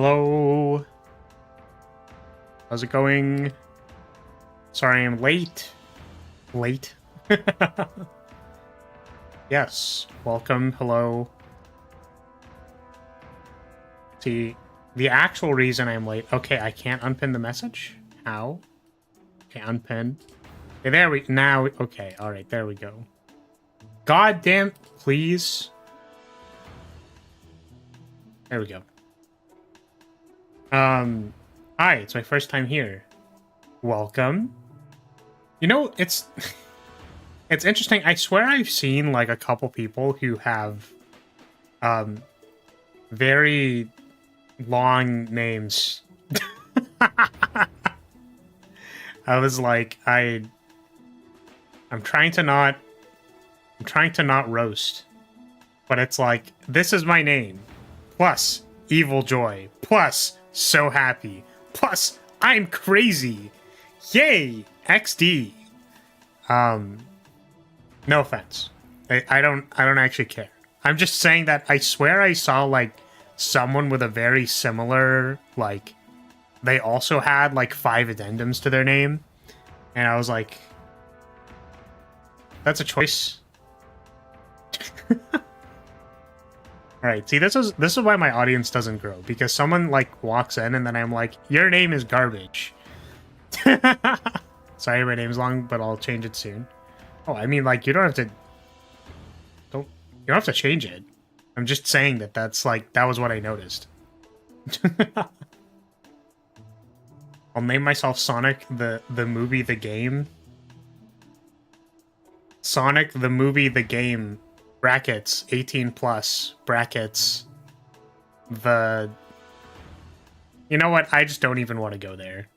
Hello. How's it going? Sorry I'm late. Late? Yes. Welcome. Hello. See, the actual reason I'm late... Okay, I can't unpin the message? How? Okay, unpin. Okay, there we... Now... Okay, alright, there we go. God damn... Please. There we go. Hi, it's my first time here. Welcome. You know, it's it's interesting. I swear I've seen like a couple people who have very long names. I was like, I'm trying to not roast. But it's like, this is my name. Plus Evil Joy. Plus So Happy. Plus I'm crazy. Yay! XD. No offense. I don't actually care. I'm just saying that I swear I saw like someone with a very similar, like, they also had like 5 addendums to their name, and I was like, that's a choice. Alright, see, this is why my audience doesn't grow, because someone like walks in and then I'm like, your name is garbage. Sorry, my name's long, but I'll change it soon. Oh, I mean, like, you don't have to change it. I'm just saying that that's like, that was what I noticed. I'll name myself Sonic the movie the game. Sonic the movie the game, brackets 18 plus, brackets the... You know what? I just don't even want to go there.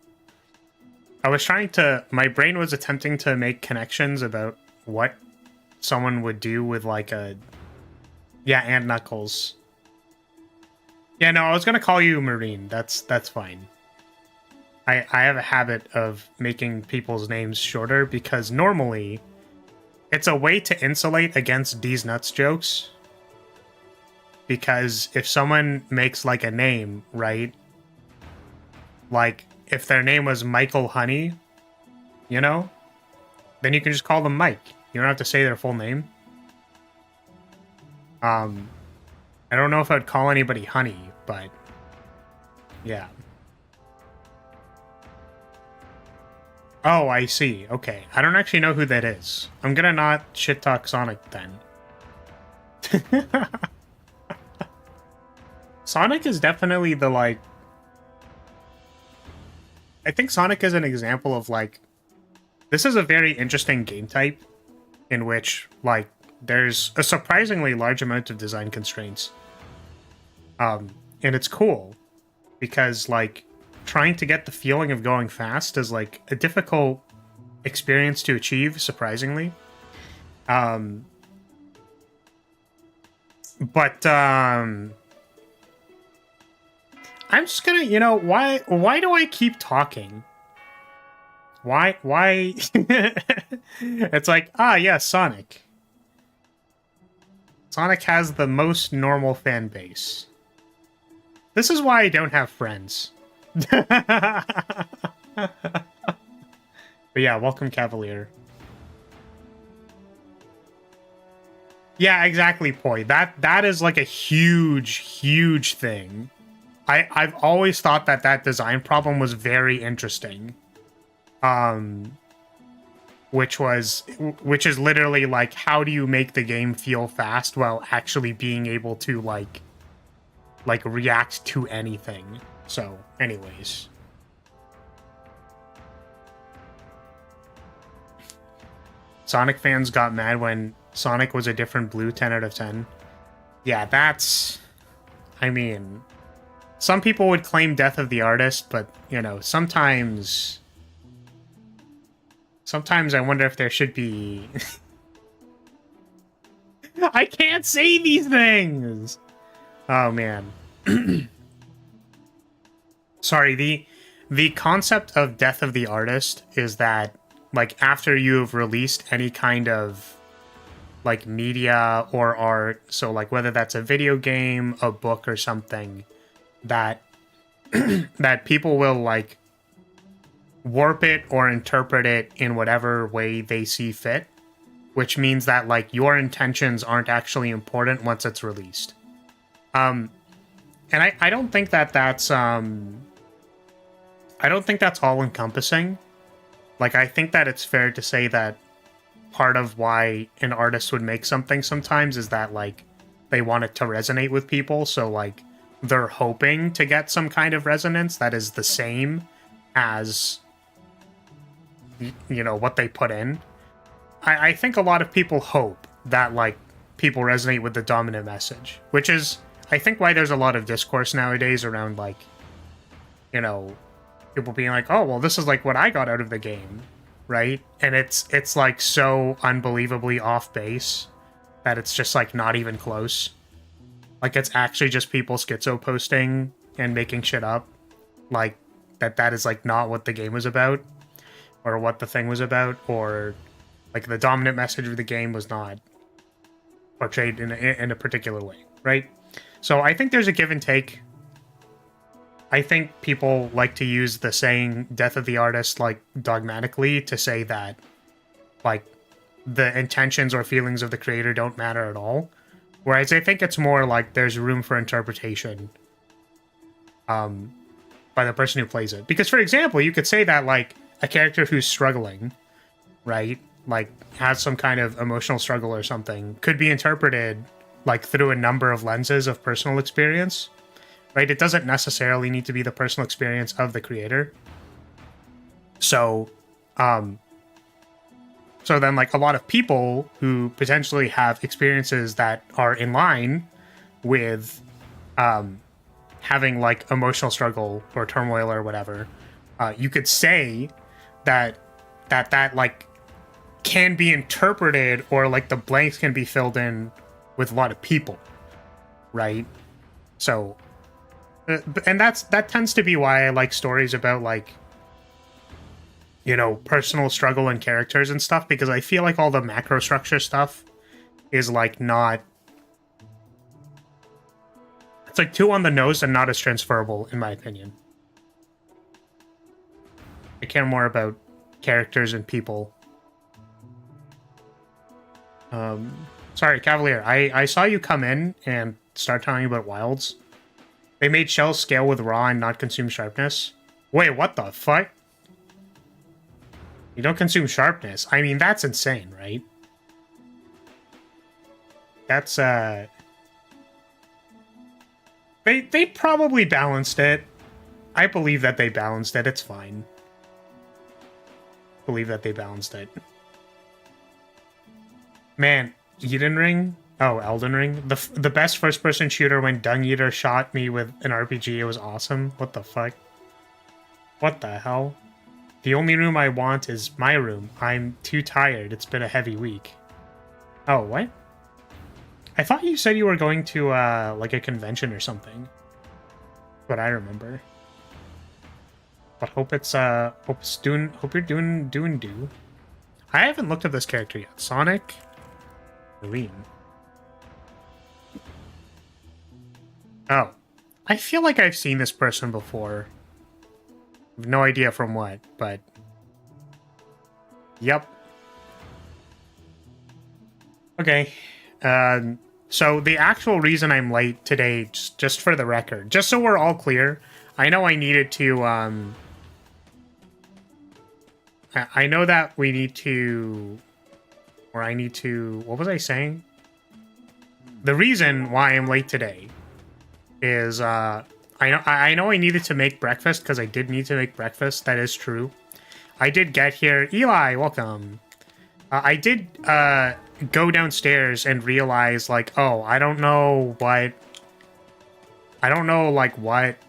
I was trying to... My brain was attempting to make connections about what someone would do with like a... Yeah, and Knuckles. Yeah, no, I was gonna call you Marine. That's fine. I have a habit of making people's names shorter because normally it's a way to insulate against D's nuts jokes. Because if someone makes like a name, right? Like, if their name was Michael Honey, you know? Then you can just call them Mike. You don't have to say their full name. I don't know if I'd call anybody Honey, but... Yeah. Oh, I see. Okay. I don't actually know who that is. I'm gonna not shit-talk Sonic, then. Sonic is definitely the, like... I think Sonic is an example of, like... This is a very interesting game type in which, like, there's a surprisingly large amount of design constraints. And it's cool because, like, trying to get the feeling of going fast is, like, a difficult experience to achieve, surprisingly. I'm just gonna, you know, why do I keep talking? Why? It's like, ah, yeah, Sonic. Sonic has the most normal fan base. This is why I don't have friends. But yeah, welcome, Cavalier. Yeah, exactly, Poi. That is like a huge thing. I've always thought that design problem was very interesting. Which is literally like, how do you make the game feel fast while actually being able to like react to anything? So, anyways. Sonic fans got mad when Sonic was a different blue 10 out of 10. Yeah, that's... I mean... Some people would claim death of the artist, but, you know, sometimes I wonder if there should be... I can't say these things! Oh, man. Sorry, the concept of death of the artist is that, like, after you've released any kind of, like, media or art, so, like, whether that's a video game, a book, or something, that that people will like warp it or interpret it in whatever way they see fit, which means that like your intentions aren't actually important once it's released. And I don't think that that's I don't think that's all encompassing. Like, I think that it's fair to say that part of why an artist would make something sometimes is that like they want it to resonate with people, so like they're hoping to get some kind of resonance that is the same as, you know, what they put in. I think a lot of people hope that like people resonate with the dominant message, which is I think why there's a lot of discourse nowadays around like, you know, people being like, oh well, this is like what I got out of the game, right? And it's like so unbelievably off base that it's just like not even close. Like, it's actually just people schizo posting and making shit up, like that is like not what the game was about, or what the thing was about, or like the dominant message of the game was not portrayed in a particular way, right? So I think there's a give and take. I think people like to use the saying "death of the artist" like dogmatically to say that like the intentions or feelings of the creator don't matter at all. Whereas I think it's more like there's room for interpretation by the person who plays it. Because, for example, you could say that like a character who's struggling, right, like has some kind of emotional struggle or something, could be interpreted like through a number of lenses of personal experience, right? It doesn't necessarily need to be the personal experience of the creator. So, so then like a lot of people who potentially have experiences that are in line with having like emotional struggle or turmoil or whatever, you could say that like can be interpreted, or like the blanks can be filled in with a lot of people, right? So, and that tends to be why I like stories about like, you know, personal struggle and characters and stuff, because I feel like all the macro structure stuff is like not, it's like too on the nose and not as transferable in my opinion. I care more about characters and people. Sorry, Cavalier, I saw you come in and start telling me about wilds. They made shells scale with raw and not consume sharpness. Wait, what the fuck? You don't consume sharpness. I mean, that's insane, right? That's, They probably balanced it. I believe that they balanced it. It's fine. Believe that they balanced it. Man, Eden Ring? Oh, Elden Ring? The best first-person shooter when Dung Eater shot me with an RPG. It was awesome. What the fuck? What the hell? The only room I want is my room. I'm too tired. It's been a heavy week. Oh, what? I thought you said you were going to, like a convention or something. What I remember. But hope you're doing do. I haven't looked at this character yet. Sonic? Eileen. Oh. I feel like I've seen this person before. I have no idea from what, but... Yep. Okay. So the actual reason I'm late today, just for the record, just so we're all clear, I know I needed to, I know that we need to, or I need to, what was I saying? The reason why I'm late today is, I know I needed to make breakfast, because I did need to make breakfast, that is true. I did get here, Eli, welcome. I did, go downstairs and realize, like, oh, I don't know, like, what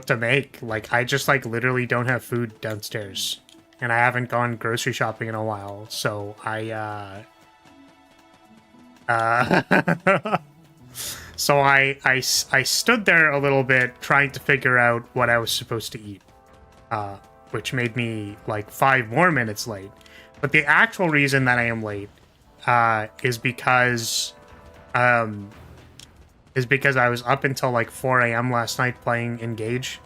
to make. Like, I just, like, literally don't have food downstairs. And I haven't gone grocery shopping in a while, so so I stood there a little bit trying to figure out what I was supposed to eat, which made me, like, 5 more minutes late. But the actual reason that I am late is because is because I was up until like 4 a.m. last night playing Engage.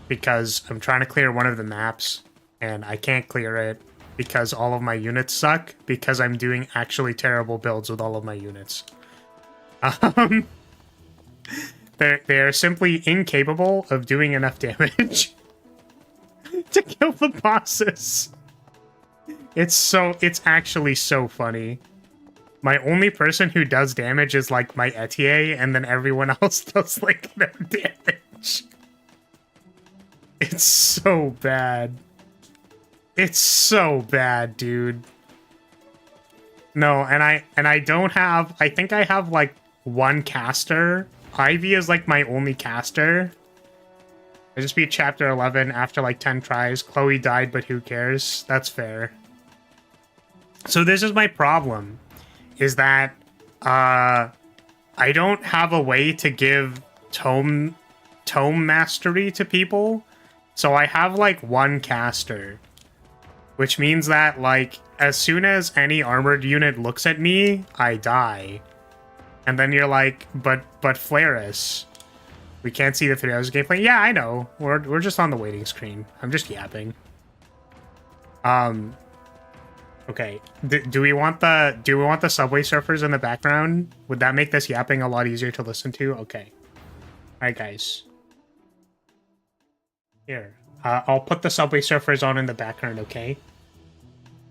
Because I'm trying to clear one of the maps, and I can't clear it because all of my units suck, because I'm doing actually terrible builds with all of my units. They're simply incapable of doing enough damage to kill the bosses. It's actually so funny. My only person who does damage is like my Etier, and then everyone else does like no damage. It's so bad. It's so bad, dude. No, and I don't have, I think I have like one caster. Ivy is like my only caster. I just beat chapter 11 after like 10 tries. Chloe died, but who cares? That's fair. So this is my problem, is that I don't have a way to give tome mastery to people. So I have like one caster, which means that like as soon as any armored unit looks at me, I die. And then you're like, but Flaris, we can't see the 3 hours of gameplay. Yeah, I know. We're just on the waiting screen. I'm just yapping. Okay. Do we want the Subway Surfers in the background? Would that make this yapping a lot easier to listen to? Okay. All right, guys. Here. I'll put the Subway Surfers on in the background, okay?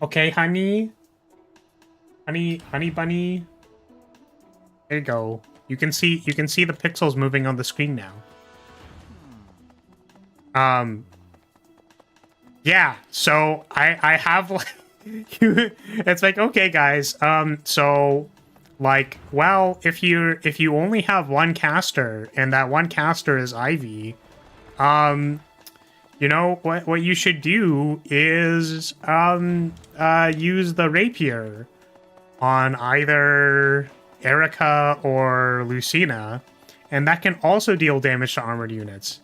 Okay, honey? Honey bunny? There you go. You can see the pixels moving on the screen now. Yeah, so I have like it's like, okay guys, so like, well, if you only have one caster and that one caster is Ivy, you know what you should do is use the rapier on either Erica or Lucina, and that can also deal damage to armored units.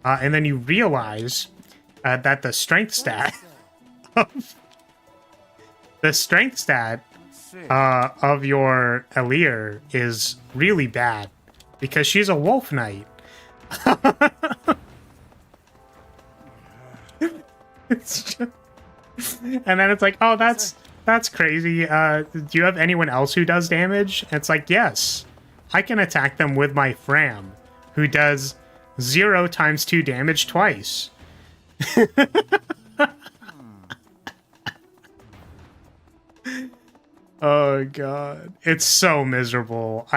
And then you realize that the strength stat of of your Elir is really bad because she's a wolf knight. It's just... And then it's like, oh, that's crazy. Do you have anyone else who does damage? And it's like, yes, I can attack them with my Fram, who does 0 times 2 damage twice. Oh god, it's so miserable.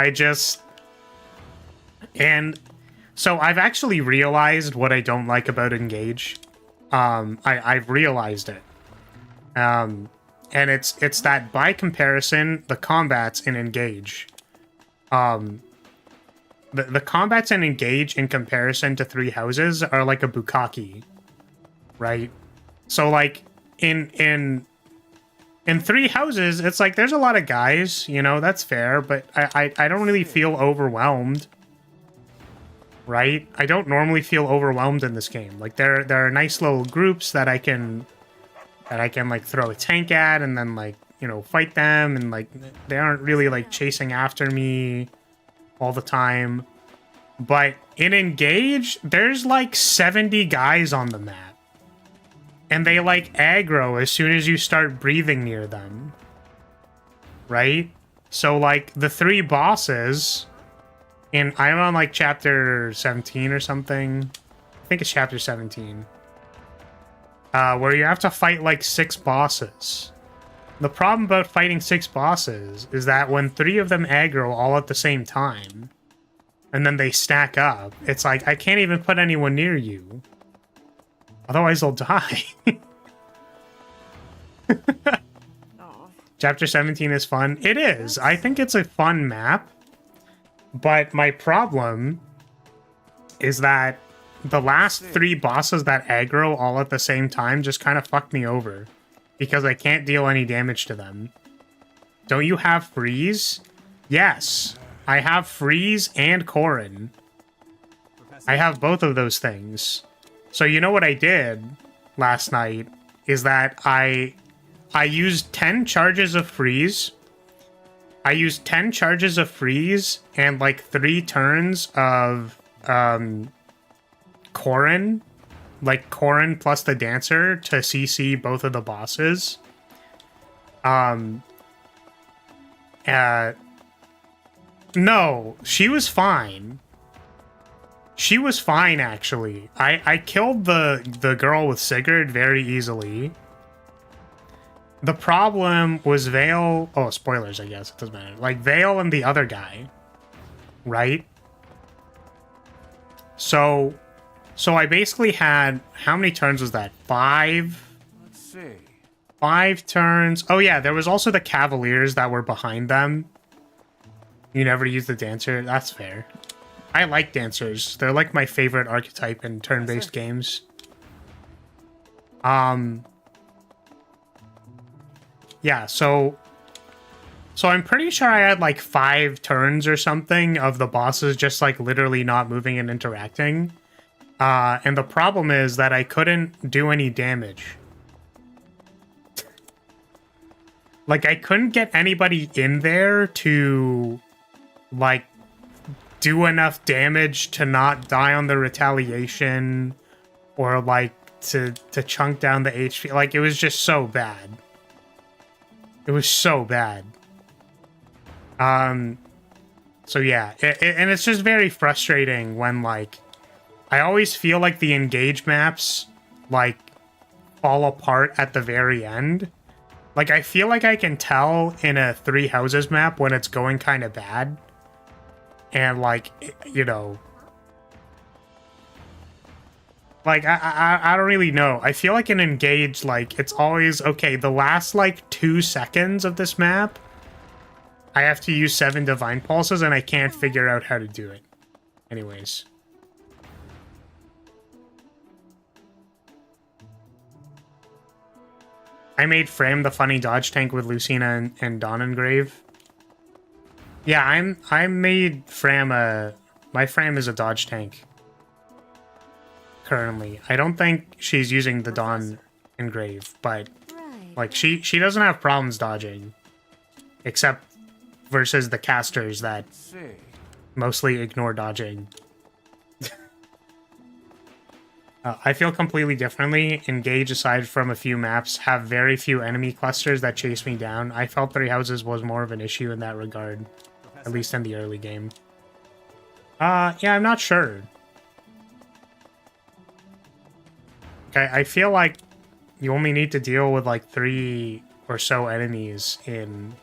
And so I've actually realized what I don't like about Engage. I've realized it. And it's that by comparison, the combats in Engage. The combats in Engage in comparison to Three Houses are like a bukkake, right? So like in Three Houses, it's like there's a lot of guys, you know, that's fair, but I don't really feel overwhelmed. Right? I don't normally feel overwhelmed in this game. Like there are nice little groups that I can like throw a tank at and then like, you know, fight them, and like they aren't really like chasing after me all the time. But in Engage, there's like 70 guys on the map. And they like aggro as soon as you start breathing near them. Right? So like the 3 bosses, and I'm on like chapter 17 or something. I think it's chapter 17. Where you have to fight like 6 bosses. The problem about fighting 6 bosses is that when 3 of them aggro all at the same time, and then they stack up, it's like, I can't even put anyone near you. Otherwise they'll die. Chapter 17 is fun. It is. I think it's a fun map. But my problem is that the last 3 bosses that aggro all at the same time just kind of fucked me over. Because I can't deal any damage to them. Don't you have freeze? Yes. I have freeze and Corrin. I have both of those things. So you know what I did last night is that I used 10 charges of freeze, I used 10 charges of freeze and like 3 turns of Corrin, like Corrin plus the dancer to CC both of the bosses. No, she was fine. She was fine, actually. I killed the girl with Sigurd very easily. The problem was Vale... Oh, spoilers, I guess. It doesn't matter. Like, Vale and the other guy. Right? So I basically had... How many turns was that? 5? Let's see. 5 turns. Oh, yeah, there was also the Cavaliers that were behind them. You never used the Dancer. That's fair. I like Dancers. They're like my favorite archetype in turn-based games. Yeah, so I'm pretty sure I had like 5 turns or something of the bosses just like literally not moving and interacting. And the problem is that I couldn't do any damage. Like, I couldn't get anybody in there to, like, do enough damage to not die on the retaliation or, like, to chunk down the HP. Like, it was just so bad. It was so bad. So yeah, and it's just very frustrating when, like, I always feel like the engage maps, like, fall apart at the very end. Like, I feel like I can tell in a 3 houses map when it's going kind of bad. And, like, you know... Like, I don't really know. I feel like in engage, like, it's always... Okay, the last, like, 2 seconds of this map, I have to use 7 Divine Pulses, and I can't figure out how to do it. Anyways. I made Frame the funny dodge tank with Lucina and Dawn Engrave. Yeah, I made Fram a... My Fram is a dodge tank. Currently. I don't think she's using the Dawn Engrave, but... Like, she doesn't have problems dodging. Except versus the casters that mostly ignore dodging. I feel completely differently. Engage, aside from a few maps, have very few enemy clusters that chase me down. I felt 3 houses was more of an issue in that regard. At least in the early game. Yeah, I'm not sure. Okay, I feel like you only need to deal with like 3 or so enemies in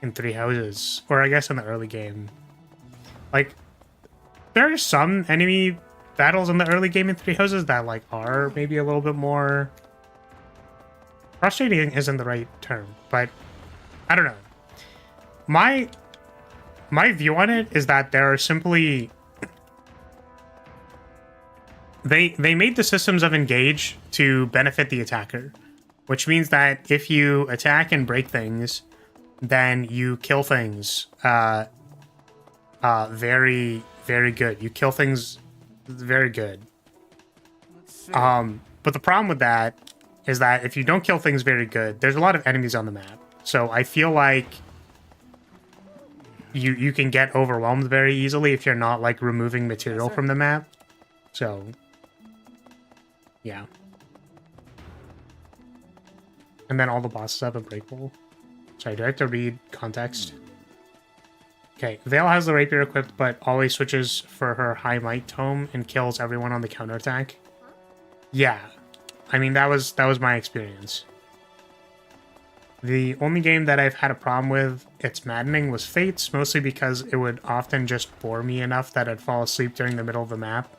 3 houses. Or I guess in the early game. Like, there are some enemy battles in the early game in 3 houses that like are maybe a little bit more... Frustrating isn't the right term, but I don't know. My view on it is that there are simply... They made the systems of engage to benefit the attacker, which means that if you attack and break things, then you kill things very, very good. You kill things very good. But the problem with that is that if you don't kill things very good, there's a lot of enemies on the map. So I feel like you can get overwhelmed very easily if you're not like removing material from the map. So yeah. And then all the bosses have a breakable. Sorry, do I have to read context? Okay, Vale has the rapier equipped, but always switches for her high might tome and kills everyone on the counterattack. Yeah, I mean that was my experience. The only game that I've had a problem with its maddening was Fates, mostly because it would often just bore me enough that I'd fall asleep during the middle of the map.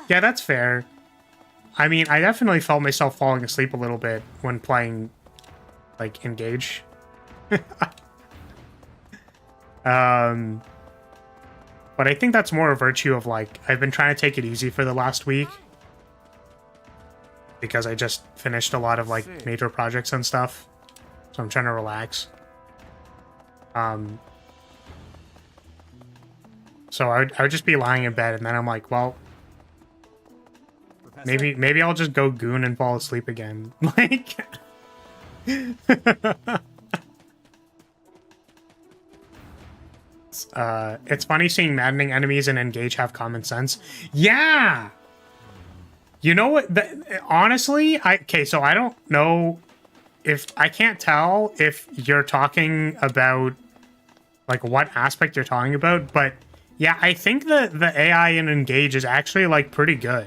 Yeah, that's fair. I mean, I definitely felt myself falling asleep a little bit when playing, like, Engage. But I think that's more a virtue of, like, I've been trying to take it easy for the last week. Because I just finished a lot of, like, major projects and stuff. So I'm trying to relax. So I would just be lying in bed, and then I'm like, well... Maybe I'll just go goon and fall asleep again. Like... It's funny seeing maddening enemies and engage have common sense. Yeah! You know what? Honestly, so I don't know if... I can't tell if you're talking about, like, what aspect you're talking about, but yeah, I think the AI in engage is actually, like, pretty good.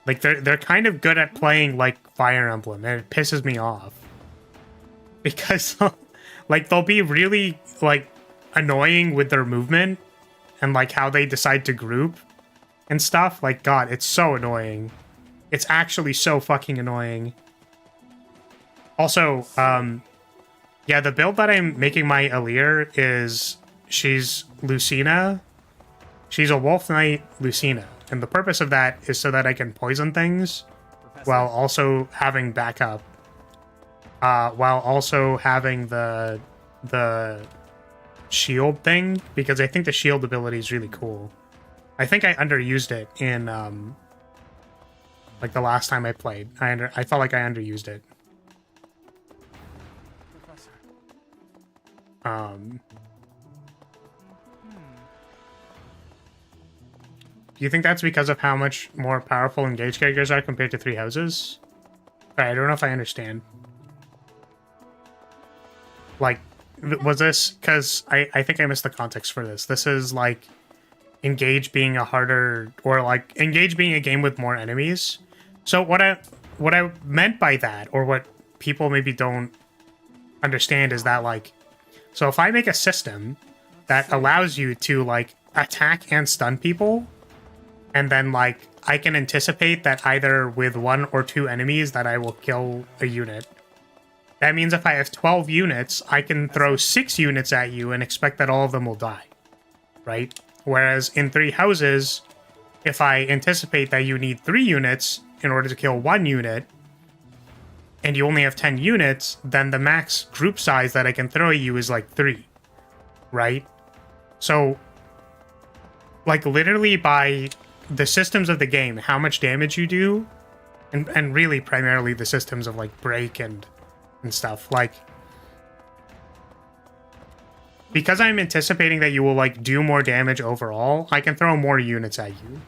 Like, they're kind of good at playing, like, Fire Emblem, and it pisses me off. Because, like, they'll be really, like, annoying with their movement and, like, how they decide to group and stuff. Like, God, it's so annoying. It's actually so fucking annoying. Also, yeah, the build that I'm making my Alir is... She's Lucina. She's a Wolf Knight Lucina. And the purpose of that is so that I can poison things while also having backup. While also having the shield thing, because I think the shield ability is really cool. I think I underused it in like the last time I played. I felt like I underused it. Do you think that's because of how much more powerful engaged characters are compared to Three Houses? Alright, I don't know if I understand. Like, was this... Because I think I missed the context for this. This is, like, engage being a harder... Or, like, engage being a game with more enemies. So what I meant by that, or what people maybe don't understand, is that, like... So if I make a system that allows you to, like, attack and stun people... And then, like, I can anticipate that either with 1 or 2 enemies that I will kill a unit. That means if I have 12 units, I can throw 6 units at you and expect that all of them will die. Right? Whereas in Three Houses, if I anticipate that you need 3 units in order to kill 1 unit, and you only have 10 units, then the max group size that I can throw at you is, like, 3. Right? So, like, literally by... the systems of the game, how much damage you do, and really primarily the systems of, like, break and stuff, like, because I'm anticipating that you will, like, do more damage overall, I can throw more units at you,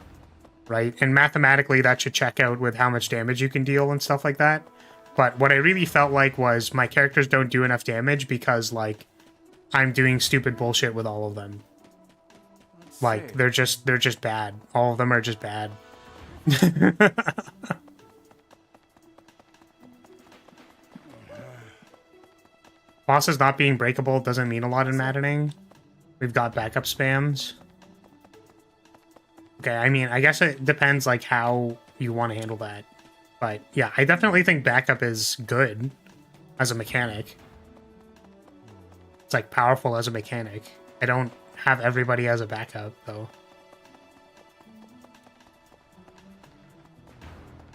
right? And mathematically that should check out with how much damage you can deal and stuff like that. But what I really felt like was my characters don't do enough damage because, like, I'm doing stupid bullshit with all of them. Like, they're just bad. All of them are just bad. Bosses not being breakable doesn't mean a lot in Maddening. We've got backup spams. Okay, I mean, I guess it depends, like, how you want to handle that. But, yeah, I definitely think backup is good as a mechanic. It's, like, powerful as a mechanic. I don't have everybody as a backup, though.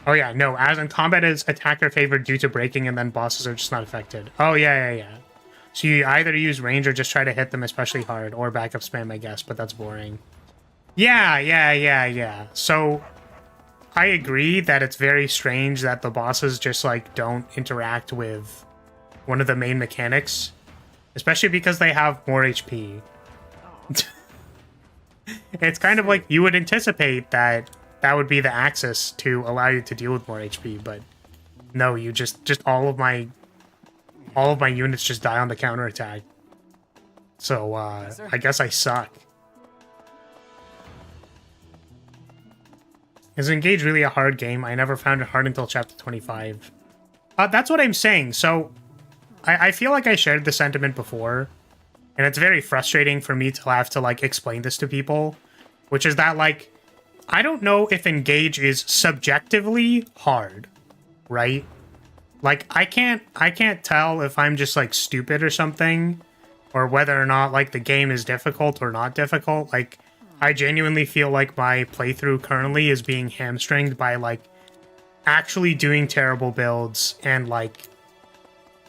Oh yeah, no, as in combat is attacker favored due to breaking and then bosses are just not affected. Oh yeah. So you either use range or just try to hit them especially hard, or backup spam, I guess, but that's boring. Yeah. So I agree that it's very strange that the bosses just, like, don't interact with one of the main mechanics, especially because they have more HP. It's kind of like you would anticipate that would be the axis to allow you to deal with more HP, but no, you just all of my units just die on the counterattack. So I guess I suck. Is Engage really a hard game? I never found it hard until chapter 25. That's what I'm saying. So I feel like I shared the sentiment before. And it's very frustrating for me to have to, like, explain this to people, which is that, like, I don't know if Engage is subjectively hard, right? Like, I can't tell if I'm just, like, stupid or something, or whether or not, like, the game is difficult or not difficult. Like, I genuinely feel like my playthrough currently is being hamstringed by, like, actually doing terrible builds and, like,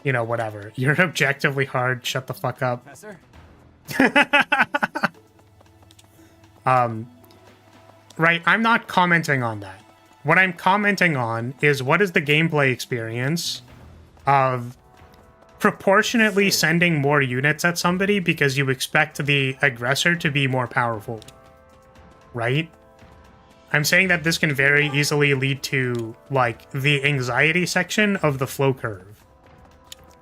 you know, whatever. You're objectively hard. Shut the fuck up. Right, I'm not commenting on that. What I'm commenting on is what is the gameplay experience of proportionately sending more units at somebody because you expect the aggressor to be more powerful, right? I'm saying that this can very easily lead to, like, the anxiety section of the flow curve,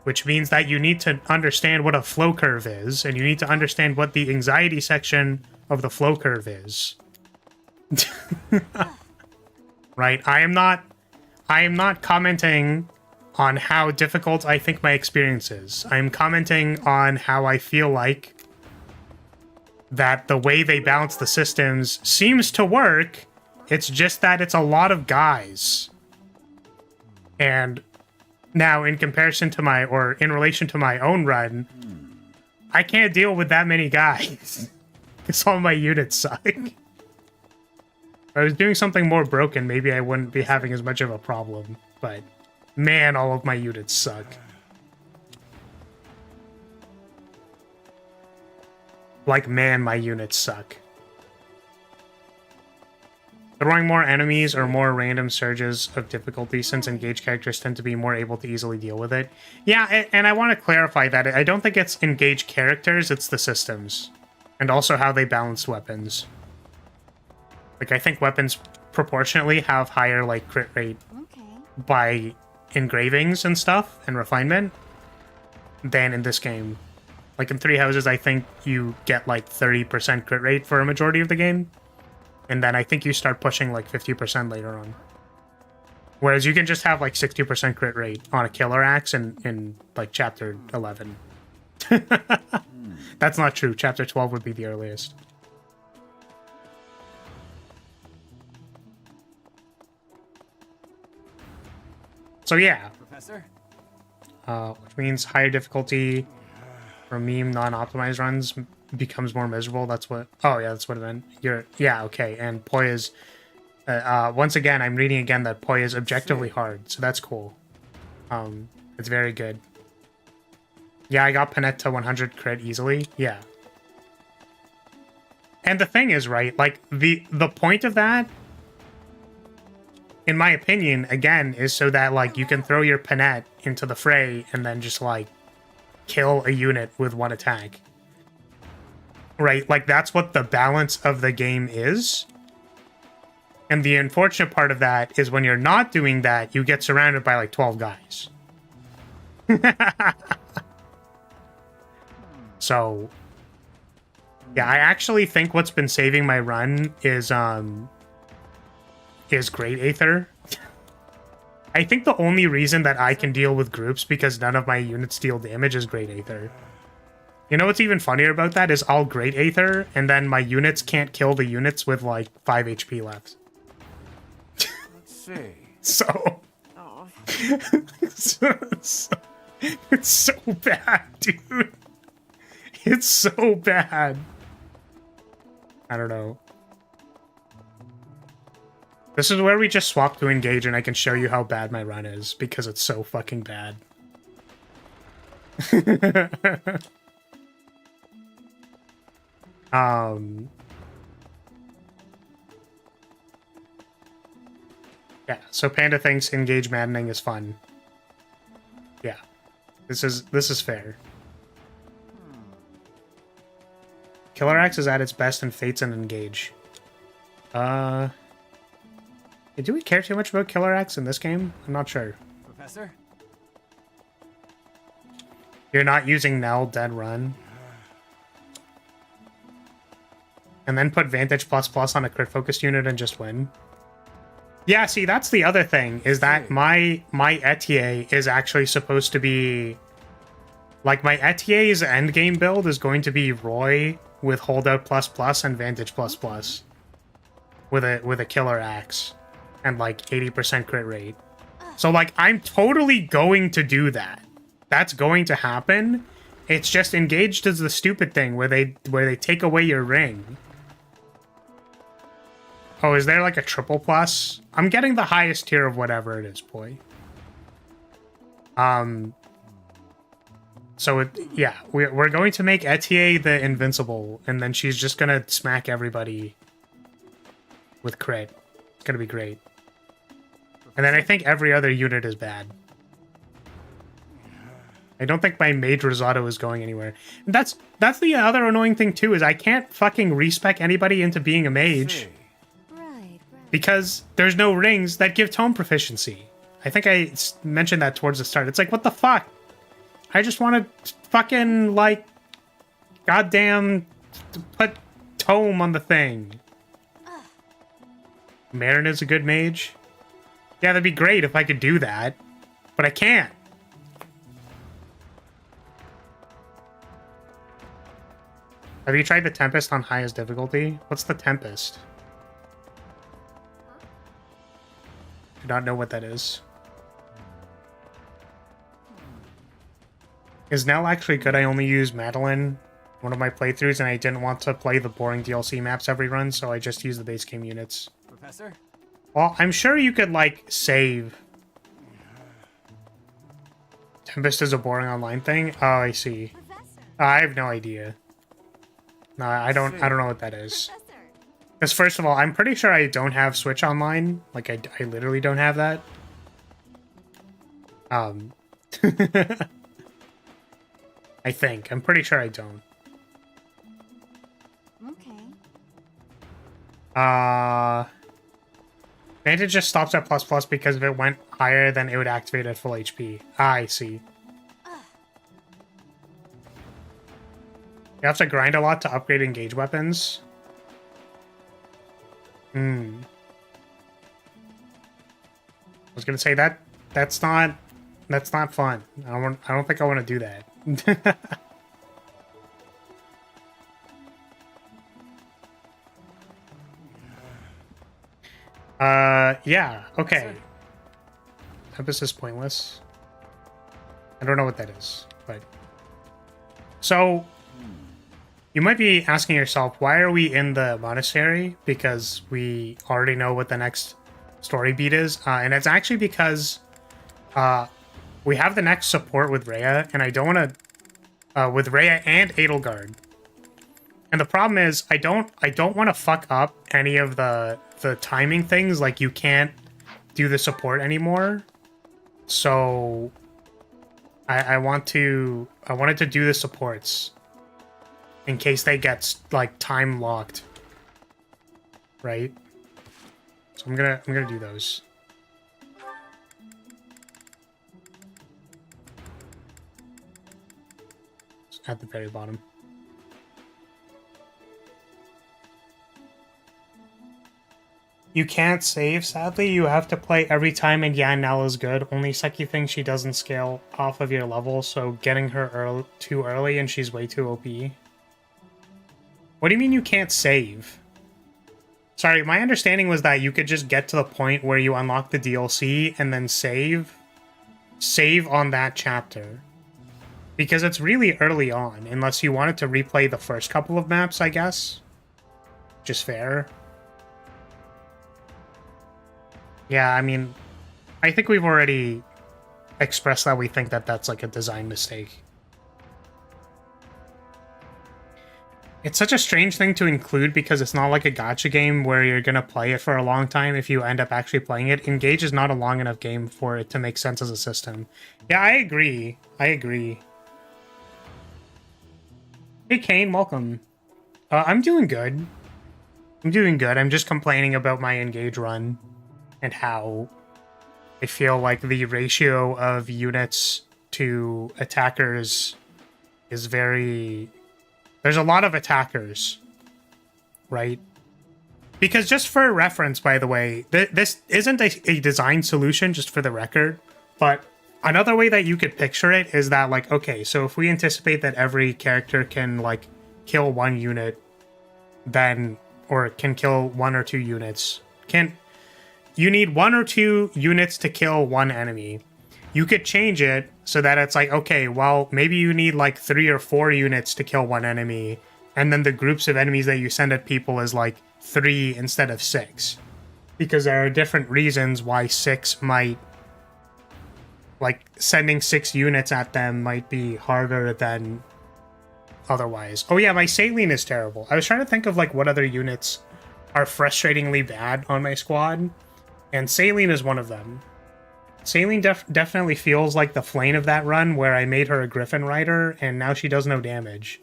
which means that you need to understand what a flow curve is, and you need to understand what the anxiety section of the flow curve is. Right? I am not commenting on how difficult I think my experience is. I'm commenting on how I feel like that the way they balance the systems seems to work. It's just that it's a lot of guys. And now, in comparison to my, or in relation to my own run, I can't deal with that many guys. Because all my units suck. If I was doing something more broken, maybe I wouldn't be having as much of a problem. But, man, all of my units suck. Like, man, my units suck. Throwing more enemies or more random surges of difficulty since engaged characters tend to be more able to easily deal with it. Yeah, and I want to clarify that. I don't think it's engaged characters, it's the systems. And also how they balance weapons. Like, I think weapons proportionately have higher, like, crit rate by engravings and stuff, and refinement, than in this game. Like, in Three Houses, I think you get, like, 30% crit rate for a majority of the game. And then I think you start pushing like 50% later on. Whereas you can just have like 60% crit rate on a killer axe in like chapter 11. That's not true. Chapter 12 would be the earliest. So yeah. Professor? Which means higher difficulty for meme non-optimized runs becomes more miserable. That's what... Oh, yeah, that's what it meant. Yeah, okay. And Poya's... once again, I'm reading again that Poya is objectively hard, so that's cool. It's very good. Yeah, I got Panette to 100 crit easily. Yeah. And the thing is, right, like, the point of that, in my opinion, again, is so that, like, you can throw your Panette into the fray and then just, like, kill a unit with one attack. Right, like, that's what the balance of the game is. And the unfortunate part of that is when you're not doing that, you get surrounded by, like, 12 guys. So, yeah, I actually think what's been saving my run is Great Aether. I think the only reason that I can deal with groups because none of my units deal damage is Great Aether. You know what's even funnier about that is I'll Great Aether, and then my units can't kill the units with, like, 5 HP left. Let's see. So... Oh. It's so bad, dude. It's so bad. I don't know. This is where we just swap to engage, and I can show you how bad my run is, because it's so fucking bad. Yeah, so Panda thinks engage maddening is fun. Yeah. This is fair. Killer Axe is at its best in Fates and Engage. Do we care too much about Killer Axe in this game? I'm not sure. Professor? You're not using Nell Dead Run. And then put Vantage ++ on a crit focused unit and just win. Yeah, see, that's the other thing, is that my Etier is actually supposed to be... Like, my Etier's endgame build is going to be Roy with Holdout ++ and Vantage ++ with a Killer Axe and, like, 80% crit rate. So, like, I'm totally going to do that. That's going to happen. It's just Engaged is the stupid thing where they take away your ring. Oh, is there like a triple plus? I'm getting the highest tier of whatever it is, boy. So, yeah, we're going to make Etier the invincible, and then she's just gonna smack everybody with crit. It's gonna be great. And then I think every other unit is bad. I don't think my mage risotto is going anywhere. And that's the other annoying thing too, is I can't fucking respec anybody into being a mage. Right. Because there's no rings that give tome proficiency. I think I mentioned that towards the start. It's like, what the fuck? I just want to fucking, like, goddamn put tome on the thing. Marin is a good mage. Yeah, that'd be great if I could do that. But I can't. Have you tried the Tempest on highest difficulty? What's the Tempest? I do not know what that is. Is Nell actually good? I only use Madeline one of my playthroughs, and I didn't want to play the boring DLC maps every run, so I just used the base game units. Professor? Well, I'm sure you could, like, save. Tempest is a boring online thing? Oh, I see. I have no idea. No, I don't know what that is. Because first of all, I'm pretty sure I don't have Switch Online. Like, I literally don't have that. I think. I'm pretty sure I don't. Okay. Vantage just stops at ++ because if it went higher, then it would activate at full HP. Ah, I see. You have to grind a lot to upgrade engage weapons. I was gonna say that's not fun. I don't think I want to do that. Yeah, okay. Tempest is pointless. I don't know what that is, but... So, you might be asking yourself, why are we in the monastery? Because we already know what the next story beat is. And it's actually because we have the next support with Rhea, and I don't want to... with Rhea and Edelgard. And the problem is, I don't want to fuck up any of the timing things. Like, you can't do the support anymore. So I wanted to do the supports in case they get, like, time locked. Right? So I'm gonna do those. At the very bottom. You can't save, sadly. You have to play every time, and yeah, Nell is good. Only Seki thinks she doesn't scale off of your level, so getting her too early and she's way too OP. What do you mean you can't save? Sorry, my understanding was that you could just get to the point where you unlock the DLC and then save. Save on that chapter. Because it's really early on, unless you wanted to replay the first couple of maps, I guess. Just fair. Yeah, I mean, I think we've already expressed that we think that that's like a design mistake. It's such a strange thing to include because it's not like a gacha game where you're going to play it for a long time if you end up actually playing it. Engage is not a long enough game for it to make sense as a system. Yeah, I agree. I agree. Hey, Kane, welcome. I'm doing good. I'm doing good. I'm just complaining about my Engage run. And how I feel like the ratio of units to attackers is very... There's a lot of attackers, right? Because just for reference, by the way, this isn't a design solution, just for the record, but another way that you could picture it is that, like, okay, so if we anticipate that every character can, like, kill one unit, then, or can kill 1 or 2 units, you need 1 or 2 units to kill one enemy. You could change it so that it's like, okay, well, maybe you need like 3 or 4 units to kill one enemy, and then the groups of enemies that you send at people is like 3 instead of 6. Because there are different reasons why 6 might... Like, sending 6 units at them might be harder than otherwise. Oh yeah, my saline is terrible. I was trying to think of like what other units are frustratingly bad on my squad. And saline is one of them. Saline definitely feels like the Flame of that run where I made her a Griffin Rider and now she does no damage.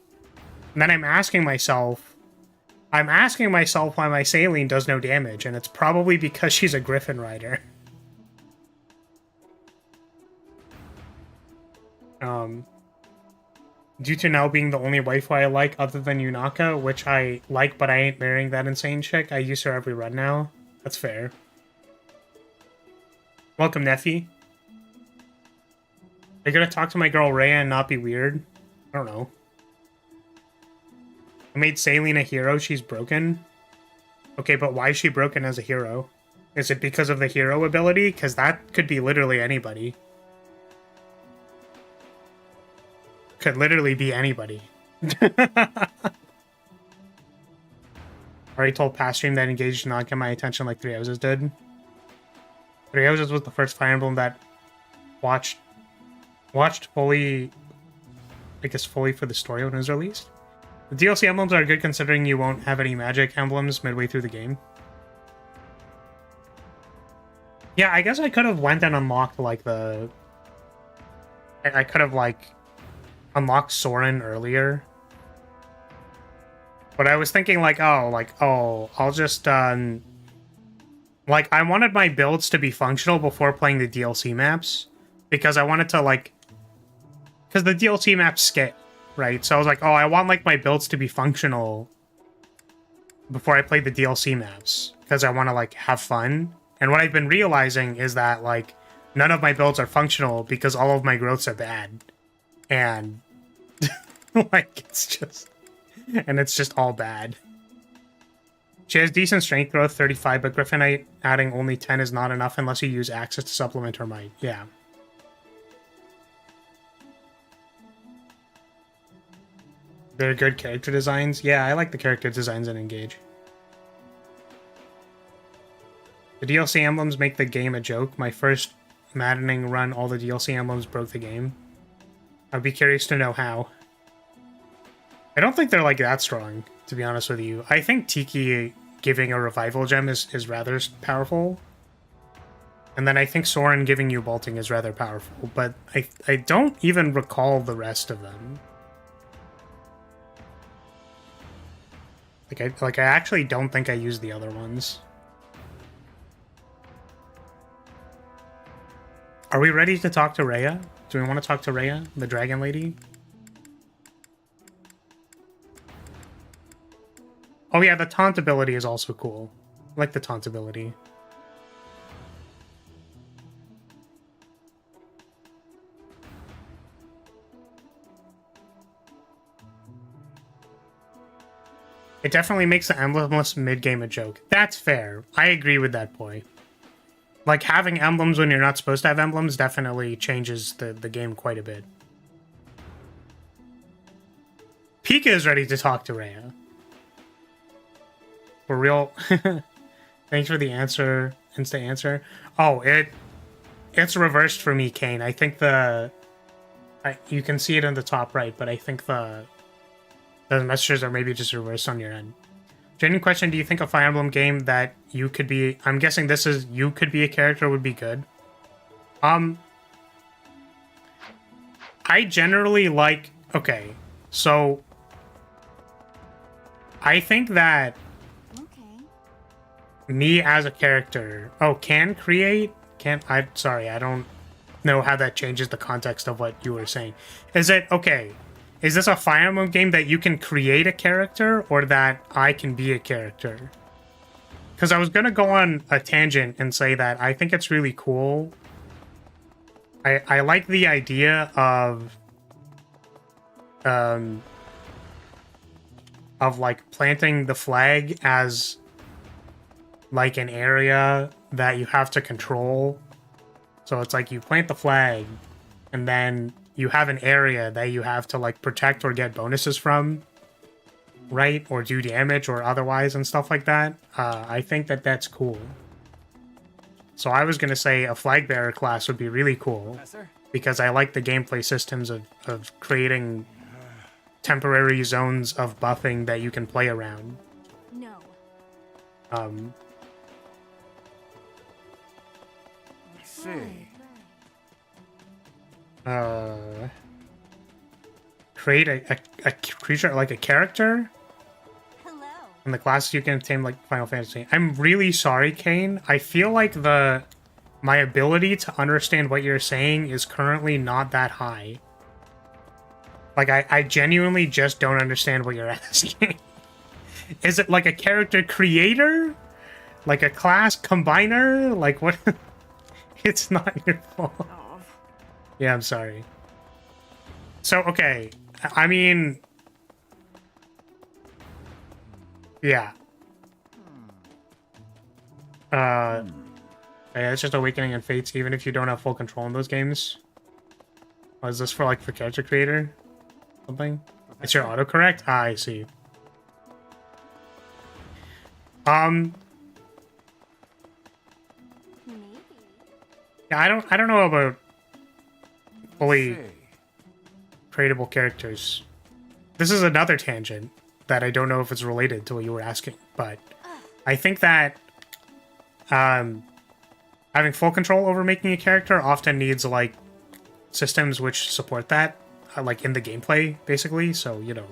And then I'm asking myself why my Saline does no damage, and it's probably because she's a Griffin Rider. Due to now being the only waifu I like other than Yunaka, which I like but I ain't marrying that insane chick, I use her every run now. That's fair. Welcome, Neffy. Are you gonna talk to my girl Rhea and not be weird? I don't know. I made Saline a hero, she's broken? Okay, but why is she broken as a hero? Is it because of the hero ability? Because that could be literally anybody. Could literally be anybody. Already told past stream that Engage did not get my attention like 3 Houses did. 3 Houses was the first Fire Emblem that watched fully, I guess fully for the story when it was released. The DLC emblems are good considering you won't have any magic emblems midway through the game. Yeah, I guess I could have went and unlocked like the... I could have like unlocked Soren earlier. But I was thinking like, oh, I'll just, like, I wanted my builds to be functional before playing the DLC maps. Because I wanted to, like... Because the DLC maps scale, right? So I was like, oh, I want, like, my builds to be functional before I play the DLC maps. Because I want to, like, have fun. And what I've been realizing is that, like, none of my builds are functional because all of my growths are bad. And, like, it's just... And it's just all bad. She has decent strength growth, 35, but Griffinite adding only 10 is not enough unless you use Axis to supplement her might. Yeah. They're good character designs. Yeah, I like the character designs in Engage. The DLC emblems make the game a joke. My first Maddening run, all the DLC emblems broke the game. I'd be curious to know how. I don't think they're like that strong, to be honest with you. I think Tiki giving a revival gem is rather powerful. And then I think Soren giving you bolting is rather powerful, but I don't even recall the rest of them. I actually don't think I used the other ones. Are we ready to talk to Rhea? Do we want to talk to Rhea, the dragon lady? Oh yeah, the taunt ability is also cool. I like the taunt ability. It definitely makes the emblemless mid-game a joke. That's fair. I agree with that point. Like, having emblems when you're not supposed to have emblems definitely changes the game quite a bit. Pika is ready to talk to Rhea. For real. Thanks for the answer. Instant answer. Oh, it's reversed for me, Kane. I think you can see it in the top right, but I think the messages are maybe just reversed on your end. Genuine question, do you think a Fire Emblem game that you could be... I'm guessing this is you could be a character would be good? I generally like... Okay, so... I think that... Me as a character... Oh, can create? Sorry, I don't know how that changes the context of what you were saying. Is it... Okay... Is this a Fire Emblem game that you can create a character, or that I can be a character? Because I was going to go on a tangent and say that I think it's really cool. I like the idea of like planting the flag as like an area that you have to control. So it's like you plant the flag and then you have an area that you have to like protect or get bonuses from, right? Or do damage or otherwise and stuff like that. I think that that's cool. So I was going to say a flag bearer class would be really cool because I like the gameplay systems of creating temporary zones of buffing that you can play around. No. Let's see. Create a creature, like a character? Hello. In the classes you can obtain, like Final Fantasy. I'm really sorry, Kane. I feel like my ability to understand what you're saying is currently not that high. Like, I genuinely just don't understand what you're asking. Is it like a character creator? Like a class combiner? Like what? It's not your fault. Oh. Yeah, I'm sorry. So, okay. I mean... Yeah. Yeah, it's just Awakening and Fates, even if you don't have full control in those games. Oh, is this for, like, for character creator? Something? It's your autocorrect? Ah, I see. Maybe. Yeah, I don't know about fully Say, creatable characters. This is another tangent that I don't know if it's related to what you were asking, but I think that having full control over making a character often needs like systems which support that, like in the gameplay, basically. So, you know,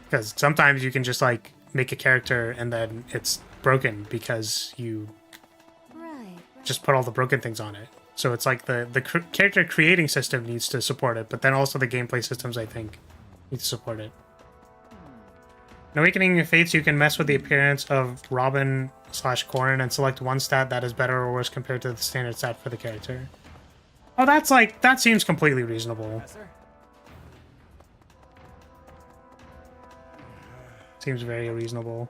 because sometimes you can just like make a character and then it's broken because you Right. just put all the broken things on it. So it's like the character creating system needs to support it, but then also the gameplay systems, I think, need to support it. In Awakening of Fates, you can mess with the appearance of Robin/Corrin and select one stat that is better or worse compared to the standard stat for the character. Oh, that's like, that seems completely reasonable. Professor? Seems very reasonable.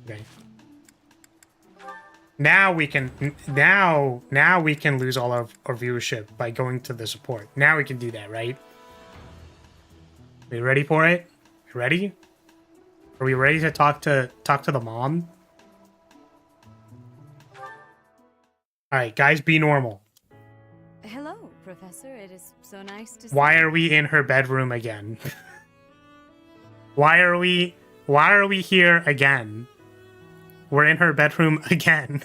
Okay. Now we can now we can lose all of our viewership by going to the support. Now we can do that, right? Are you ready for it? You ready? Are we ready to talk to the mom? Alright, guys, be normal. Hello, Professor. It is so nice to see Why you. are we in her bedroom again? Why are we here again? We're in her bedroom again.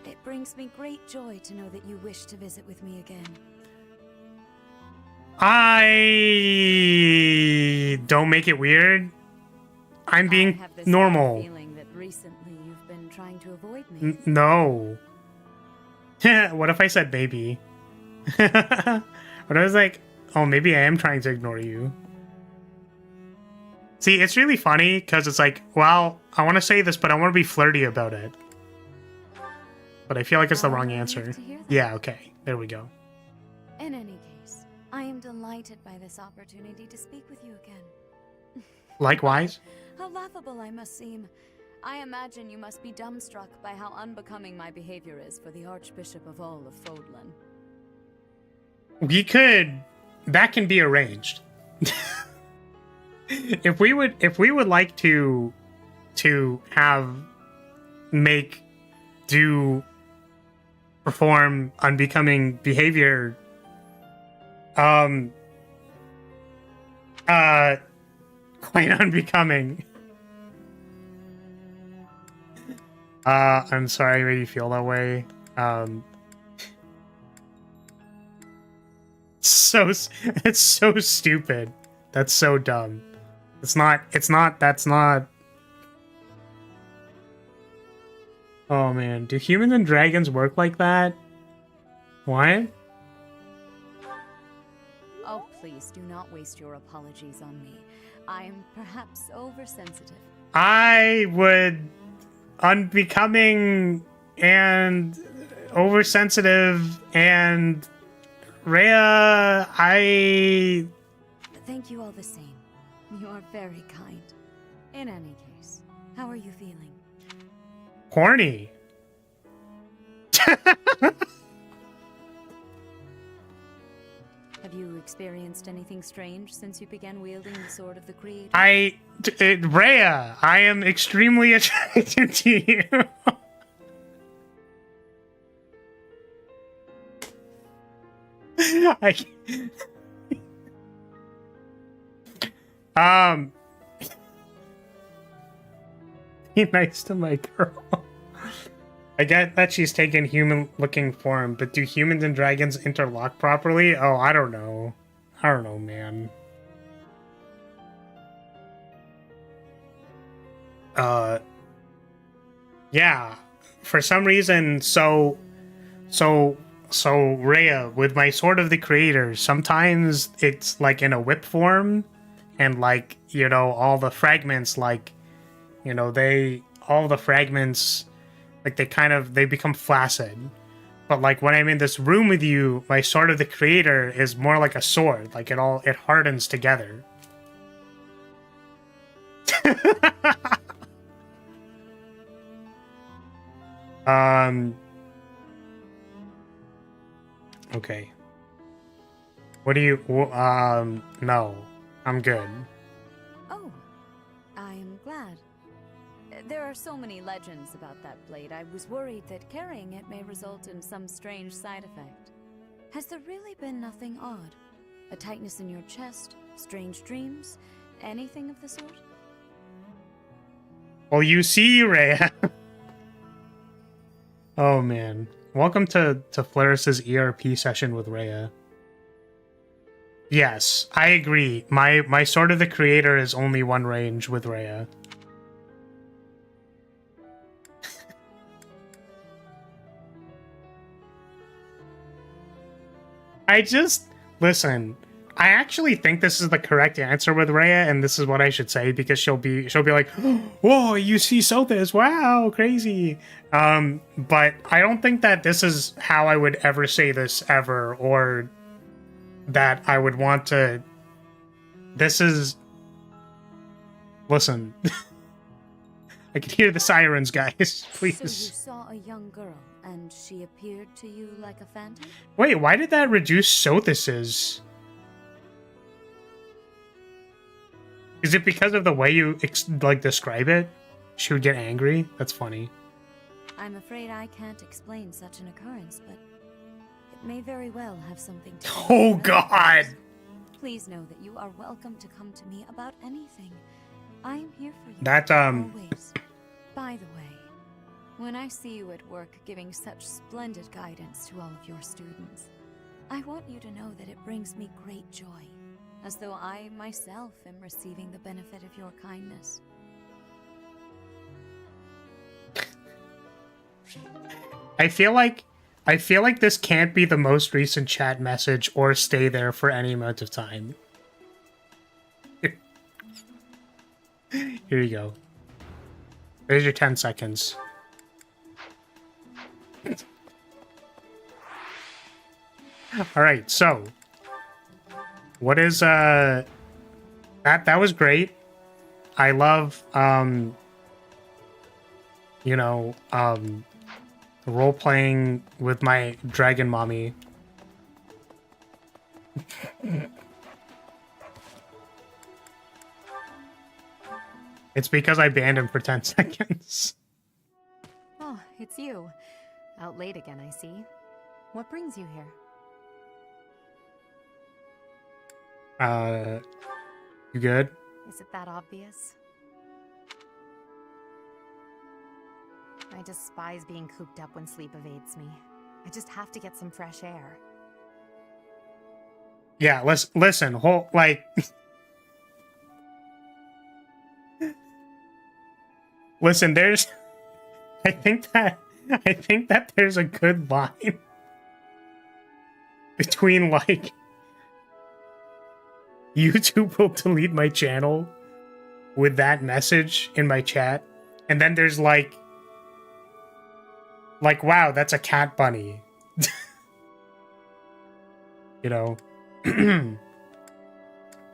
It brings me great joy to know that you wish to visit with me again. I don't make it weird. I'm I being have this normal. feeling that recently you've been trying to avoid me. No. What if I said maybe? What if I was like, oh, maybe I am trying to ignore you. See, it's really funny because it's like, well, I want to say this, but I want to be flirty about it. But I feel like it's the I'll wrong leave answer. to hear that. Yeah, okay. There we go. In any case, I am delighted by this opportunity to speak with you again. Likewise. How laughable I must seem. I imagine you must be dumbstruck by how unbecoming my behavior is for the Archbishop of all of Fodlan. We could... That can be arranged. If we would like to perform unbecoming behavior, quite unbecoming. I'm sorry I made you feel that way. It's so stupid. That's so dumb. That's not. Oh man, do humans and dragons work like that? What? Oh, please do not waste your apologies on me. I am perhaps oversensitive. I would unbecoming and oversensitive and Rhea, Thank you all the same. You are very kind. In any case, how are you feeling? horny. Have you experienced anything strange since you began wielding the Sword of the Creator? Rhea, I am extremely attracted to you. Be nice to my girl. I get that she's taken human-looking form, but do humans and dragons interlock properly? Oh, I don't know. I don't know, man. Yeah. For some reason, so Rhea, with my Sword of the Creator, sometimes it's like in a whip form, and like, you know, all the fragments, like, you know, all the fragments, like they become flaccid. But like when I'm in this room with you, my Sword of the Creator is more like a sword, like it hardens together. Okay. What do you, no. I'm good. Oh, I am glad. There are so many legends about that blade. I was worried that carrying it may result in some strange side effect. Has there really been nothing odd? A tightness in your chest? Strange dreams? Anything of the sort? Well, you see, Rhea. Oh, man. Welcome to Flaris's ERP session with Rhea. Yes, I agree. My Sword of the Creator is only one range with Rhea. Listen. I actually think this is the correct answer with Rhea, and this is what I should say because she'll be like, "Whoa, you see Sothis? Wow, crazy." But I don't think that this is how I would ever say this ever, or that I would want to. This is. Listen, I can hear the sirens, guys. Please. So you saw a young girl, and she appeared to you like a phantom? Wait, why did that reduce Sothis'? Is it because of the way you describe it? She would get angry? That's funny. I'm afraid I can't explain such an occurrence, but it may very well have something to do with Oh your God! relatives. Please know that you are welcome to come to me about anything. I am here for you. That always. By the way, when I see you at work giving such splendid guidance to all of your students, I want you to know that it brings me great joy, as though I myself am receiving the benefit of your kindness. I feel like this can't be the most recent chat message or stay there for any amount of time. Here you go. There's your 10 seconds. Alright, so what is that was great. I love you know, role playing with my dragon mommy. It's because I banned him for 10 seconds. Oh, it's you. Out late again, I see. What brings you here? You good? Is it that obvious? I despise being cooped up when sleep evades me. I just have to get some fresh air. Yeah, listen, listen, there's I think that there's a good line between like YouTube will delete my channel with that message in my chat, and then there's like wow, that's a cat bunny. You know.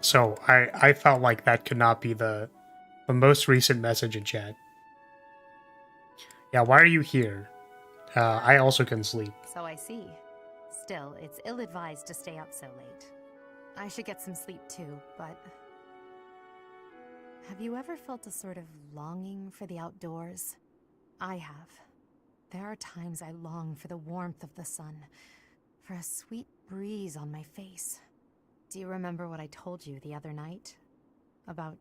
So I felt like that could not be the most recent message in chat. Yeah, why are you here? I also can sleep. So I see. Still, it's ill-advised to stay up so late. I should get some sleep too, but... Have you ever felt a sort of longing for the outdoors? I have. There are times I long for the warmth of the sun, for a sweet breeze on my face. Do you remember what I told you the other night? About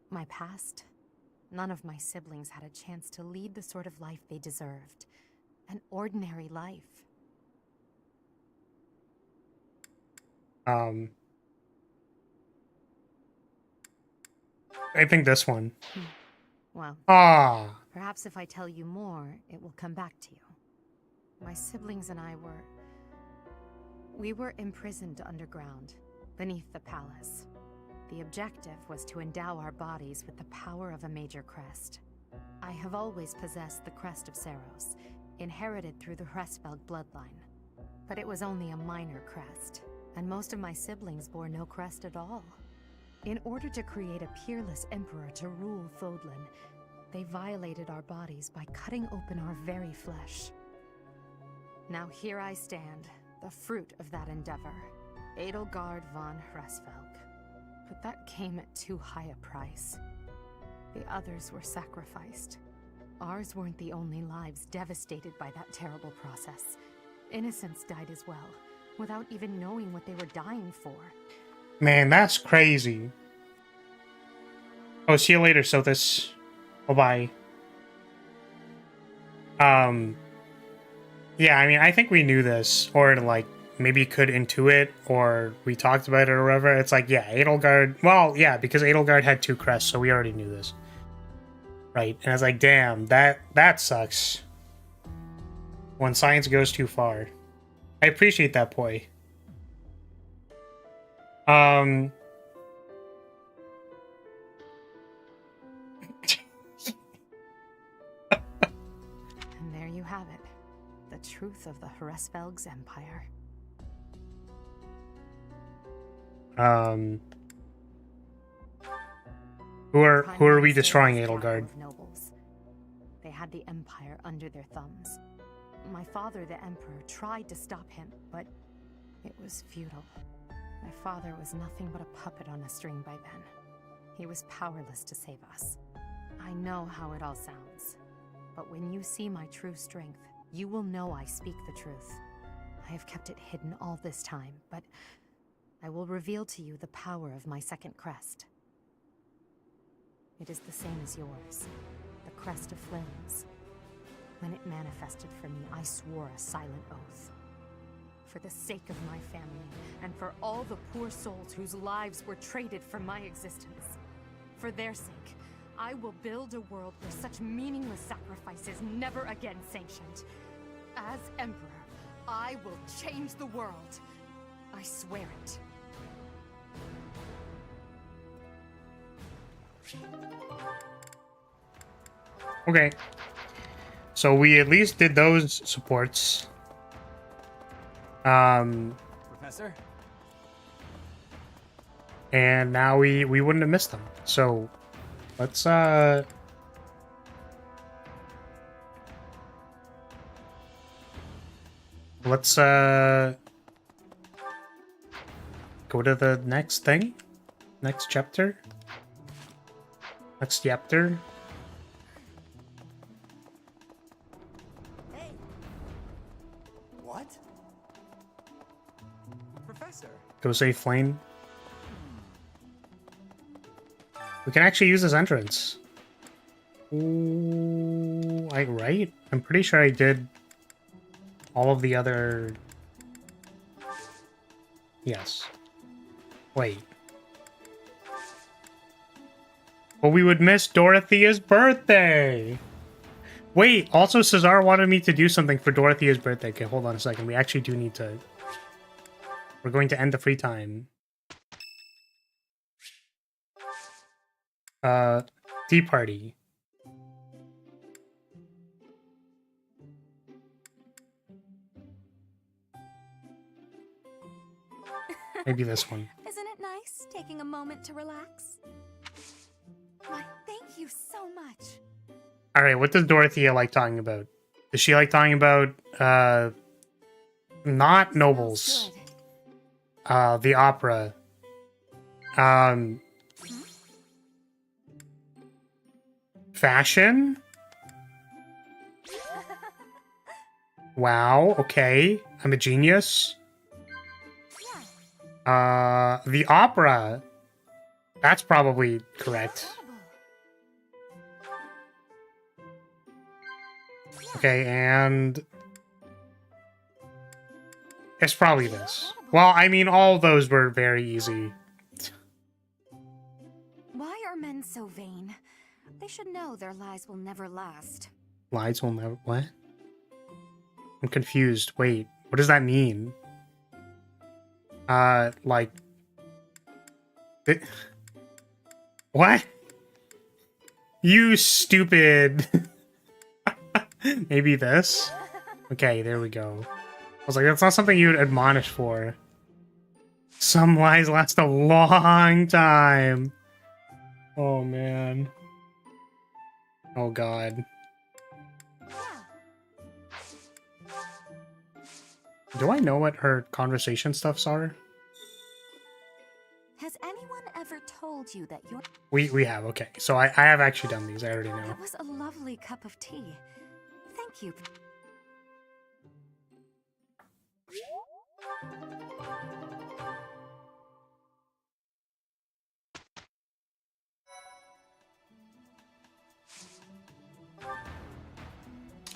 my past? None of my siblings had a chance to lead the sort of life they deserved. An ordinary life. I think this one. Well, Ah. perhaps if I tell you more, it will come back to you. My siblings and I we were imprisoned underground, beneath the palace. The objective was to endow our bodies with the power of a major crest. I have always possessed the crest of Seros, inherited through the Hresvelg bloodline. But it was only a minor crest, and most of my siblings bore no crest at all. In order to create a peerless emperor to rule Fodlan, they violated our bodies by cutting open our very flesh. Now here I stand, the fruit of that endeavor, Edelgard von Hresvelg. But that came at too high a price. The others were sacrificed. Ours weren't the only lives devastated by that terrible process. Innocents died as well, without even knowing what they were dying for. Man, that's crazy. Oh, see you later, Sothis. Bye-bye. Yeah, I mean, I think we knew this, or like, maybe could intuit, or we talked about it or whatever. It's like, yeah, Edelgard, well, yeah, because Edelgard had 2 crests, so we already knew this. Right, and I was like, damn, that sucks. When science goes too far. I appreciate that, Poi. And there you have it. The truth of the Hresvelg's empire. Who are we destroying, Edelgard? Nobles. They had the empire under their thumbs. My father, the emperor, tried to stop him, but it was futile. My father was nothing but a puppet on a string by then. He was powerless to save us. I know how it all sounds, but when you see my true strength, you will know I speak the truth. I have kept it hidden all this time, but I will reveal to you the power of my second crest. It is the same as yours, the crest of flames. When it manifested for me, I swore a silent oath. For the sake of my family, and for all the poor souls whose lives were traded for my existence. For their sake, I will build a world where such meaningless sacrifice is never again sanctioned. As Emperor, I will change the world. I swear it. Okay. So we at least did those supports. Professor? And now we wouldn't have missed them. So let's go to the next thing. Next chapter. Next chapter. Hey. What? Professor? Go save Flame. We can actually use this entrance. Ooh, right? I'm pretty sure I did all of the other... Yes. Wait. But we would miss Dorothea's birthday! Wait, also Cesar wanted me to do something for Dorothea's birthday. Okay, hold on a second. We actually do need to... We're going to end the free time. Tea party. Maybe this one. Isn't it nice taking a moment to relax? Why, thank you so much. Alright, what does Dorothea like talking about? Does she like talking about, not nobles? The opera. Fashion? Wow, okay. I'm a genius. The opera. That's probably correct. Okay, and it's probably this. Well, I mean, all those were very easy. Why are men so vain? They should know their lies will never last. Lies will never... What? I'm confused. Wait, what does that mean? Like... What? You stupid... Maybe this? Okay, there we go. I was like, that's not something you'd admonish for. Some lies last a long time. Oh, man. Oh, God. Do I know what her conversation stuffs are? Has anyone ever told you that you're... We have, okay. So I have actually done these, I already know. It was a lovely cup of tea. Thank you.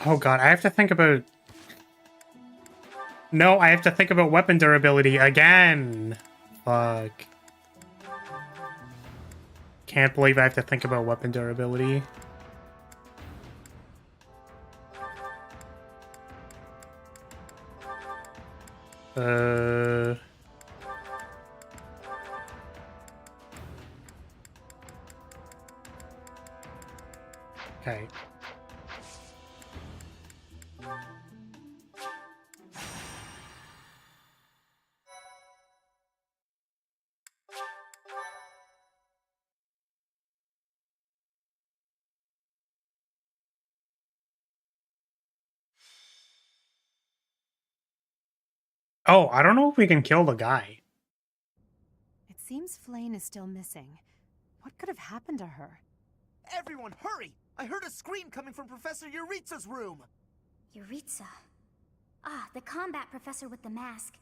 Oh god, I have to think about... No, I have to think about weapon durability again! Fuck. Can't believe I have to think about weapon durability. Okay. Oh, I don't know if we can kill the guy. It seems Flame is still missing. What could have happened to her? Everyone, hurry! I heard a scream coming from Professor Yuritsa's room! Yuritsa. Ah, the combat professor with the mask.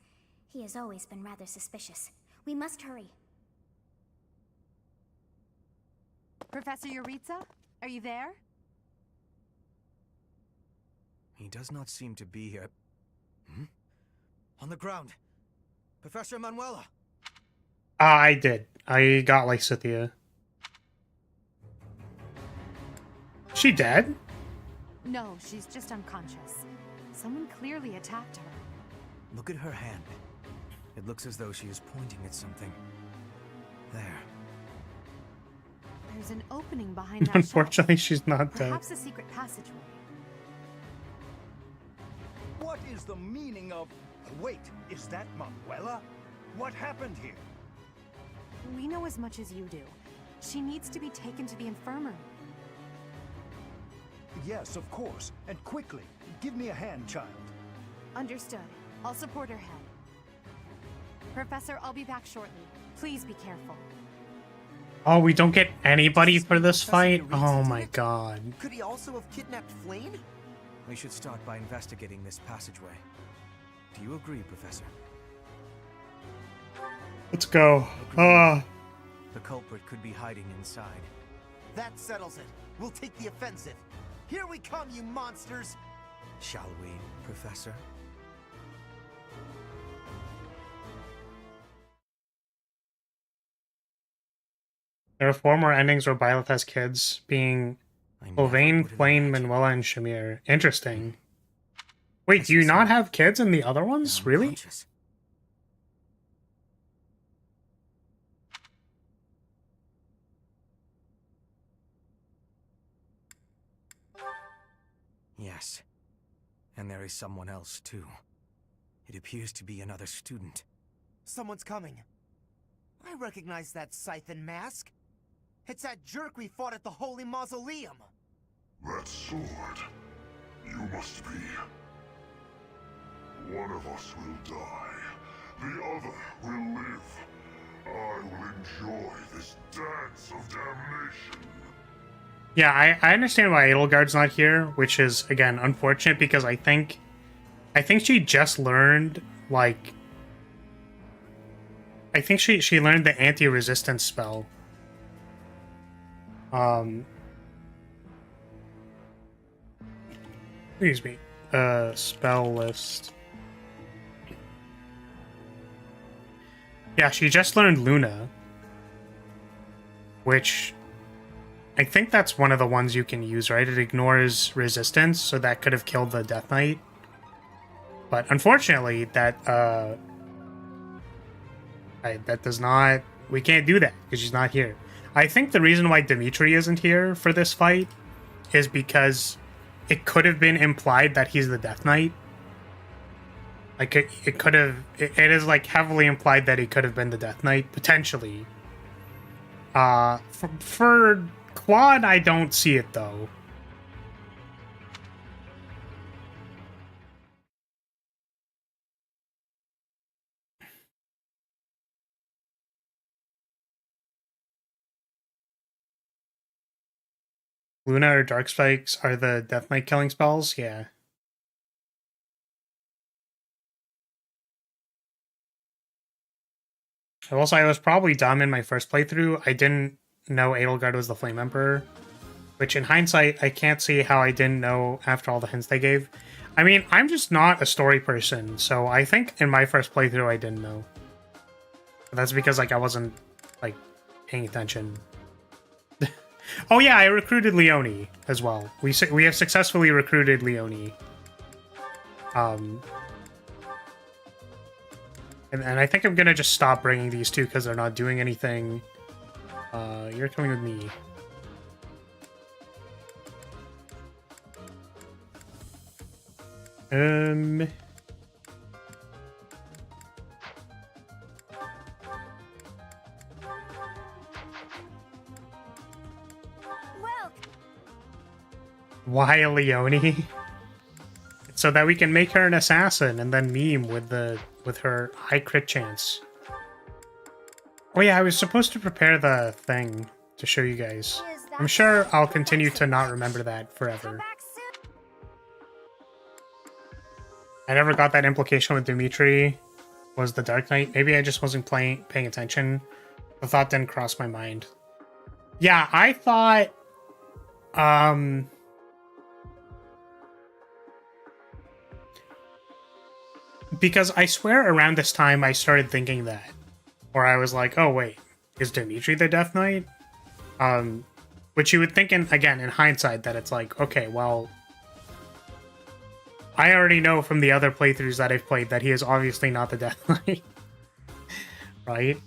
He has always been rather suspicious. We must hurry. Professor Yuritsa? Are you there? He does not seem to be here. Hmm? On the ground. Professor Manuela. I did. I got Lysithea. She dead? No, she's just unconscious. Someone clearly attacked her. Look at her hand. It looks as though she is pointing at something. There. There's an opening behind that Unfortunately, shelf. she's not dead. Perhaps a secret passageway. What is the meaning of... Wait, is that Manuela? What happened here? We know as much as you do. She needs to be taken to the infirmary. Yes, of course. And quickly. Give me a hand, child. Understood. I'll support her head. Professor, I'll be back shortly. Please be careful. Oh, we don't get anybody for this fight? Oh my god. Could he also have kidnapped Flame? We should start by investigating this passageway. Do you agree, Professor? Let's go. Ah. The culprit could be hiding inside. That settles it. We'll take the offensive. Here we come, you monsters! Shall we, Professor? There are 4 more endings where Byleth has kids, being Sylvain, Flame, Manuela, and Shamir. Interesting. Wait, do you not have kids in the other ones? Really? Yes. And there is someone else, too. It appears to be another student. Someone's coming. I recognize that Scythen mask. It's that jerk we fought at the Holy Mausoleum. That sword. You must be. One of us will die. The other will live. I will enjoy this dance of damnation. Yeah, I understand why Edelgard's not here, which is, again, unfortunate because I think she just learned, like... I think she learned the anti-resistance spell. Excuse me. Spell list. Yeah, she just learned Luna. Which... I think that's one of the ones you can use, right? It ignores resistance, so that could have killed the Death Knight. But unfortunately, that does not... We can't do that, because she's not here. I think the reason why Dimitri isn't here for this fight is because it could have been implied that he's the Death Knight. Like, it could have... It is, like, heavily implied that he could have been the Death Knight, potentially. For Quad, I don't see it, though. Luna or Dark Spikes are the Death Knight killing spells? Yeah. Also, I was probably dumb in my first playthrough. I didn't know Edelgard was the Flame Emperor. Which, in hindsight, I can't see how I didn't know after all the hints they gave. I mean, I'm just not a story person, so I think in my first playthrough I didn't know. But that's because, like, I wasn't, like, paying attention. Oh yeah, I recruited Leonie as well. We have successfully recruited Leonie. And I think I'm gonna just stop bringing these two because they're not doing anything. You're coming with me. Why Leonie? So that we can make her an assassin and then meme with her high crit chance. Oh yeah, I was supposed to prepare the thing to show you guys. I'm sure I'll continue to not remember that forever. I never got that implication with Dimitri was the Dark Knight. Maybe I just wasn't paying attention. The thought didn't cross my mind. Yeah, I thought... Because I swear around this time I started thinking that. Or I was like, oh wait, is Dimitri the Death Knight? Which you would think, again, in hindsight, that it's like, okay, well... I already know from the other playthroughs that I've played that he is obviously not the Death Knight. Right?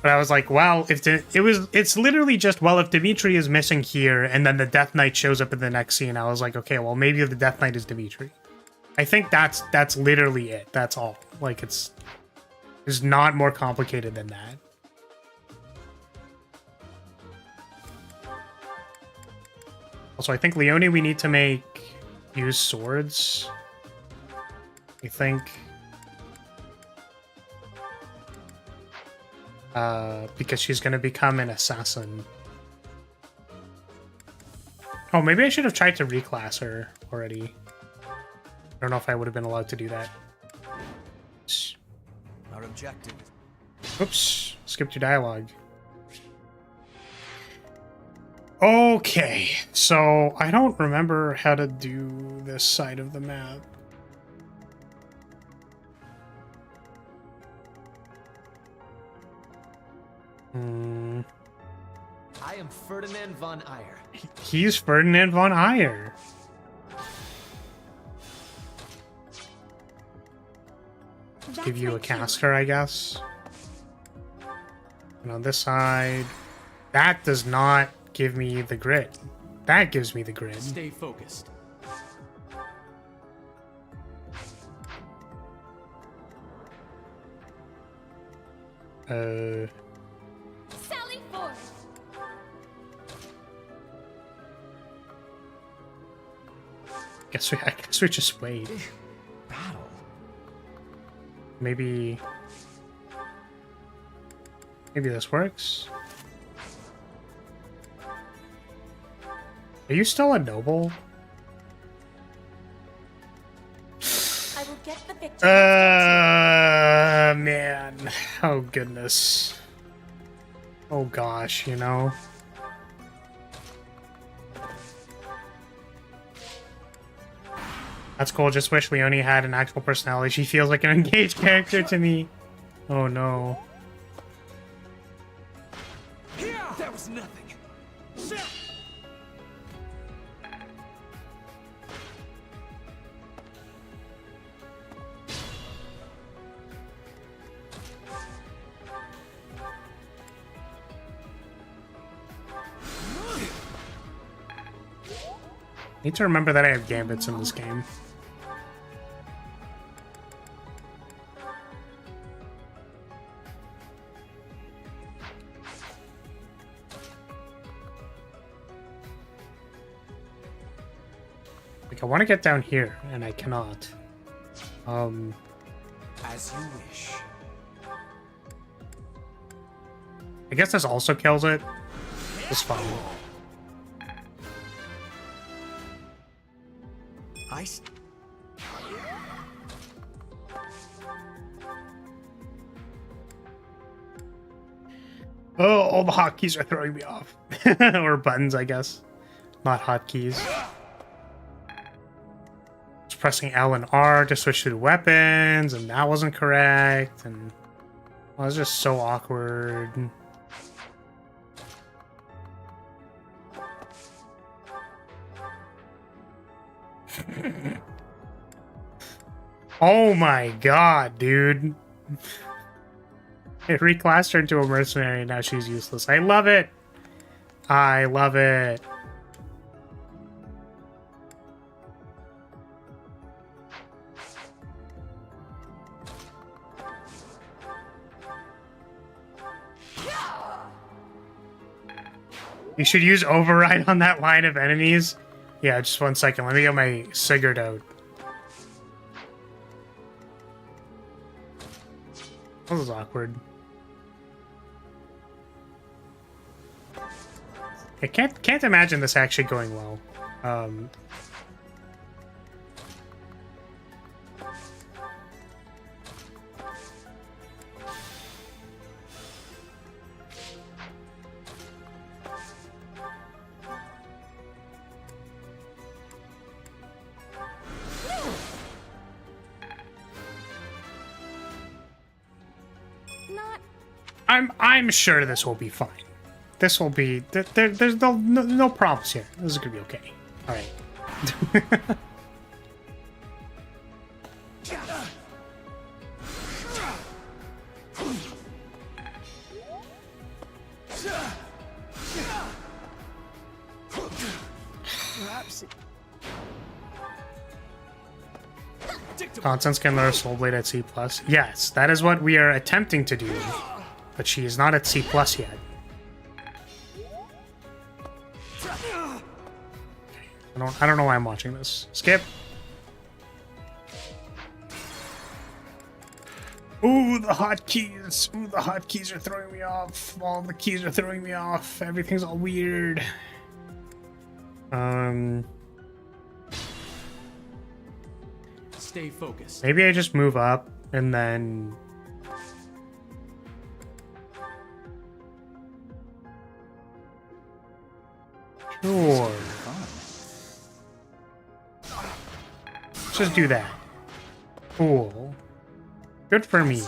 But I was like, well, it's literally just, well, if Dimitri is missing here and then the Death Knight shows up in the next scene, I was like, okay, well, maybe the Death Knight is Dimitri. I think that's literally it. That's all. Like, it's not more complicated than that. Also, I think Leonie we need to use swords. I think. Because she's going to become an assassin. Oh, maybe I should have tried to reclass her already. I don't know if I would have been allowed to do that. Our objective. Oops, skipped your dialogue. Okay, so I don't remember how to do this side of the map. I am Ferdinand von Eyre. He's Ferdinand von Eyre. Give you a caster, I guess. And on this side, that does not give me the grid. That gives me the grid. Stay focused. Sally forth. I guess we just wait. Battle. Maybe this works. Are you still a noble? I will get the victory. Man. Oh, goodness. Oh, gosh, you know? That's cool. Just wish Leonie had an actual personality. She feels like an engaged character to me. Oh no. That was nothing. Need to remember that I have gambits in this game. Like, I want to get down here, and I cannot. As you wish. I guess this also kills it. It's fine. Oh, all the hotkeys are throwing me off. Or buttons, I guess. Not hotkeys. Just pressing L and R to switch to weapons, and that wasn't correct, and well, it was just so awkward. Oh my god, dude. It reclassed her into a mercenary, and now she's useless. I love it! I love it. You should use override on that line of enemies. Yeah, just 1 second. Let me get my Sigurd out. That was awkward. I can't imagine this actually going well. I'm sure this will be fine. This will be there's no problems here. This is gonna be okay. All right. Constance can learn Soul Blade at C+. Yes, that is what we are attempting to do, but she is not at C+ yet. I don't know why I'm watching this. Skip. Ooh, the hotkeys. Ooh, the hotkeys are throwing me off. All the keys are throwing me off. Everything's all weird. Stay focused. Maybe I just move up and then... Sure. Let's just do that. Cool. Good for me.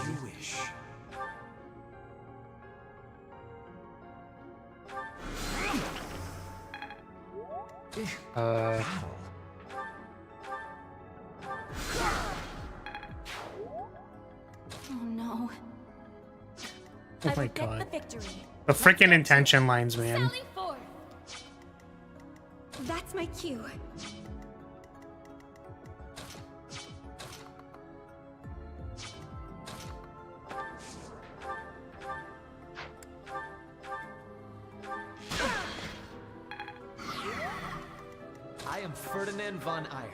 Oh no. Oh my god. The freaking intention lines, man. That's my cue. I am Ferdinand von Eyre.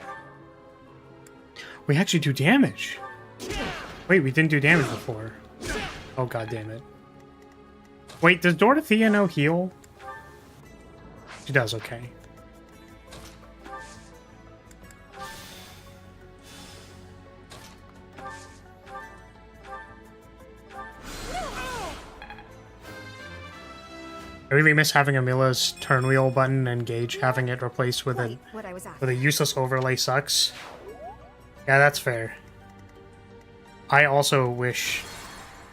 We actually do damage. Wait, we didn't do damage before. Oh god damn it. Wait, does Dorothea know heal? She does, okay. I really miss having Amila's turn wheel button and Gage having it replaced with a useless overlay sucks. Yeah, that's fair. I also wish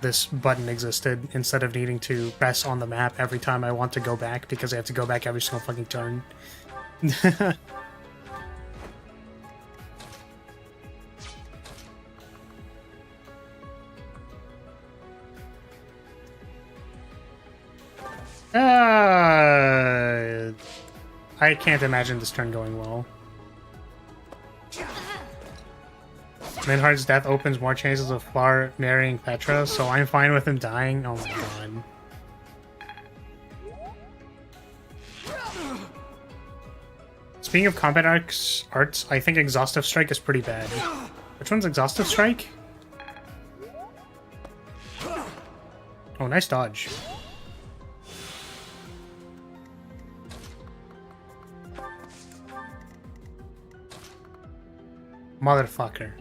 this button existed instead of needing to press on the map every time I want to go back, because I have to go back every single fucking turn. I can't imagine this turn going well. Minhard's death opens more chances of Flar marrying Petra, so I'm fine with him dying. Oh my god. Speaking of combat arts, I think Exhaustive Strike is pretty bad. Which one's Exhaustive Strike? Oh, nice dodge. Motherfucker.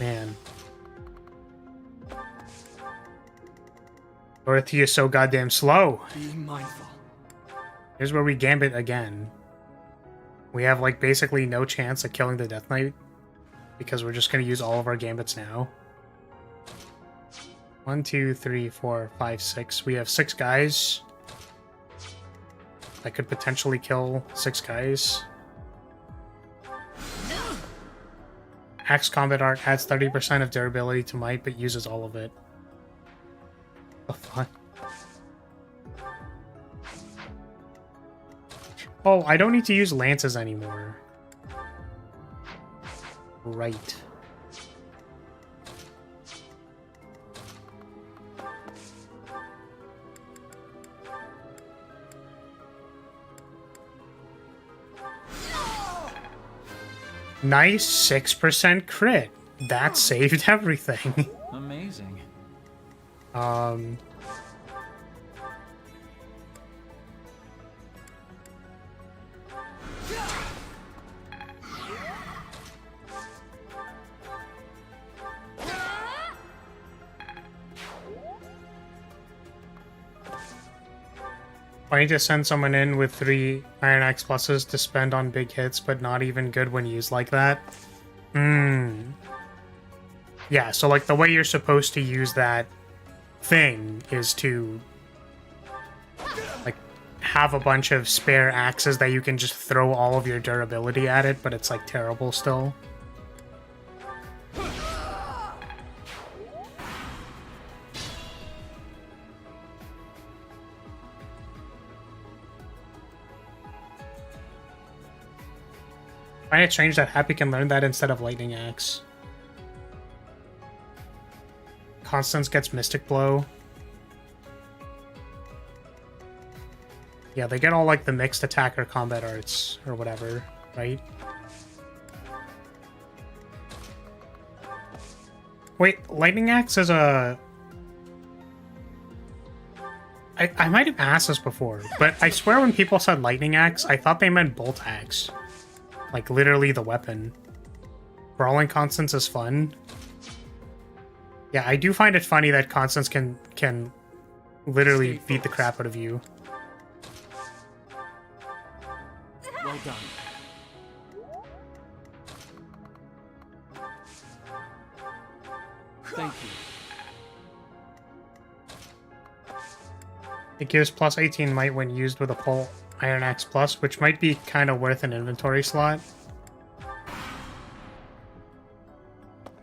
Man. Dorothy is so goddamn slow. Be mindful. Here's where we gambit again. We have like basically no chance of killing the Death Knight because we're just gonna use all of our gambits now. 1, 2, 3, 4, 5, 6. We have 6 guys. I could potentially kill 6 guys. Axe Combat Art adds 30% of durability to might, but uses all of it. The fuck? Oh, I don't need to use lances anymore. Right. Nice 6% crit. That saved everything. Amazing. I need to send someone in with 3 Iron Axe pluses to spend on big hits, but not even good when used like that. Yeah, so like the way you're supposed to use that thing is to like have a bunch of spare axes that you can just throw all of your durability at it, but it's like terrible still. I find it strange that Happy can learn that instead of Lightning Axe. Constance gets Mystic Blow. Yeah, they get all like the mixed attack or combat arts or whatever, right? Wait, Lightning Axe is a... I might have asked this before, but I swear when people said Lightning Axe, I thought they meant Bolt Axe. Like, literally the weapon. Brawling Constance is fun. Yeah, I do find it funny that Constance can literally beat the crap out of you. Well done. Thank you. It gives plus 18 might when used with a full Iron Axe Plus, which might be kind of worth an inventory slot.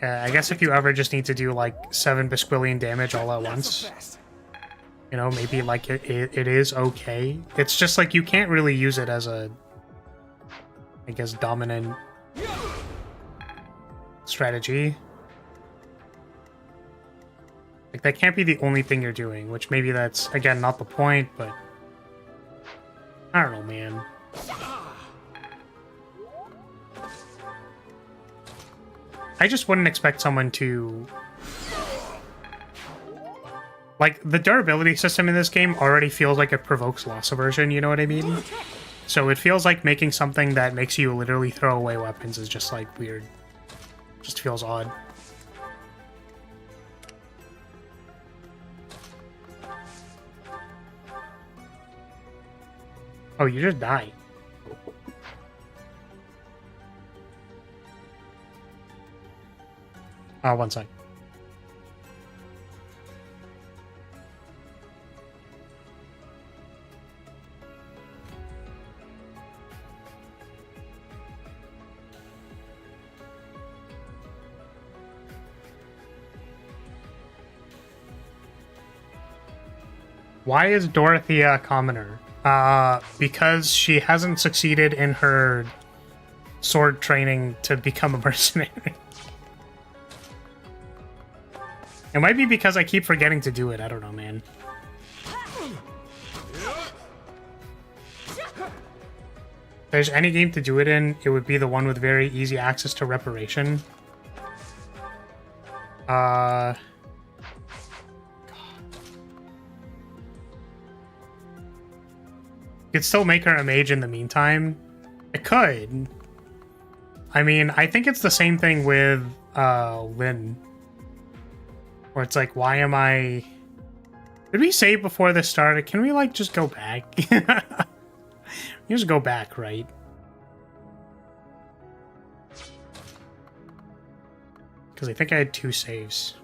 I guess if you ever just need to do like 7 Bisquillion damage all at once, you know, maybe like it is okay. It's just like you can't really use it as a, I guess, dominant strategy. Like that can't be the only thing you're doing, which maybe that's, again, not the point, but I don't know, man. I just wouldn't expect someone to... Like, the durability system in this game already feels like it provokes loss aversion, you know what I mean? So it feels like making something that makes you literally throw away weapons is just, like, weird. Just feels odd. Oh, you just died. One sec. Why is Dorothy a commoner? Because she hasn't succeeded in her sword training to become a mercenary. It might be because I keep forgetting to do it. I don't know, man. If there's any game to do it in, it would be the one with very easy access to reparation. Could still make her a mage in the meantime. It could. I mean, I think it's the same thing with Lynn. Where it's like, why am I... Did we save before this started? Can we, like, just go back? You just go back, right? Because I think I had 2 saves.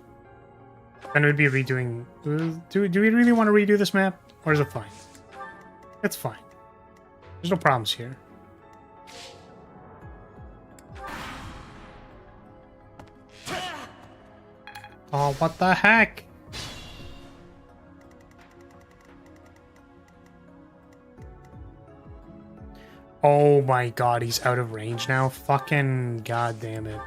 Then we'd be redoing... Do we really want to redo this map? Or is it fine? It's fine. There's no problems here. Oh, what the heck? Oh my god, he's out of range now? Fucking god damn it.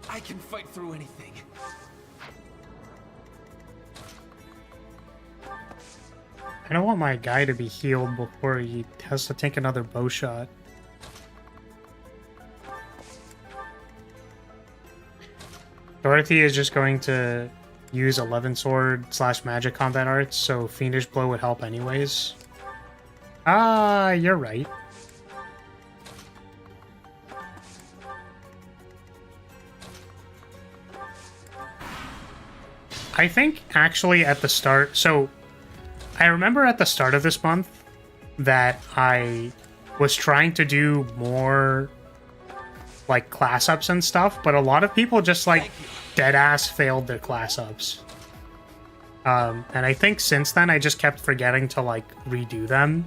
I can fight through anything. I don't want my guy to be healed before he has to take another bow shot. Dorothy is just going to use 11 sword / magic combat arts, so Fiendish Blow would help anyways. Ah, you're right. I think actually at the start, so I remember at the start of this month that I was trying to do more like class ups and stuff, but a lot of people just like dead ass failed their class ups. And I think since then I just kept forgetting to like redo them.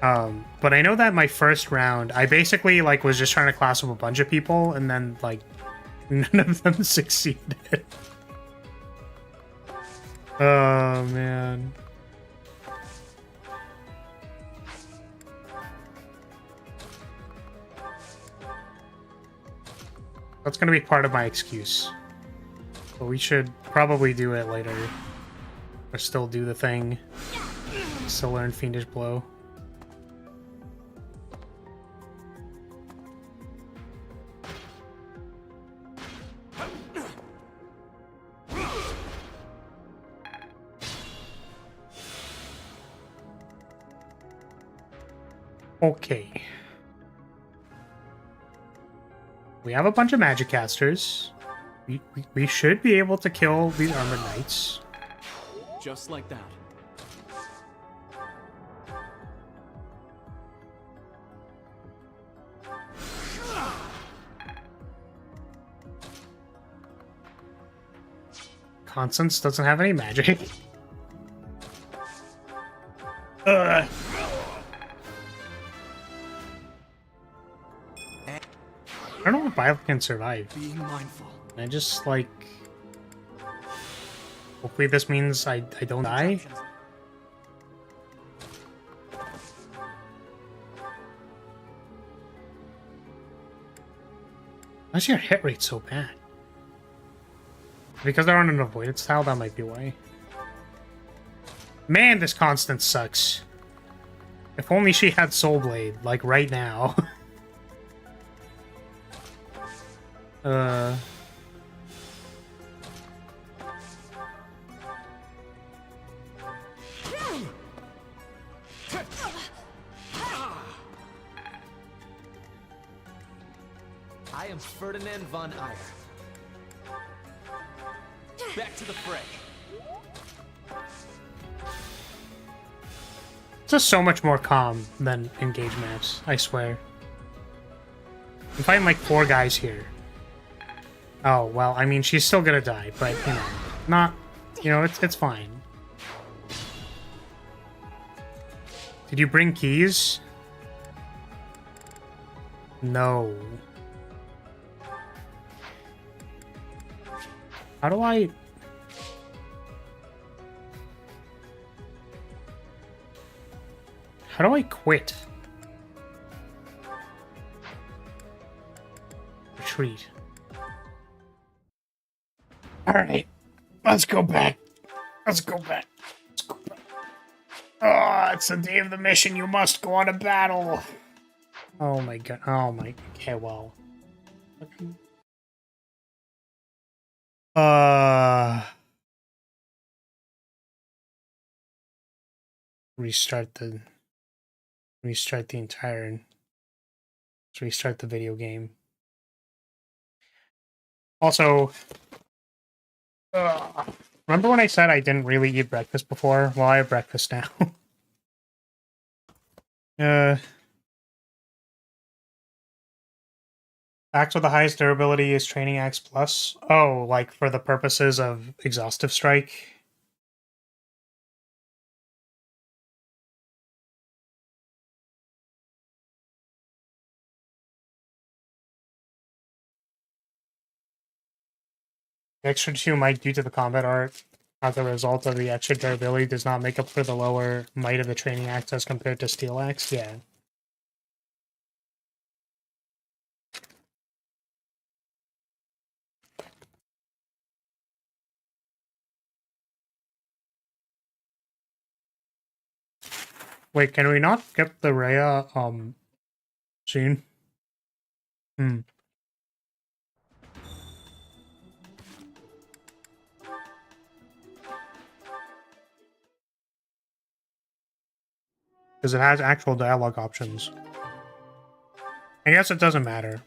But I know that my first round, I basically like was just trying to class up a bunch of people and then like none of them succeeded. Oh, man. That's gonna be part of my excuse. But we should probably do it later. Or still do the thing. Still learn Fiendish Blow. Okay. We have a bunch of magic casters. We should be able to kill these armored knights. Just like that. Constance doesn't have any magic. Ugh. I don't know if Violet can survive. Being mindful. I just like... Hopefully this means I don't die. Why is your hit rate so bad? Because they're on an avoidance tile, that might be why. Man, this Constance sucks. If only she had Soul Blade, like right now. am Ferdinand von Eyre. Back to the fray. It's just so much more calm than engage maps, I swear. I'm fighting like 4 guys here. Oh, well, I mean, she's still gonna die, but, you know, not, you know, it's fine. Did you bring keys? No. How do I... How do I quit? Retreat. Alright. Let's go back. Let's go back. Let's go back. Oh, it's the day of the mission. You must go on a battle. Oh my god. Oh my... Okay, well. Restart the entire... Let's restart the video game. Also... remember when I said I didn't really eat breakfast before? Well, I have breakfast now. Axe with the highest durability is Training Axe Plus. Oh, like for the purposes of Exhaustive Strike? The extra 2 might due to the combat art. As a result of the extra durability does not make up for the lower might of the Training Axe as compared to Steel Axe. Yeah. Wait, can we not get the Rhea, soon? Because it has actual dialogue options. I guess it doesn't matter.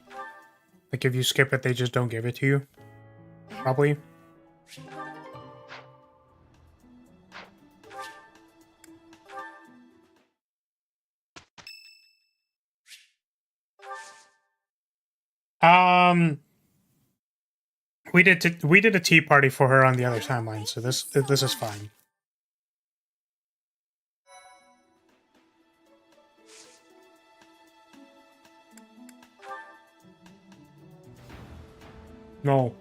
Like, if you skip it, they just don't give it to you. Probably. We did a tea party for her on the other timeline, so this is fine. No.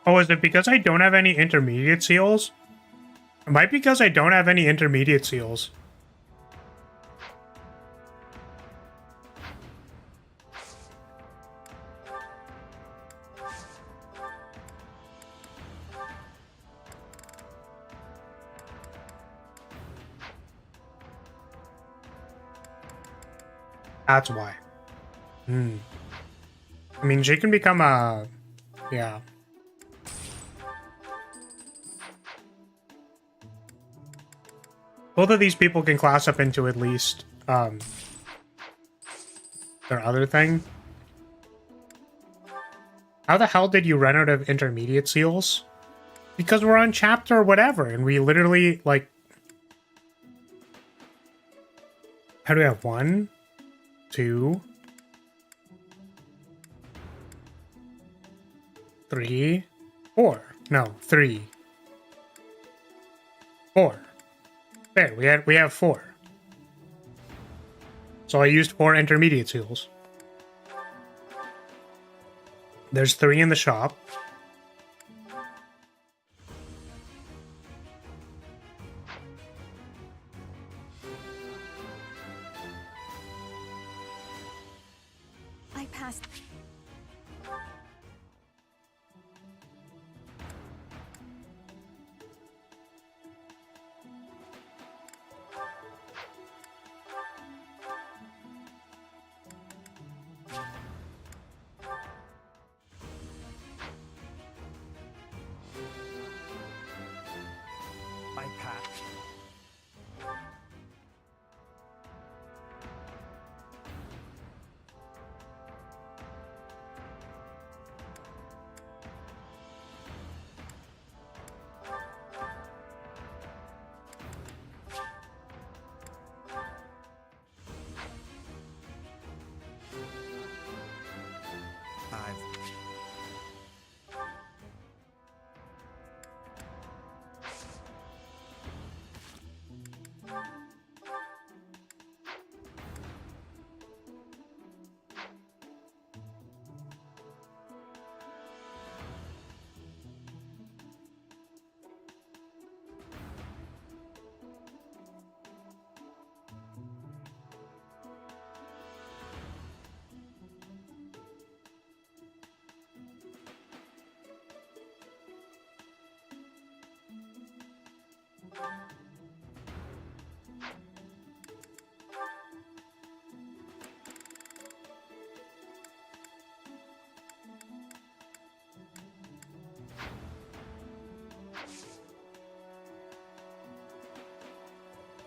Oh, is it because I don't have any intermediate seals? It might be because I don't have any intermediate seals. That's why. I mean, she can become a... Yeah. Both of these people can class up into at least, their other thing. How the hell did you run out of intermediate seals? Because we're on chapter whatever, and we literally, like... How do we have 1, 2, 3, 4. No, 3, 4. There, we have 4. So I used 4 intermediate seals. There's 3 in the shop. I passed.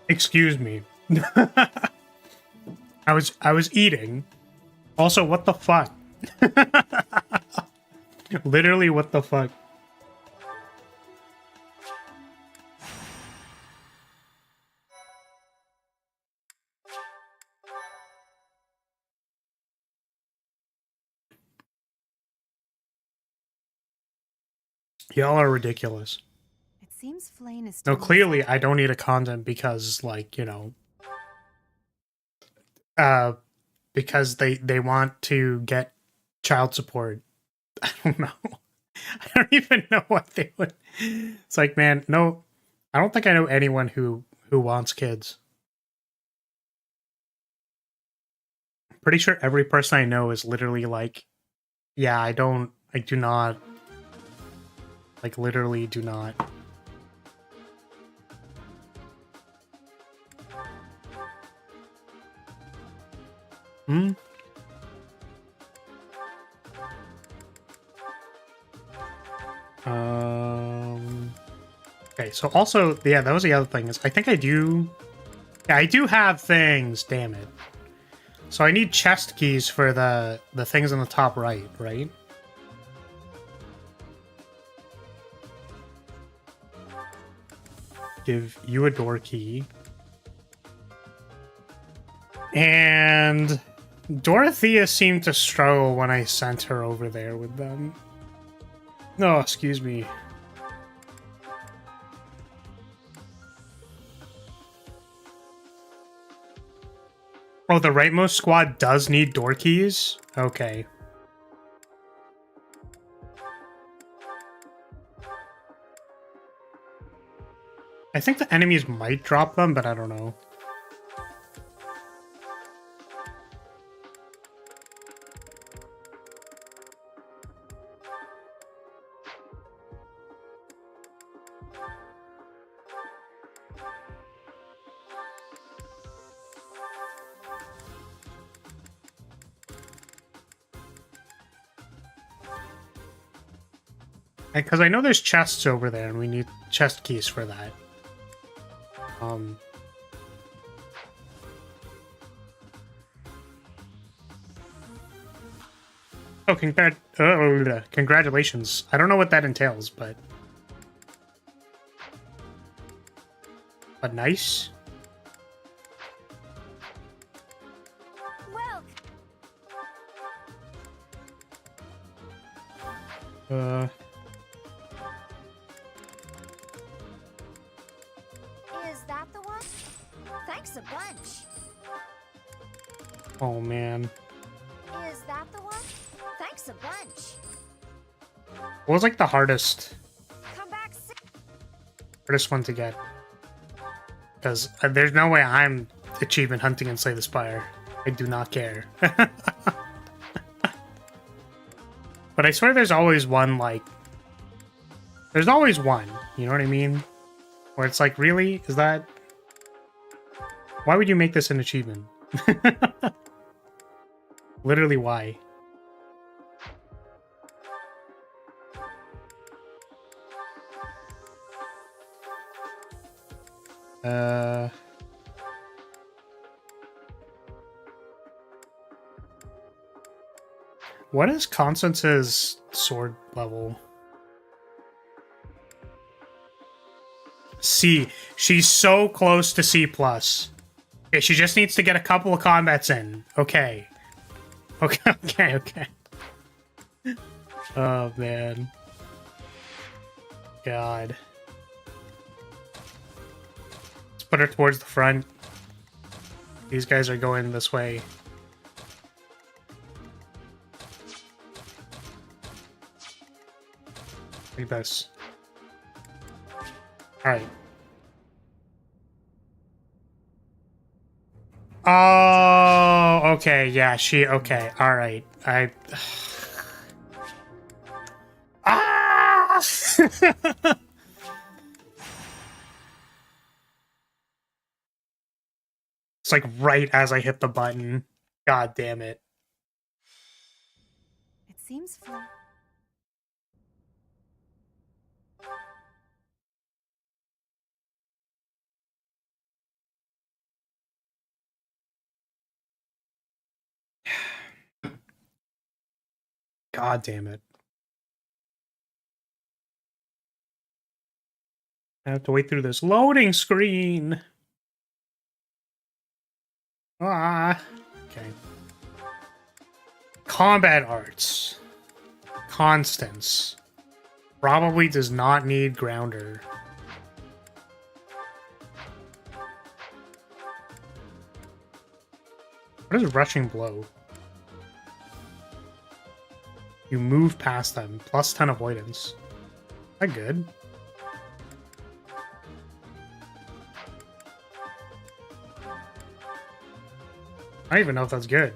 Excuse me. I was eating. Also, what the fuck? Literally, what the fuck? Y'all are ridiculous. It seems Flame is No, still clearly I don't need a content because, like, you know, because they want to get child support. I don't know. I don't even know what they would. It's like, man, no, I don't think I know anyone who wants kids. I'm pretty sure every person I know is literally like, yeah, I do not, like, literally do not. Hmm? Okay, so also, yeah, that was the other thing, is I think I do... Yeah, I do have things, damn it. So I need chest keys for the things on the top right, right? Give you a door key. And Dorothea seemed to struggle when I sent her over there with them. No, excuse me. Oh, the rightmost squad does need door keys? Okay. I think the enemies might drop them, but I don't know. Because I know there's chests over there, and we need chest keys for that. Oh, congratulations. I don't know what that entails, but nice. Is that the one? Thanks a bunch. Oh, man. Is that the one? Thanks a bunch. What was, like, the hardest Come back one to get? Because there's no way I'm achievement hunting in Slay the Spire. I do not care. But I swear there's always one, like... There's always one, you know what I mean? Where it's like, really? Is that... Why would you make this an achievement? Literally, why? What is Constance's sword level? C. She's so close to C+. Okay, she just needs to get a couple of combats in. Okay. Okay. Oh, man. God. Let's put her towards the front. These guys are going this way. Like this. Alright. Oh, okay, yeah, okay, alright. Ah! It's like right as I hit the button. God damn it. It seems Flame... God damn it. I have to wait through this loading screen. Ah. Okay. Combat arts. Constance. Probably does not need grounder. What is rushing blow? You move past them. Plus 10 avoidance. Is that good? I don't even know if that's good.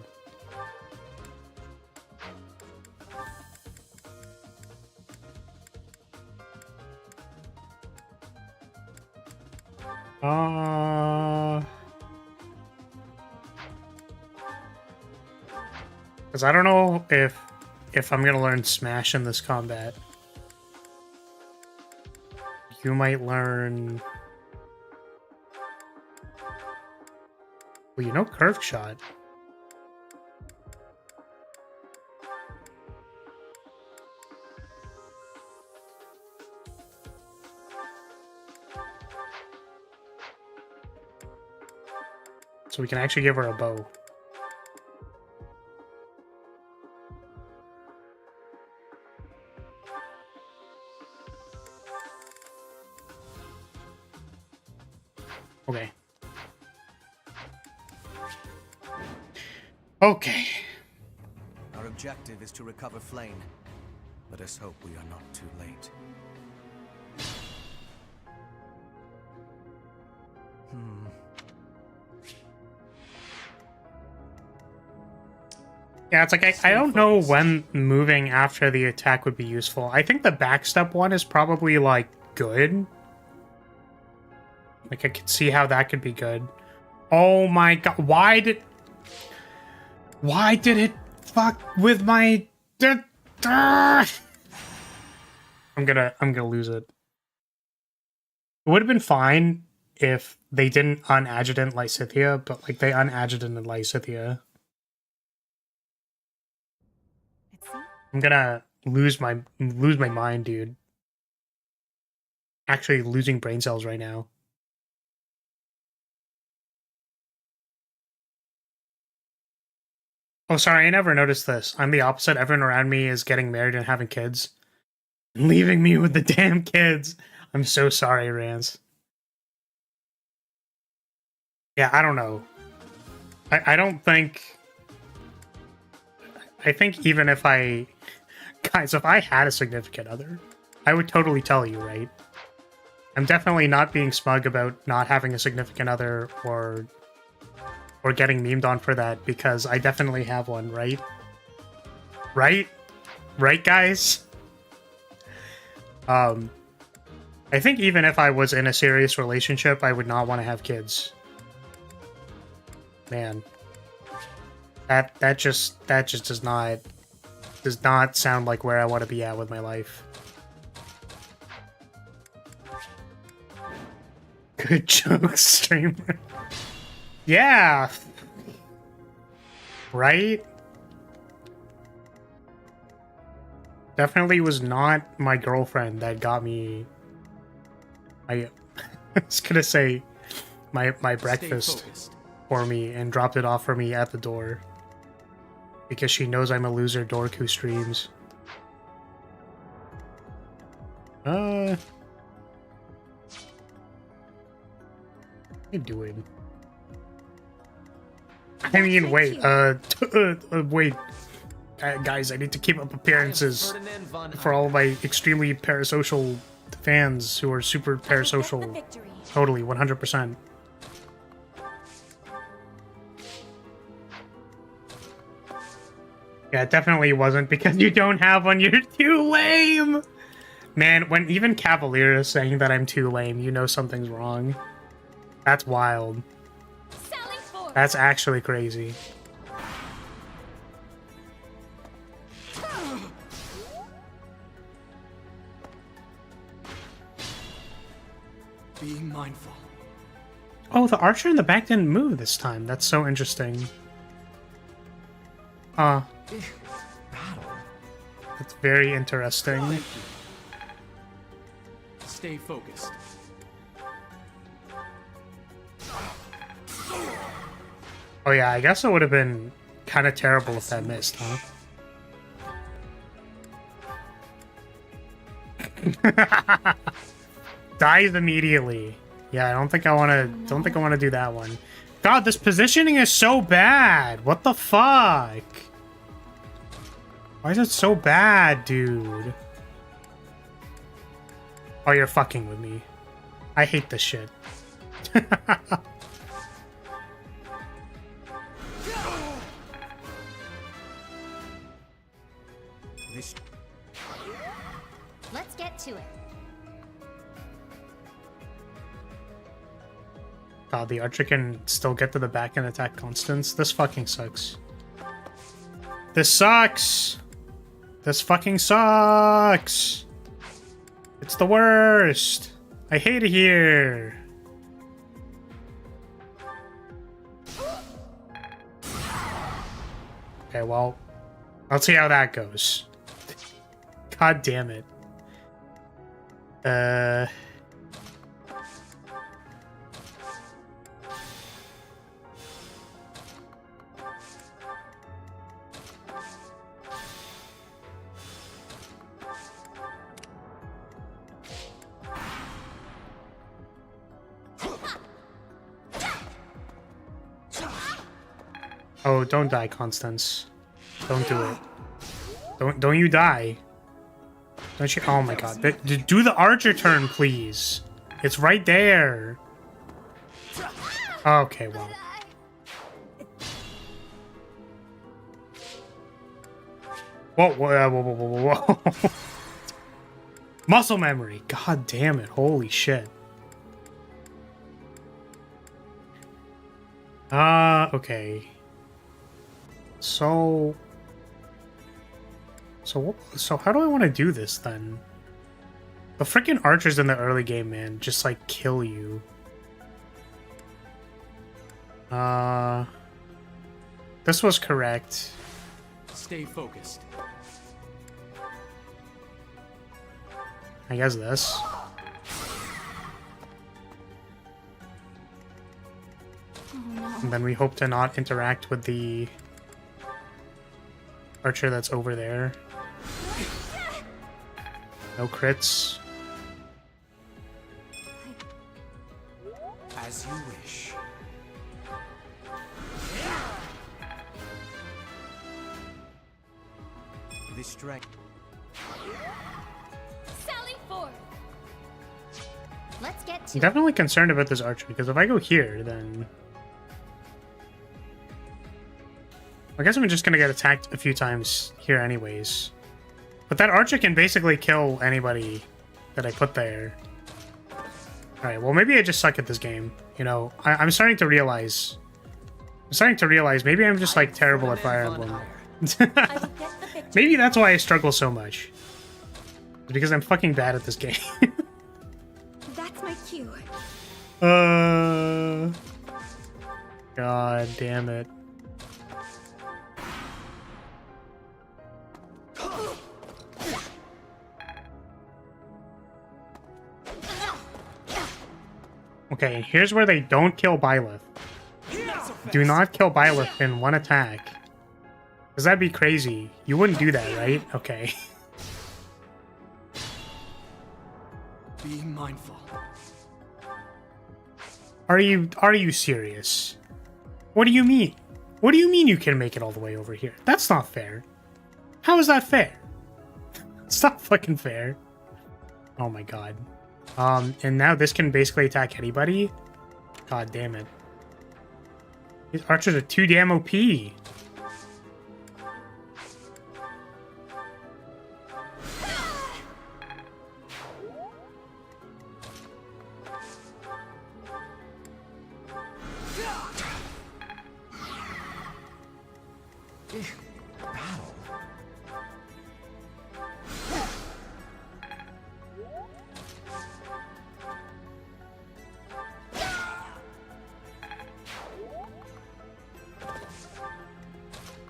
Because I don't know if I'm gonna learn Smash in this combat. You might learn... Well, you know Curve Shot. So we can actually give her a bow. Okay. Okay. Our objective is to recover Flame. Let us hope we are not too late. Yeah, it's like I don't know when moving after the attack would be useful. I think the backstep one is probably, like, good. Like, I could see how that could be good. Oh my god, why did it fuck with my... I'm gonna lose it. It would have been fine if they didn't unadjutant Lysithea, but, like, they unadjutanted Lysithea. I'm gonna lose my mind, dude. Actually losing brain cells right now. Oh, sorry, I never noticed this. I'm the opposite. Everyone around me is getting married and having kids. Leaving me with the damn kids. I'm so sorry, Rance. Yeah, I don't know. I don't think... I think even if I... Guys, if I had a significant other, I would totally tell you, right? I'm definitely not being smug about not having a significant other or getting memed on for that, because I definitely have one, right? Right? Right, guys? I think even if I was in a serious relationship, I would not want to have kids. Man. That just does not sound like where I want to be at with my life. Good jokes, streamer. Yeah. Right? Definitely was not my girlfriend that got me... I was gonna say my breakfast for me and dropped it off for me at the door. Because she knows I'm a loser dork who streams. What are you doing? I mean, wait, wait. Guys, I need to keep up appearances for all of my extremely parasocial fans who are super parasocial. Totally, 100%. Yeah, it definitely wasn't because you don't have one. You're too lame! Man, when even Cavalier is saying that I'm too lame, you know something's wrong. That's wild. That's actually crazy. Be mindful. Oh, the archer in the back didn't move this time. That's so interesting. Battle. It's very interesting. Thank you. Stay focused. Oh yeah, I guess it would have been kind of terrible if that missed, huh? Dies immediately. Yeah, I don't think I want to. Don't think I want to do that one. God, this positioning is so bad. What the fuck? Why is it so bad, dude? Oh, you're fucking with me. I hate this shit. Let's get to it. God, the archer can still get to the back and attack constants. This fucking sucks. This sucks! This fucking sucks! It's the worst! I hate it here! Okay, well, let's see how that goes. God damn it. Oh, don't die, Constance. Don't do it. Don't you die. Don't you? Oh my god. Do the archer turn, please. It's right there. Okay, well. Whoa. Muscle memory. God damn it. Holy shit. Okay. So how do I want to do this then? The freaking archers in the early game, man, just like kill you. This was correct. Stay focused. I guess this. And then we hope to not interact with the archer that's over there. No crits. As you wish. The strength. Sally forth. Let's get to I'm definitely concerned about this archer, because if I go here, then I guess I'm just gonna get attacked a few times here anyways. But that archer can basically kill anybody that I put there. Alright, well maybe I just suck at this game. You know, I'm starting to realize... maybe I'm just like terrible at Fire Emblem. Maybe that's why I struggle so much. It's because I'm fucking bad at this game. That's my cue. God damn it. Okay, here's where they don't kill Byleth. Do not kill Byleth in one attack. Because that'd be crazy. You wouldn't do that, right? Okay. Be mindful. Are you serious? What do you mean? What do you mean you can make it all the way over here? That's not fair. How is that fair? It's not fucking fair. Oh my god. And now this can basically attack anybody? God damn it. These archers are too damn OP.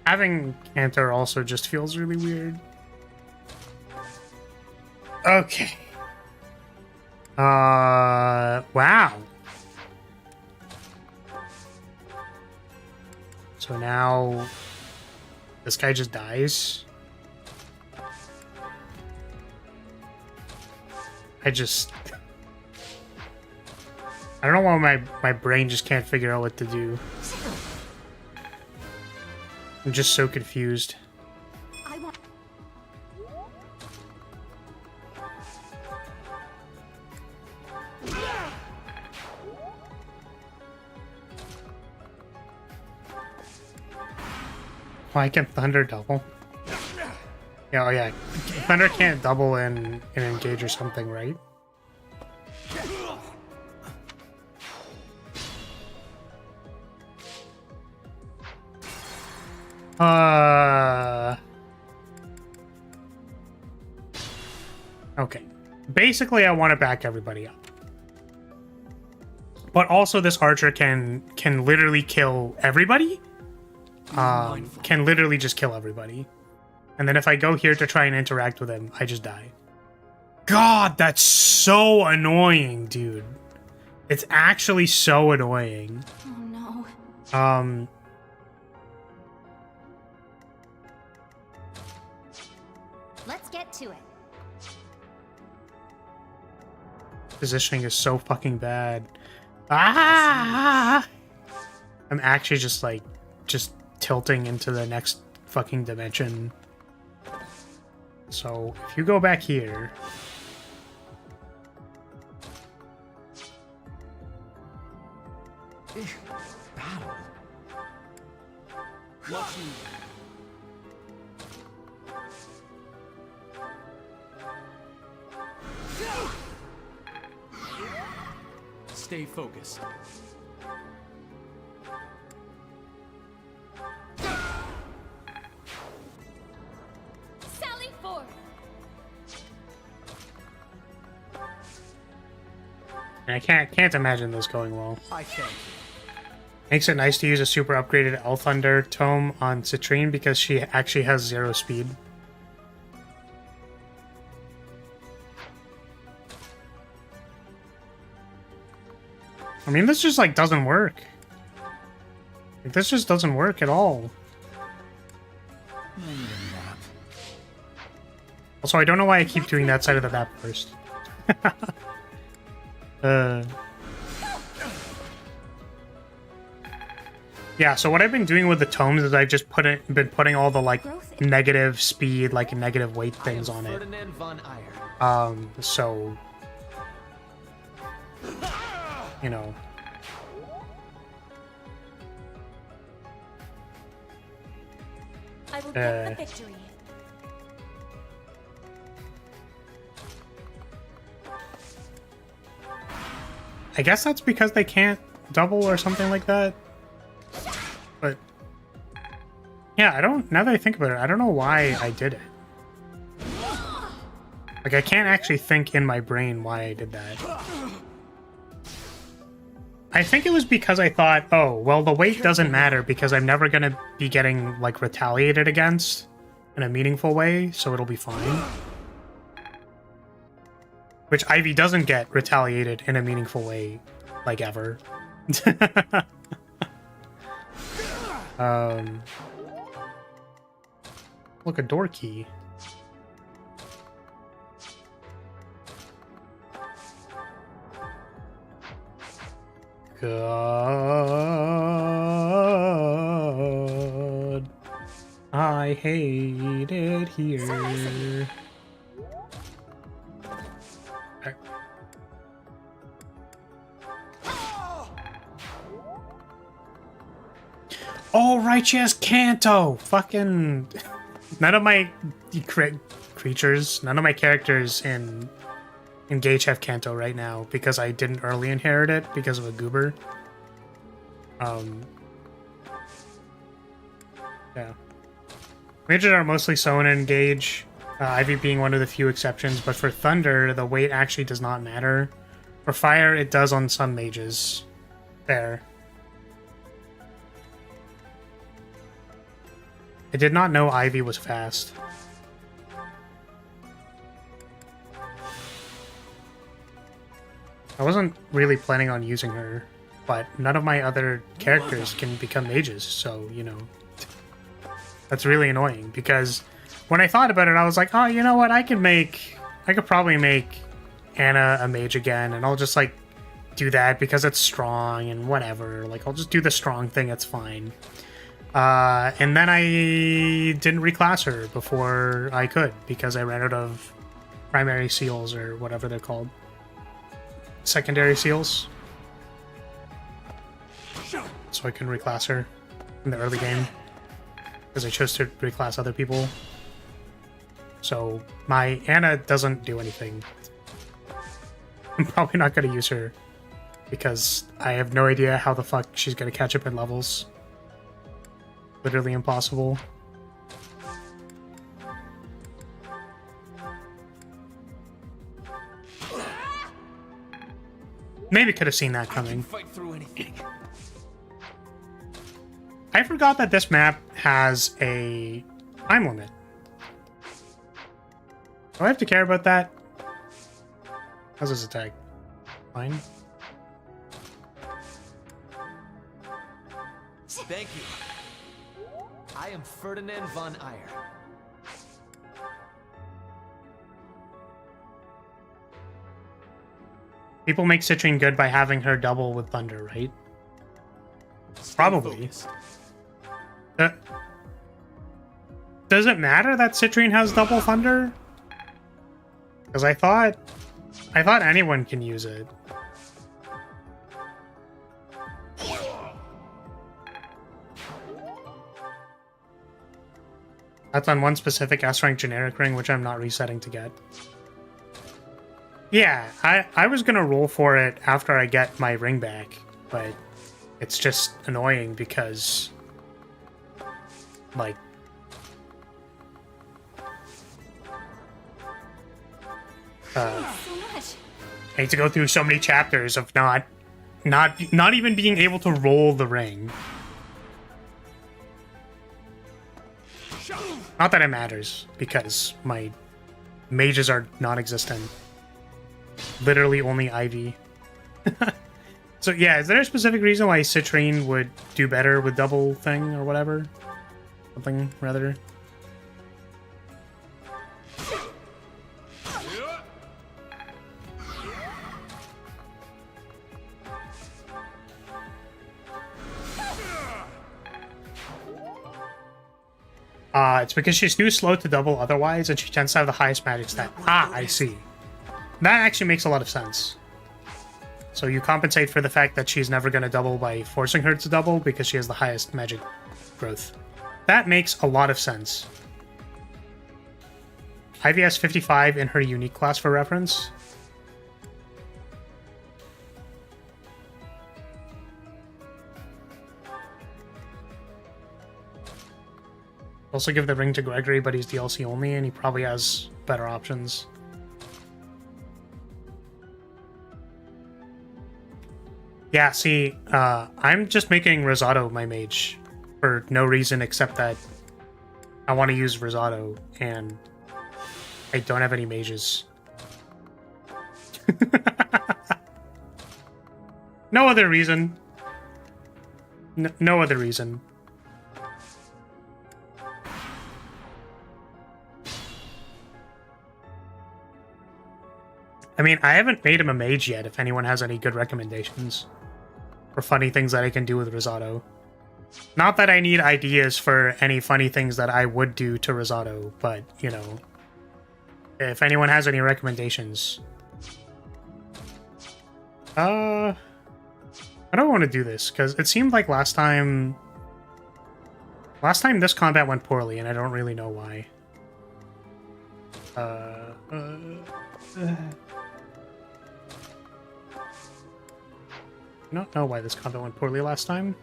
Having Cantor also just feels really weird. Okay. Wow. So now this guy just dies. I don't know why my brain just can't figure out what to do. I'm just so confused. Why can Thunder double? Yeah, oh yeah. Thunder can't double and engage or something, right? Okay. Basically, I want to back everybody up. But also this archer can literally kill everybody. Can literally just kill everybody. And then if I go here to try and interact with him, I just die. God, that's so annoying, dude. It's actually so annoying. Oh no. Let's get to it. Positioning is so fucking bad. Ah! I'm actually just like, tilting into the next fucking dimension. So if you go back here, Battle. Watching. Stay focused. Sally forth. and I can't imagine this going well. I think. Makes it nice to use a super upgraded Elf Thunder tome on Citrine because she actually has 0 speed. I mean, this just, like, doesn't work. Like, this just doesn't work at all. Also, I don't know why I keep doing that side of the map first. Yeah, so what I've been doing with the tomes is I've just been putting all the, like, negative speed, like, negative weight things on it. So... you know. I will get the victory. I guess that's because they can't double or something like that. But yeah, now that I think about it, I don't know why I did it. Like, I can't actually think in my brain why I did that. I think it was because I thought, oh, well, the weight doesn't matter because I'm never going to be getting, like, retaliated against in a meaningful way, so it'll be fine. Which Ivy doesn't get retaliated in a meaningful way, like, ever. Look, a door key. God, I hate it here. Okay. Oh, righteous Kanto! Fucking... none of my creatures, none of my characters in Engage have Kanto right now because I didn't early inherit it because of a goober. Yeah. Mages are mostly so in Engage, Ivy being one of the few exceptions, but for Thunder, the weight actually does not matter. For Fire, it does on some mages. There. I did not know Ivy was fast. I wasn't really planning on using her, but none of my other characters can become mages, so, you know, that's really annoying, because when I thought about it, I was like, oh, you know what, I could probably make Anna a mage again, and I'll just, like, do that because it's strong and whatever. Like, I'll just do the strong thing, it's fine. And then I didn't reclass her before I could, because I ran out of primary seals, or whatever they're called. Secondary seals. So I couldn't reclass her in the early game, because I chose to reclass other people. So my Anna doesn't do anything. I'm probably not going to use her, because I have no idea how the fuck she's going to catch up in levels. Literally impossible. Maybe could have seen that coming. Fight through anything. I forgot that this map has a time limit. Do I have to care about that? How's this attack? Fine. Thank you. I am Ferdinand von Eyre. People make Citrine good by having her double with Thunder, right? Probably. Does it matter that Citrine has double Thunder? Because I thought anyone can use it. That's on one specific S-rank generic ring, which I'm not resetting to get. Yeah, I was gonna roll for it after I get my ring back, but it's just annoying because, like, I hate to go through so many chapters of not even being able to roll the ring. Not that it matters, because my mages are non-existent. Literally only Ivy. So yeah, is there a specific reason why Citrine would do better with double thing or whatever? Something, rather. It's because she's too slow to double otherwise, and she tends to have the highest magic stat. Ah, I see. That actually makes a lot of sense. So you compensate for the fact that she's never going to double by forcing her to double because she has the highest magic growth. That makes a lot of sense. Ivy has 55 in her unique class for reference. Also give the ring to Gregory, but he's DLC only, and he probably has better options. Yeah, see, I'm just making Rosado my mage for no reason except that I want to use Rosado, and I don't have any mages. No other reason. No other reason. I mean, I haven't made him a mage yet, if anyone has any good recommendations for funny things that I can do with Rosado. Not that I need ideas for any funny things that I would do to Rosado, but, you know, if anyone has any recommendations. I don't want to do this, because it seemed like last time this combat went poorly, and I don't really know why. I don't know why this combat went poorly last time.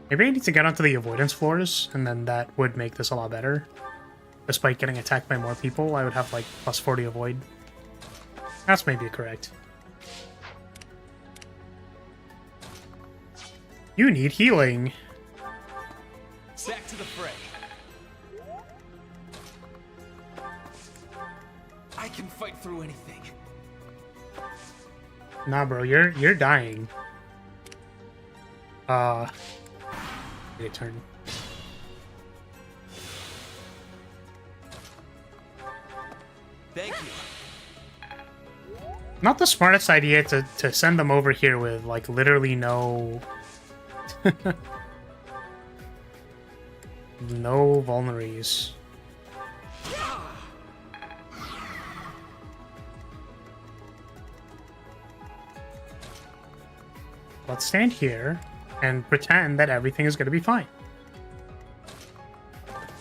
Maybe I need to get onto the avoidance floors, and then that would make this a lot better. Despite getting attacked by more people, I would have, like, plus 40 avoid. That's maybe correct. You need healing. Back to the fray. I can fight through anything. Nah, bro, you're dying. Your turn. Thank you. Not the smartest idea to send them over here with, like, literally no... no vulneraries. Let's stand here and pretend that everything is going to be fine.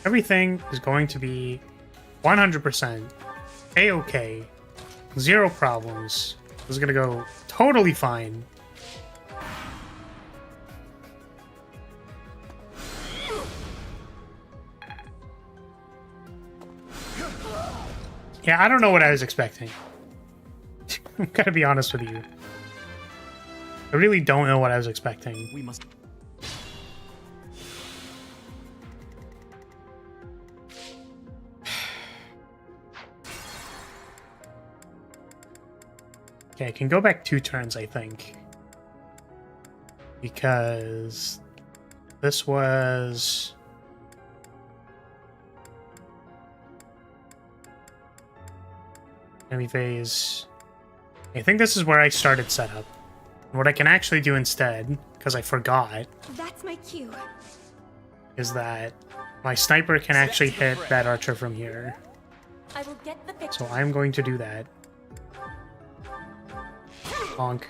Everything is going to be 100% A-okay. Zero problems. This is going to go totally fine. Yeah, I don't know what I was expecting. I'm gonna be honest with you. I really don't know what I was expecting. We must. Okay, I can go back 2 turns, I think. Because this was... enemy phase. I think this is where I started setup. And what I can actually do instead, because I forgot, That's my cue. is that my sniper can actually hit that archer from here. I will get the picture. So I'm going to do that. Bonk.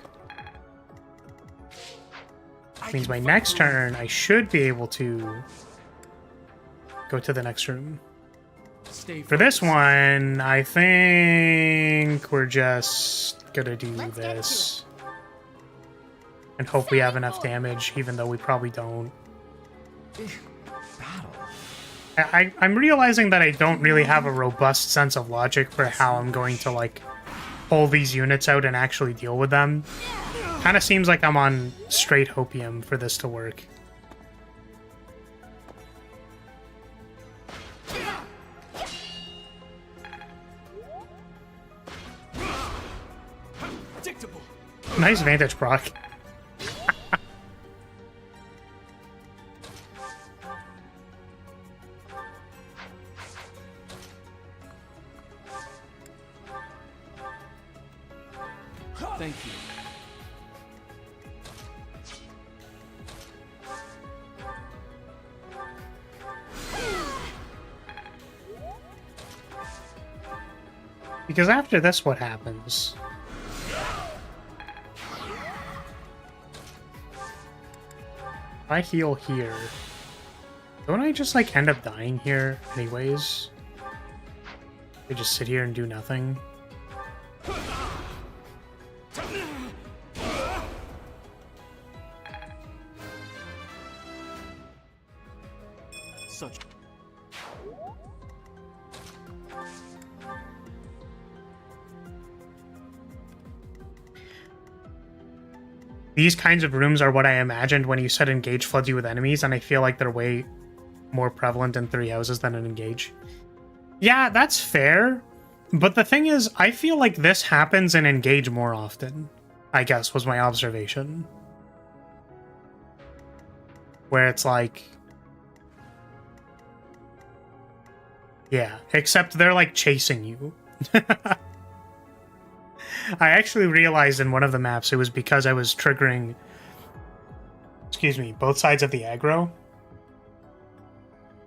Means my next turn, I should be able to go to the next room. For this one, I think we're just gonna do this. And hope we have enough damage, even though we probably don't. I'm realizing that I don't really have a robust sense of logic for how I'm going to, like, pull these units out and actually deal with them. Kind of seems like I'm on straight hopium for this to work. Nice vantage proc. Thank you. Because after this, what happens? If I heal here, don't I just, like, end up dying here anyways? I just sit here and do nothing? Such. These kinds of rooms are what I imagined when you said engage floods you with enemies, and I feel like they're way more prevalent in 3 houses than in engage. Yeah, that's fair, but the thing is, I feel like this happens in engage more often, I guess, was my observation. Where it's like... yeah, except they're, like, chasing you. I actually realized in one of the maps it was because I was triggering, excuse me, both sides of the aggro.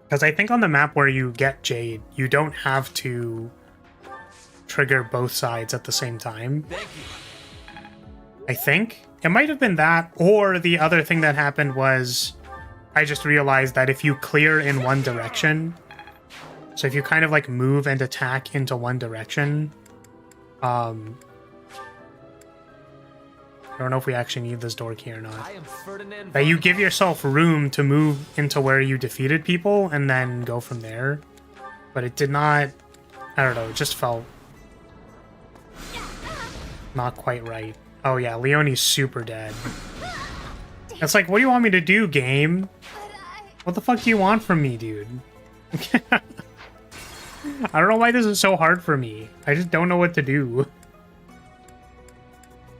Because I think on the map where you get Jade, you don't have to trigger both sides at the same time. I think. It might have been that, or the other thing that happened was I just realized that if you clear in one direction, so if you kind of like move and attack into one direction, I don't know if we actually need this door key or not. That you give yourself room to move into where you defeated people and then go from there. But it did not... I don't know, it just felt not quite right. Oh yeah, Leonie's super dead. It's like, what do you want me to do, game? What the fuck do you want from me, dude? I don't know why this is so hard for me. I just don't know what to do.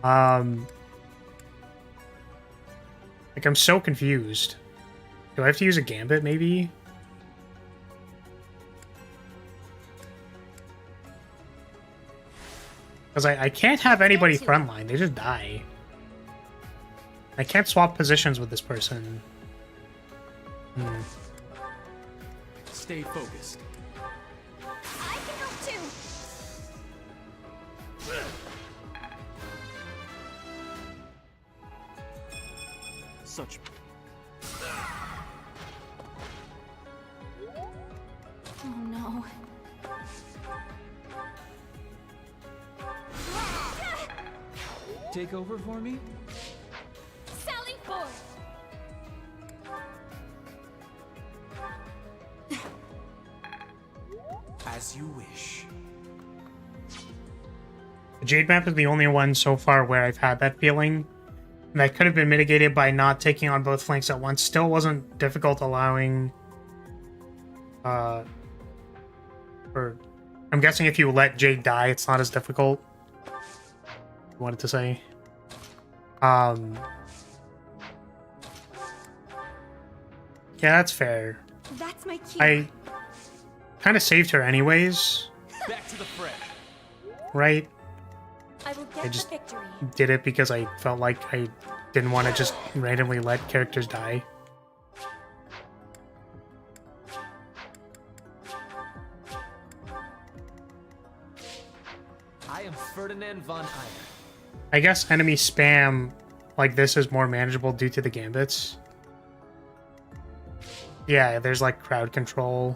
Like, I'm so confused. Do I have to use a gambit, maybe? Because I can't have anybody frontline. They just die. I can't swap positions with this person. Stay focused. I can help too. Such. Oh no. Take over for me? Sally forth. As you wish. The Jade map is the only one so far where I've had that feeling. And that could have been mitigated by not taking on both flanks at once. Still wasn't difficult allowing... I'm guessing if you let Jade die, it's not as difficult. I wanted to say. Yeah, that's fair. That's my cue. I kind of saved her anyways, Back to the fray. right? I will get I just the victory. did it because I felt like I didn't want to just randomly let characters die. I am Ferdinand von Eyre. I guess enemy spam like this is more manageable due to the gambits. Yeah, there's like crowd control.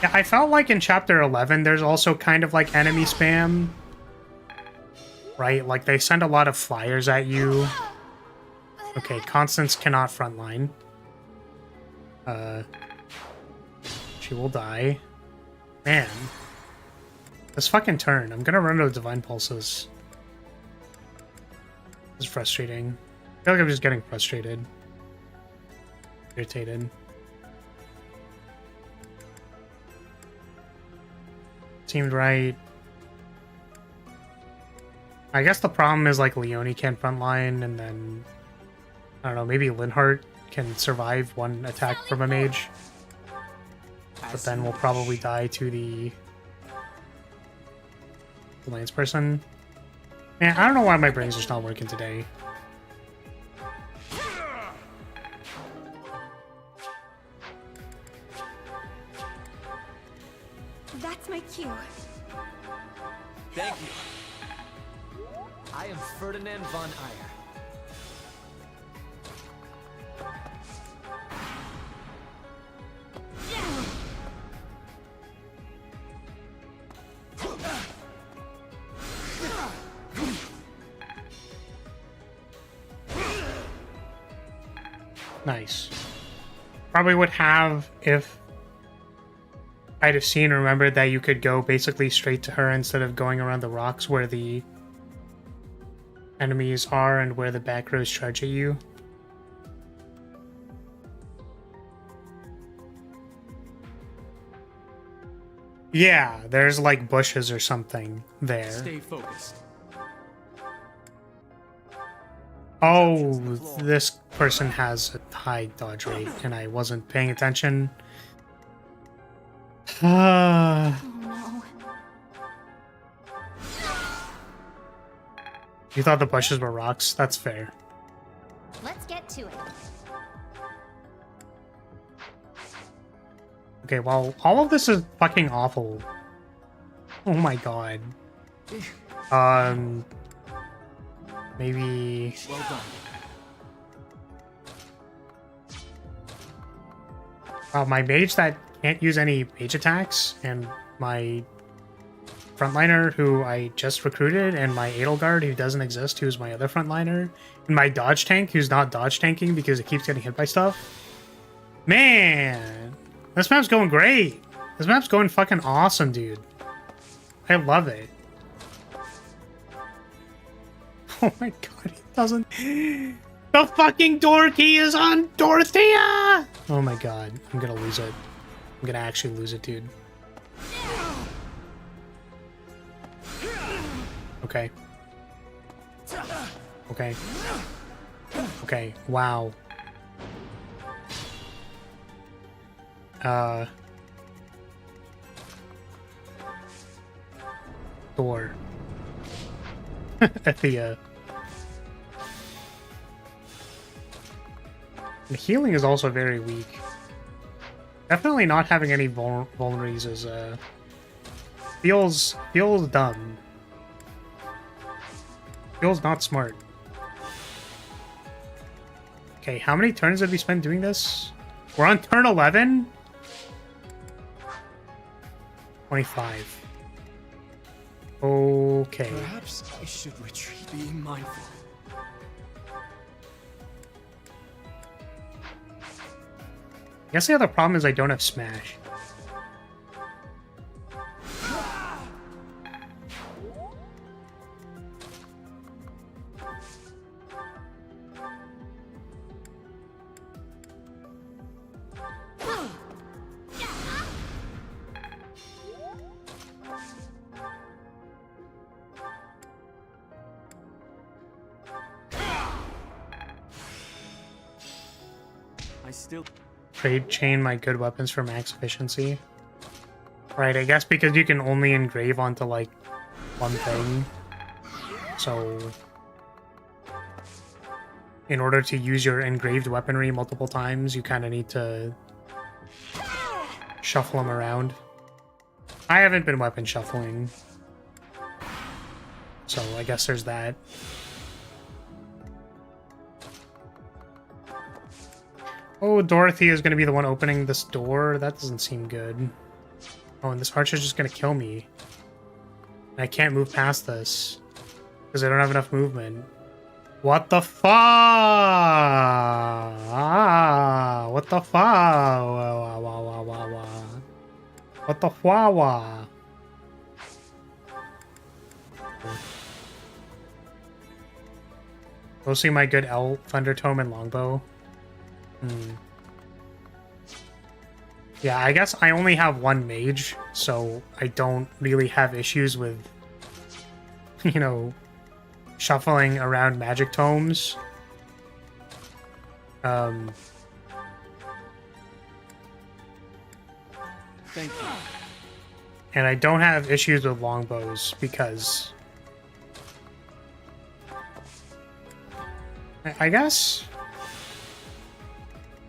Yeah, I felt like in chapter 11 there's also kind of like enemy spam. Right? Like they send a lot of flyers at you. Okay, Constance cannot frontline. She will die. Man. This fucking turn. I'm gonna run out of Divine Pulses. It's frustrating. I feel like I'm just getting frustrated. Irritated. Seemed right. I guess the problem is like Leone can't frontline, and then I don't know, maybe Linhardt can survive one attack from a mage. But then we'll probably die to the Lance person. Man, I don't know why my brain's just not working today. That's my cue. Thank you. I am Ferdinand von Eyre. Nice. Probably would have if I'd have seen and remembered that you could go basically straight to her instead of going around the rocks where the enemies are and where the back rows charge at you. Yeah, there's like bushes or something there. Stay focused. Oh, this person has a high dodge rate and I wasn't paying attention. Oh no. You thought the bushes were rocks? That's fair. Let's get to it. Okay, well, all of this is fucking awful. Oh my god. Maybe... Well done. my mage that can't use any mage attacks, and my frontliner who I just recruited, and my Edelgard who doesn't exist, who's my other frontliner, and my dodge tank who's not dodge tanking because it keeps getting hit by stuff. Man! This map's going great! This map's going fucking awesome, dude. I love it. Oh my god, he doesn't... The fucking door key is on Dorothea! Oh my god, I'm gonna lose it. I'm gonna actually lose it, dude. Okay. Okay. Okay, wow. Door. Athea. The healing is also very weak. Definitely not having any vulneries is, feels dumb. Feels not smart. Okay, how many turns did we spend doing this? We're on turn 11? 25. Okay. Perhaps I should retreat. Be mindful. I guess the other problem is I don't have Smash. I still Trade chain my good weapons for max efficiency. Right, I guess because you can only engrave onto, like, one thing. So, in order to use your engraved weaponry multiple times, you kind of need to shuffle them around. I haven't been weapon shuffling. So, I guess there's that. Oh, Dorothy is going to be the one opening this door? That doesn't seem good. Oh, and this archer's just going to kill me. I can't move past this. Because I don't have enough movement. What the fuck? Ah, what the fuck? What the fuck? Go see my good L, Thunder Tome, and Longbow. Yeah, I guess I only have one mage, so I don't really have issues with, you know, shuffling around magic tomes. thank you. And I don't have issues with longbows because I guess,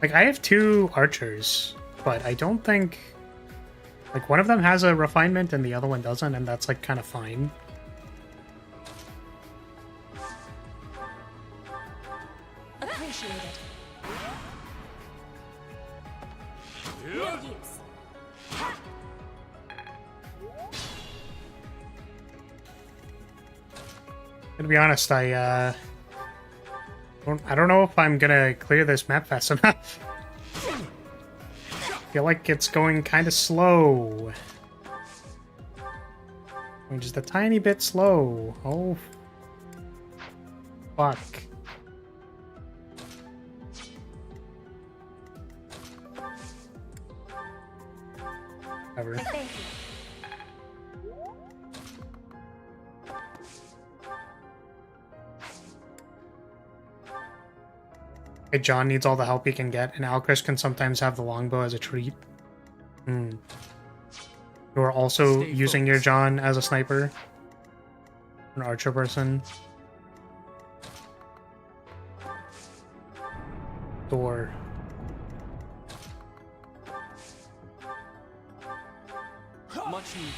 like, I have two archers, but I don't think, like, one of them has a refinement and the other one doesn't, and that's, like, kind of fine. Appreciate it. No use. To be honest, I don't know if I'm gonna clear this map fast enough. I feel like it's going kind of slow. Just a tiny bit slow. Oh, fuck. Whatever. Thank you. Hey, John needs all the help he can get, and Alcris can sometimes have the longbow as a treat. You are also Stay using your focused. John as a sniper? An archer person? Door. Much needed.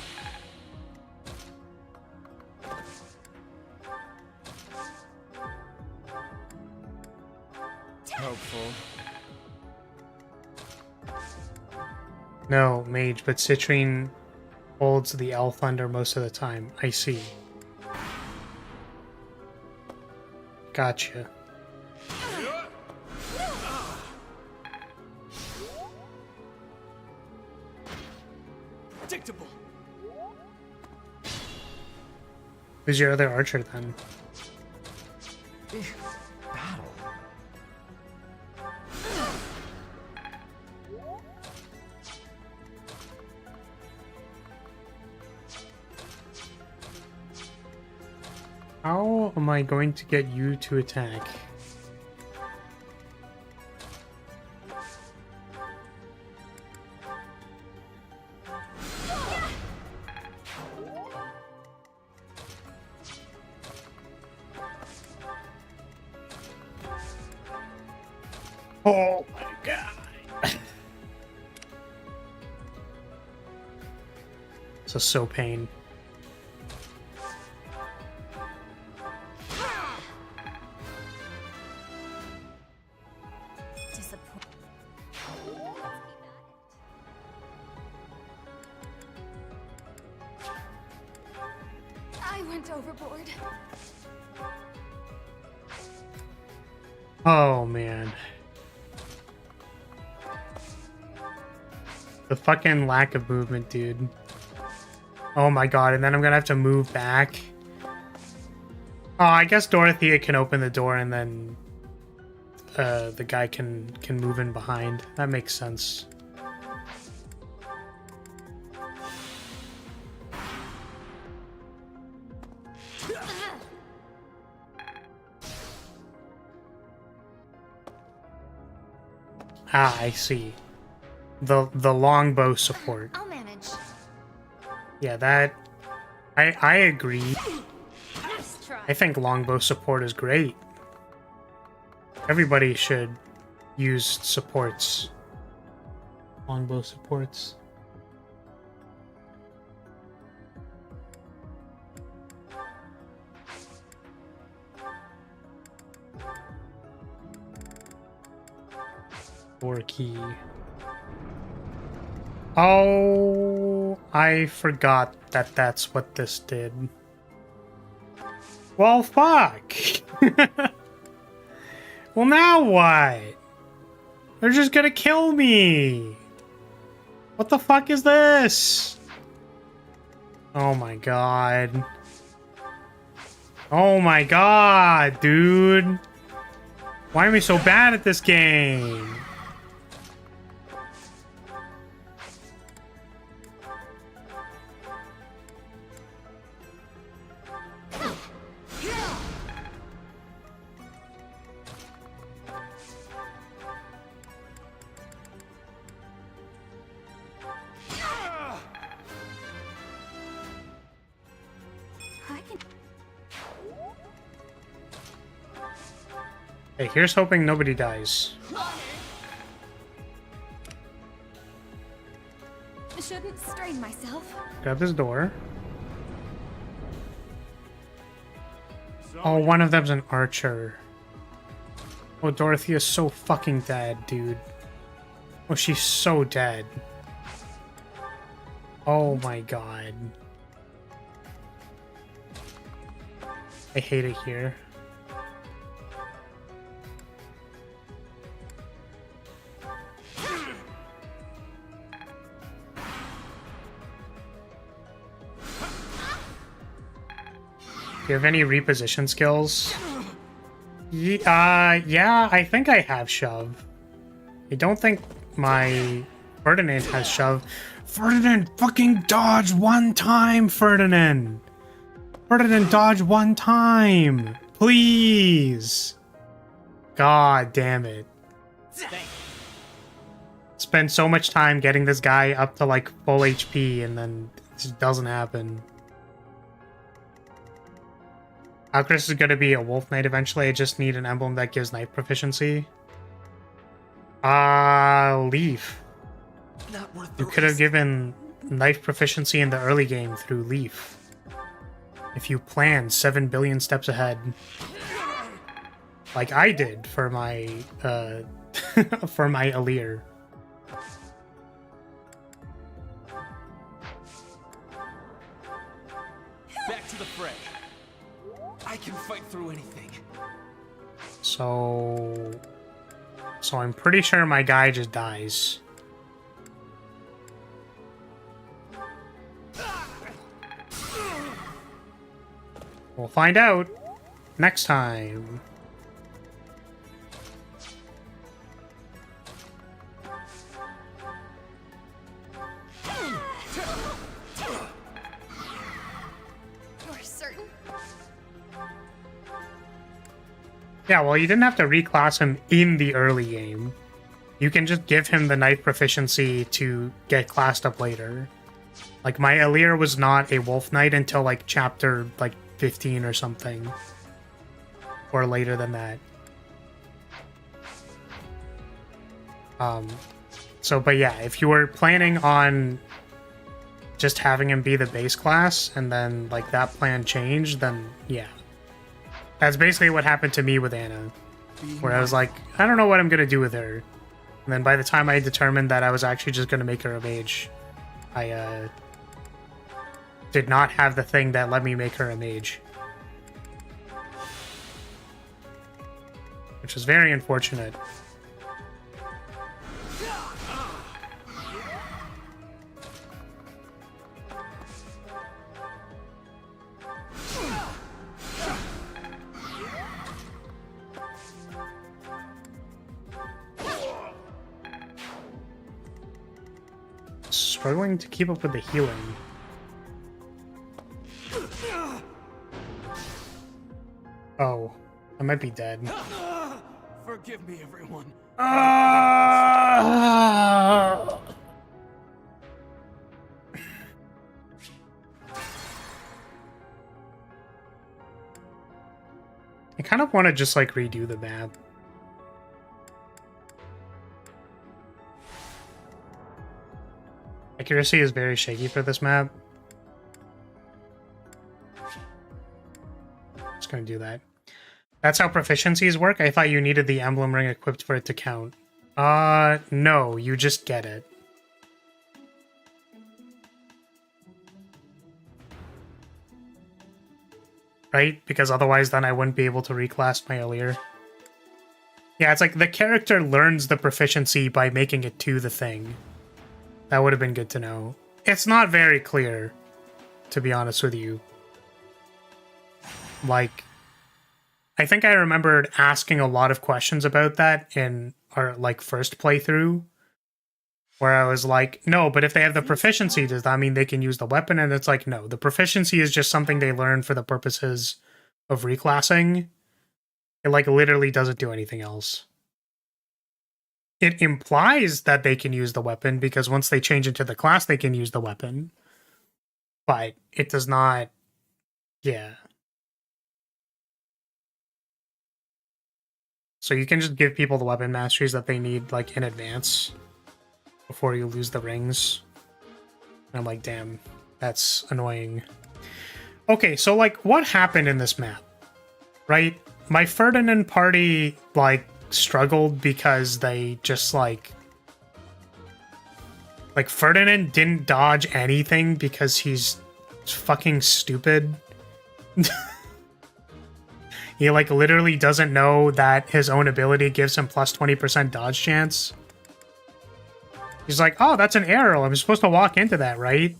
Helpful. No, mage, but Citrine holds the L Thunder most of the time. I see. Gotcha. Predictable. Who's your other archer then? Battle. How am I going to get you to attack? Oh my god. This is so pain. I went overboard. Oh man. The fucking lack of movement, dude. Oh my god, and then I'm gonna have to move back. Oh, I guess Dorothea can open the door and then the guy can move in behind. That makes sense. Ah, I see. The longbow support. I'll manage. Yeah, that I agree. Let's try. I think longbow support is great. Everybody should use supports. Longbow supports. Door key. Oh, I forgot that that's what this did. Well, fuck. Well, now what? They're just gonna kill me. What the fuck is this? Oh my god. Oh my god, dude. Why am I so bad at this game? Hey, here's hoping nobody dies. I shouldn't strain myself. Grab this door. Oh, one of them's an archer. Oh, Dorothea's so fucking dead, dude. Oh, she's so dead. Oh my god. I hate it here. Do you have any reposition skills? Yeah, I think I have shove. I don't think my Ferdinand has shove. Ferdinand, fucking dodge one time, Ferdinand! Ferdinand, dodge one time! Please! God damn it. Spend so much time getting this guy up to like full HP and then it just doesn't happen. Chris is going to be a wolf knight eventually. I just need an emblem that gives knife proficiency. Leaf. You could have given knife proficiency in the early game through Leaf. If you planned 7 billion steps ahead. Like I did for my, for my Alir. Back to the fray. I can fight through anything. So I'm pretty sure my guy just dies. We'll find out next time. You're certain? Yeah, well, you didn't have to reclass him in the early game. You can just give him the knife proficiency to get classed up later. Like, my Alir was not a wolf knight until, like, chapter, like, 15 or something. Or later than that. So, but yeah, if you were planning on just having him be the base class, and then, like, that plan changed, then, yeah. That's basically what happened to me with Anna. Where I was like, I don't know what I'm gonna do with her. And then by the time I determined that I was actually just gonna make her a mage, I, did not have the thing that let me make her a mage. Which is very unfortunate. Struggling to keep up with the healing. Oh, I might be dead. Forgive me, everyone. I kind of want to just like redo the map. Accuracy is very shaky for this map. Just gonna do that. That's how proficiencies work? I thought you needed the emblem ring equipped for it to count. No, you just get it. Right? Because otherwise then I wouldn't be able to reclass my Alir. Yeah, it's like the character learns the proficiency by making it to the thing. That would have been good to know. It's not very clear, to be honest with you. Like, I think I remembered asking a lot of questions about that in our, like, first playthrough. Where I was like, no, but if they have the proficiency, does that mean they can use the weapon? And it's like, no, the proficiency is just something they learn for the purposes of reclassing. It, like, literally doesn't do anything else. It implies that they can use the weapon, because once they change into the class, they can use the weapon. But it does not... Yeah. So you can just give people the weapon masteries that they need, like, in advance before you lose the rings. And I'm like, damn, that's annoying. Okay, so, like, what happened in this map? Right? My Ferdinand party, like, struggled because they just, like, Ferdinand didn't dodge anything because he's fucking stupid. He, like, literally doesn't know that his own ability gives him plus 20% dodge chance. He's like, oh, that's an arrow. I'm supposed to walk into that, right?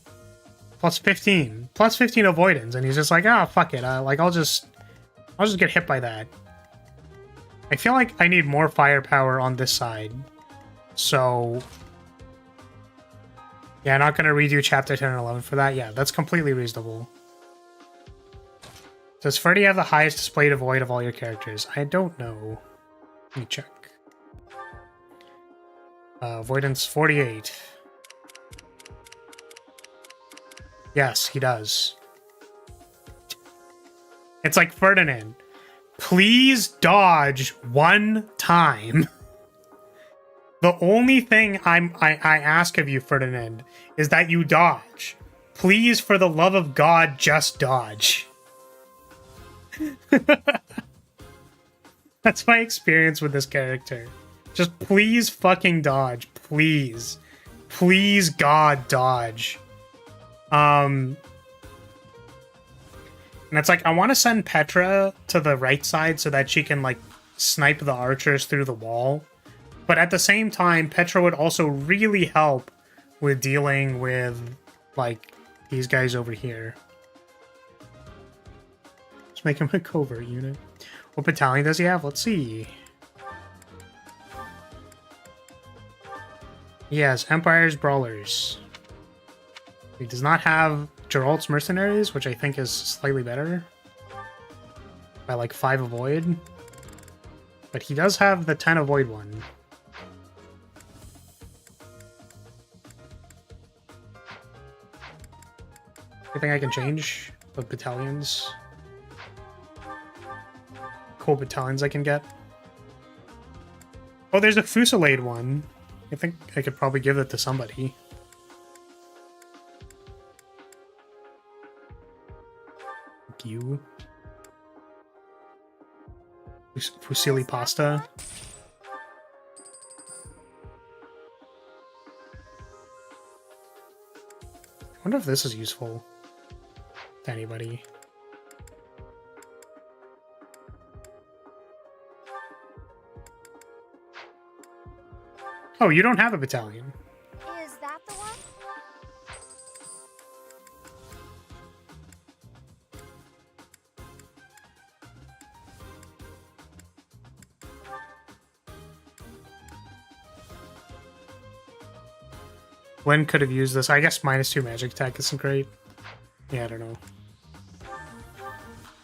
Plus 15. Plus 15 avoidance. And he's just like, oh, fuck it. Like, I'll just get hit by that. I feel like I need more firepower on this side. So... yeah, not going to redo chapter 10 and 11 for that. Yeah, that's completely reasonable. Does Ferdy have the highest displayed avoid of all your characters? I don't know. Let me check. Avoidance 48. Yes, he does. It's like, Ferdinand, please dodge one time. The only thing I ask of you, Ferdinand, is that you dodge. Please, for the love of God, just dodge. That's my experience with this character. Just please fucking dodge. Please. Please, God, dodge. And it's like, I want to send Petra to the right side so that she can, like, snipe the archers through the wall. But at the same time, Petra would also really help with dealing with, like, these guys over here. Let's make him a covert unit. What battalion does he have? Let's see. He has Empire's Brawlers. He does not have Geralt's Mercenaries, which I think is slightly better. By like 5 avoid. But he does have the 10 avoid one. Anything I can change? What battalions? Cool battalions I can get. Oh, there's a Fusillade one. I think I could probably give it to somebody. Thank you. Fusilli pasta. I wonder if this is useful to anybody. Oh, you don't have a battalion. Is that the one? Lynn could have used this. I guess -2 magic attack isn't great. Yeah, I don't know.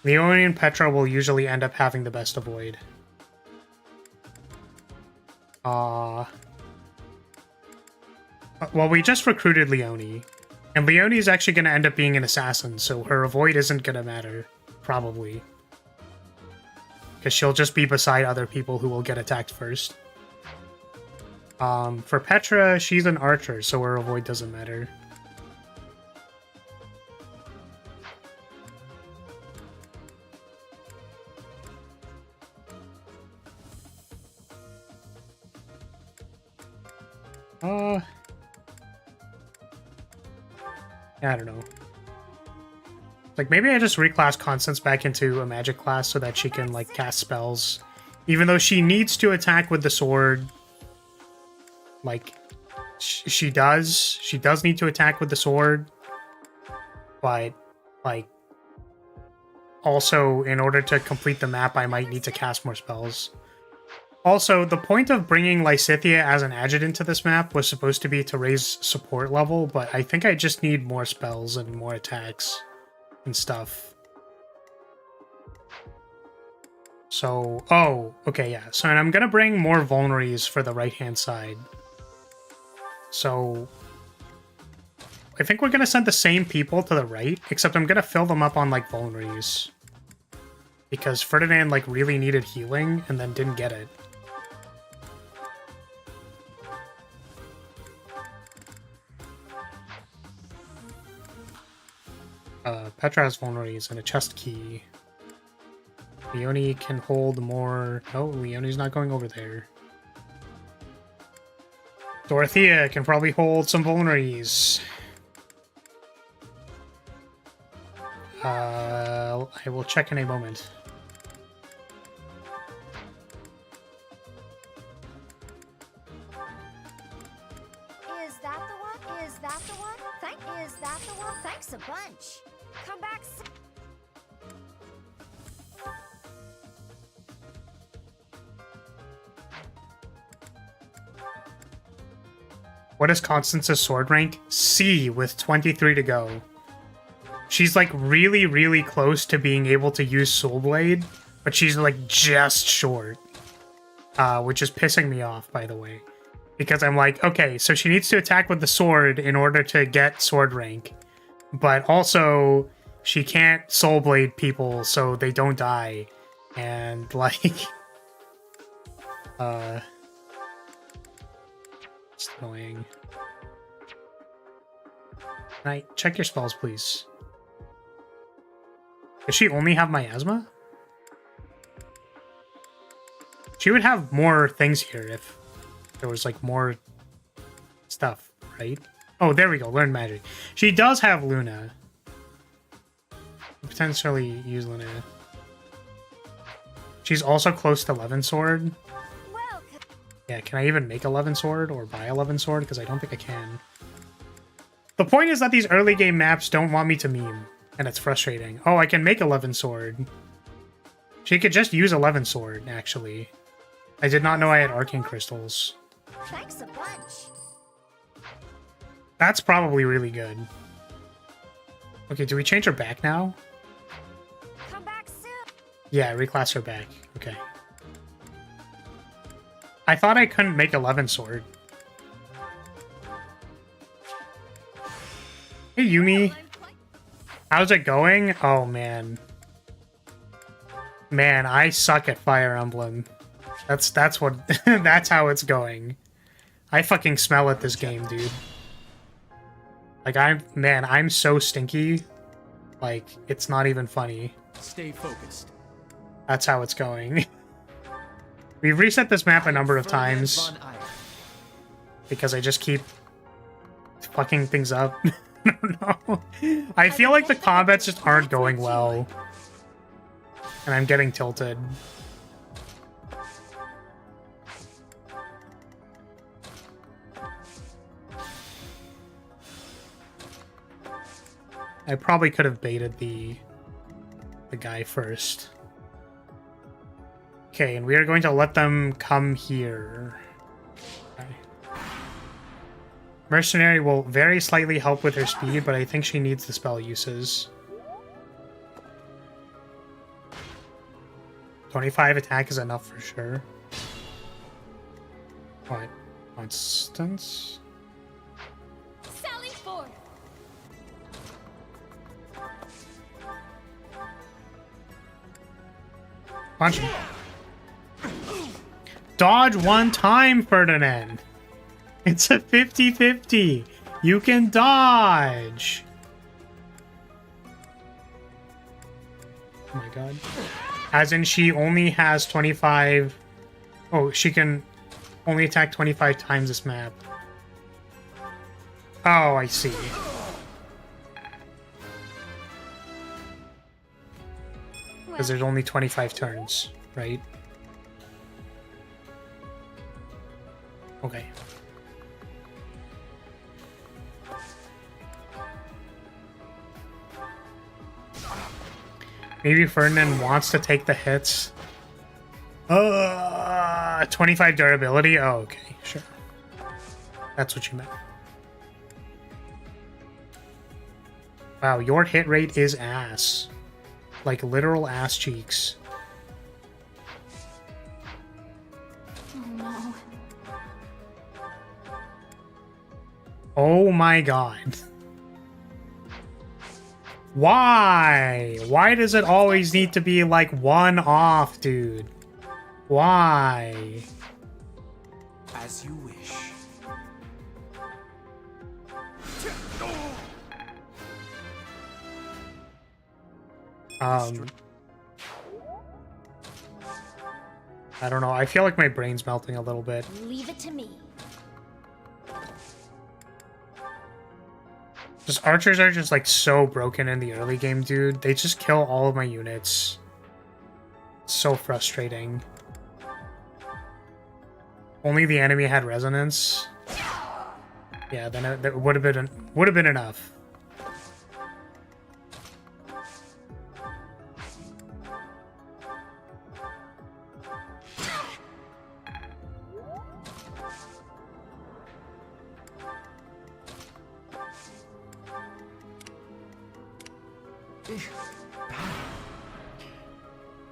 Leone and Petra will usually end up having the best avoid. Well, we just recruited Leone. And Leone is actually going to end up being an assassin, so her avoid isn't going to matter. Probably. Because she'll just be beside other people who will get attacked first. For Petra, she's an archer, so her avoid doesn't matter. Yeah, I don't know. Like, maybe I just reclass Constance back into a magic class so that she can, like, cast spells. Even though she needs to attack with the sword. Like, she does. She does need to attack with the sword. But, like, also, in order to complete the map, I might need to cast more spells. Also, the point of bringing Lysithea as an adjutant to this map was supposed to be to raise support level, but I think I just need more spells and more attacks and stuff. So, oh, okay, yeah. So I'm gonna bring more vulneries for the right-hand side. So, I think we're gonna send the same people to the right, except I'm gonna fill them up on, like, vulneries. Because Ferdinand, like, really needed healing and then didn't get it. Petra has vulneries and a chest key. Leone can hold more... Oh, Leone's not going over there. Dorothea can probably hold some vulneries. I will check in a moment. Is that the one? Is that the one? Is that the one? Thanks a bunch. Come back. What is Constance's sword rank? C with 23 to go. She's like really, really close to being able to use Soul Blade, but she's like just short. Which is pissing me off, by the way. Because I'm like, okay, so she needs to attack with the sword in order to get sword rank. But also, she can't Soul Blade people so they don't die. And like... it's annoying. Can I check your spells, please? Does she only have miasma? She would have more things here if there was like more stuff, right? Oh, there we go. Learn magic. She does have Luna. Potentially use Luna. She's also close to 11 sword. Yeah, can I even make 11 sword or buy 11 sword? Because I don't think I can. The point is that these early game maps don't want me to meme, and it's frustrating. Oh, I can make 11 sword. She could just use 11 sword, actually. I did not know I had arcane crystals. Thanks a bunch. That's probably really good. Okay, do we change her back now? Come back soon. Yeah, reclass her back. Okay. I thought I couldn't make 11 sword. Hey Yumi, how's it going? Oh man. Man, I suck at Fire Emblem. That's what that's how it's going. I fucking smell at this game, dude. Like I'm so stinky. Like it's not even funny. Stay focused. That's how it's going. We've reset this map a number of times because I just keep fucking things up. I don't know. I feel like the combats just aren't going well. And I'm getting tilted. I probably could have baited the guy first. Okay, and we are going to let them come here. Okay. Mercenary will very slightly help with her speed, but I think she needs the spell uses. 25 attack is enough for sure. What? Constance? Sally forth. Punch him. Dodge one time, Ferdinand. It's a 50-50. You can dodge. Oh my god. As in she only has 25... Oh, she can only attack 25 times this map. Oh, I see. Because there's only 25 turns, right? Okay. Maybe Ferdinand wants to take the hits. 25 durability? Oh, okay, sure. That's what you meant. Wow, your hit rate is ass. Like literal ass cheeks. Oh no. Oh my god. Why? Why does it always need to be like one off, dude? Why? As you wish. I don't know. I feel like my brain's melting a little bit. Leave it to me. Just archers are just like so broken in the early game, dude. They just kill all of my units. So frustrating. Only the enemy had resonance. Yeah, then that would have been enough.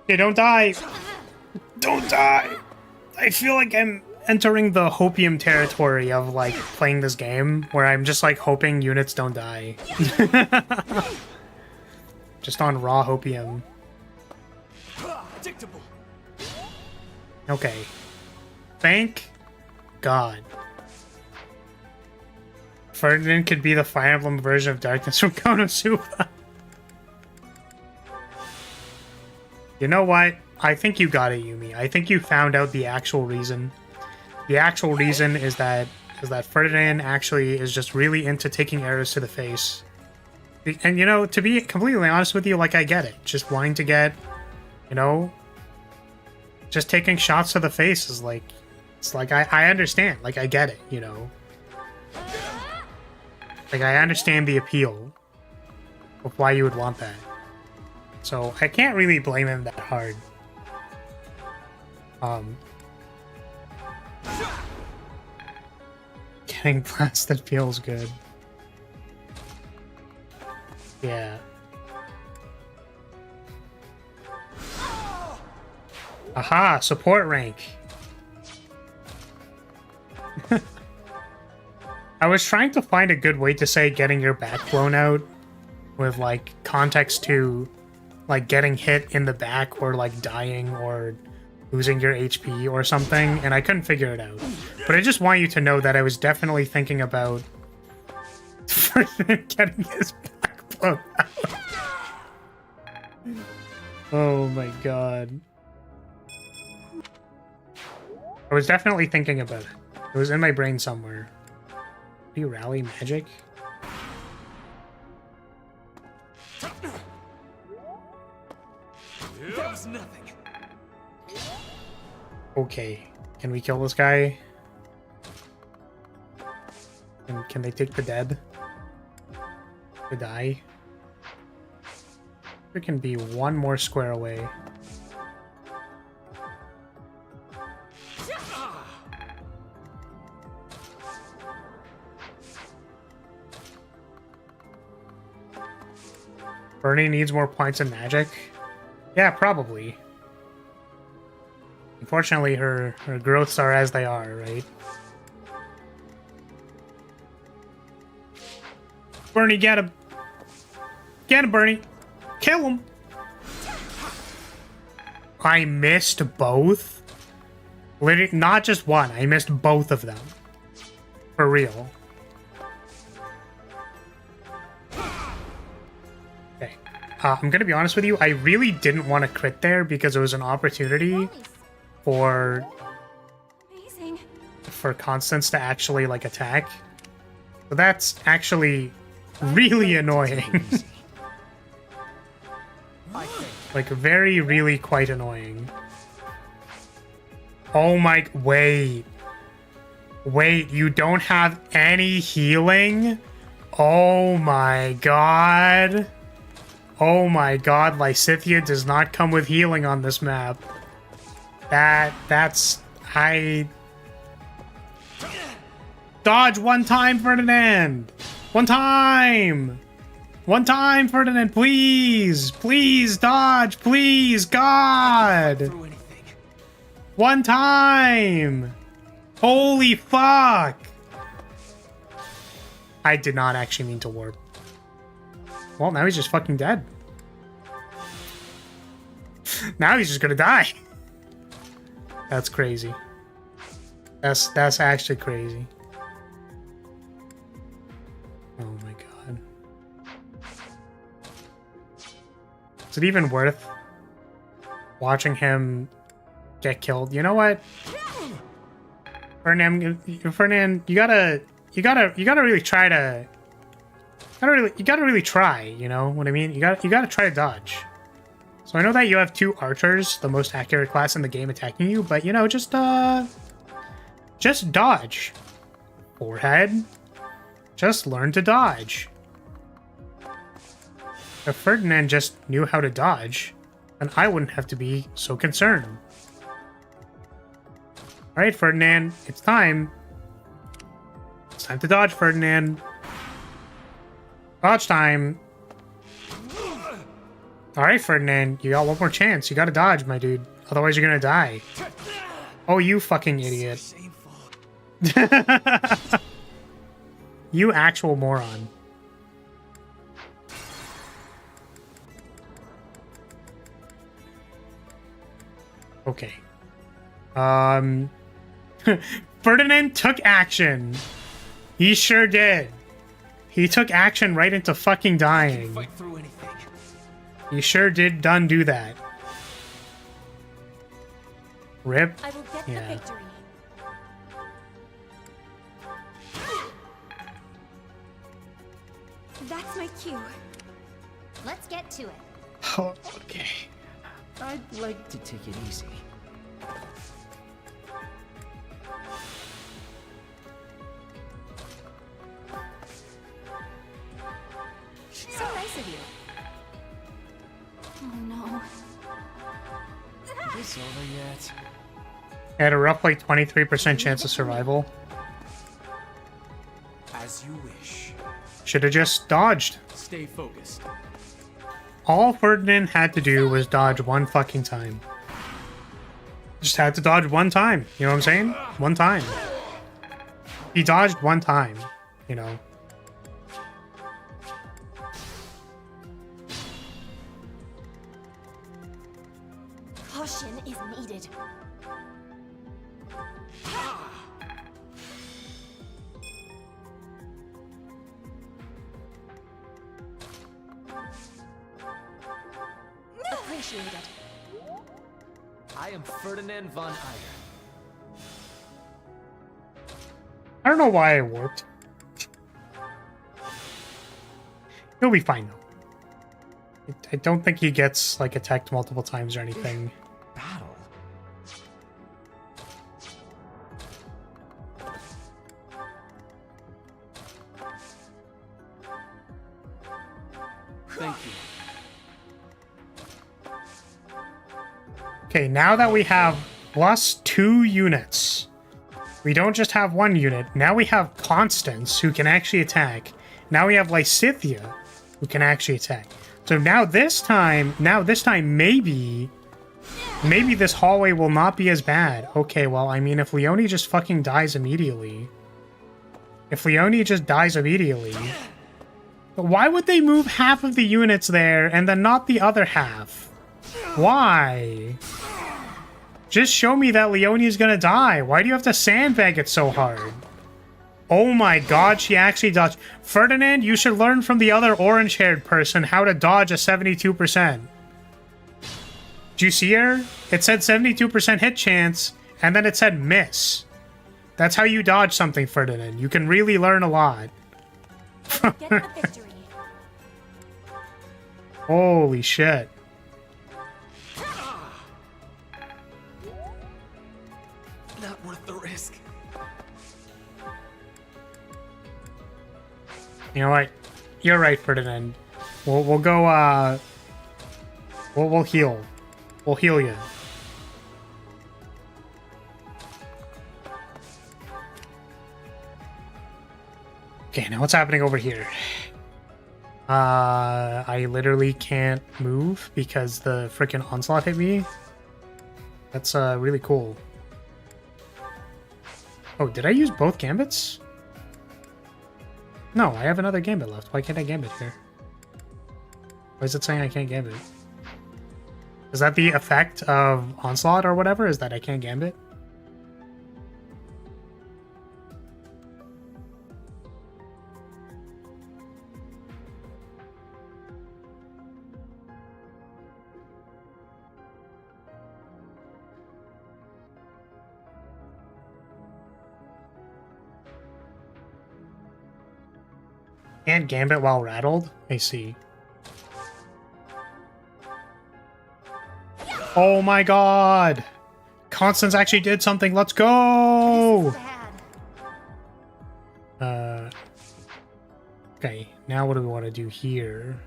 Okay, don't die. Don't die. I feel like I'm entering the hopium territory of like playing this game where I'm just like hoping units don't die. Just on raw hopium. Okay. Thank God. Ferdinand could be the Fire Emblem version of Darkness from Konosuba. You know what? I think you got it, Yumi. I think you found out the actual reason. The actual reason is that Ferdinand actually is just really into taking arrows to the face. And, you know, to be completely honest with you, like, I get it. Just wanting to get, you know, just taking shots to the face is like, it's like, I understand. Like, I get it, you know. Like, I understand the appeal of why you would want that. So, I can't really blame him that hard. Getting blasted feels good. Yeah. Aha, support rank. I was trying to find a good way to say getting your back blown out with like context to like getting hit in the back or like dying or losing your HP or something, and I couldn't figure it out. But I just want you to know that I was definitely thinking about getting his back blown out. Oh my god. I was definitely thinking about it. It was in my brain somewhere. Do you rally magic? That was nothing. Okay. Can we kill this guy? Can they take the dead? To die? There can be one more square away. Bernie needs more points in magic? Yeah, probably. Unfortunately, her growths are as they are, right? Bernie, get him! Get him, Bernie! Kill him! I missed both? Literally, not just one, I missed both of them. For real. Okay. I'm gonna be honest with you, I really didn't want to crit there because it was an opportunity for Constance to actually like attack. So that's actually really annoying. Like very, really quite annoying. Oh my, wait, you don't have any healing? Oh my god. Oh my god, Lysithea does not come with healing on this map. Dodge one time, Ferdinand! One time! One time, Ferdinand, please! Please, dodge! Please, God! One time! Holy fuck! I did not actually mean to warp. Well, now he's just fucking dead. Now he's just gonna die. That's crazy. That's actually crazy. Oh my god. Is it even worth watching get killed? You know what? Ferdinand, you gotta really try to. You gotta really try. You know what I mean? You gotta try to dodge. So I know that you have 2 archers, the most accurate class in the game, attacking you, but you know, just dodge. Forehead. Just learn to dodge. If Ferdinand just knew how to dodge, then I wouldn't have to be so concerned. Alright, Ferdinand, it's time. It's time to dodge, Ferdinand. Dodge time. Alright, Ferdinand, you got one more chance. You gotta dodge, my dude. Otherwise, you're gonna die. Oh, you fucking idiot. You actual moron. Okay. Ferdinand took action. He sure did. He took action right into fucking dying. Fight through anything. He sure did do that. Rip. I will get the victory. That's my cue. Let's get to it. Oh, okay. I'd like to take it easy. So nice of you. Oh no. Is this over yet? I had a roughly 23% chance of survival. As you wish. Should have just dodged. Stay focused. All Ferdinand had to do was dodge one fucking time. Just had to dodge one time. You know what I'm saying? One time. He dodged one time, you know. Caution is needed. Appreciated. I am Ferdinand von Eyre. I don't know why I warped. He'll be fine though. I don't think he gets like attacked multiple times or anything. Battle? Thank you. Okay, now that we have +2 units, we don't just have 1 unit. Now we have Constance, who can actually attack. Now we have Lysithia, who can actually attack. So now this time, maybe this hallway will not be as bad. Okay, well, I mean, if Leonie just fucking dies immediately. Why would they move half of the units there and then not the other half? Why? Just show me that Leonie is gonna die. Why do you have to sandbag it so hard? Oh my god, she actually dodged. Ferdinand, you should learn from the other orange-haired person how to dodge a 72%. Do you see her? It said 72% hit chance, and then it said miss. That's how you dodge something, Ferdinand. You can really learn a lot. Get the victory. Holy shit. Not worth the risk. You know what? You're right, Ferdinand. We'll go, we'll heal. We'll heal you. Okay, now what's happening over here? I literally can't move because the freaking onslaught hit me. That's, really cool. Oh, did I use both gambits? No, I have another gambit left. Why can't I gambit here? Why is it saying I can't gambit? Is that the effect of onslaught or whatever? Is that I can't gambit? And gambit while rattled? I see. Oh my god! Constance actually did something. Let's go! Okay, now what do we want to do here?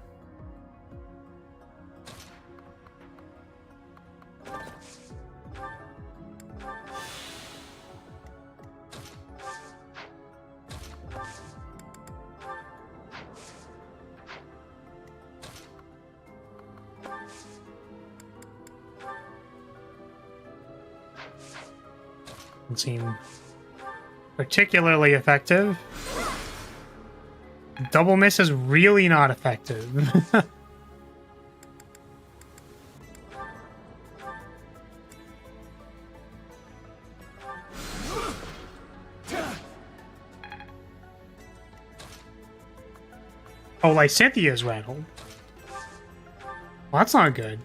Doesn't seem particularly effective. Double miss is really not effective. Oh, Lysithia is rattled. Well, that's not good.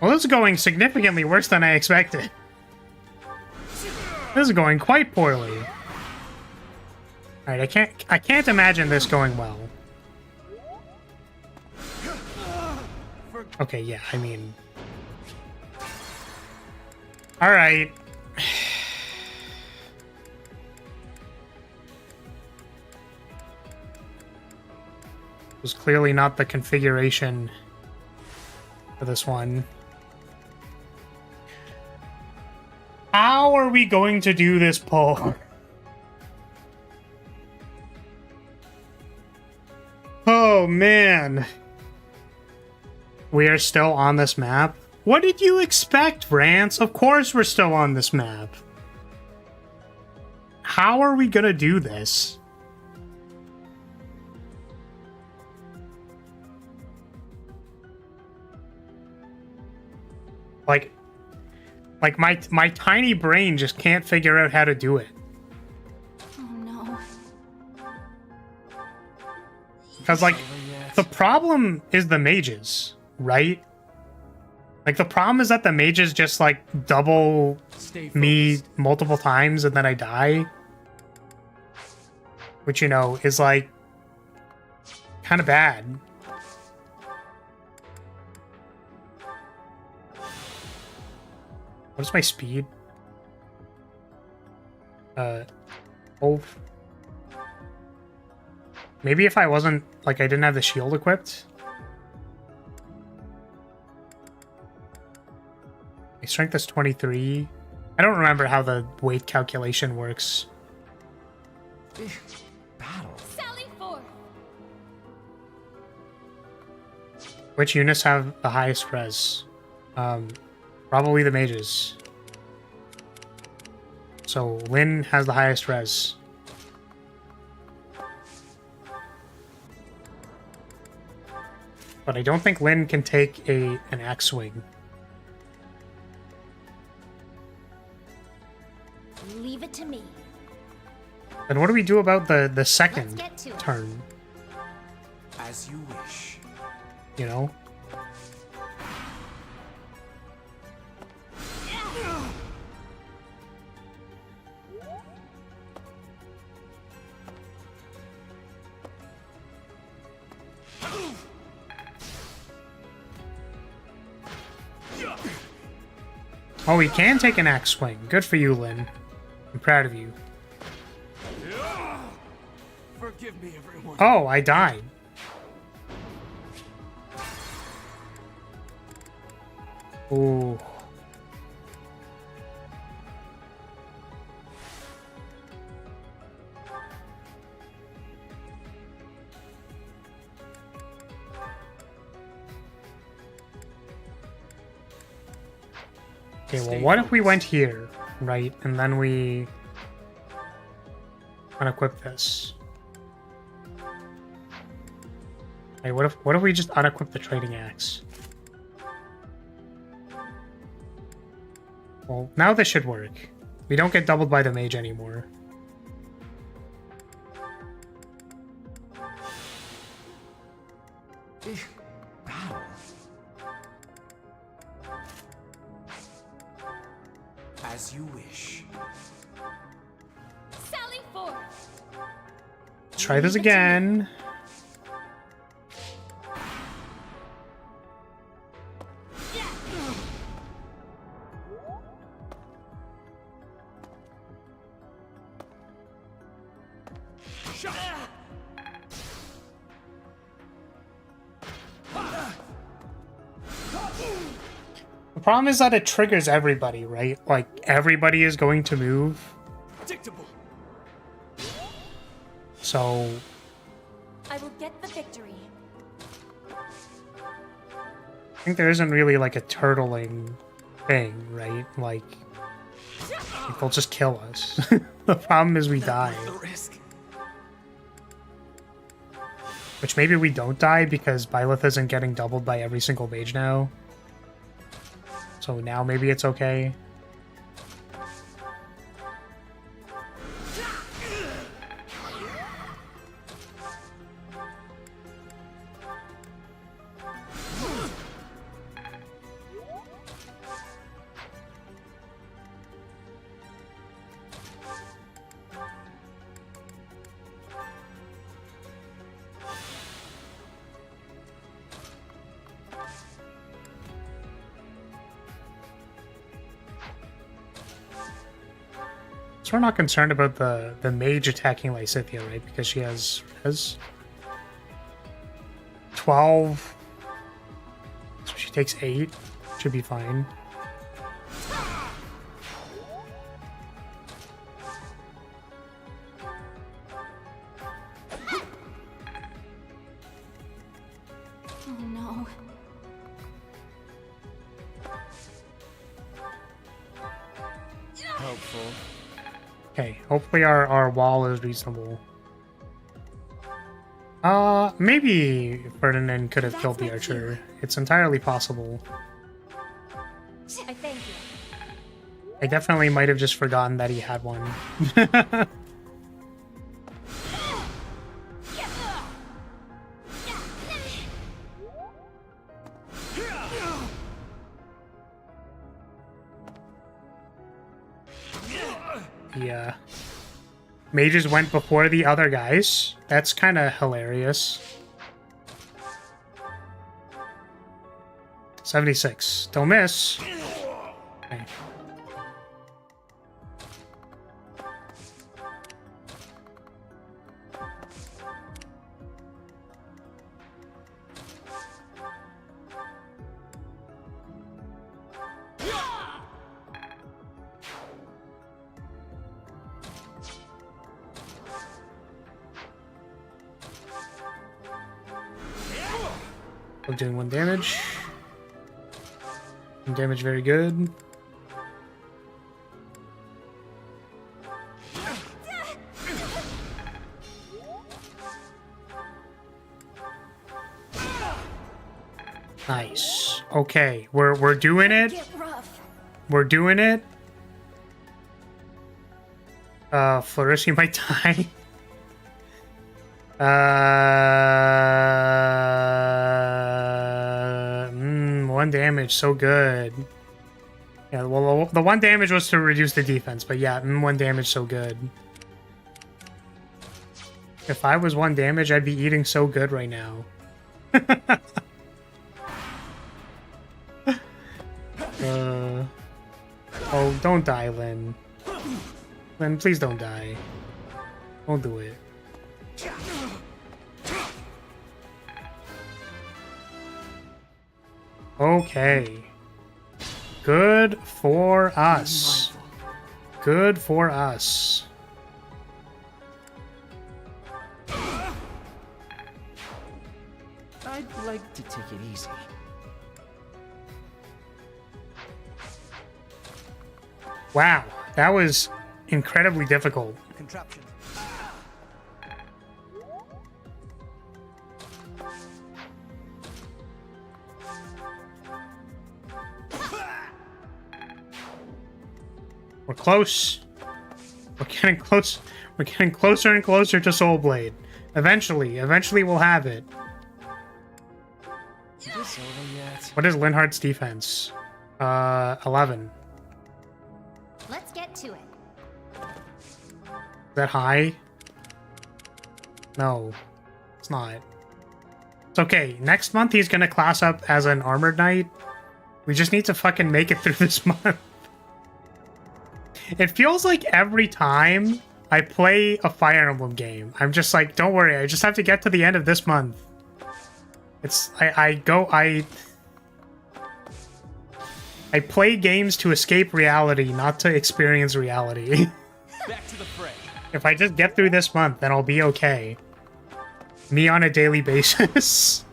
Well, this is going significantly worse than I expected. This is going quite poorly. Alright, I can't imagine this going well. Okay, yeah, I mean... Alright. Was clearly not the configuration for this one. How are we going to do this poll? Oh man. We are still on this map. What did you expect, Rance? Of course we're still on this map. How are we gonna do this? Like my tiny brain just can't figure out how to do it. Oh no. Because, like, the problem is the mages, right? Like, the problem is that the mages just, like, double me multiple times and then I die. Which, you know, is, like, kind of bad. What's my speed? Oh. Maybe if I wasn't, like, I didn't have the shield equipped. My strength is 23. I don't remember how the weight calculation works. Battle. Sally forth. Which units have the highest res? Probably the mages. So Lynn has the highest res. But I don't think Lynn can take an X-Wing. Leave it to me. And what do we do about the second turn? As you wish. You know? Oh, he can take an X-Wing. Good for you, Lynn. I'm proud of you. Forgive me, everyone. Oh, I died. Ooh. Okay, well, what if we went here, right? And then we unequip this. Hey, what if we just unequip the trading axe? Well, now this should work. We don't get doubled by the mage anymore. Battle. As you wish. Sally forth. Let's try this again. The problem is that it triggers everybody, right? Like, everybody is going to move. Predictable. So... I will get the victory. I think there isn't really, like, a turtling thing, right? Like, they'll just kill us. The problem is we die. The risk. Which maybe we don't die because Byleth isn't getting doubled by every single mage now. So now maybe it's okay. So we're not concerned about the mage attacking Lysithia, right? Because she has 12. So she takes 8. Should be fine. Oh no. careful. Okay, hopefully our wall is reasonable. Maybe Ferdinand could have killed the archer. It's entirely possible. I thank you. I definitely might have just forgotten that he had one. Yeah. Mages went before the other guys. That's kind of hilarious. 76. Don't miss. Okay. We're doing 1 damage. 1 damage, very good. Nice. Okay, we're doing it. We're doing it. Flourish might die. 1 damage, so good. Yeah, well, the 1 damage was to reduce the defense, but yeah, 1 damage, so good. If I was 1 damage, I'd be eating so good right now. Oh, don't die, Lynn. Lynn, please don't die. Don't do it. Okay. Good for us. Good for us. I'd like to take it easy. Wow, that was incredibly difficult. Contraption. We're close. We're getting close. We're getting closer and closer to Soul Blade. Eventually we'll have it. Is this over yet? What is Linhardt's defense? 11. Let's get to it. Is that high? No, it's not. It's okay. Next month he's gonna class up as an armored knight. We just need to fucking make it through this month. It feels like every time I play a Fire Emblem game, I'm just like, don't worry, I just have to get to the end of this month. It's I play games to escape reality, not to experience reality. Back to the fray. If I just get through this month, then I'll be okay. Me on a daily basis.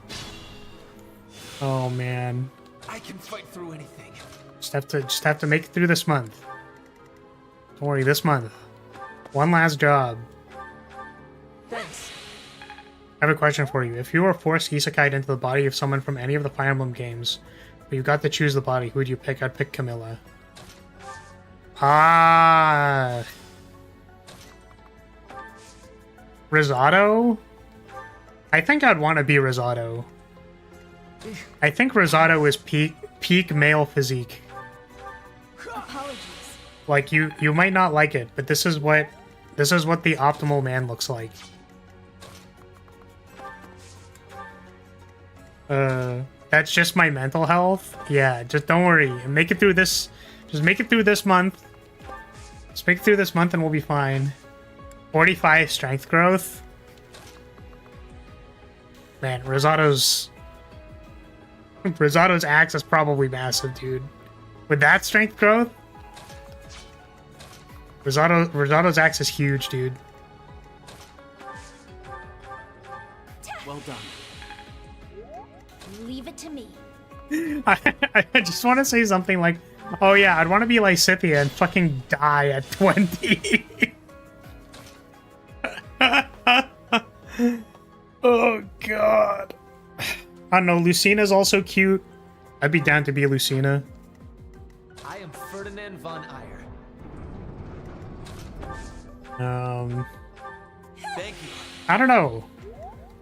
Oh man. I can fight through anything. Just have to make it through this month. Don't worry, this month. One last job. Thanks. I have a question for you. If you were forced isekai'd into the body of someone from any of the Fire Emblem games, but you got to choose the body, who would you pick? I'd pick Camilla. Ah. Risotto? I think I'd want to be Risotto. I think Risotto is peak male physique. Apologies. Like you might not like it, but this is what the optimal man looks like. That's just my mental health. Yeah, just don't worry. Make it through this. Just make it through this month. Just make it through this month and we'll be fine. 45 strength growth. Man, Risotto's axe is probably massive, dude. With that strength growth, Risotto's axe is huge, dude. Well done. Leave it to me. I just want to say something like, Oh yeah, I'd want to be Lysithea and fucking die at 20. Oh god. I don't know, Lucina's also cute. I'd be down to be Lucina. I am Ferdinand von Eyre. Thank you. I don't know.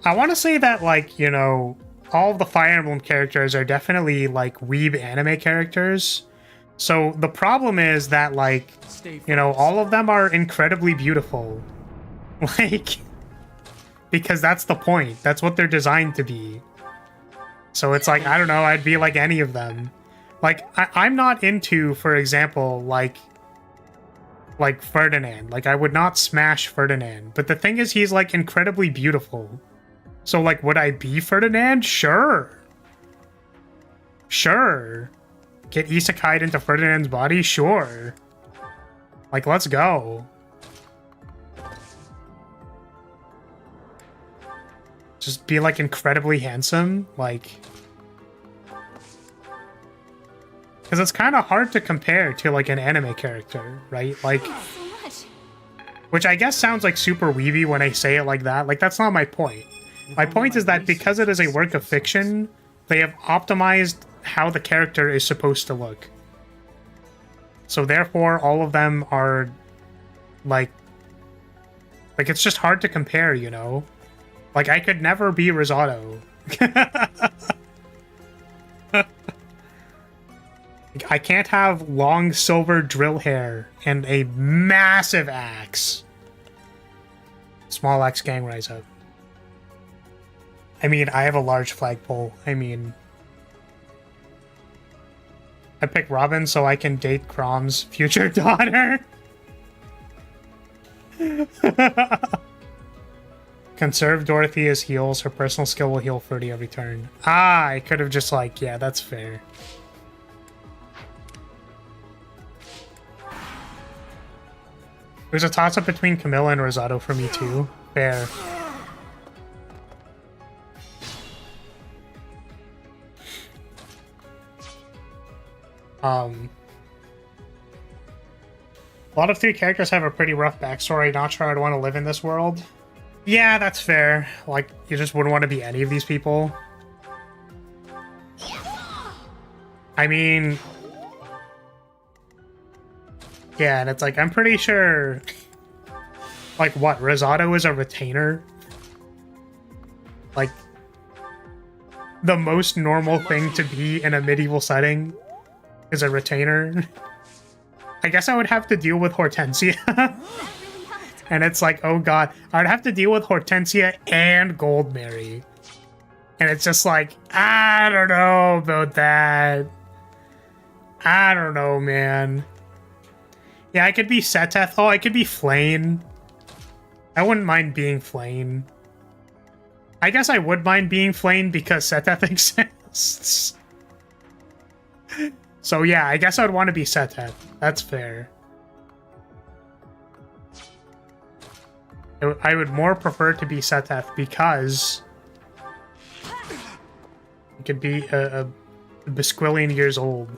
I want to say that, like, you know, all of the Fire Emblem characters are definitely, like, weeb anime characters. So the problem is that, like, you know, all of them are incredibly beautiful. Like, because that's the point. That's what they're designed to be. So it's like, I don't know, I'd be like any of them. Like, I'm not into, for example, like Ferdinand. Like, I would not smash Ferdinand. But the thing is, he's, like, incredibly beautiful. So, like, would I be Ferdinand? Sure. Sure. Get isekai'd into Ferdinand's body? Sure. Like, let's go. Just be, like, incredibly handsome? Like... Because it's kind of hard to compare to, like, an anime character, right? Like... Which I guess sounds, like, super weeby when I say it like that. Like, that's not my point. My point is that because it is a work of fiction, they have optimized how the character is supposed to look. So therefore, all of them are, like, it's just hard to compare, you know? Like, I could never be Rosado. I can't have long silver drill hair and a massive axe. Small axe gang rise up. I mean, I have a large flagpole. I mean... I pick Robin so I can date Crom's future daughter. Conserve Dorothea's heals. Her personal skill will heal 30 every turn. Ah, I could have just like... Yeah, that's fair. There's a toss-up between Camilla and Rosado for me too. Fair. A lot of 3 characters have a pretty rough backstory. Not sure I'd want to live in this world. Yeah, that's fair. Like, you just wouldn't want to be any of these people. I mean... Yeah, and it's like, I'm pretty sure... Like, what? Rosado is a retainer? Like... The most normal thing to be in a medieval setting is a retainer. I guess I would have to deal with Hortensia. And it's like, oh god, I'd have to deal with Hortensia and Goldmary. And it's just like, I don't know about that. I don't know, man. Yeah, I could be Seteth. Oh, I could be Flayn. I wouldn't mind being Flayn. I guess I would mind being Flayn because Seteth exists. So yeah, I guess I'd want to be Seteth. That's fair. I would more prefer to be Seteth because it could be a besquillion years old.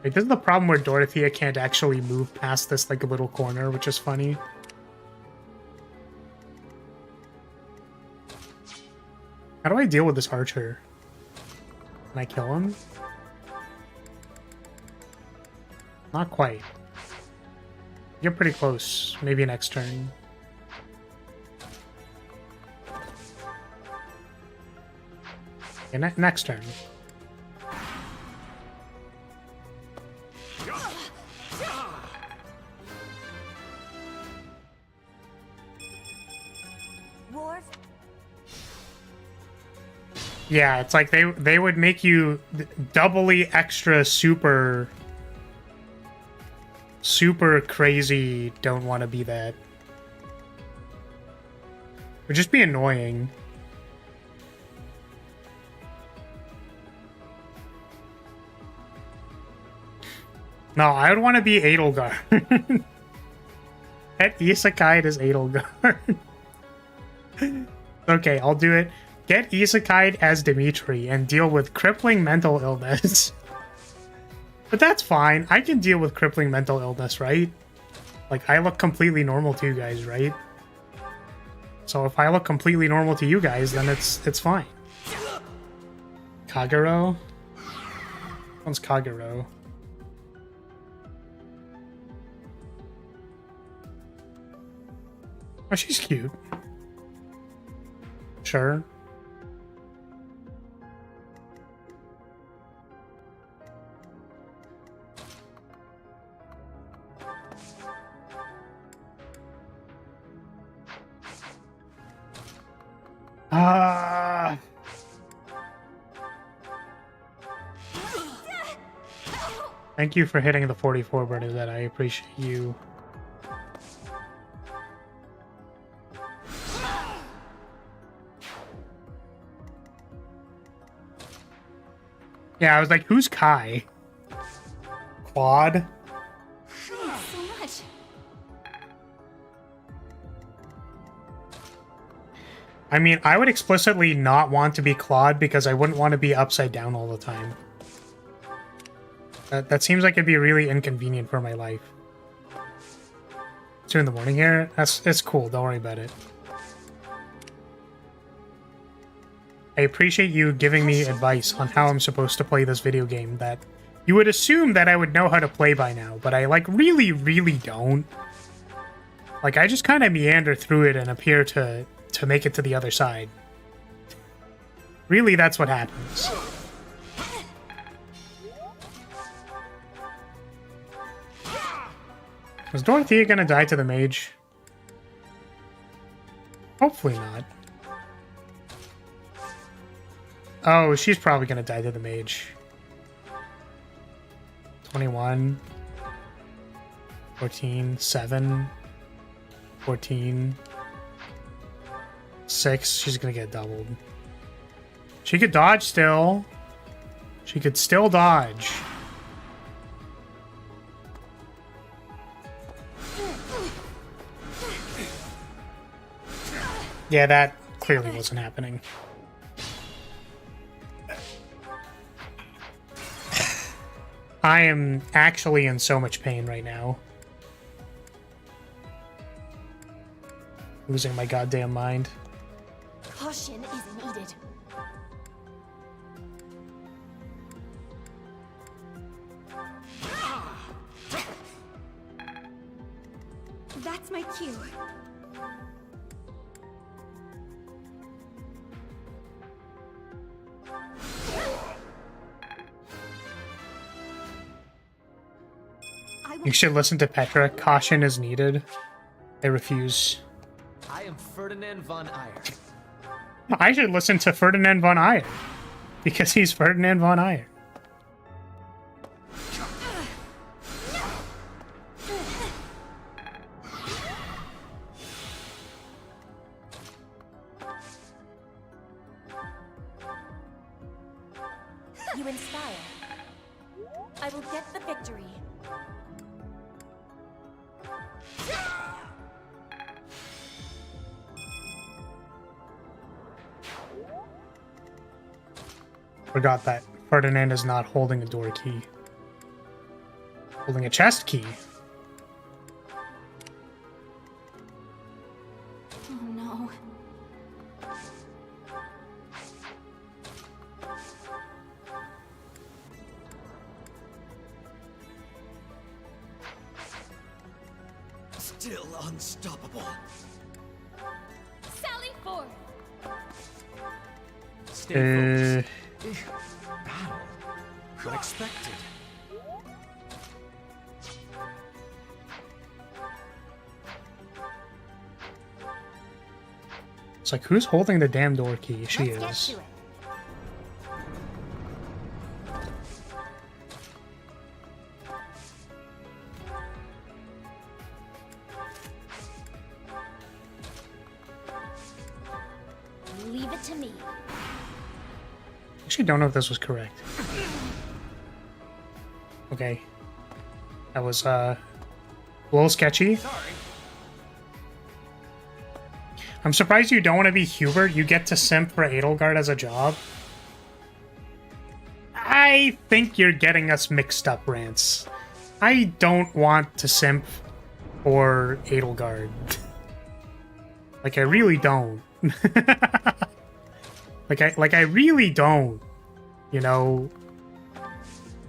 Like, this is the problem where Dorothea can't actually move past this like little corner, which is funny. How do I deal with this archer? Can I kill him? Not quite. Get pretty close. Maybe next turn. Okay, next turn. Yeah, it's like they would make you doubly extra super crazy, don't want to be that. Would just be annoying. No, I would want to be Edelgard. Get isekai as Edelgard. Okay, I'll do it. Get isekai as Dimitri and deal with crippling mental illness. But that's fine. I can deal with crippling mental illness, right? Like, I look completely normal to you guys, right? So if I look completely normal to you guys, then it's fine. Kagero? One's Kagero. Oh, she's cute. Sure. Thank you for hitting the 44, Bernadette. I appreciate you. Yeah, I was like, who's Kai? Quad? So much. I mean, I would explicitly not want to be Claude because I wouldn't want to be upside down all the time. That seems like it'd be really inconvenient for my life. 2 in the morning here? It's cool, don't worry about it. I appreciate you giving me advice on how I'm supposed to play this video game that you would assume that I would know how to play by now, but I like really, really don't. Like, I just kind of meander through it and appear to make it to the other side. Really, that's what happens. Is Dorothea gonna die to the mage? Hopefully not. Oh, she's probably gonna die to the mage. 21. 14. 7. 14. 6. She's gonna get doubled. She could dodge still. She could still dodge. Yeah, that clearly wasn't happening. I am actually in so much pain right now. Losing my goddamn mind. Caution is needed. That's my cue. You should listen to Petra. Caution is needed. I refuse. I am Ferdinand von Ayer. I should listen to Ferdinand von Ayer. Because he's Ferdinand von Ayer. You inspire. I will get the victory. Forgot that Ferdinand is not holding a door key. Holding a chest key. Oh no. Still unstoppable. Sally forth. Stay focused. Battle. Unexpected. It's like, who's holding the damn door key? She Let's is. get to it. Leave it to me. Actually, don't know if this was correct. Okay. That was, a little sketchy. Sorry. I'm surprised you don't want to be Hubert. You get to simp for Edelgard as a job. I I think you're getting us mixed up, Rance. I don't want to simp for Edelgard. Like, I really don't. like I really don't. You know?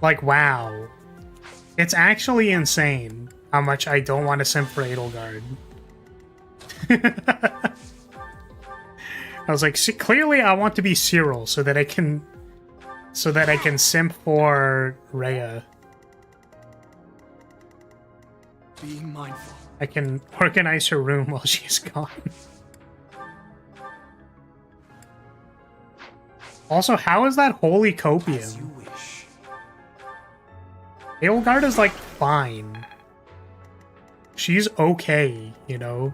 Like, wow. It's actually insane how much I don't want to simp for Edelgard. I was like, see, clearly I want to be Cyril so that I can simp for Rhea. Be mindful. I can organize her room while she's gone. Also, how is that holy copium? As you wish. Edelgard is like fine. She's okay, you know?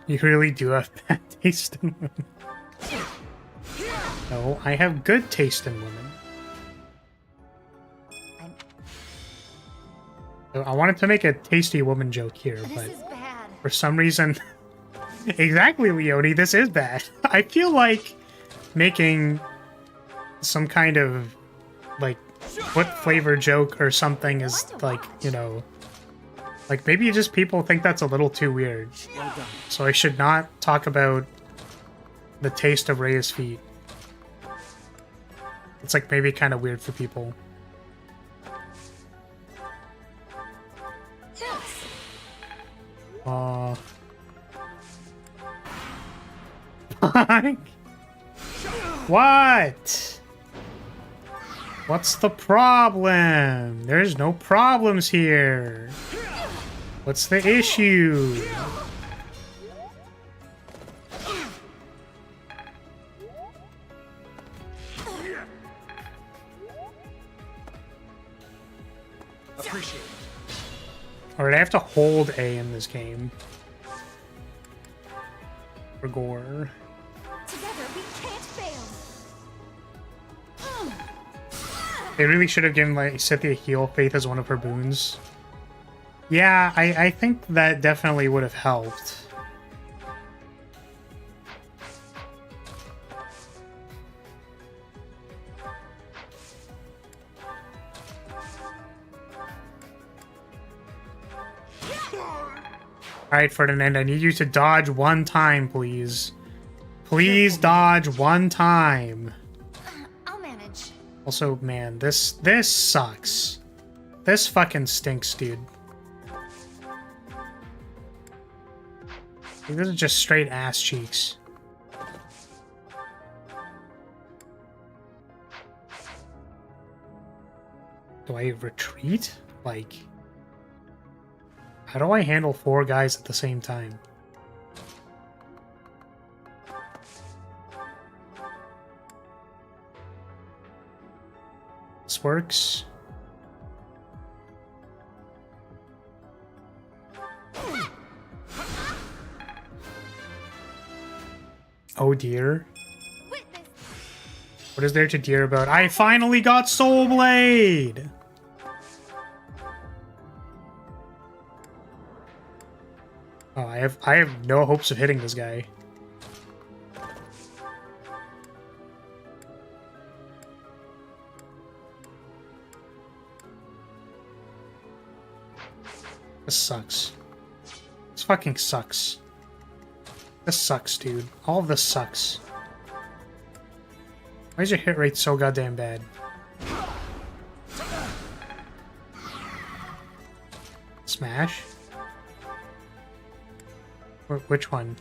You really do have bad taste in women. No, I have good taste in women. I wanted to make a tasty woman joke here, but for some reason... Exactly, Leone, this is bad. I feel like making some kind of, like, foot flavor joke or something is, like, you know... Like, maybe just people think that's a little too weird. Well done. So I should not talk about the taste of Rhea's feet. It's, like, maybe kind of weird for people. What? What's the problem? There's no problems here. What's the issue? Appreciate it. Alright, I have to hold A in this game. For gore. Together we can't fail. They really should have given, like, Cynthia heal faith as one of her boons. Yeah, I think that definitely would have helped. Alright, Ferdinand, I need you to dodge one time, please. Please dodge one time. I'll manage. Also, man, this sucks. This fucking stinks, dude. These are just straight ass cheeks. Do I retreat? Like... How do I handle 4 guys at the same time? This works. Oh dear. What is there to dear about? I finally got Soul Blade! Oh, I have no hopes of hitting this guy. This sucks. This fucking sucks. This sucks, dude. All of this sucks. Why is your hit rate so goddamn bad? Smash? Which one?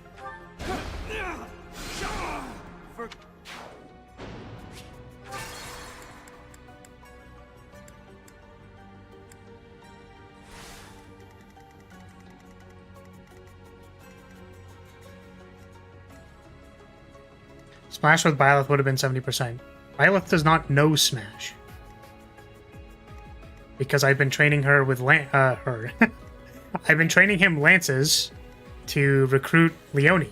Smash with Byleth would have been 70%. Byleth does not know Smash. Because I've been training her with her. I've been training him lances to recruit Leone.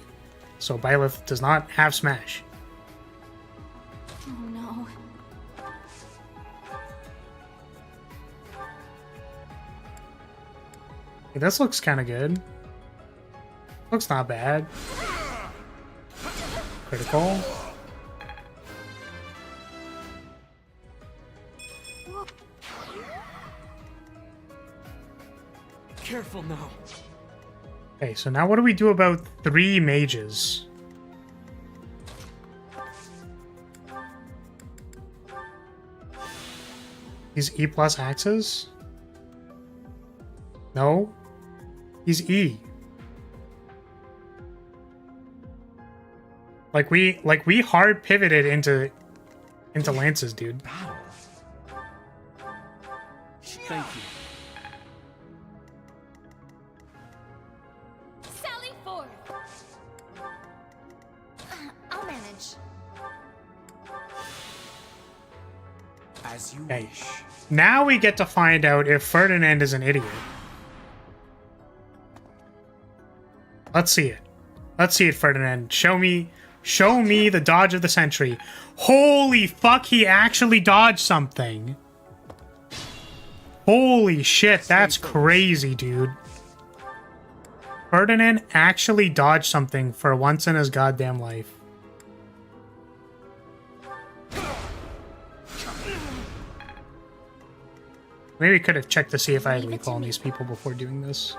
So Byleth does not have Smash. Oh no. Hey, this looks kind of good. Looks not bad. Critical. Careful now. Okay, so now what do we do about 3 mages? He's E plus axes? No. He's E. Like we hard pivoted into lances, dude. Thank you. Sally forth. I'll manage. As you Okay. wish. Now we get to find out if Ferdinand is an idiot. Let's see it. Let's see it, Ferdinand. Show me the dodge of the century. Holy fuck, he actually dodged something. Holy shit, that's crazy, dude. Ferdinand actually dodged something for once in his goddamn life. Maybe could have checked to see if I had recall on these people before doing this.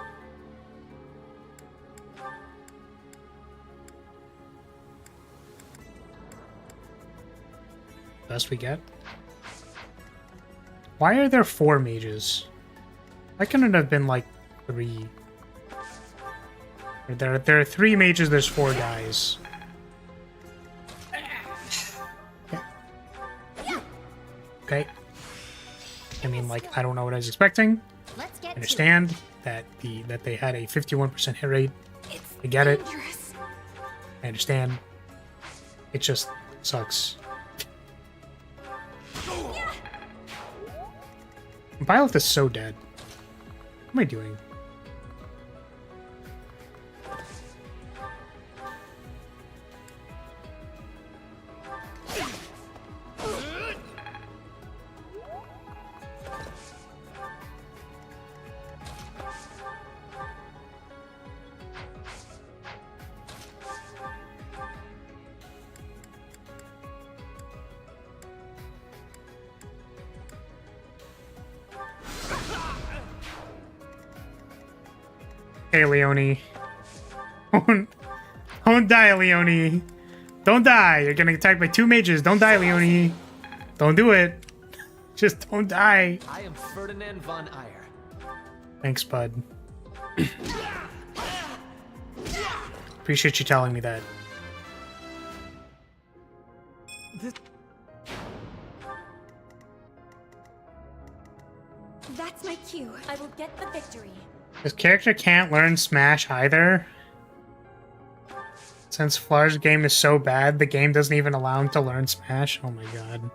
Best we get. Why are there 4 mages? Why couldn't it have been like 3? There are 3 mages, there's 4 guys. Okay. I mean, like, I don't know what I was expecting. Let's get I understand that they had a 51% hit rate. I get it. I understand. It just sucks. Violet is so dead. What am I doing? Hey, Leone. Don't die, Leone. Don't die. You're getting attacked by 2 mages. Don't die, Leone. Don't do it. Just don't die. I am Ferdinand von Eyre. Thanks, bud. Appreciate you telling me that. That's my cue. I will get the victory. This character can't learn Smash either. Since Flar's game is so bad, the game doesn't even allow him to learn Smash. Oh my god.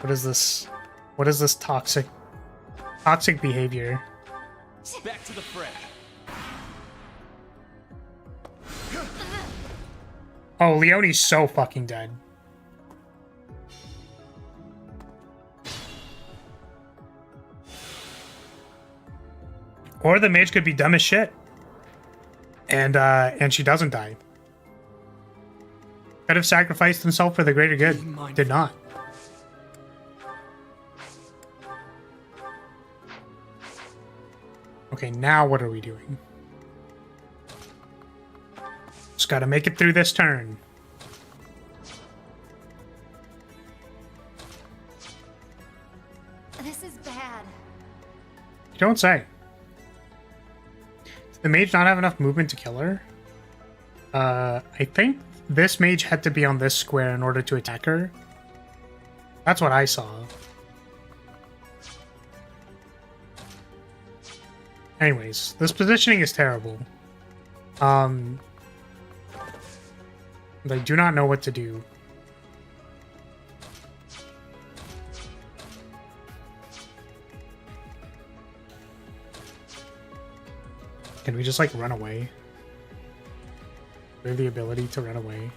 What is this? What is this toxic behavior? Back to the fray. Oh, Leone's so fucking dead. Or the mage could be dumb as shit. And she doesn't die. Could have sacrificed himself for the greater good. Did not. Okay, now what are we doing? Just gotta make it through this turn. This is bad. You don't say. Did the mage not have enough movement to kill her? I think this mage had to be on this square in order to attack her. That's what I saw. Anyways, this positioning is terrible. I do not know what to do. Can we just, like, run away? We have the ability to run away.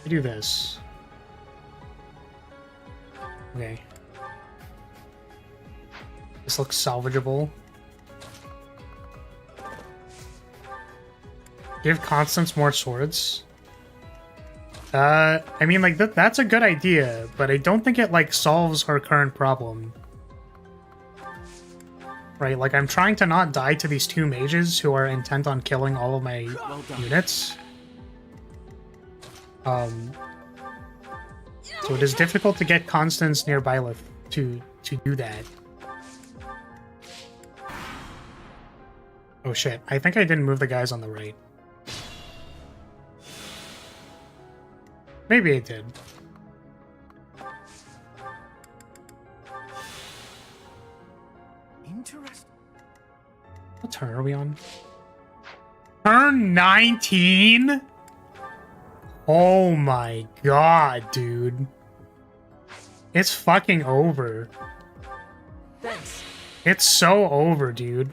We do this. Okay. This looks salvageable. Give Constance more swords. I mean, like, that's a good idea, but I don't think it, like, solves our current problem. Right, like, I'm trying to not die to these two mages who are intent on killing all of my units. So it is difficult to get Constance near Byleth to do that. Oh shit, I think I didn't move the guys on the right. Maybe I did. Interesting. What turn are we on? Turn 19? Oh my god, dude. It's fucking over. Thanks. It's so over, dude.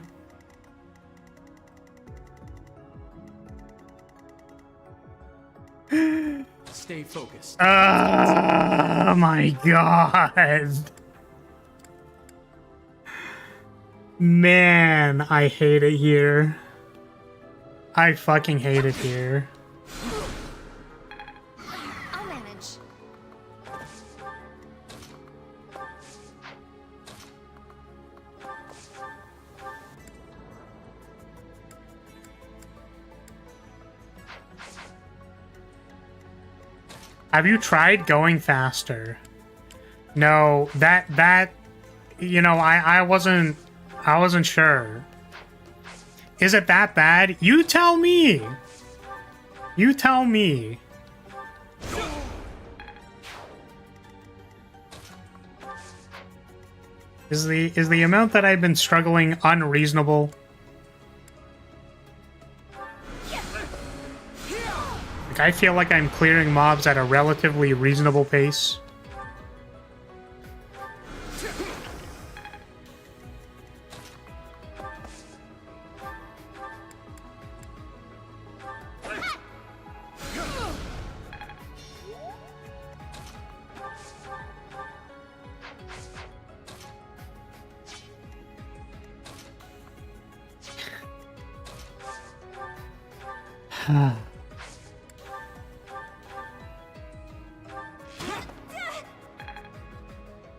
Stay focused. Oh my god. Man, I hate it here. I fucking hate it here. I'll manage. Have you tried going faster? No, that you know, I wasn't sure. Is it that bad? You tell me. You tell me. Is the amount that I've been struggling unreasonable? Like, I feel like I'm clearing mobs at a relatively reasonable pace.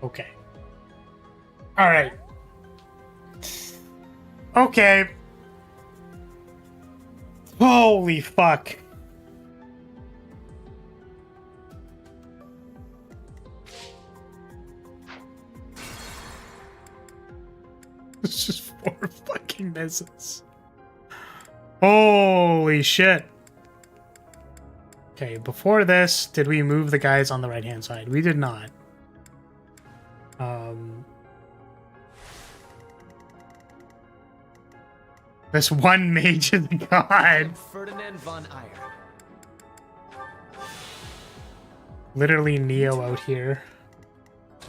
Okay. All right. Okay. Holy fuck. It's just 4 fucking misses. Holy shit. Okay, before this, did we move the guys on the right-hand side? We did not. This one mage is god. Ferdinand von Eyre. Literally Neo out here.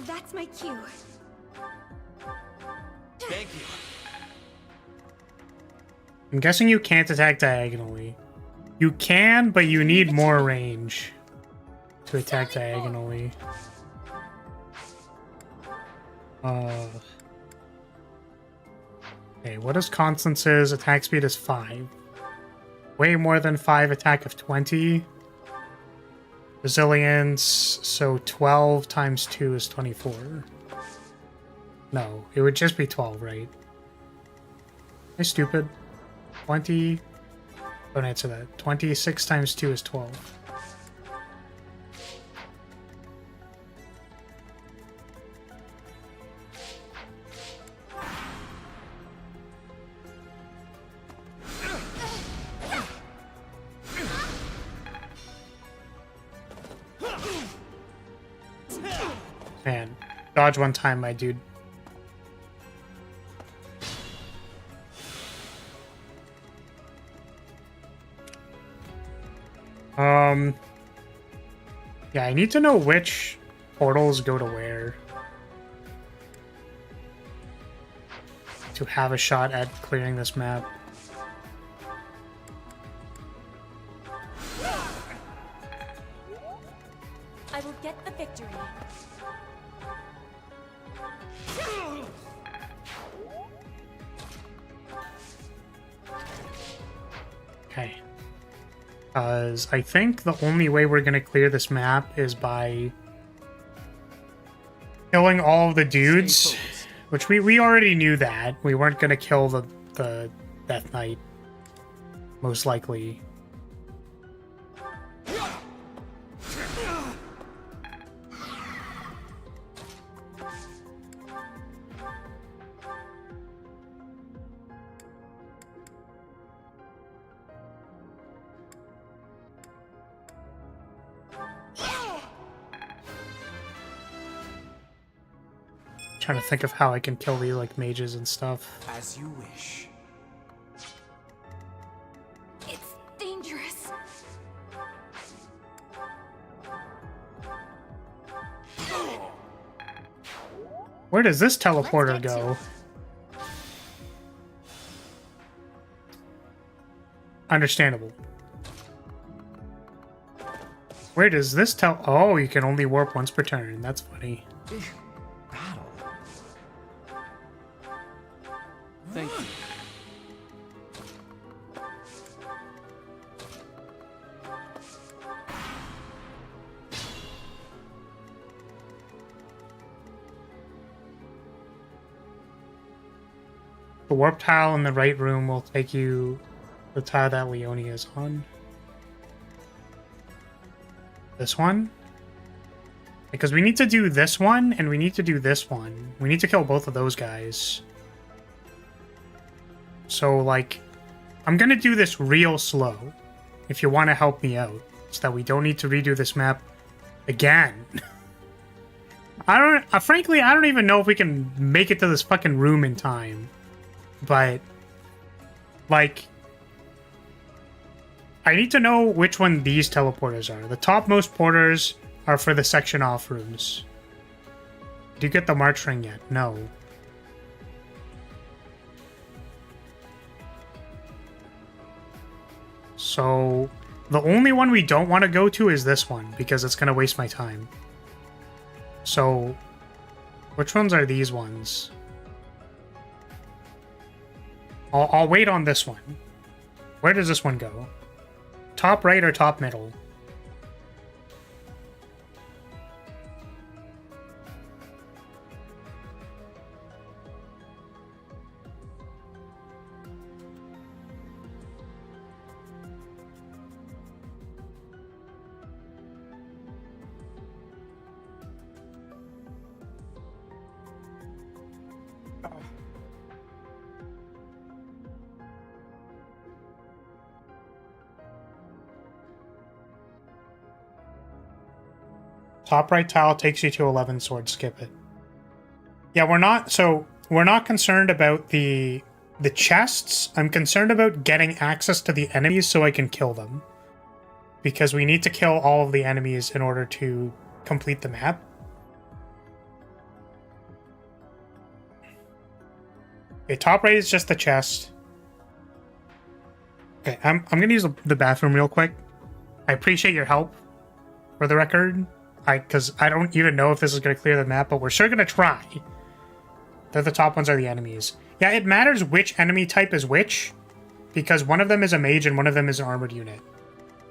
That's my cue. Thank you. I'm guessing you can't attack diagonally. You can, but you need more range to attack diagonally. Okay, what is Constance's attack speed is 5. Way more than 5 attack of 20. Resilience, so 12 times 2 is 24. No, it would just be 12, right? Am I stupid? 20... Don't answer that. 26 times 2 is 12. Man, dodge one time, my dude. Yeah, I need to know which portals go to where to have a shot at clearing this map. I will get the victory. Okay. Because I think the only way we're going to clear this map is by killing all of the dudes, which we already knew that. We weren't going to kill the Death Knight, most likely. Trying to think of how I can kill the like mages and stuff. As you wish. It's dangerous. Where does this teleporter go? Understandable. Where does this Oh, you can only warp once per turn. That's funny. Battle. Thank you. The warp tile in the right room will take you the tile that Leonie is on. This one? Because we need to do this one, and we need to do this one. We need to kill both of those guys. So, like, I'm gonna do this real slow, if you want to help me out, so that we don't need to redo this map again. Frankly, I don't even know if we can make it to this fucking room in time. But, like, I need to know which one these teleporters are. The topmost porters are for the section off rooms. Did you get the march ring yet? No. So, the only one we don't want to go to is this one, because it's going to waste my time. So, which ones are these ones? I'll wait on this one. Where does this one go? Top right or top middle? Top right tile takes you to 11 sword, skip it. Yeah, we're not concerned about the chests. I'm concerned about getting access to the enemies so I can kill them. Because we need to kill all of the enemies in order to complete the map. Okay, top right is just the chest. Okay, I'm gonna use the bathroom real quick. I appreciate your help, for the record. Because I don't even know if this is going to clear the map, but we're sure going to try. The top ones are the enemies. Yeah, it matters which enemy type is which, because one of them is a mage and one of them is an armored unit.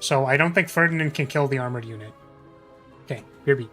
So I don't think Ferdinand can kill the armored unit. Okay, your beat.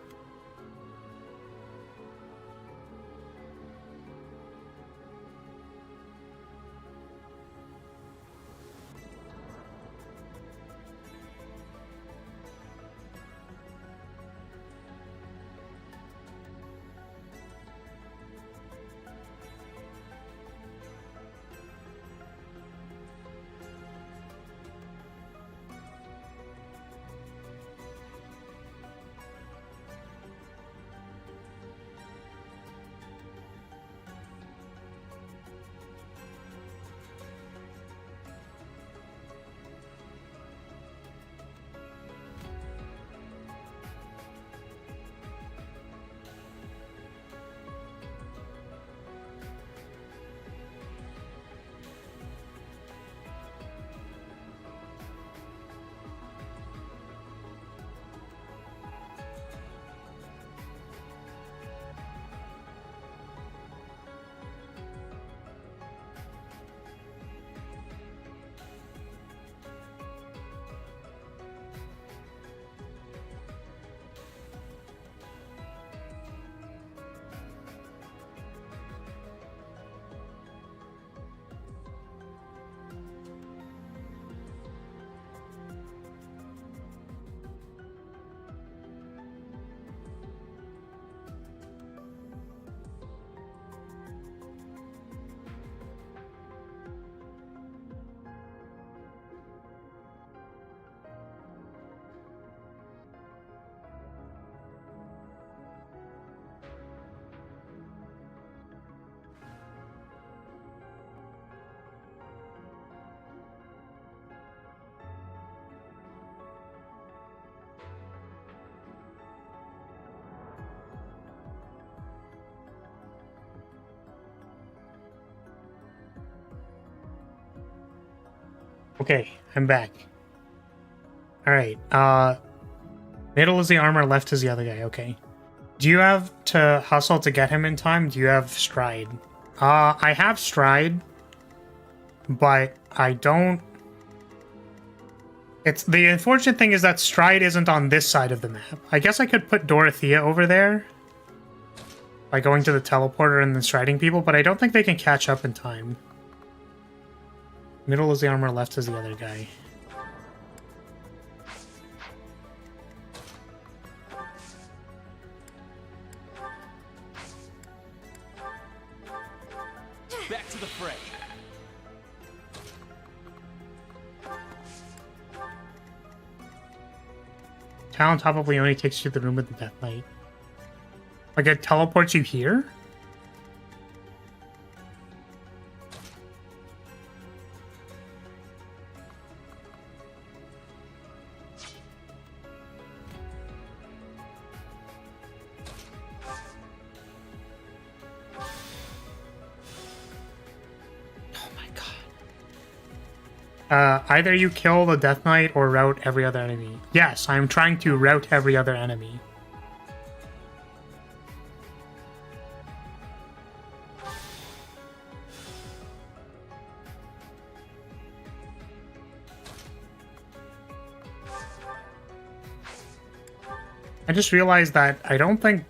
Okay, I'm back. Alright, middle is the armor, left is the other guy, okay. Do you have to hustle to get him in time? Do you have stride? I have stride, but I don't... It's the unfortunate thing is that stride isn't on this side of the map. I guess I could put Dorothea over there by going to the teleporter and then striding people, but I don't think they can catch up in time. Middle is the armor, left is the other guy. Back to the fray. Talent probably only takes you to the room with the Death Knight. Like, it teleports you here? Either you kill the Death Knight or route every other enemy. Yes, I'm trying to route every other enemy. I just realized that I don't think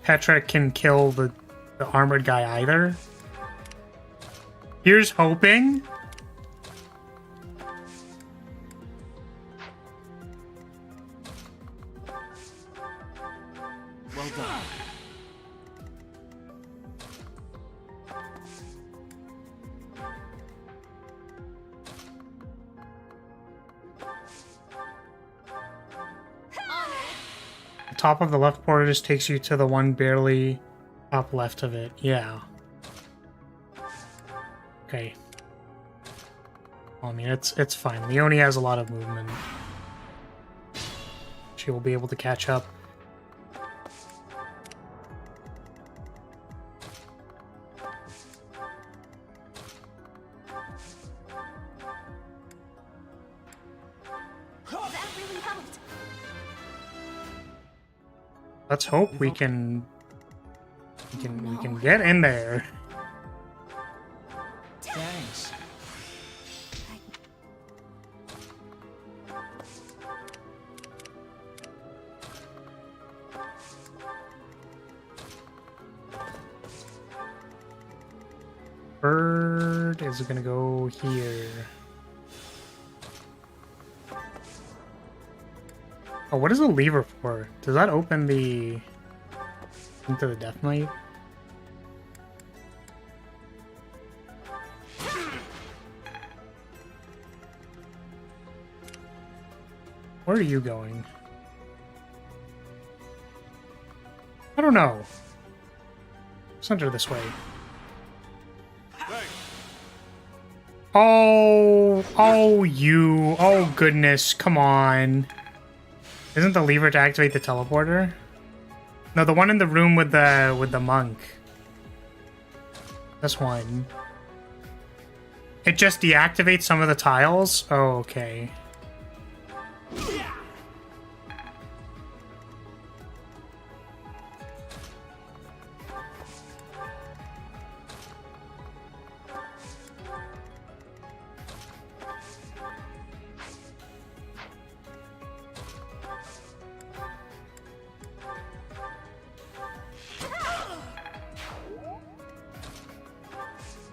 Petra can kill the armored guy either. Here's hoping. Well done. The top of the left border just takes you to the one barely up left of it. Yeah. Okay. Well, I mean, it's fine. Leonie has a lot of movement. She will be able to catch up. That really helped. Let's hope we can get in there. Thanks. Bird is gonna go here. Oh, what is the lever for? Does that open the into the Death Knight? Where are you going? I don't know. Let's enter this way. Oh, you. Oh, goodness. Come on. Isn't the lever to activate the teleporter? No, the one in the room with the monk. This one. It just deactivates some of the tiles? Oh, okay.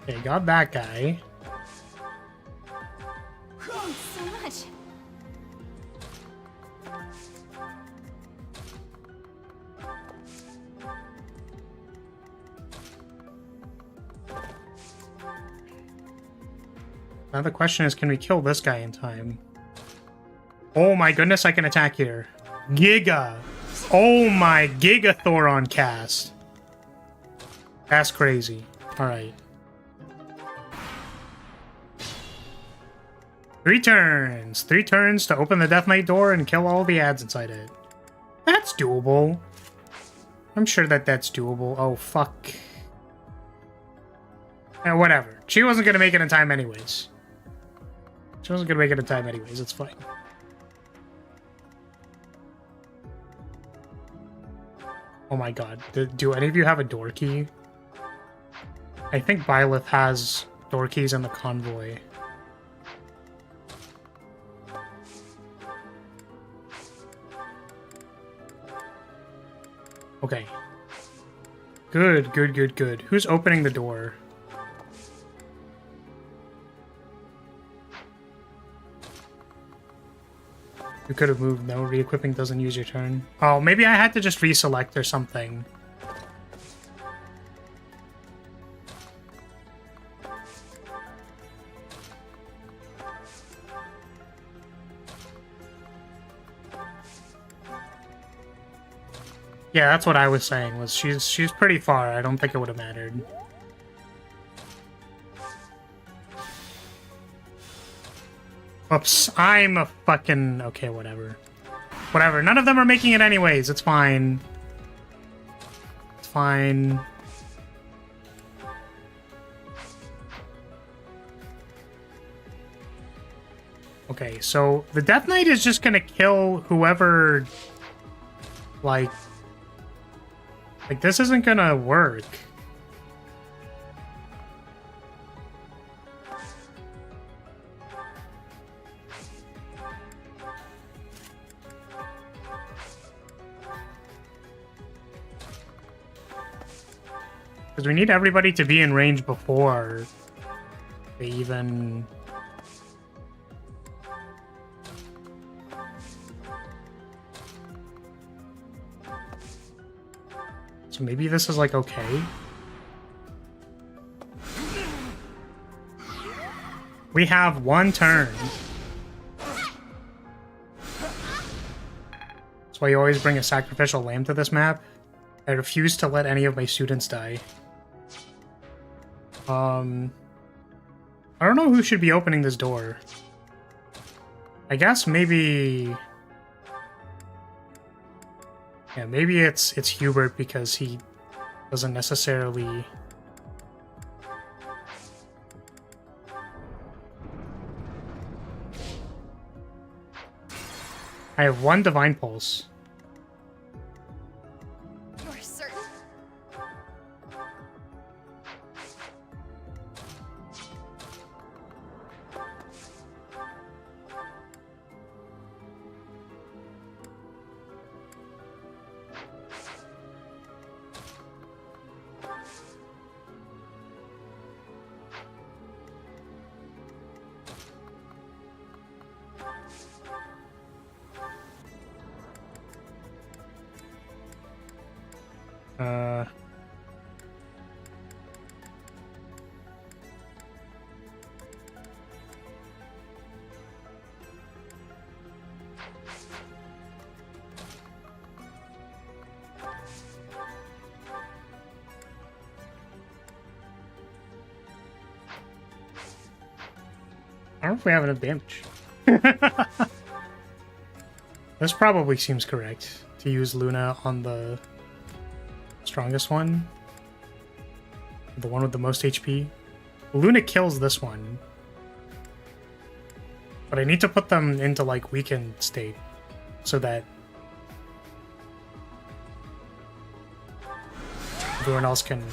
Okay, got that guy. Thanks so much. Now the question is, can we kill this guy in time? Oh my goodness, I can attack here. Giga! Oh my Gigathoron cast. That's crazy. Alright. 3 turns! 3 turns to open the Death Knight door and kill all the ads inside it. That's doable. I'm sure that that's doable. Oh, fuck. Whatever. She wasn't gonna make it in time anyways. She wasn't gonna make it in time anyways, it's fine. Oh my god. Do any of you have a door key? I think Byleth has door keys in the convoy. Okay. Good, good, good, good. Who's opening the door? You could have moved. No, re-equipping doesn't use your turn. Oh, maybe I had to just reselect or something. Yeah, that's what I was saying, was she's pretty far. I don't think it would have mattered. Oops, I'm a fucking... Okay, whatever. Whatever, none of them are making it anyways. It's fine. It's fine. Okay, so the Death Knight is just gonna kill whoever... Like, this isn't gonna work. Because we need everybody to be in range before they even... So maybe this is like okay. We have one turn. That's why you always bring a sacrificial lamb to this map. I refuse to let any of my students die. I don't know who should be opening this door. I guess maybe... Yeah, maybe it's Hubert because he doesn't necessarily... I have one Divine Pulse. You're certain? I don't know if we have enough damage. This probably seems correct, to use Luna on the strongest one. The one with the most HP. Luna kills this one. But I need to put them into, like, weakened state, so that everyone else can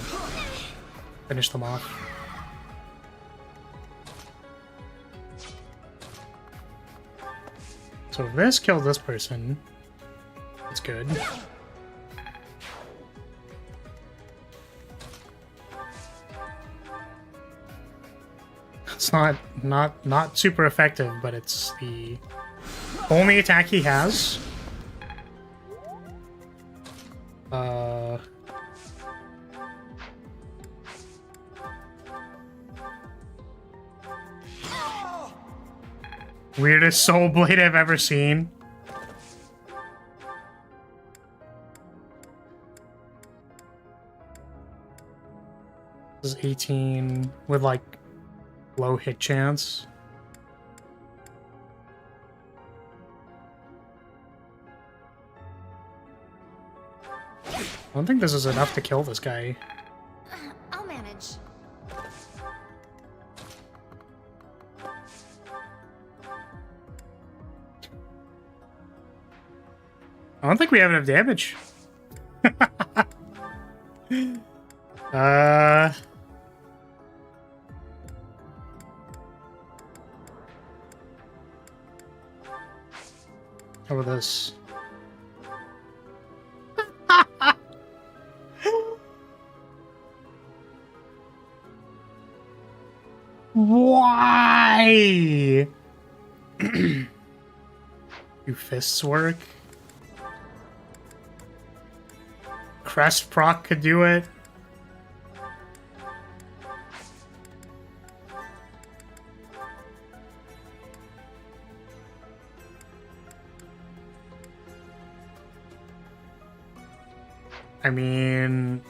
finish them off. So if this kills this person, it's good. It's not super effective, but it's the only attack he has. Weirdest soul blade I've ever seen. This is 18 with like low hit chance. I don't think this is enough to kill this guy. I'll manage. I don't think we have enough damage. How about this? Why? Do fists work? Crest proc could do it. I mean...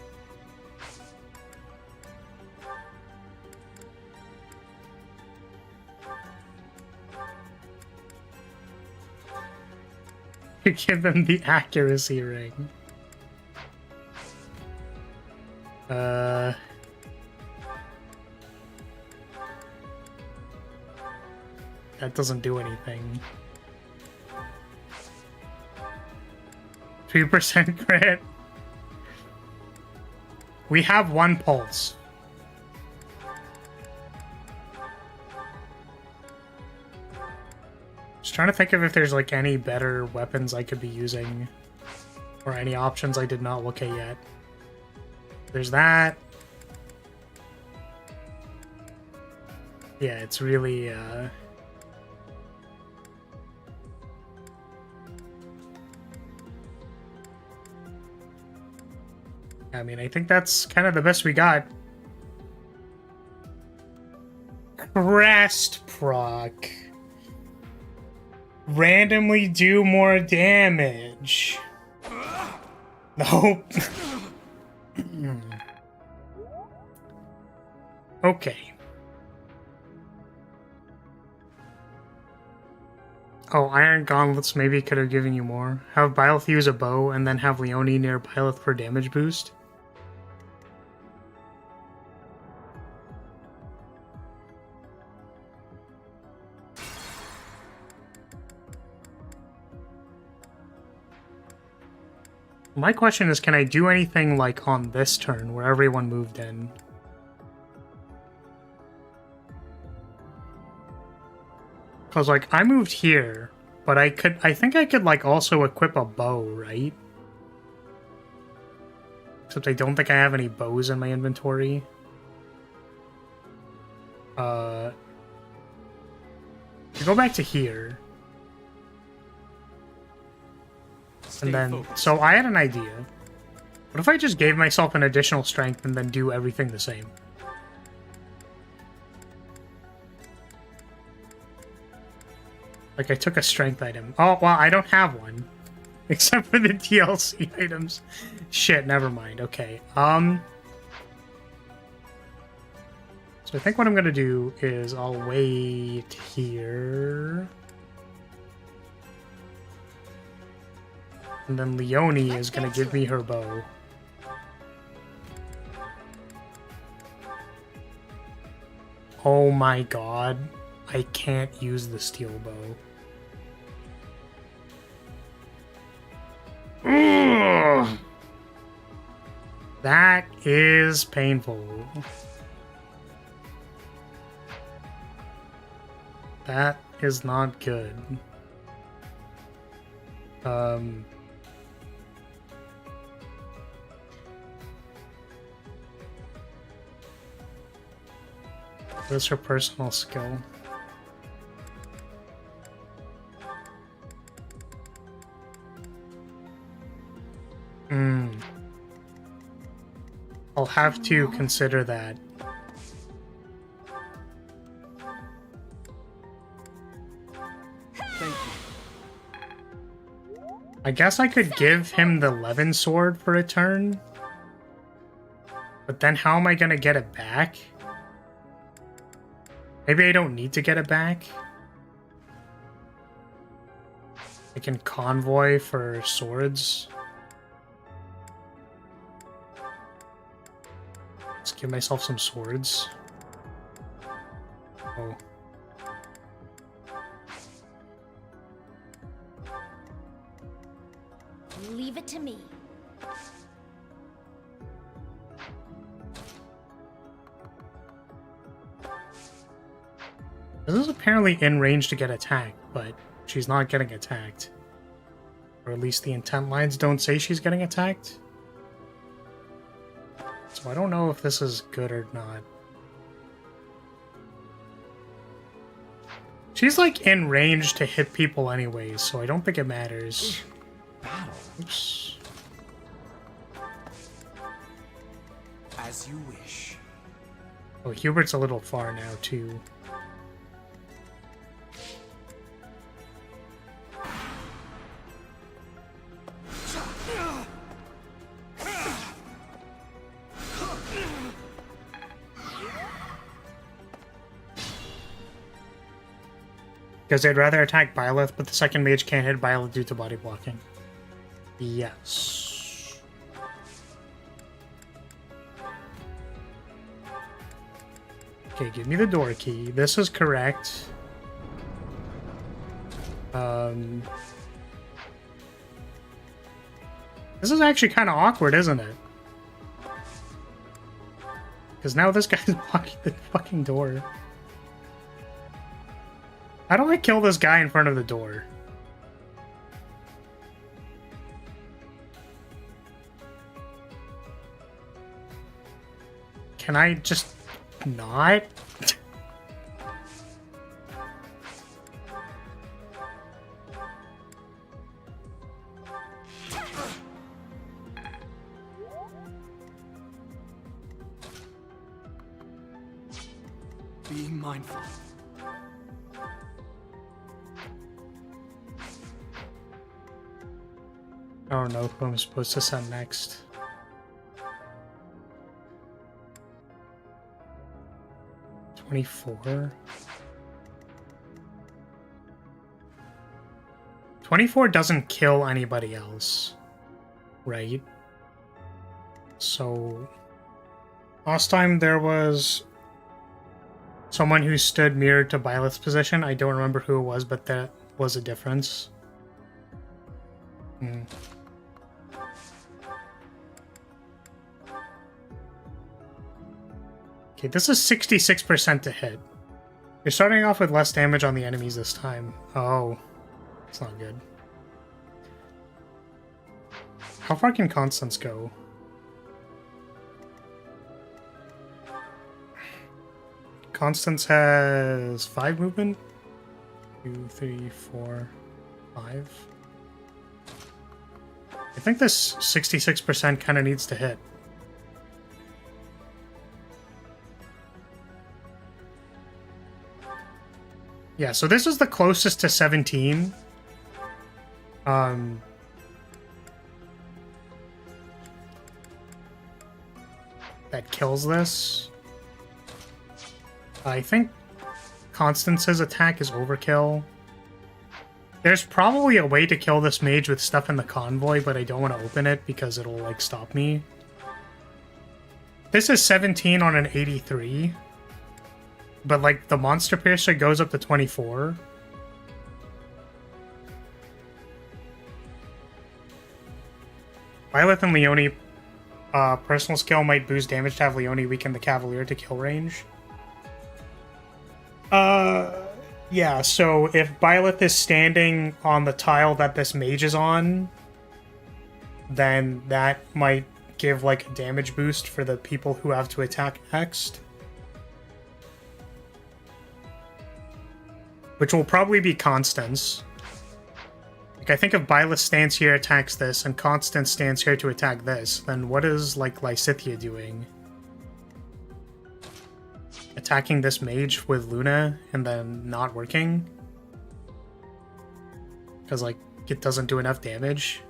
You give them the accuracy ring. That doesn't do anything. 3% crit. We have 1 pulse. Just trying to think of if there's like any better weapons I could be using. Or any options I did not look at yet. There's that. Yeah, it's really I mean, I think that's kind of the best we got. Crest proc. Randomly do more damage. Nope. Okay. Oh, Iron Gauntlets maybe could have given you more. Have Byleth use a bow and then have Leone near Byleth for damage boost. My question is, can I do anything like on this turn where everyone moved in? Because like I moved here, but I think I could like also equip a bow, right? Except I don't think I have any bows in my inventory. To go back to here. And then, so I had an idea. What if I just gave myself an additional strength and then do everything the same? Like I took a strength item. Oh, well, I don't have one. Except for the DLC items. Shit, never mind. Okay. So I think what I'm gonna do is I'll wait here. And then Leone is gonna give me her bow. Oh my god. I can't use the steel bow. Ugh. That is painful. That is not good. What's her personal skill? I'll have to consider that. Thank you. I guess I could give him the Levin sword for a turn. But then how am I gonna get it back? Maybe I don't need to get it back. I can convoy for swords. Let's give myself some swords. Oh. Leave it to me. This is apparently in range to get attacked, but she's not getting attacked. Or at least the intent lines don't say she's getting attacked. So I don't know if this is good or not. She's like in range to hit people anyways, so I don't think it matters. Oops. As you wish. Oh, Hubert's a little far now too. Because I'd rather attack Byleth, but the second mage can't hit Byleth due to body blocking. Yes. Okay, give me the door key. This is correct. This is actually kind of awkward, isn't it? Because now this guy's blocking the fucking door. How do I kill this guy in front of the door? Can I just not? Being mindful. I don't know who I'm supposed to send next. $24. 24 doesn't kill anybody else, right? So last time there was someone who stood mirrored to Byleth's position. I don't remember who it was, but that was a difference. Okay, this is 66% to hit. You're starting off with less damage on the enemies this time. Oh, it's not good. How far can Constance go? Constance has 5 movement? 2, 3, 4, 5. I think this 66% kind of needs to hit. Yeah, so this is the closest to 17. That kills this. I think Constance's attack is overkill. There's probably a way to kill this mage with stuff in the convoy, but I don't want to open it because it'll, like, stop me. This is 17 on an 83. But, like, the Monster Piercer goes up to 24. Byleth and Leone personal skill might boost damage to have Leone weaken the Cavalier to kill range. Yeah, so if Byleth is standing on the tile that this mage is on, then that might give, like, a damage boost for the people who have to attack next. Which will probably be Constance. Like, I think if Byleth stands here, attacks this, and Constance stands here to attack this, then what is, like, Lysithea doing? Attacking this mage with Luna and then not working? Because, like, it doesn't do enough damage?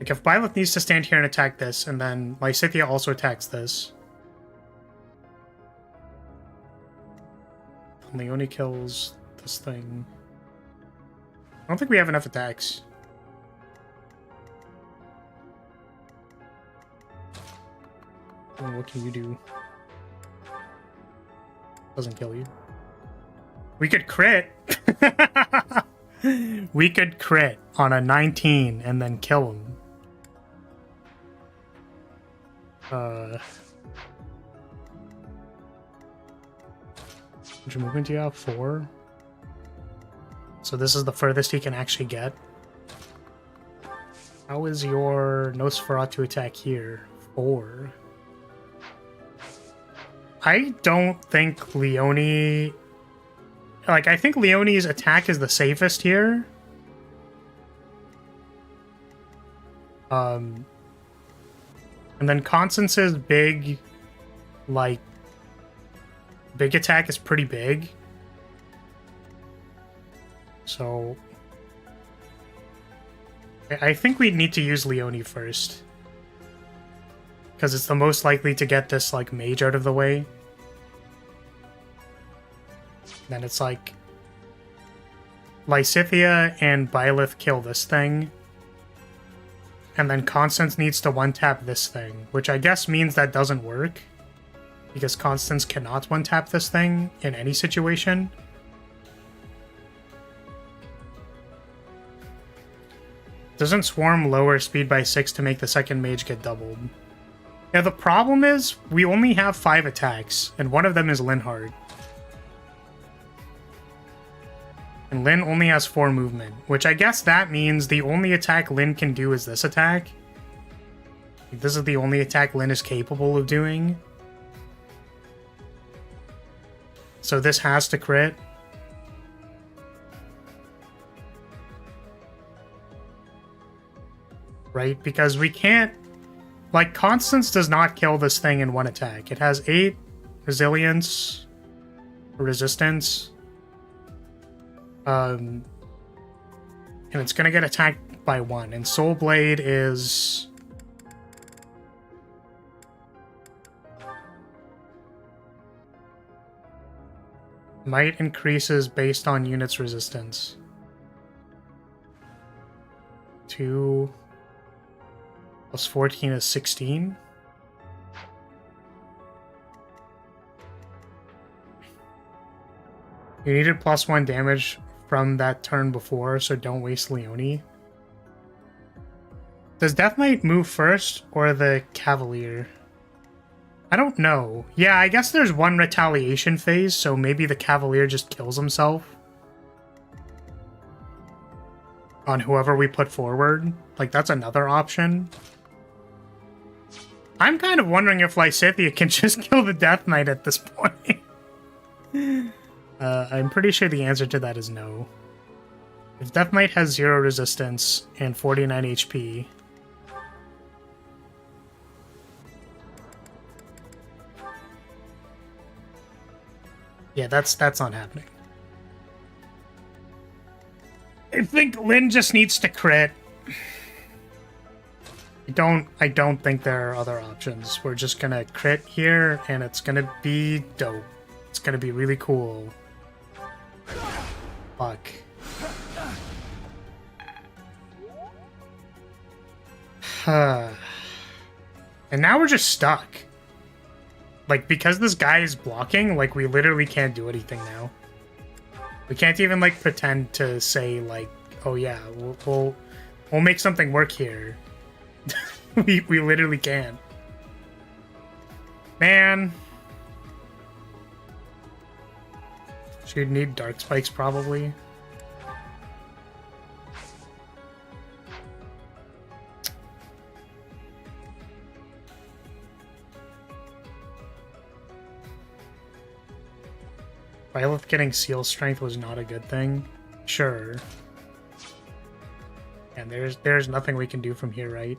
Like, if Byleth needs to stand here and attack this, and then Lysithea also attacks this, Leone kills this thing. I don't think we have enough attacks. What can you do? Doesn't kill you. We could crit! We could crit on a 19 and then kill him. Which movement do you have? 4? So this is the furthest he can actually get. How is your Nosferatu attack here? 4. I don't think Leone... Like, I think Leone's attack is the safest here. And then Constance's big, like, big attack is pretty big. So... I think we'd need to use Leone first. Because it's the most likely to get this, like, mage out of the way. Then it's like... Lysithea and Byleth kill this thing. And then Constance needs to one-tap this thing. Which I guess means that doesn't work. Because Constance cannot one-tap this thing in any situation. Doesn't Swarm lower speed by 6 to make the second mage get doubled? Yeah, the problem is, we only have 5 attacks, and one of them is Linhardt. And Lyn only has 4 movement, which I guess that means the only attack Lyn can do is this attack. This is the only attack Lyn is capable of doing. So this has to crit. Right? Because we can't... Like, Constance does not kill this thing in one attack. It has 8 resilience, resistance. And it's gonna get attacked by 1. And Soul Blade is... Might increases based on unit's resistance. 2... Plus 14 is 16. You needed +1 damage from that turn before, so don't waste Leone. Does Death Knight move first, or the Cavalier? I don't know. Yeah, I guess there's one retaliation phase, so maybe the Cavalier just kills himself. On whoever we put forward. Like, that's another option. I'm kind of wondering if Lysithea can just kill the Death Knight at this point. I'm pretty sure the answer to that is no. If Death Knight has 0 resistance and 49 HP... Yeah, that's not happening. I think Lyn just needs to crit. I don't think there are other options. We're just gonna crit here, and it's gonna be dope. It's gonna be really cool. Fuck. And now we're just stuck. Like, because this guy is blocking, like, we literally can't do anything now. We can't even, like, pretend to say, like, oh yeah, we'll make something work here. we literally can't. Man. She'd need Dark Spikes, probably. Byleth getting Seal Strength was not a good thing. Sure. And there's nothing we can do from here, right?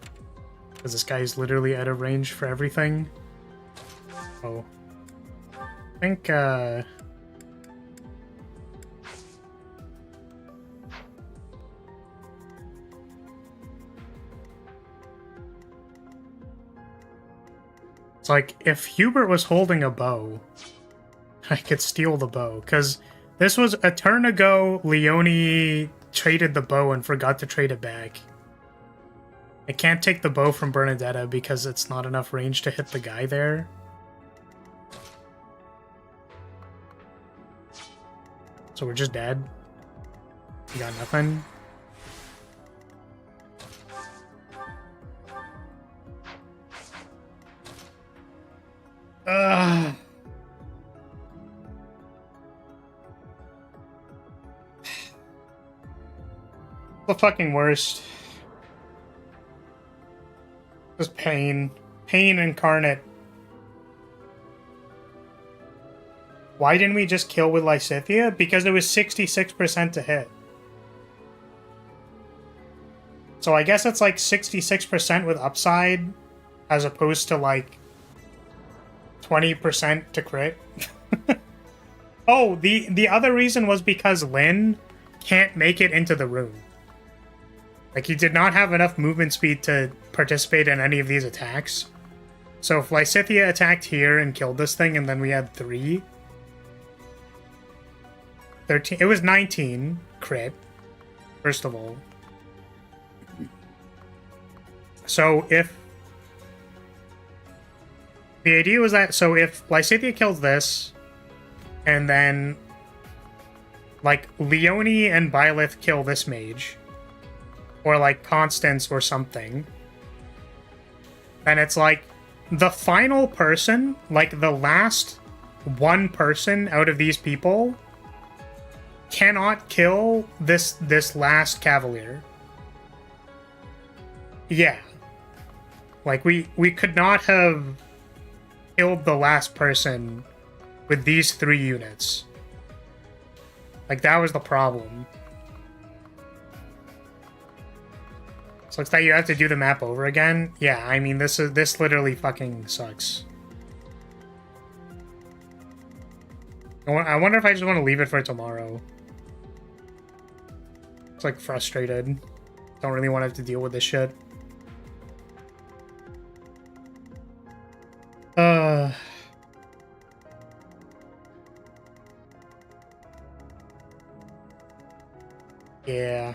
Because this guy is literally out of range for everything. Oh. I think, it's like, if Hubert was holding a bow, I could steal the bow, because this was a turn ago. Leone traded the bow and forgot to trade it back. I can't take the bow from Bernadetta because it's not enough range to hit the guy there. So we're just dead. You got nothing? Ugh. The fucking worst. Just pain. Pain incarnate. Why didn't we just kill with Lysithea? Because it was 66% to hit. So I guess it's like 66% with upside, as opposed to like 20% to crit. Oh, the other reason was because Lyn can't make it into the room. Like, he did not have enough movement speed to participate in any of these attacks. So if Lysithea attacked here and killed this thing, and then we had 3... 13... It was 19 crit, first of all. So if... The idea was that, so if Lysithea kills this, and then, like, Leonie and Byleth kill this mage, or, like, Constance or something, then it's like, the final person, like, the last one person out of these people cannot kill this last Cavalier. Yeah. Like, we could not have killed the last person with these 3 units. Like, that was the problem. So it's that you have to do the map over again? Yeah, I mean, this literally fucking sucks. I wonder if I just want to leave it for tomorrow. It's like frustrated. Don't really want to have to deal with this shit. Yeah.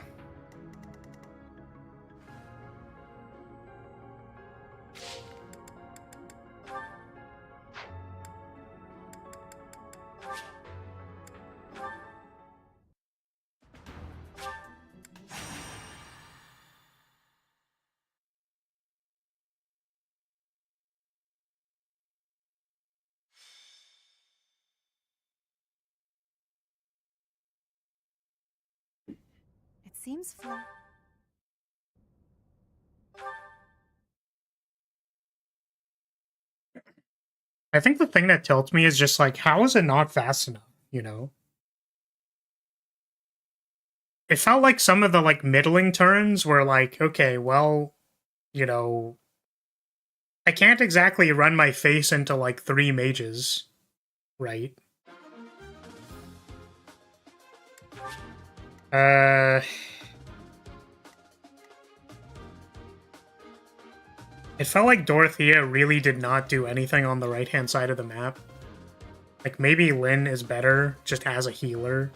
It seems full. I think the thing that tilts me is just like, how is it not fast enough, you know? It felt like some of the, like, middling turns were like, okay, well, you know, I can't exactly run my face into, like, 3 mages, right? It felt like Dorothea really did not do anything on the right-hand side of the map. Like, maybe Lyn is better just as a healer.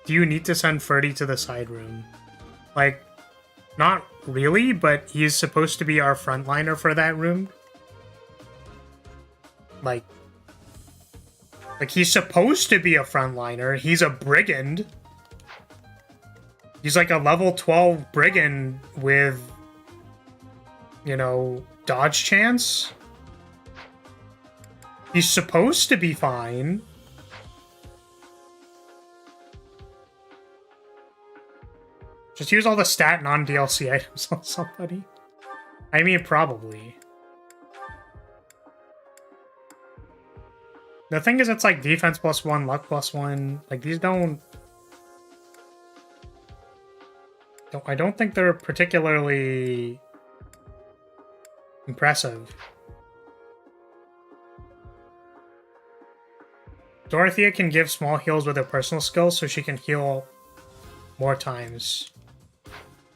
Do you need to send Ferdy to the side room? Like, not really, but he's supposed to be our frontliner for that room. Like, he's supposed to be a frontliner. He's a brigand. He's like a level 12 brigand with, you know, dodge chance. He's supposed to be fine. Just use all the stat non-DLC items on somebody. I mean, probably. The thing is, it's like defense +1, luck +1. Like, these don't... I don't think they're particularly impressive. Dorothea can give small heals with her personal skills, so she can heal more times.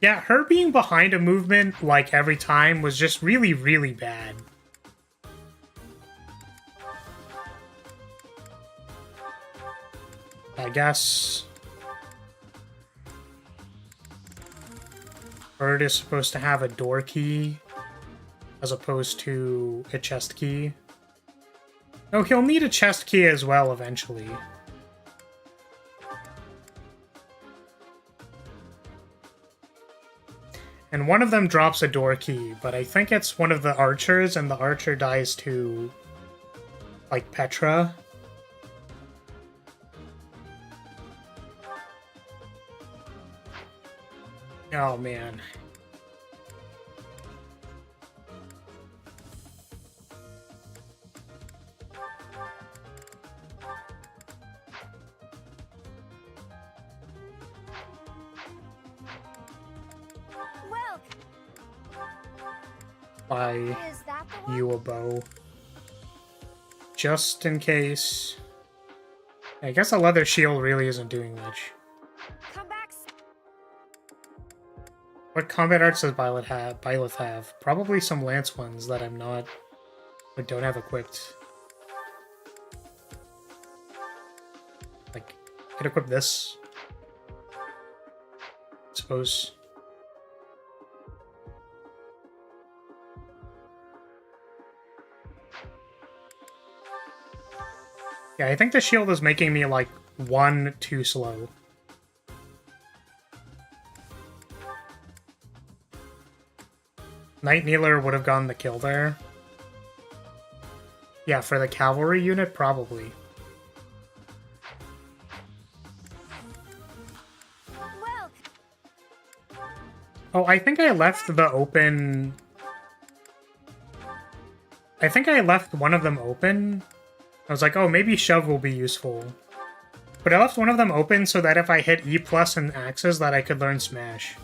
Yeah, her being behind a movement, like, every time was just really, really bad. I guess... Bird is supposed to have a door key, as opposed to a chest key. Oh, he'll need a chest key as well eventually. And one of them drops a door key, but I think it's one of the archers, and the archer dies to, like, Petra. Oh, man. Buy you a bow. Just in case. I guess a leather shield really isn't doing much. What combat arts does Byleth have? Probably some lance ones that I'm not, or don't have equipped. Like, I could equip this. I suppose. Yeah, I think the shield is making me, like, 1 too slow. Night Kneeler would have gotten the kill there. Yeah, for the cavalry unit, probably. Oh, I think I left the open... I think I left one of them open. I was like, oh, maybe shove will be useful. But I left one of them open so that if I hit E+ and axes that I could learn smash.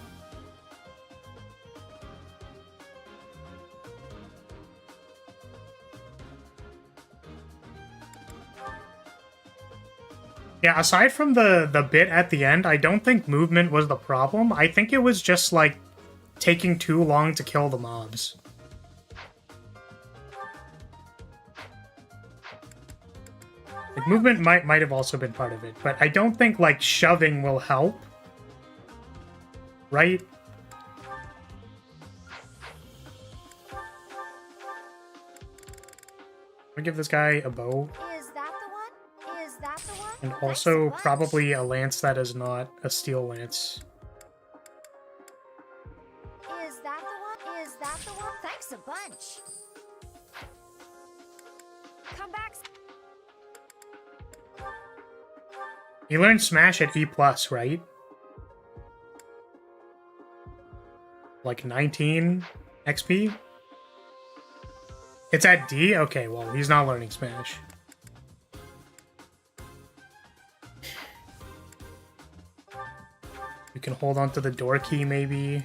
Yeah, aside from the bit at the end, I don't think movement was the problem. I think it was just, like, taking too long to kill the mobs. Like, movement might have also been part of it, but I don't think, like, shoving will help. Right? I'm gonna give this guy a bow. Is that the one? Is that the one? And also probably a lance that is not a steel lance. Is that the one? Is that the one? Thanks a bunch. Come back. You learned Smash at E+, right? Like 19 XP? It's at D? Okay, well, he's not learning Smash. You can hold on to the door key, maybe.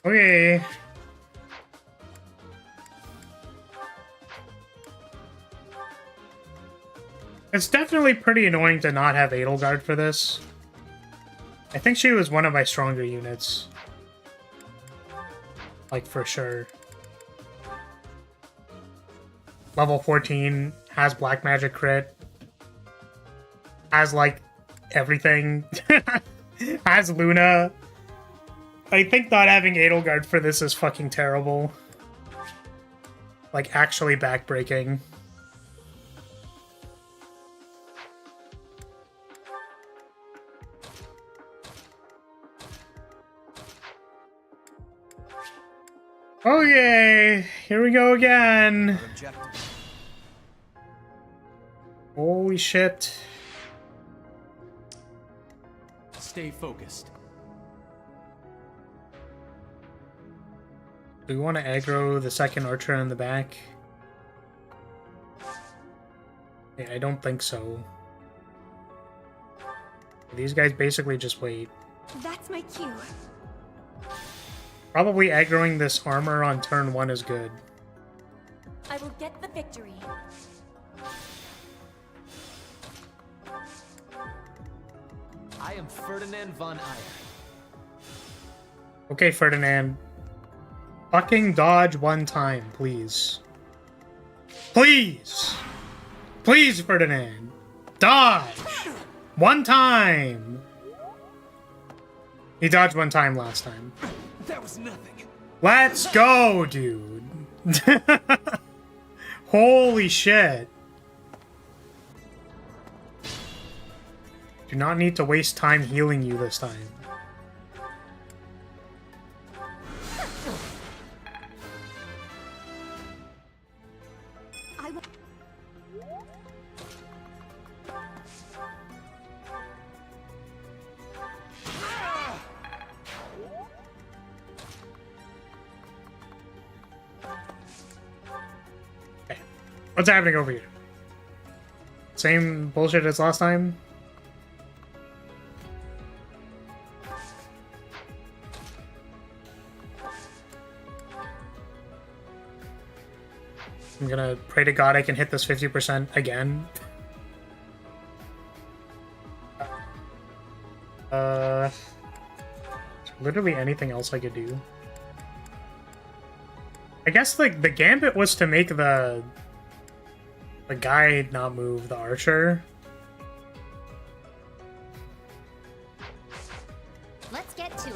Okay. It's definitely pretty annoying to not have Edelgard for this. I think she was one of my stronger units. Like, for sure. Level 14, has black magic crit. Has, like, everything. Has Luna. I think not having Edelgard for this is fucking terrible. Like, actually backbreaking. Oh yay! Here we go again! Holy shit. Stay focused. Do we want to aggro the second archer in the back? Yeah, I don't think so. These guys basically just wait. That's my cue. Probably aggroing this armor on turn 1 is good. I will get the victory. I am Ferdinand von Eyre. Okay, Ferdinand. Fucking dodge one time, please. Please! Please, Ferdinand! Dodge! One time! He dodged one time last time. That was nothing. Let's go, dude! Holy shit! Do not need to waste time healing you this time. What's happening over here? Same bullshit as last time? I'm gonna pray to God I can hit this 50% again. Is there literally anything else I could do? I guess, like, the gambit was to make the guy not move, the archer. Let's get to it.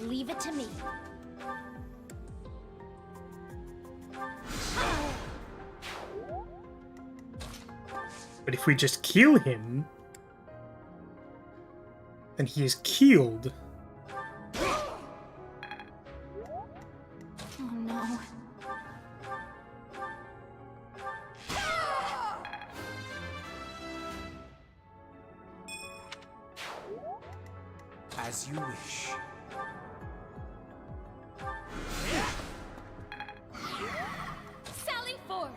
Leave it to me. But if we just kill him, then he is killed. Oh no. As you wish. Sally forth.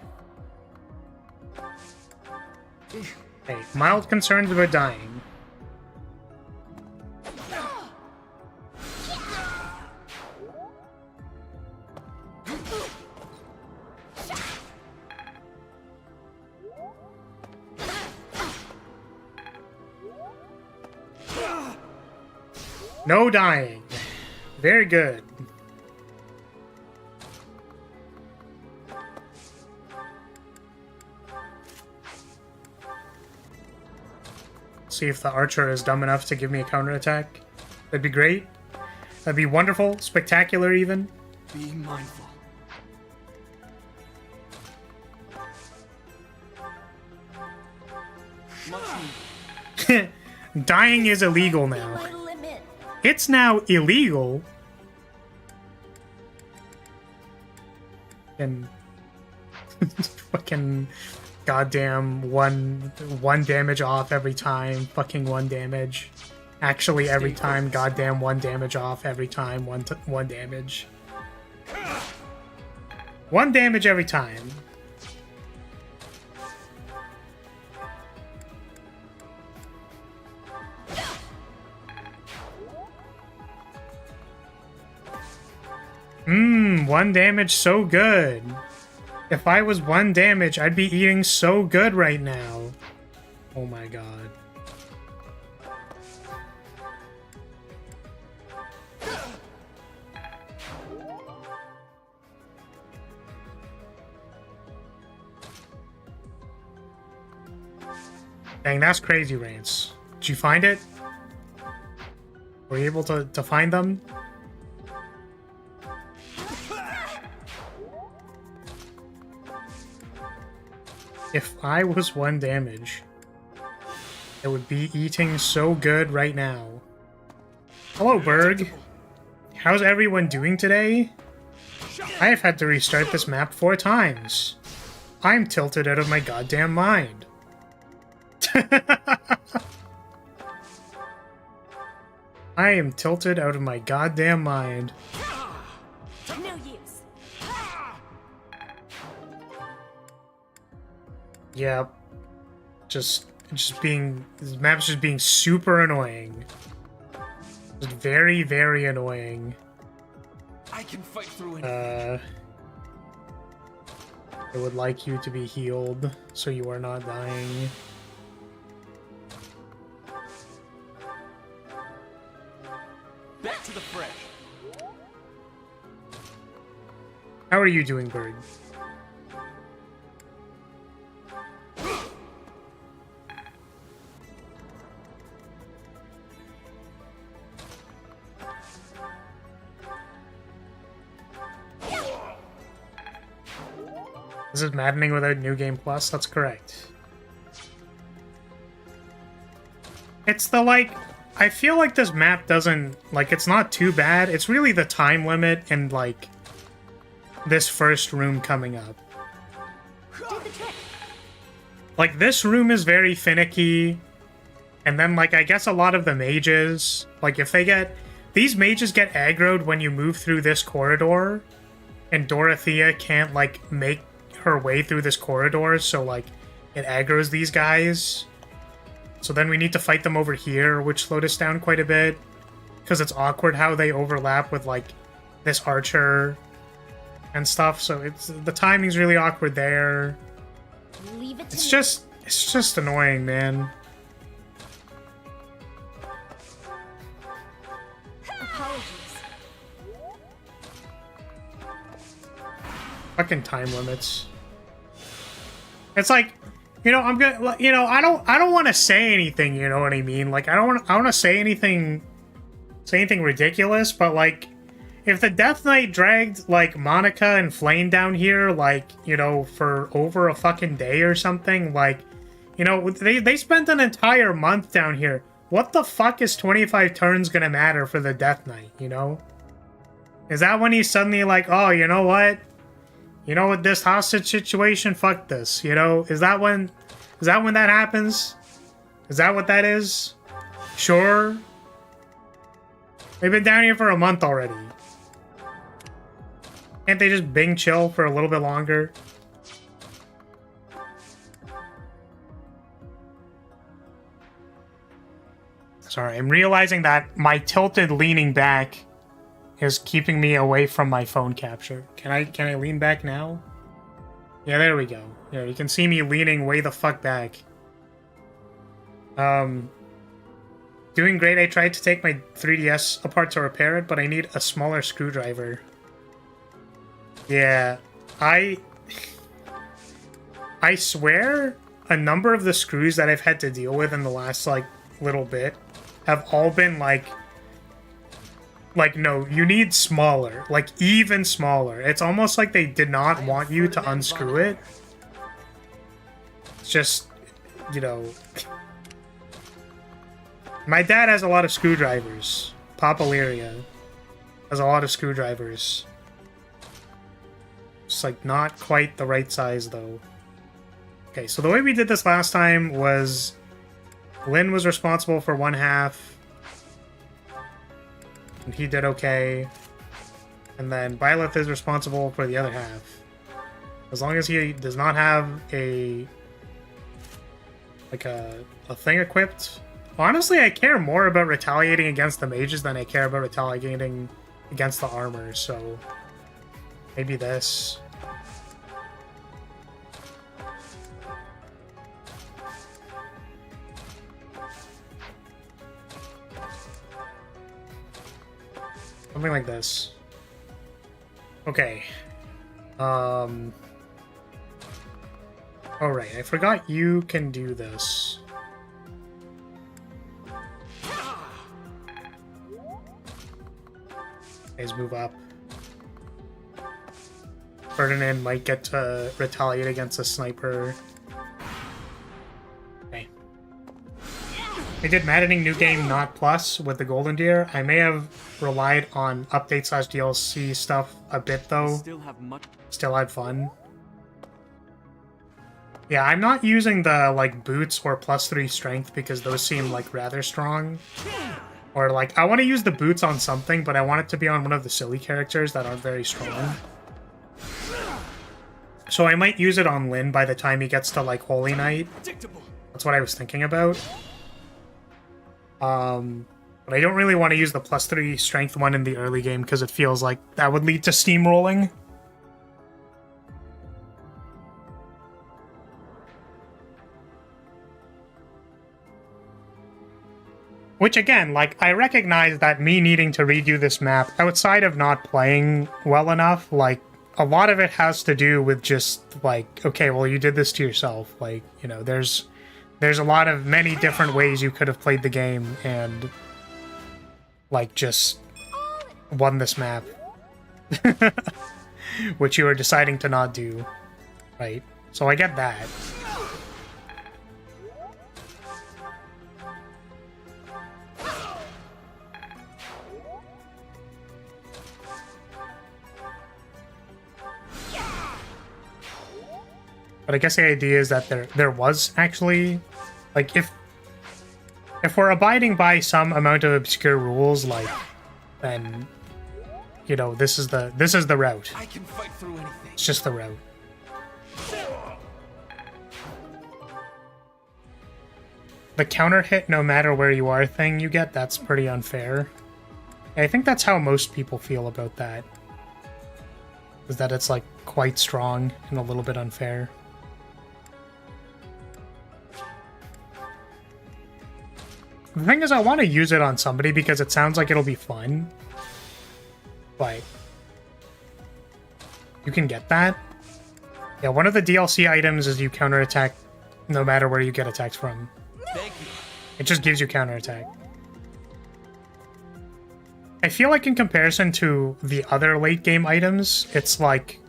Hey, mild concerns about dying. No dying. Very good. See if the archer is dumb enough to give me a counterattack. That'd be great. That'd be wonderful, spectacular even. Be mindful. Dying is illegal now. It's now illegal. And fucking goddamn one damage off every time. Fucking 1 damage. Actually, every time. Goddamn 1 damage off every time. One damage. 1 damage every time. Mmm, 1 damage, so good. If I was 1 damage, I'd be eating so good right now. Oh my god. Dang, that's crazy, Rance. Did you find it? Were you able to find them? If I was 1 damage, I would be eating so good right now. Hello, Berg. How's everyone doing today? I have had to restart this map 4 times. I'm tilted out of my goddamn mind. I am tilted out of my goddamn mind. No use. Yeah, just being, this map's just being super annoying. Just very, very annoying. I can fight through anything. I would like you to be healed so you are not dying. Back to the fresh. How are you doing, Bird? This is Maddening without New Game Plus? That's correct. It's the, like... I feel like this map doesn't... Like, it's not too bad. It's really the time limit and, like, this first room coming up. Like, this room is very finicky. And then, like, I guess a lot of the mages... Like, if they get... These mages get aggroed when you move through this corridor. And Dorothea can't, like, make her way through this corridor, so like it aggroes these guys. So then we need to fight them over here, which slowed us down quite a bit because it's awkward how they overlap with like this archer and stuff. So it's the timing's really awkward there. Leave it to it's just annoying, man. Apologies. Fucking time limits. It's like, you know, I'm gonna, you know, I don't want to say anything, you know what I mean? Like, I don't want to say anything ridiculous, but like, if the Death Knight dragged like Monica and Flame down here, like, you know, for over a fucking day or something, like, you know, they spent an entire month down here. What the fuck is 25 turns gonna matter for the Death Knight, you know? Is that when he's suddenly like, oh, you know what? You know what, this hostage situation, fuck this, you know? Is that when that happens? Is that what that is? Sure. They've been down here for a month already. Can't they just bing chill for a little bit longer? Sorry, I'm realizing that my tilted leaning back is keeping me away from my phone capture. Can I lean back now? Yeah, there we go. Yeah, you can see me leaning way the fuck back. Doing great. I tried to take my 3DS apart to repair it, but I need a smaller screwdriver. Yeah, I swear a number of the screws that I've had to deal with in the last, like, little bit have all been, like, no, you need smaller. Like, even smaller. It's almost like they did not want you to unscrew it. It's just, you know... My dad has a lot of screwdrivers. Papa Lyria has a lot of screwdrivers. It's, like, not quite the right size, though. Okay, so the way we did this last time was... Lynn was responsible for one half. And he did okay. And then Byleth is responsible for the other half. As long as he does not have a thing equipped. Honestly, I care more about retaliating against the mages than I care about retaliating against the armor, so maybe this. Something like this. Okay. Alright, I forgot you can do this. Guys, move up. Ferdinand might get to retaliate against a sniper. Okay. I did Maddening New Game Not Plus with the Golden Deer. I may have relied on update/DLC stuff a bit though. Still had fun. Yeah, I'm not using the like boots or +3 strength because those seem like rather strong. Or like I want to use the boots on something, but I want it to be on one of the silly characters that aren't very strong. So I might use it on Lynn by the time he gets to like Holy Knight. That's what I was thinking about. But I don't really want to use the +3 strength one in the early game because it feels like that would lead to steamrolling. Which again, like, I recognize that me needing to redo this map, outside of not playing well enough, like, a lot of it has to do with just, like, okay, well, you did this to yourself. Like, you know, there's a lot of many different ways you could have played the game and, like, just won this map. Which you are deciding to not do, right? So I get that. But I guess the idea is that there was actually, like, if we're abiding by some amount of obscure rules, like, then, you know, this is the route. I can fight through anything. It's just the route. The counter hit no matter where you are thing you get, that's pretty unfair. I think that's how most people feel about that. Is that it's, like, quite strong and a little bit unfair. The thing is, I want to use it on somebody because it sounds like it'll be fun. But you can get that. Yeah, one of the DLC items is you counterattack no matter where you get attacked from. Thank you. It just gives you counterattack. I feel like in comparison to the other late game items, it's like...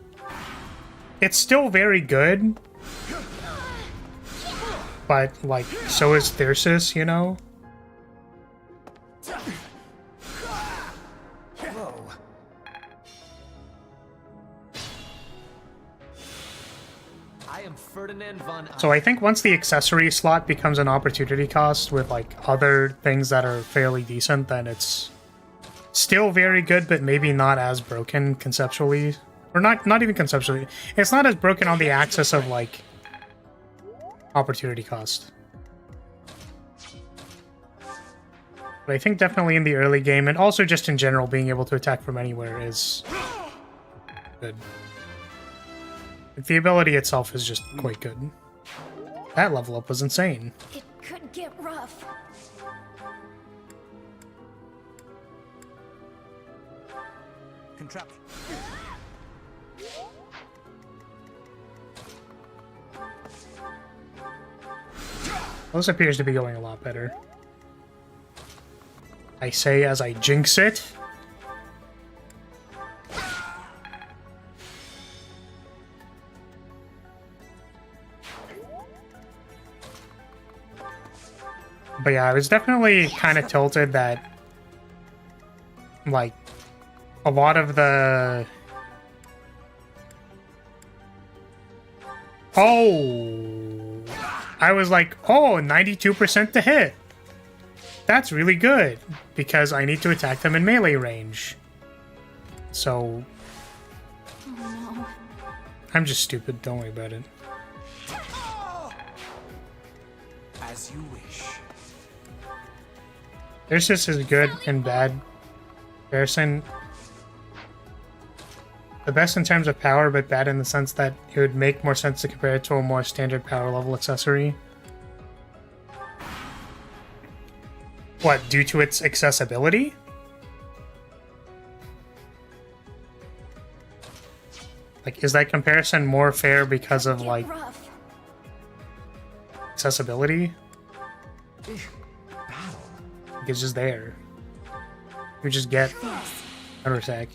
it's still very good. But, like, so is Thyrsus, you know? So I think once the accessory slot becomes an opportunity cost with, like, other things that are fairly decent, then it's still very good, but maybe not as broken conceptually. Or not even conceptually. It's not as broken on the axis of, like, opportunity cost. But I think definitely in the early game, and also just in general, being able to attack from anywhere is good. The ability itself is just quite good. That level up was insane. It could get rough. Contraption. This appears to be going a lot better. I say as I jinx it. But yeah, I was definitely kind of tilted that, like, a lot of the... Oh! I was like, oh, 92% to hit! That's really good, because I need to attack them in melee range. So... Oh no. I'm just stupid, don't worry about it. As you wish. There's just as good and bad comparison. The best in terms of power, but bad in the sense that it would make more sense to compare it to a more standard power level accessory. What, due to its accessibility? Like, is that comparison more fair because of, like, accessibility? It's just there. You just get counter attack.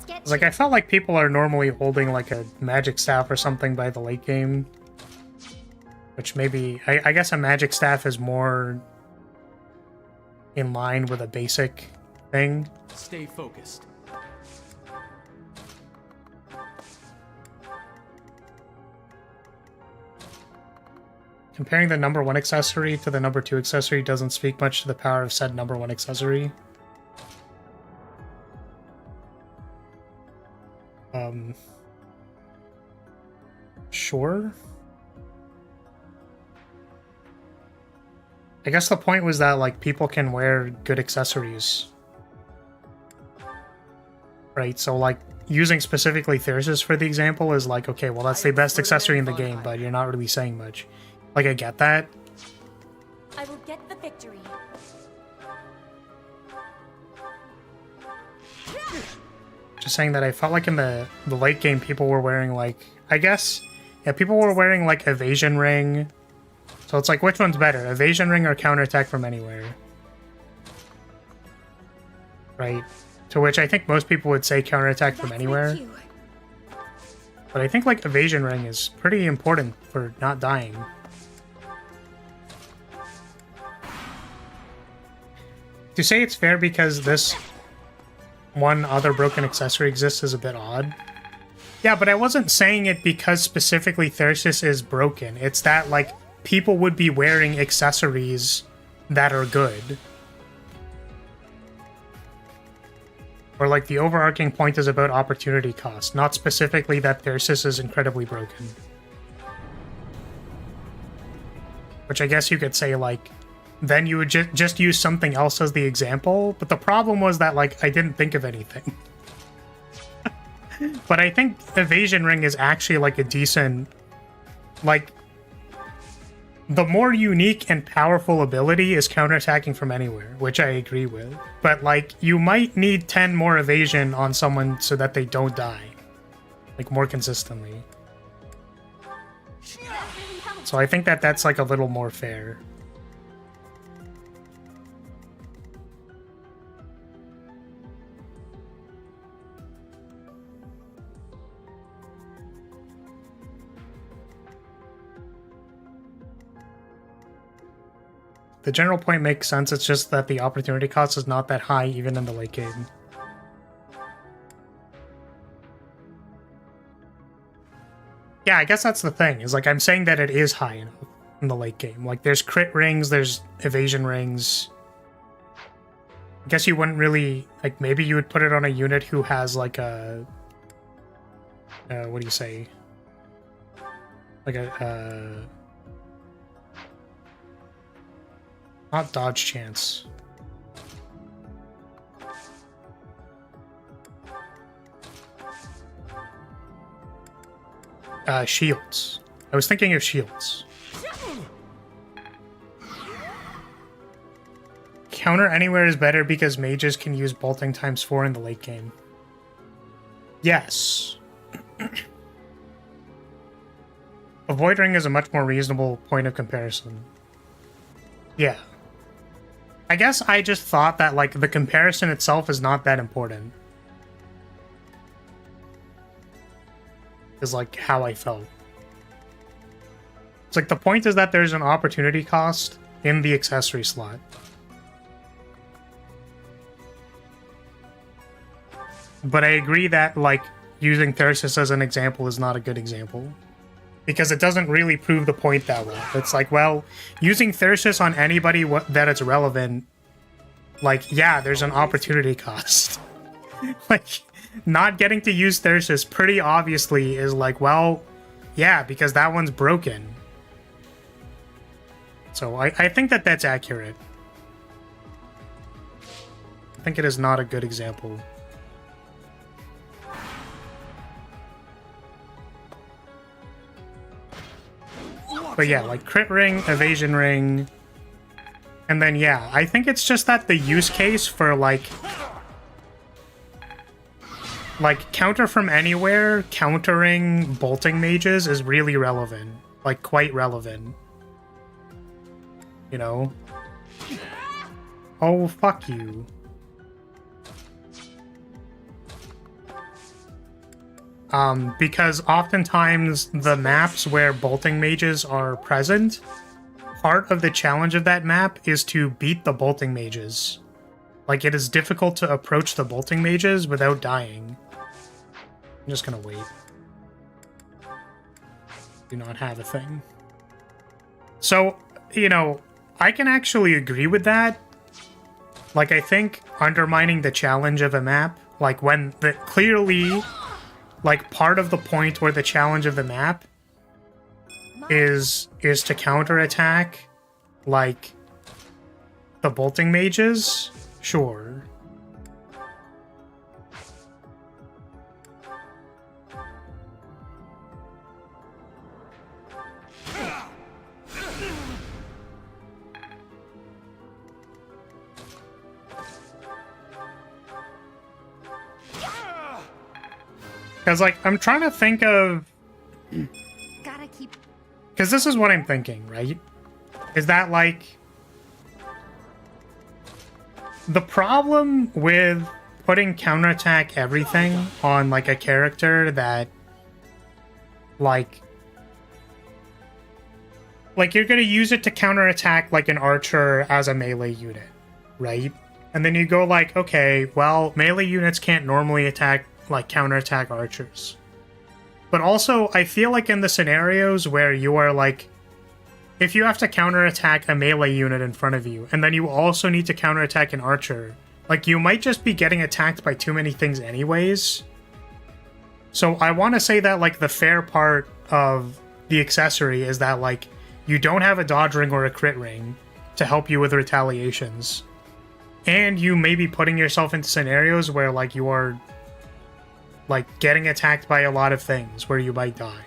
It's like, I felt like people are normally holding, like, a magic staff or something by the late game. Which maybe... I guess a magic staff is more in line with a basic thing. Stay focused. Comparing the number 1 accessory to the number 2 accessory doesn't speak much to the power of said number 1 accessory. Sure. I guess the point was that, like, people can wear good accessories. Right, so, like, using specifically Thyrsus for the example is like, okay, well, that's the best accessory in the game, but you're not really saying much. Like, I get that. I will get the victory. Just saying that I felt like in the late game, people were wearing, like, I guess, yeah, people were wearing, like, Evasion Ring. So it's like, which one's better, Evasion Ring or Counterattack from Anywhere? Right? To which I think most people would say Counterattack from Anywhere. But I think, like, Evasion Ring is pretty important for not dying. To say it's fair because this one other broken accessory exists is a bit odd. Yeah, but I wasn't saying it because specifically Thyrsus is broken. It's that, like, people would be wearing accessories that are good. Or, like, the overarching point is about opportunity cost, not specifically that Thyrsus is incredibly broken. Which I guess you could say, like, then you would just use something else as the example, but the problem was that, like, I didn't think of anything. But I think Evasion Ring is actually, like, a decent... Like, the more unique and powerful ability is counterattacking from anywhere, which I agree with. But, like, you might need 10 more evasion on someone so that they don't die. Like, more consistently. So I think that that's, like, a little more fair. The general point makes sense, it's just that the opportunity cost is not that high even in the late game. Yeah, I guess that's the thing, is like I'm saying that it is high enough in the late game. Like there's crit rings, there's evasion rings. I guess you wouldn't really, like maybe you would put it on a unit who has like a... what do you say? Like a... Not dodge chance. Shields. I was thinking of shields. Counter anywhere is better because mages can use bolting ×4 in the late game. Yes. Avoid ring is a much more reasonable point of comparison. Yeah. I guess I just thought that, like, the comparison itself is not that important. Is, like, how I felt. It's like, the point is that there's an opportunity cost in the accessory slot. But I agree that, like, using Thyrsus as an example is not a good example. Because it doesn't really prove the point that well. It's like, well, using Thyrsus on anybody that it's relevant, like, yeah, there's an opportunity cost. Like, not getting to use Thyrsus pretty obviously is like, well, yeah, because that one's broken. So I think that that's accurate. I think it is not a good example. But yeah, like crit ring, evasion ring, and then yeah, I think it's just that the use case for like counter from anywhere, countering bolting mages is really relevant. Like quite relevant. You know? Oh, fuck you. Because oftentimes the maps where bolting mages are present, part of the challenge of that map is to beat the bolting mages. Like, it is difficult to approach the bolting mages without dying. I'm just gonna wait. Do not have a thing. So, you know, I can actually agree with that. Like, I think undermining the challenge of a map, like when the clearly... Like, part of the point or the challenge of the map is to counterattack, like, the bolting mages? Sure. Because, like, I'm trying to think of... Gotta keep... Because this is what I'm thinking, right? Is that, like... The problem with putting counterattack everything on, like, a character that... Like, you're gonna use it to counterattack, like, an archer as a melee unit, right? And then you go, like, okay, well, melee units can't normally attack... like counterattack archers. But also, I feel like in the scenarios where you are like, if you have to counterattack a melee unit in front of you, and then you also need to counterattack an archer, like you might just be getting attacked by too many things anyways. So I want to say that like the fair part of the accessory is that like you don't have a dodge ring or a crit ring to help you with retaliations. And you may be putting yourself into scenarios where like you are like getting attacked by a lot of things where you might die.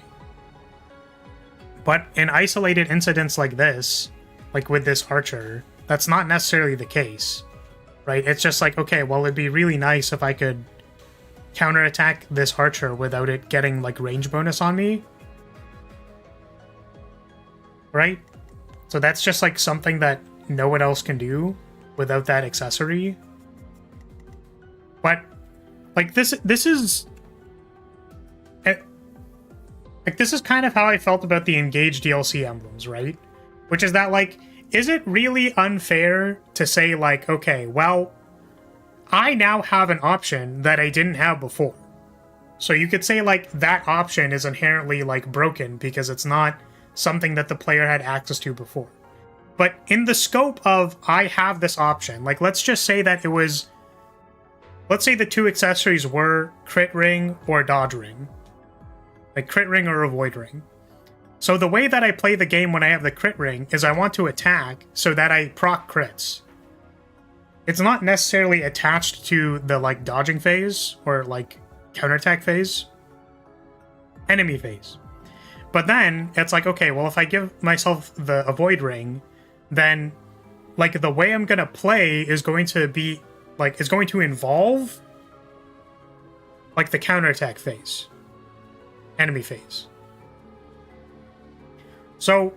But in isolated incidents like this, like with this archer, that's not necessarily the case, right? It's just like, okay, well, it'd be really nice if I could counterattack this archer without it getting like range bonus on me, right? So that's just like something that no one else can do without that accessory. But like this is like this is kind of how I felt about the Engage DLC emblems, right? Which is that like, is it really unfair to say like, okay, well, I now have an option that I didn't have before. So you could say like that option is inherently like broken because it's not something that the player had access to before. But in the scope of I have this option, like let's just say that it was, let's say the two accessories were crit ring or dodge ring. Like crit ring or avoid ring. So the way that I play the game when I have the crit ring is I want to attack so that I proc crits. It's not necessarily attached to the like dodging phase or like counterattack phase. Enemy phase. But then it's like, okay, well if I give myself the avoid ring, then like the way I'm gonna play is going to be like, is going to involve like the counterattack phase. Enemy phase. So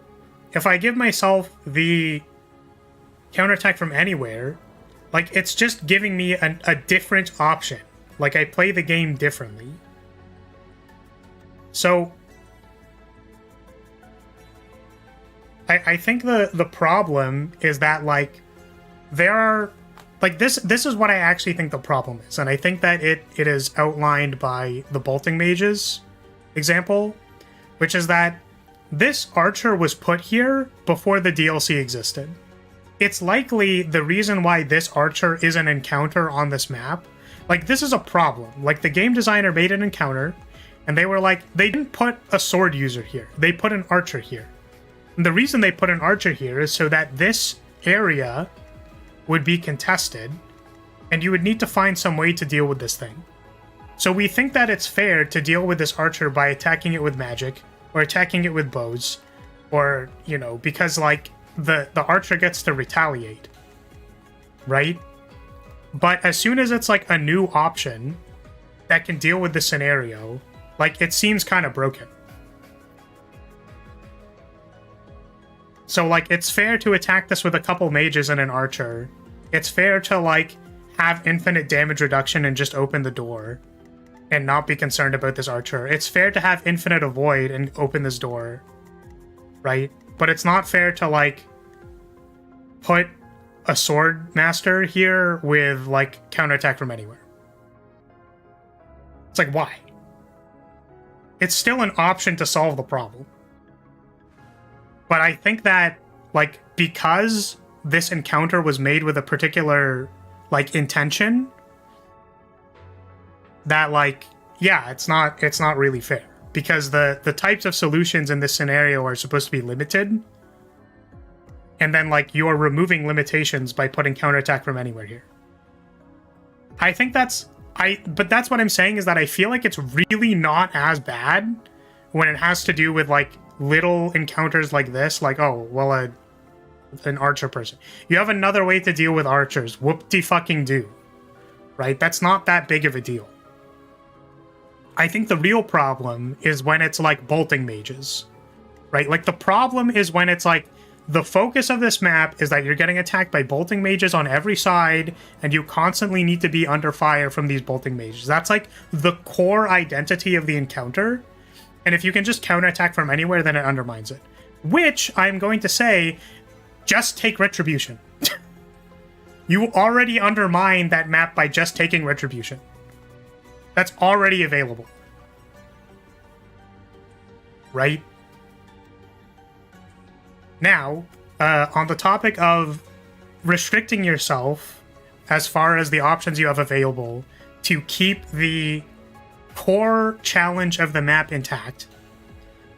if I give myself the counterattack from anywhere, like it's just giving me a different option. Like I play the game differently. So I think the problem is that like there are like this is what I actually think the problem is, and I think that it is outlined by the bolting mages example, which is that this archer was put here before the DLC existed. It's likely the reason why this archer is an encounter on this map. Like, this is a problem. Like, the game designer made an encounter, and they were like, they didn't put a sword user here. They put an archer here. And the reason they put an archer here is so that this area would be contested, and you would need to find some way to deal with this thing. So we think that it's fair to deal with this archer by attacking it with magic, or attacking it with bows, or, you know, because, like, the archer gets to retaliate, right? But as soon as it's, like, a new option that can deal with the scenario, like, it seems kind of broken. So, like, it's fair to attack this with a couple mages and an archer. It's fair to, like, have infinite damage reduction and just open the door and not be concerned about this archer. It's fair to have infinite avoid and open this door, right? But it's not fair to, like, put a sword master here with, like, counterattack from anywhere. It's like, why? It's still an option to solve the problem. But I think that, like, because this encounter was made with a particular, like, intention, that, like, yeah, it's not really fair. Because the types of solutions in this scenario are supposed to be limited. And then, like, you're removing limitations by putting counterattack from anywhere here. I think that's... But that's what I'm saying, is that I feel like it's really not as bad when it has to do with, like, little encounters like this. Like, oh, well, an archer person. You have another way to deal with archers. Whoop-de-fucking-do. Right? That's not that big of a deal. I think the real problem is when it's, like, bolting mages. Right? Like, the problem is when it's, like, the focus of this map is that you're getting attacked by bolting mages on every side, and you constantly need to be under fire from these bolting mages. That's like the core identity of the encounter, and if you can just counterattack from anywhere, then it undermines it. Which, I'm going to say, just take Retribution. You already undermine that map by just taking Retribution. That's already available. Right? Now, on the topic of restricting yourself as far as the options you have available to keep the core challenge of the map intact.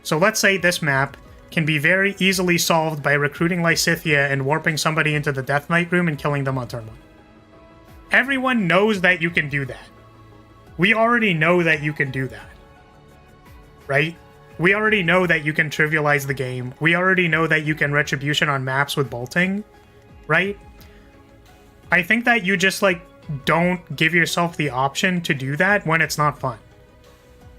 So let's say this map can be very easily solved by recruiting Lysithea and warping somebody into the Death Knight room and killing them on turn 1. Everyone knows that you can do that. We already know that you can do that. Right? We already know that you can trivialize the game. We already know that you can Retribution on maps with bolting, right? I think that you just, like, don't give yourself the option to do that when it's not fun.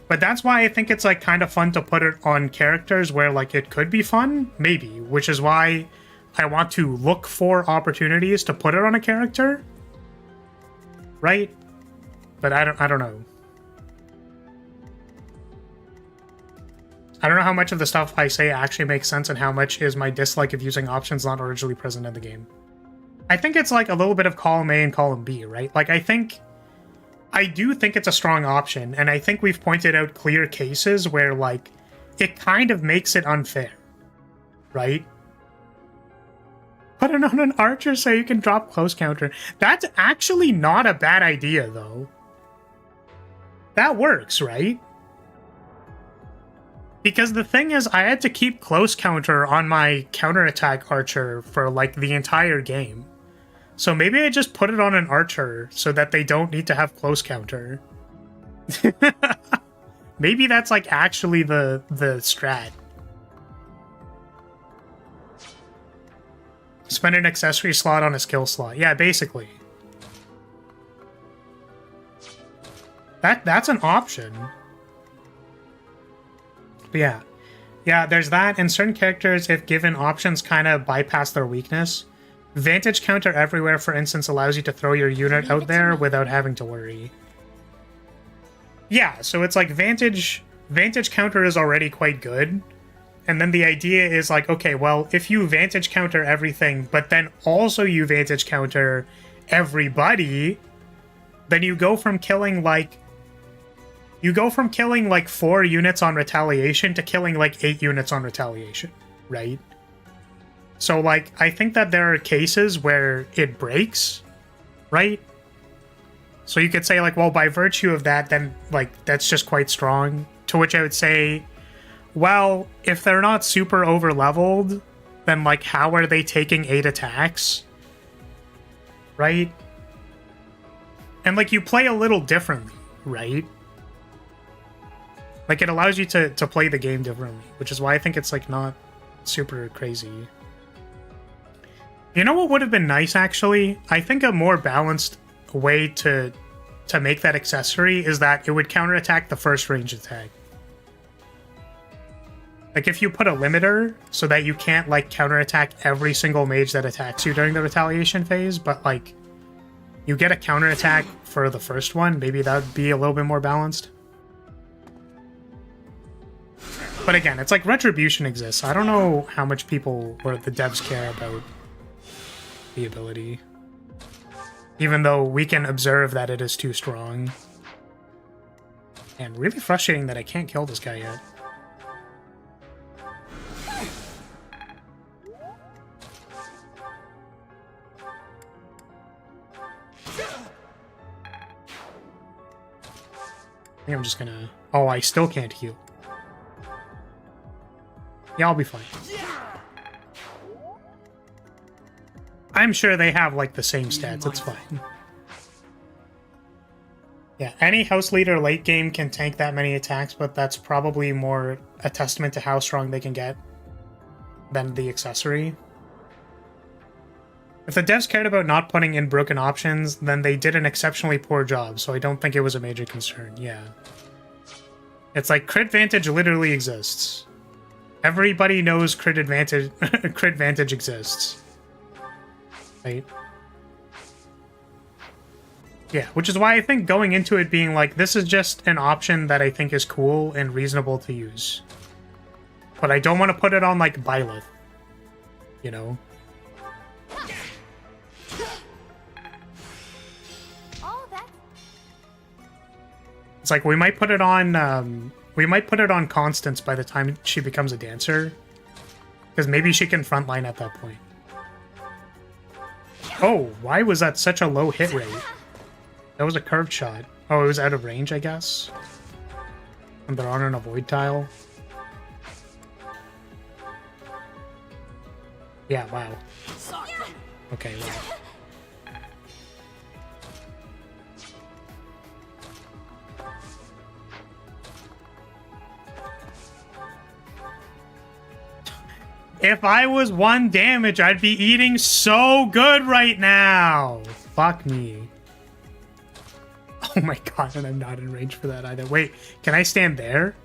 But that's why I think it's, like, kind of fun to put it on characters where, like, it could be fun, maybe, which is why I want to look for opportunities to put it on a character, right? But I don't know. I don't know how much of the stuff I say actually makes sense and how much is my dislike of using options not originally present in the game. I think it's like a little bit of column A and column B, right? Like, I do think it's a strong option, and I think we've pointed out clear cases where, like, it kind of makes it unfair, right? Put it on an archer so you can drop close counter. That's actually not a bad idea, though. That works, right? Because the thing is, I had to keep close counter on my counterattack archer for, like, the entire game. So maybe I just put it on an archer so that they don't need to have close counter. Maybe that's, like, actually the strat. Spend an accessory slot on a skill slot. Yeah, basically. That's an option. But yeah. Yeah, there's that, and certain characters, if given options, kind of bypass their weakness. Vantage counter everywhere, for instance, allows you to throw your unit out there without having to worry. Yeah, so it's like Vantage counter is already quite good. And then the idea is like, okay, well, if you Vantage counter everything, but then also you Vantage counter everybody, then you go from killing like 4 units on retaliation to killing like 8 units on retaliation, right? So like, I think that there are cases where it breaks, right? So you could say like, well, by virtue of that, then like, that's just quite strong. To which I would say, well, if they're not super over leveled, then like, how are they taking 8 attacks? Right? And like, you play a little differently, right? Like, it allows you to play the game differently, which is why I think it's like not super crazy. You know what would have been nice, actually? I think a more balanced way to make that accessory is that it would counterattack the first range attack. Like, if you put a limiter so that you can't, like, counterattack every single mage that attacks you during the retaliation phase, but, like, you get a counterattack for the first one, maybe that would be a little bit more balanced. But again, it's like Retribution exists. I don't know how much people or the devs care about the ability. Even though we can observe that it is too strong. And really frustrating that I can't kill this guy yet. I think I'm just gonna... Oh, I still can't heal. Yeah, I'll be fine. I'm sure they have like the same stats. It's fine. Yeah, any House Leader late game can tank that many attacks, but that's probably more a testament to how strong they can get than the accessory. If the devs cared about not putting in broken options, then they did an exceptionally poor job, so I don't think it was a major concern. Yeah. It's like crit vantage literally exists. Everybody knows crit vantage exists. Right? Yeah, which is why I think going into it being like, this is just an option that I think is cool and reasonable to use. But I don't want to put it on, like, Byleth. You know? It's like, we might put it on Constance by the time she becomes a dancer. Because maybe she can frontline at that point. Oh, why was that such a low hit rate? That was a curved shot. Oh, it was out of range, I guess. And they're on an avoid tile. Yeah, wow. Okay, wow. If I was 1 damage, I'd be eating so good right now. Fuck me. Oh my god, and I'm not in range for that either. Wait, can I stand there?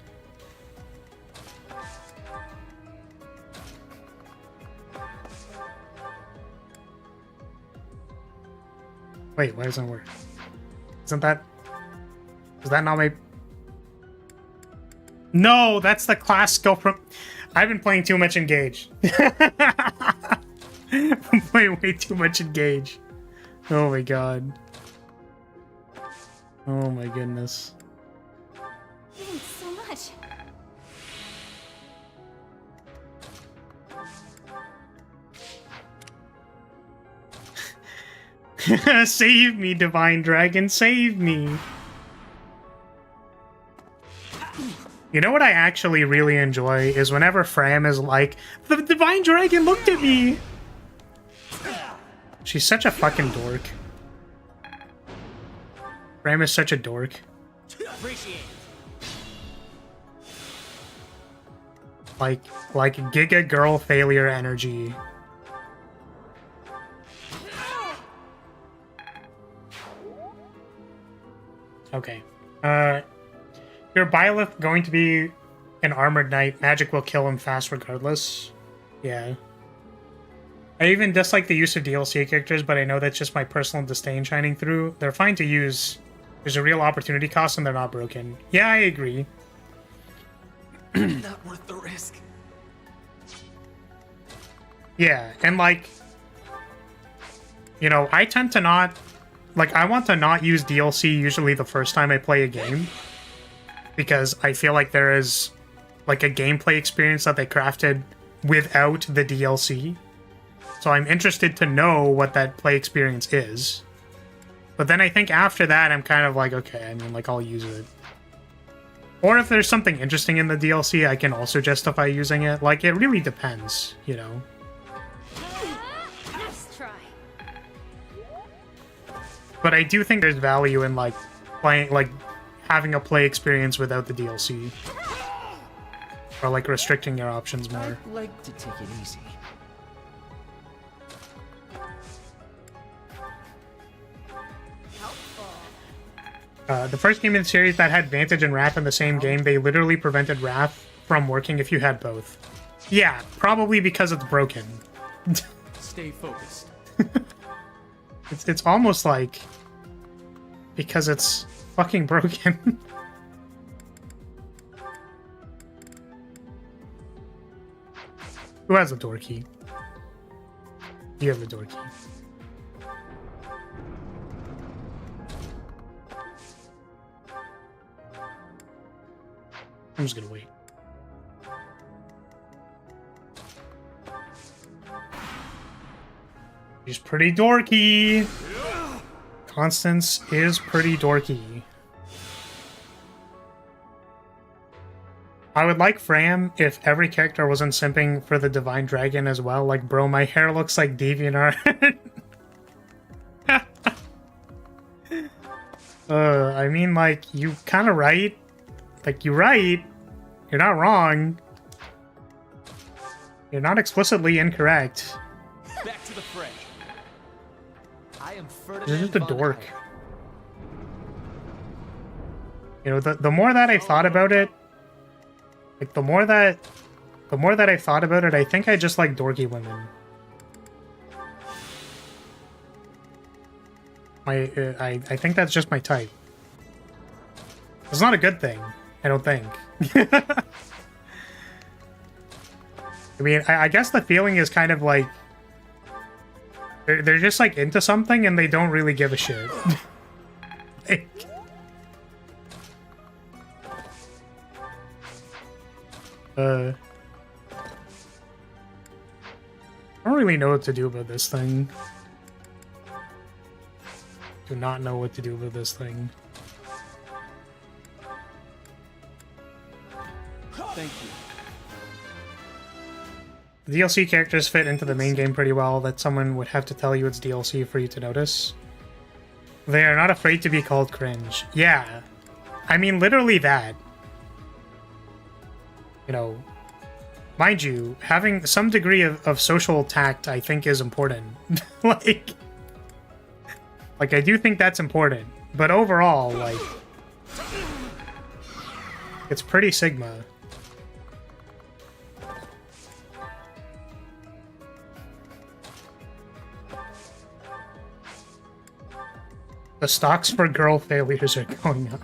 Wait, why doesn't it work? Isn't that... Is that not my... No, that's the class skill from... I've been playing too much Engage. I'm playing way too much Engage. Oh my god. Oh my goodness. Thanks so much. Save me, Divine Dragon, save me. You know what I actually really enjoy is whenever Fram is like, the Divine Dragon looked at me. She's such a fucking dork. Fram is such a dork. Like Giga Girl failure energy. Okay. Your Byleth going to be an armored knight. Magic will kill him fast regardless. Yeah. I even dislike the use of DLC characters, but I know that's just my personal disdain shining through. They're fine to use. There's a real opportunity cost and they're not broken. Yeah, I agree. Not worth the risk. Yeah, and like, you know, I tend to not, like, I want to not use DLC usually the first time I play a game. Because I feel like there is, like, a gameplay experience that they crafted without the DLC. So I'm interested to know what that play experience is. But then I think after that, I'm kind of like, okay, I mean, like, I'll use it. Or if there's something interesting in the DLC, I can also justify using it. Like, it really depends, you know? Nice try. But I do think there's value in, like, playing, like, having a play experience without the DLC. Or, like, restricting your options more. I'd like to take it easy. The first game in the series that had Vantage and Wrath in the same game, they literally prevented Wrath from working if you had both. Yeah, probably because it's broken. Stay focused. It's almost like because it's fucking broken. Who has the door key? You have the door key. I'm just gonna wait. He's pretty dorky. Constance is pretty dorky. I would like Fram if every character wasn't simping for the Divine Dragon as well. Like, bro, my hair looks like DeviantArt. I mean, like, you kind of right. Like, you're right. You're not wrong. You're not explicitly incorrect. Back to the fray. I am Ferdinand You're just a von dork. Howell. You know, the more that I thought about it, like, the more that I thought about it, I think I just like dorky women. I think that's just my type. It's not a good thing, I don't think. I mean, I guess the feeling is kind of like they're just like into something and they don't really give a shit. Like, I don't really know what to do about this thing. Do not know what to do about this thing. Thank you. The DLC characters fit into the main game pretty well, that someone would have to tell you it's DLC for you to notice. They are not afraid to be called cringe. Yeah. I mean, literally that. You know, mind you, having some degree of social tact, I think, is important. like, I do think that's important. But overall, like, it's pretty Sigma. The stocks for girl failures are going up.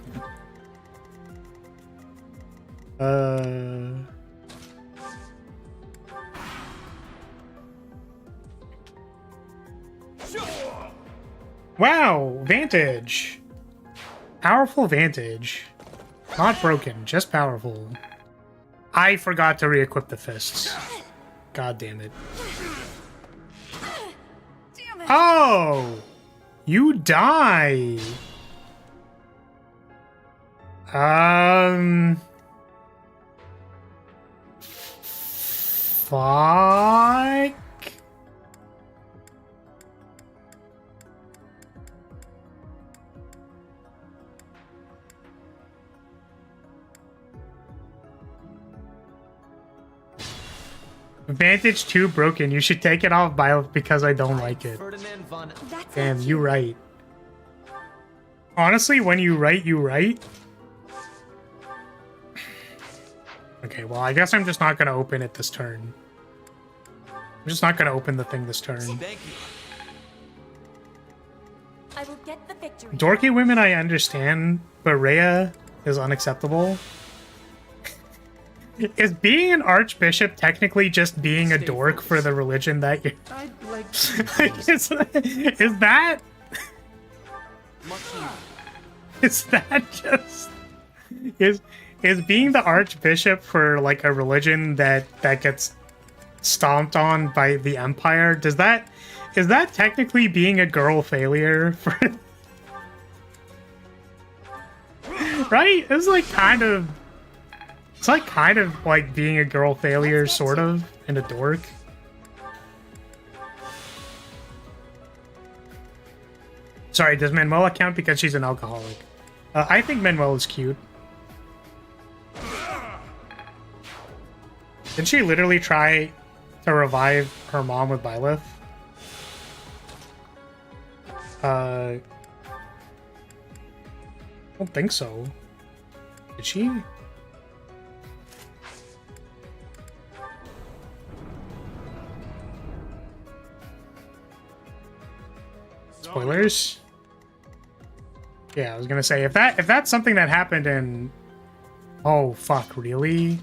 Wow, Vantage. Powerful Vantage. Not broken, just powerful. I forgot to re-equip the fists. God damn it. Oh! You die! Fuck? Vantage 2 broken. You should take it off because I don't like it. Ferdinand von. Damn, you right. Honestly, when you write, you write. Okay, well, I guess I'm just not gonna open it this turn. I'm just not gonna open the thing this turn. Thank you. I will get the victory. Dorky women I understand, but Rhea is unacceptable. Is being an archbishop technically just being a dork for the religion that you're... I'd like is that... Is that just... Is being the archbishop for, like, a religion that gets stomped on by the Empire, is that technically being a girl failure for... Right? It's like kind of... It's like kind of like being a girl failure, sort of, and a dork. Sorry, does Manuela count because she's an alcoholic? I think Manuela is cute. Did she literally try to revive her mom with Byleth? I don't think so. Did she? Spoilers? Yeah, I was gonna say if that's something that happened in... Oh fuck, really?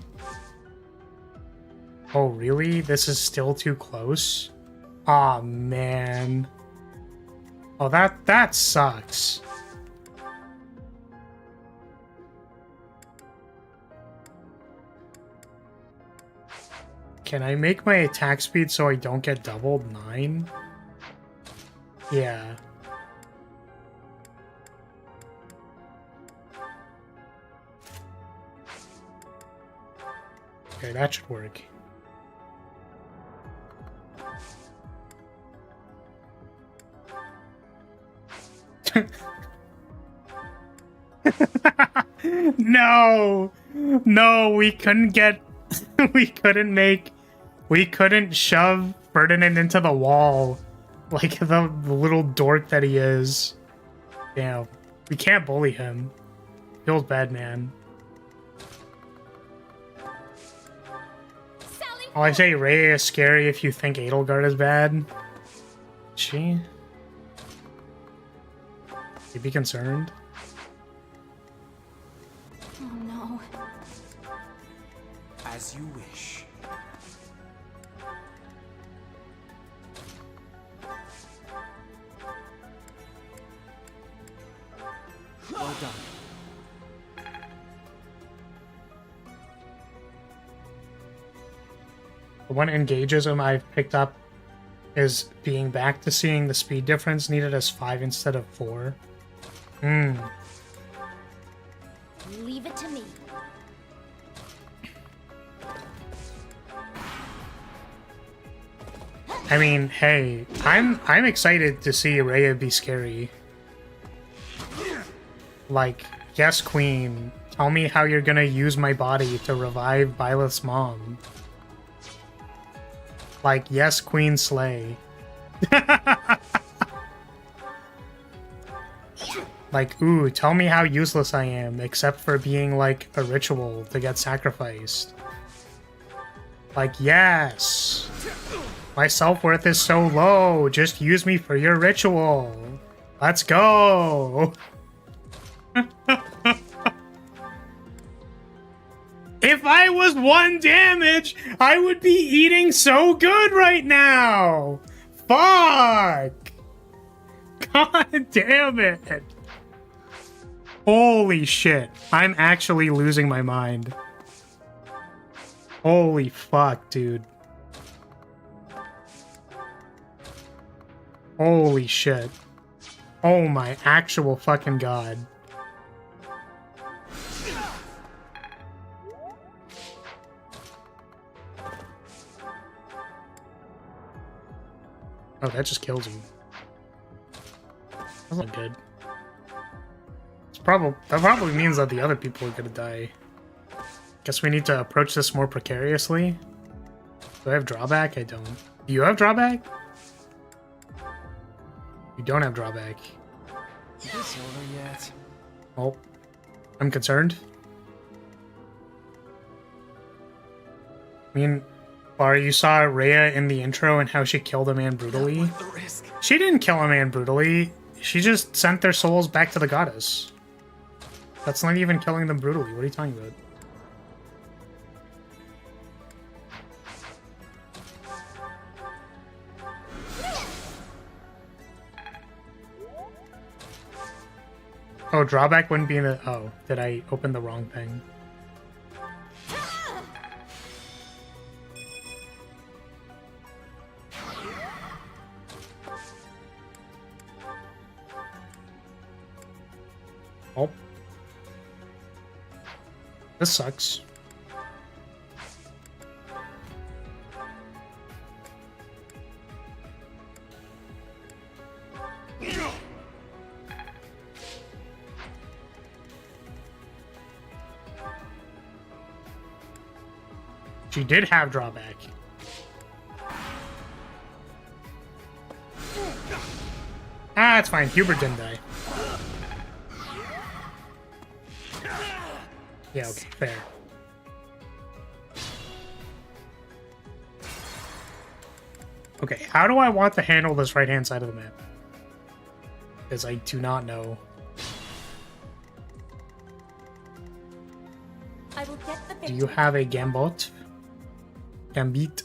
Oh really? This is still too close? Aw, man. Oh, that sucks. Can I make my attack speed so I don't get doubled? 9? Yeah. Okay, that should work. No! No, we couldn't get... we couldn't shove Ferdinand into the wall like the little dork that he is. Damn. We can't bully him. Feels bad, man. Oh, I say Rhea is scary if you think Edelgard is bad. She? You'd be concerned? Oh no. As you wish. Well done. The one engagism I've picked up is being back to seeing the speed difference needed as 5 instead of 4. Leave it to me. I mean, hey, I'm excited to see Rhea be scary. Like, yes, Queen, tell me how you're gonna use my body to revive Byleth's mom. Like, yes, Queen Slay. Like, ooh, tell me how useless I am, except for being, like, a ritual to get sacrificed. Like, yes! My self-worth is so low, just use me for your ritual! Let's go! If I was 1 damage, I would be eating so good right now! Fuck! God damn it! Holy shit. I'm actually losing my mind. Holy fuck, dude. Holy shit. Oh my actual fucking god. Oh, that just kills you. That's not good. That probably means that the other people are gonna die. Guess we need to approach this more precariously. Do I have drawback? I don't. Do you have drawback? You don't have drawback. Is this over yet? Oh. I'm concerned. I mean, Lara, you saw Rhea in the intro and how she killed a man brutally. She didn't kill a man brutally. She just sent their souls back to the goddess. That's not even killing them brutally. What are you talking about? Oh, drawback wouldn't be in the... Oh, did I open the wrong thing? Oh. This sucks. She did have drawback. Ah, it's fine. Hubert didn't die. Yeah, okay, fair. Okay, how do I want to handle this right-hand side of the map? Because I do not know. I will get the Do you have a Gambit? Gambit?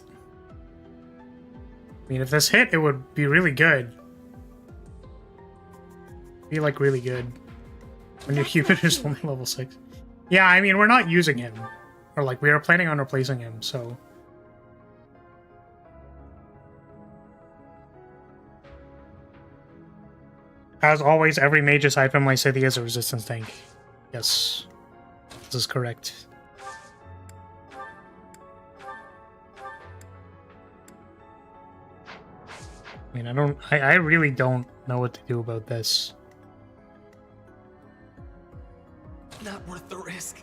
I mean, if this hit, it would be really good. Be, like, really good. When your Cupid is only level 6. Yeah, I mean, we're not using him. Or, like, we are planning on replacing him, so... As always, every mage aside from Lycidia is a resistance tank. Yes. This is correct. I mean, I really don't know what to do about this. Not worth the risk.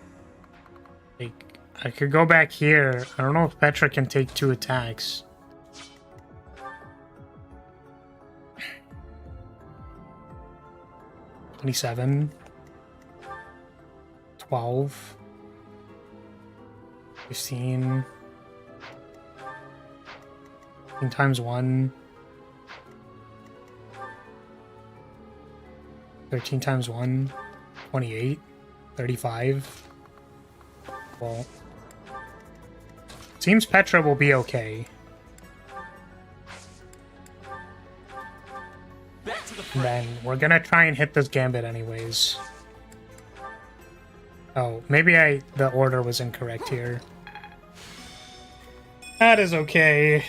Like, I could go back here. I don't know if Petra can take 2 attacks. $27. 12. 15. 15 times 1. 13 times 1. 28. 35. Well, seems Petra will be okay. And then we're gonna try and hit this gambit anyways. Oh, maybe the order was incorrect here. That is okay.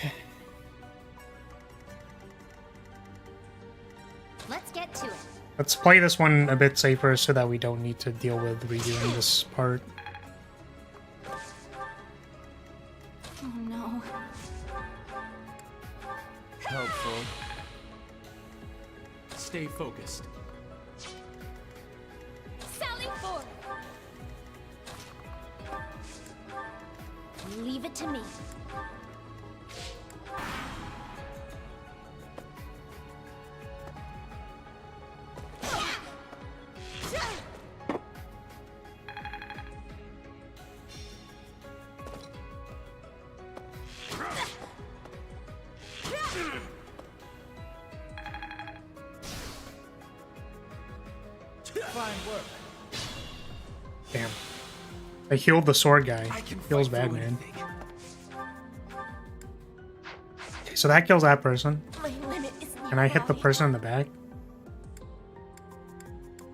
Let's get to it. Let's play this one a bit safer so that we don't need to deal with redoing this part. Oh no. Helpful. Stay focused. Sally forward. Leave it to me. Fine work. Damn. I healed the sword guy. Feels bad, man. Okay, so that kills that person. My limit is Can I hit the person in the back?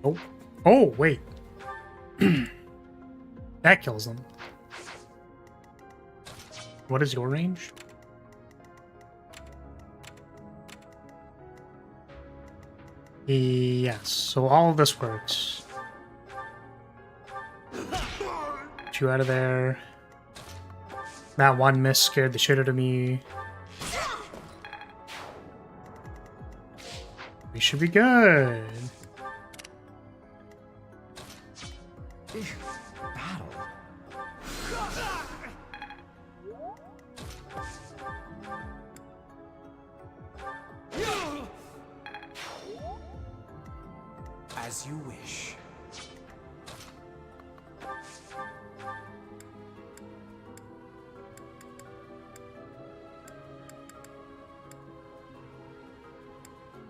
Oh. Oh, wait. That kills them. What is your range? Yes, so all of this works. Get you out of there. That one miss scared the shit out of me. We should be good. Battle. As you wish.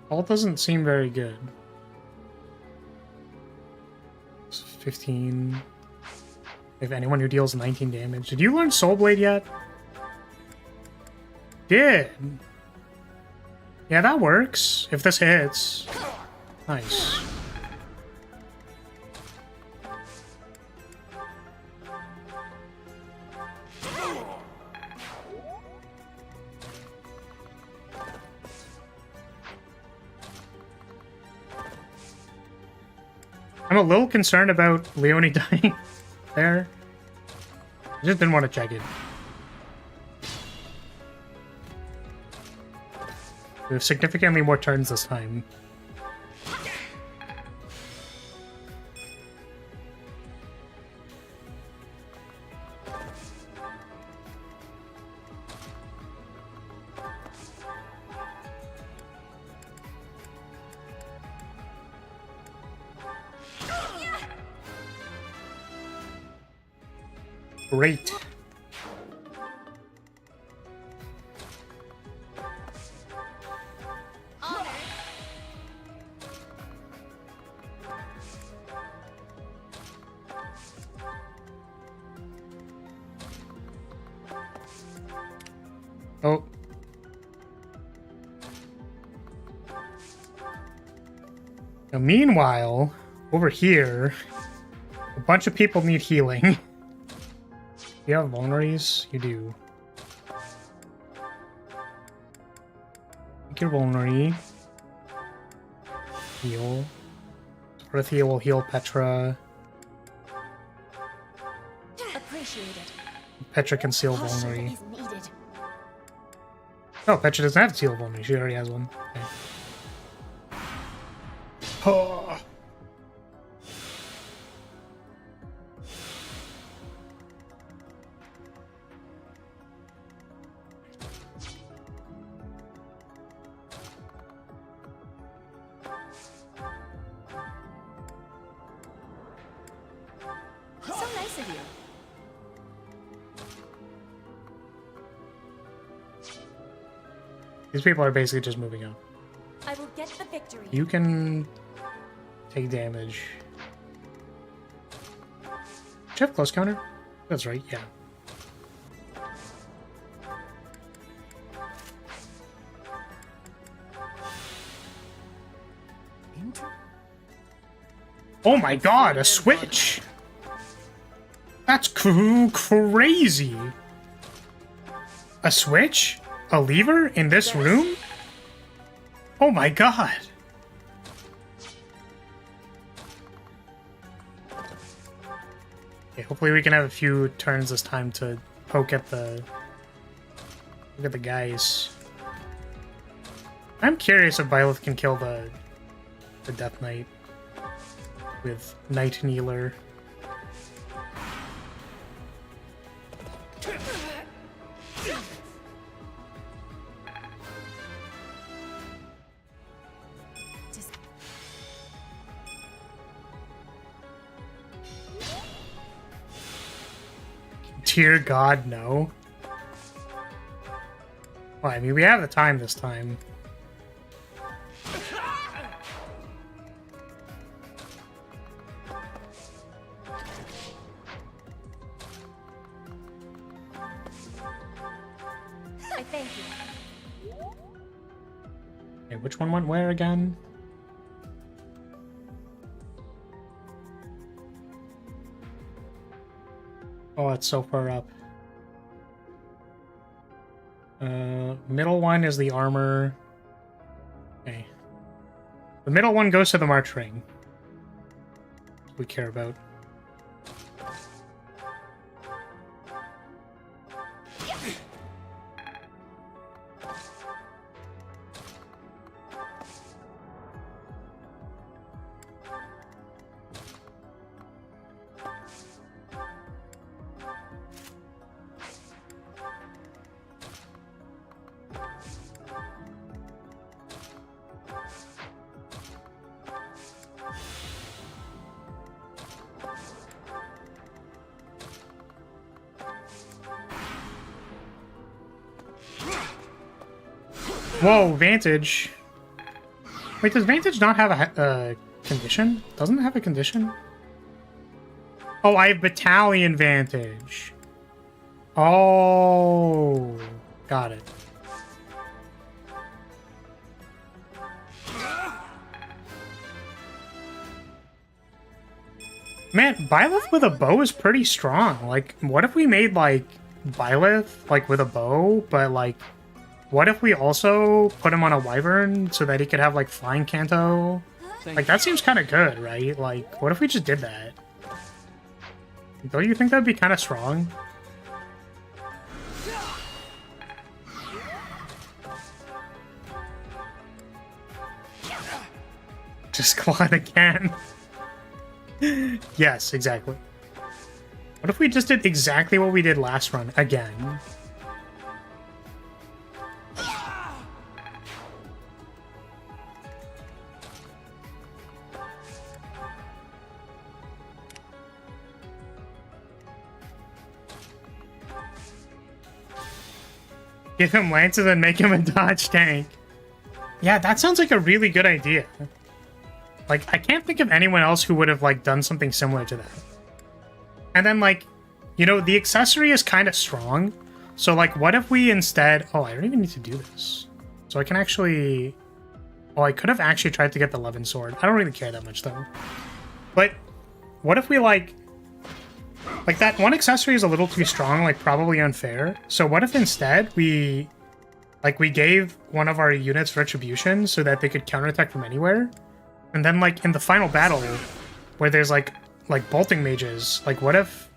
All doesn't seem very good. It's 15. If anyone who deals 19 damage. Did you learn Soul Blade yet? Did. Yeah, that works. If this hits. Nice. I'm a little concerned about Leonie dying there. I just didn't want to check it. We have significantly more turns this time. Great. Oh. Now, meanwhile, over here, a bunch of people need healing. You have vulneries? You do. Take your vulnerary. Heal. Dorothea will heal Petra. Appreciated. Petra can seal Caution vulnerary. is needed. Oh, Petra doesn't have to seal vulnerary. She already has one. Okay. Oh. of you. These people are basically just moving up. I will get the victory. You can take damage. Do you have close counter? That's right, yeah. Oh my god, a switch! That's crazy! A switch? A lever in this room? Oh my god! Okay, hopefully we can have a few turns this time to poke at the guys. I'm curious if Byleth can kill the Death Knight with Night Kneeler. Dear God, no. Well, I mean, we have the time this time. I thank you. Okay, which one went where again? Oh, it's so far up. Middle one is the armor. Okay. The middle one goes to the March Ring. We care about. Whoa, Vantage. Wait, does Vantage not have a condition? Doesn't it have a condition? Oh, I have Battalion Vantage. Oh, got it. Man, Byleth with a bow is pretty strong. Like, what if we made, like, Byleth, like, with a bow, but, like, what if we also put him on a wyvern so that he could have, like, flying canto? Like, that seems kind of good, right? Like, what if we just did that? Don't you think that'd be kind of strong? Just clawed again. Yes, exactly. What if we just did exactly what we did last run again? Give him lances and make him a dodge tank. Yeah, that sounds like a really good idea. Like, I can't think of anyone else who would have, like, done something similar to that. And then, like, you know, the accessory is kind of strong. So, like, what if we instead... Oh, I don't even need to do this. So I can actually... Oh, I could have actually tried to get the Levin Sword. I don't really care that much, though. But what if we, like... Like, that one accessory is a little too strong, like, probably unfair. So what if instead we... Like, we gave one of our units Retribution so that they could counterattack from anywhere? And then, like, in the final battle, where there's, like bolting mages, like, what if...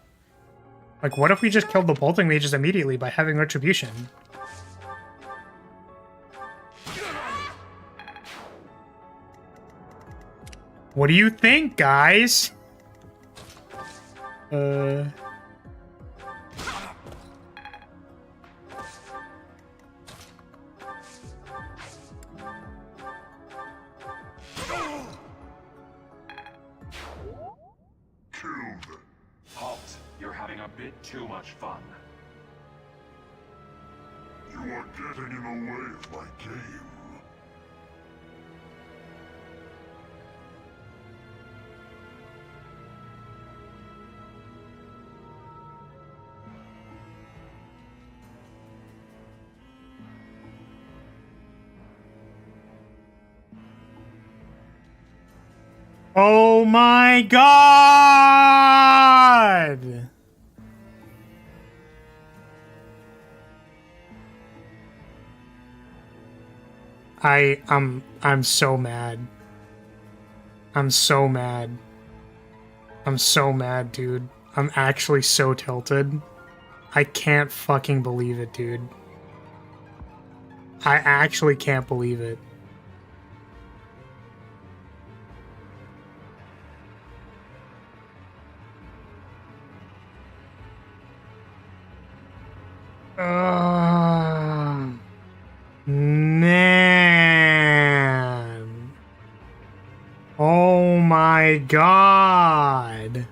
Like, what if we just killed the bolting mages immediately by having Retribution? What do you think, guys? bit too much fun. You are getting in the way of my game. Oh my god! I'm so mad. I'm so mad. I'm so mad, dude. I'm actually so tilted. I can't fucking believe it, dude. I actually can't believe it. Man. Oh my god.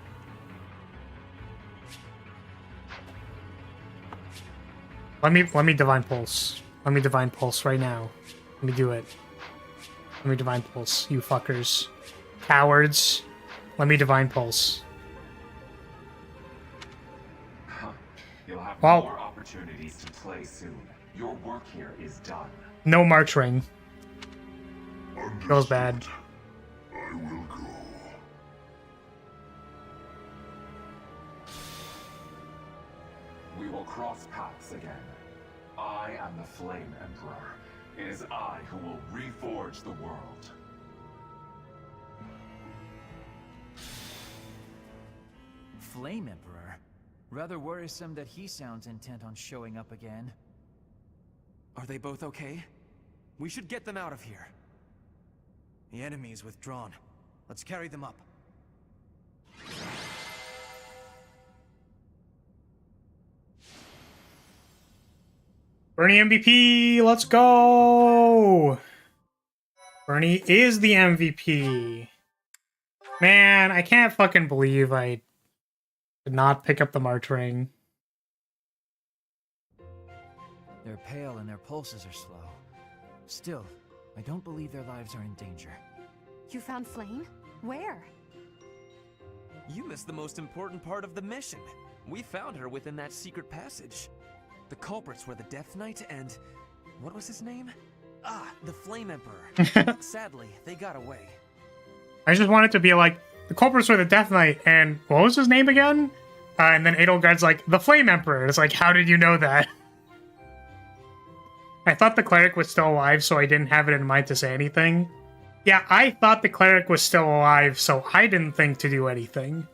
Let me divine pulse. Let me divine pulse right now. Let me do it. Let me divine pulse, you fuckers. Cowards. Let me divine pulse. You'll have Well, more opportunities to play soon. Your work here is done. no March ring. Feels bad. I will go. We will cross paths again. I am the Flame Emperor. It is I who will reforge the world. Flame Emperor? Rather worrisome that he sounds intent on showing up again. Are they both okay? We should get them out of here. The enemy is withdrawn. Let's carry them up. Bernie MVP, let's go! Bernie is the MVP. Man, I can't fucking believe I did not pick up the March ring. They're pale and their pulses are slow. Still, I don't believe their lives are in danger. You found Flame? Where? You missed the most important part of the mission. We found her within that secret passage. The culprits were the Death Knight and... what was his name? Ah, the Flame Emperor. Sadly, they got away. I just wanted to be like, the culprits were the Death Knight, and what was his name again? And then Edelgard's like, the Flame Emperor. It's like, how did you know that? I thought the cleric was still alive, so I didn't have it in mind to say anything. Yeah, I thought the cleric was still alive, so I didn't think to do anything.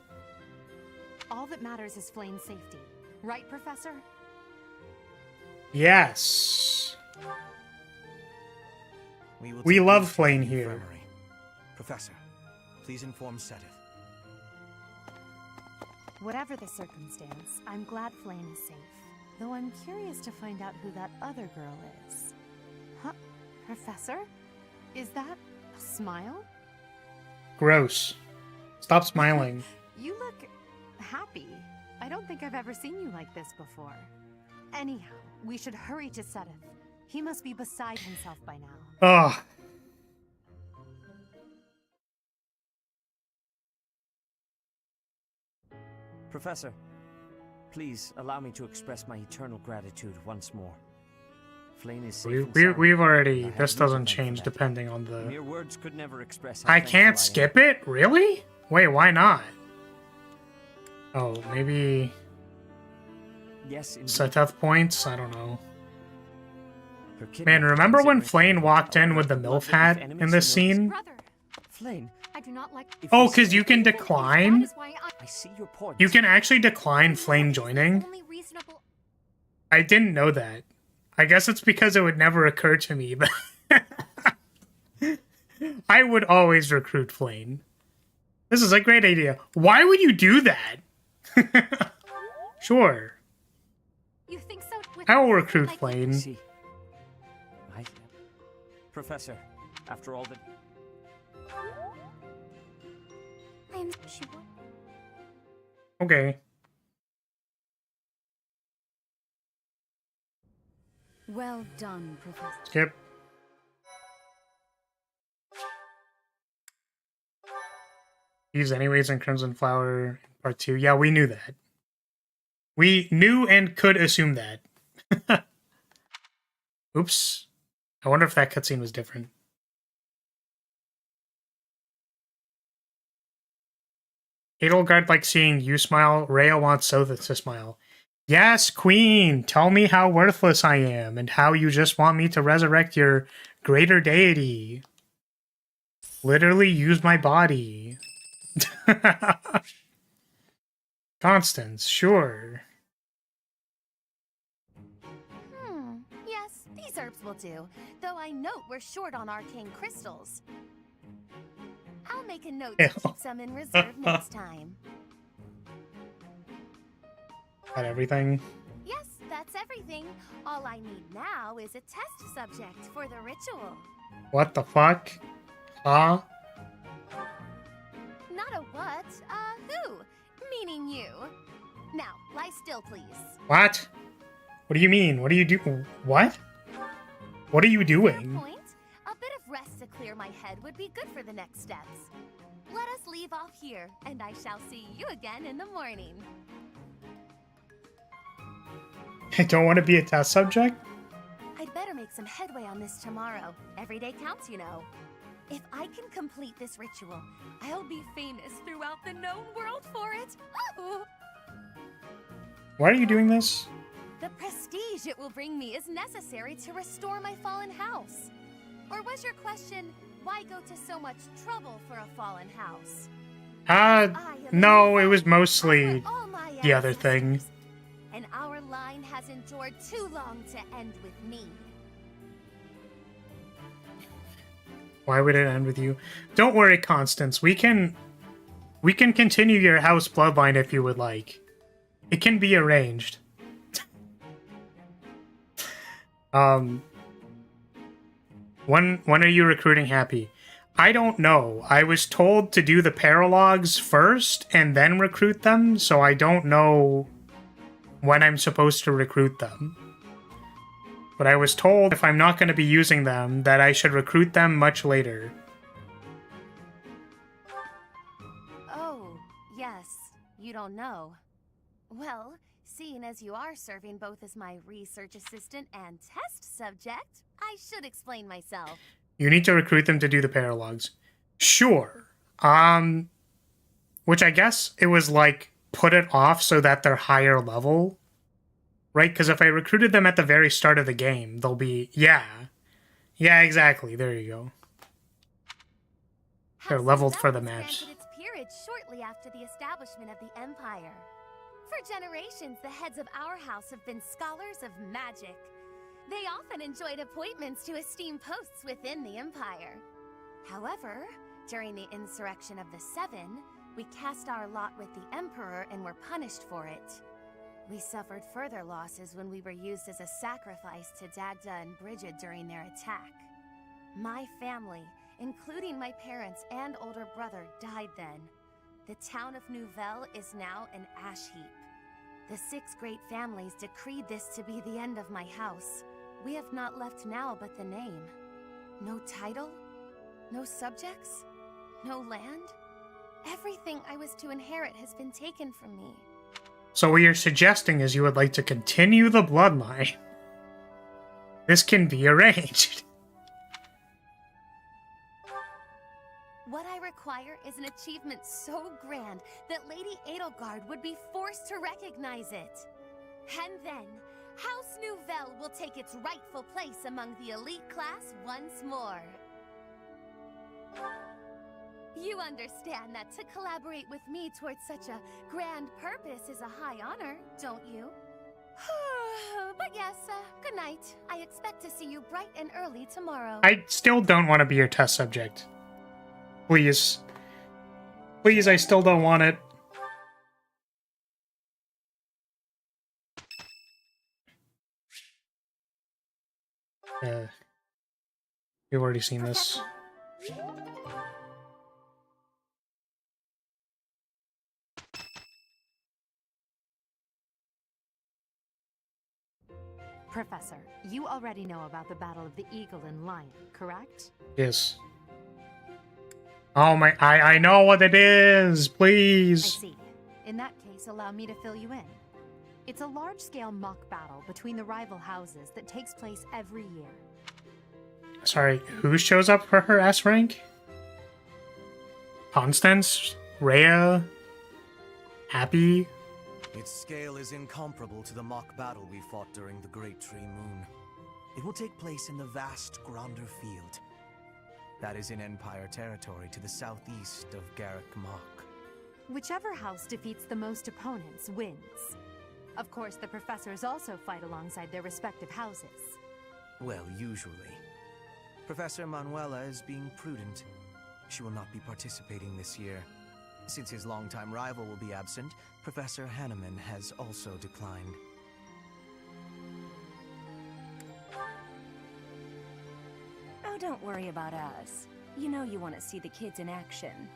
All that matters is Flame's safety. Right, Professor? Yes. will We take love these to Flame the here. infirmary. Professor, please inform Sedith. Whatever the circumstance, I'm glad Flame is safe. Though I'm curious to find out who that other girl is. Huh? Professor? Is that a smile? Gross. Stop smiling. You look happy. I don't think I've ever seen you like this before. Anyhow, we should hurry to Sedith. He must be beside himself by now. Ugh. Professor, please allow me to express my eternal gratitude once more. Flame is safe and sound. We've already... I have This no doesn't lament for change that. depending on the... Mere words could never express how I thankful can't am. skip it? Really? Wait, why not? Oh, maybe... Yes, indeed. set up points? I don't know. Her kidnapping Man, remember when consideration- Flame walked in with the However, MILF if hat enemies in this who notice- scene? Brother, Flame, I do not like... if Oh, we because see- you can That decline? is why I see your point. You can actually decline Flame joining? Only reasonable. I didn't know that. I guess it's because it would never occur to me that I would always recruit Flame. This is a great idea. Why would you do that? Sure. You think so? With I will a recruit like- Flame. See, Professor, after all that... I am sure. Okay. Well done, Professor. Skip. Use anyways in Crimson Flower Part 2. Yeah, we knew that. We knew and could assume that. Oops. I wonder if that cutscene was different. Edelgard likes seeing you smile. Rhea wants Sotha to smile. Yes, Queen! Tell me how worthless I am, and how you just want me to resurrect your greater deity. Literally use my body. Constance, sure. Yes, these herbs will do. Though I note we're short on arcane crystals. I'll make a note to keep some in reserve next time. That everything? Yes, that's everything. All I need now is a test subject for the ritual. What the fuck? Huh? Not a what, who? Meaning you. Now, lie still, please. What? What do you mean? What do you do? What? What are you doing? Point. A bit of rest to clear my head would be good for the next steps. Let us leave off here, and I shall see you again in the morning. I don't want to be a test subject? I'd better make some headway on this tomorrow. Every day counts, you know. If I can complete this ritual, I'll be famous throughout the known world for it. Why are you doing this? The prestige it will bring me is necessary to restore my fallen house. Or was your question, why go to so much trouble for a fallen house? No, it was mostly the other thing. And our line has endured too long to end with me. Why would it end with you? Don't worry, Constance. We can continue your house bloodline if you would like. It can be arranged. When are you recruiting Happy? I don't know. I was told to do the paralogs first and then recruit them, so I don't know when I'm supposed to recruit them. But I was told if I'm not going to be using them, that I should recruit them much later. Oh, yes. You don't know. Well, seeing as you are serving both as my research assistant and test subject, I should explain myself. You need to recruit them to do the paralogs. Sure. Which I guess it was like, put it off so that they're higher level. Right? Because if I recruited them at the very start of the game, they'll be... Yeah. Yeah, exactly. There you go. They're leveled for the match. Granted its peerage shortly after the establishment of the Empire. For generations, the heads of our house have been scholars of magic. They often enjoyed appointments to esteemed posts within the Empire. However, during the insurrection of the Seven, we cast our lot with the Emperor and were punished for it. We suffered further losses when we were used as a sacrifice to Dagda and Brigid during their attack. My family, including my parents and older brother, died then. The town of Nouvelle is now an ash heap. The 6 great families decreed this to be the end of my house. We have not left now but the name. No title, no subjects, no land. Everything I was to inherit has been taken from me. So what you're suggesting is you would like to continue the bloodline. This can be arranged. What I require is an achievement so grand that Lady Edelgard would be forced to recognize it. And then, House Nouvelle will take its rightful place among the elite class once more. You understand that to collaborate with me towards such a grand purpose is a high honor, don't you? But yes, good night. I expect to see you bright and early tomorrow. I still don't want to be your test subject. Please. Please, I still don't want it. We've already seen this. Professor, you already know about the Battle of the Eagle and Lion, correct? Yes. Oh my, I know what it is, I please. see. In that case, allow me to fill you in. It's a large-scale mock battle between the rival houses that takes place every year. Sorry, who shows up for her S rank? Constance? Rhea? Happy? Its scale is incomparable to the mock battle we fought during the Great Tree Moon. It will take place in the vast Gronder Field. That is in Empire territory to the southeast of Garrick Mach. Whichever house defeats the most opponents wins. Of course, the professors also fight alongside their respective houses. Well, usually. Professor Manuela is being prudent. She will not be participating this year. Since his longtime rival will be absent, Professor Hanneman has also declined. Oh, don't worry about us. You know you want to see the kids in action.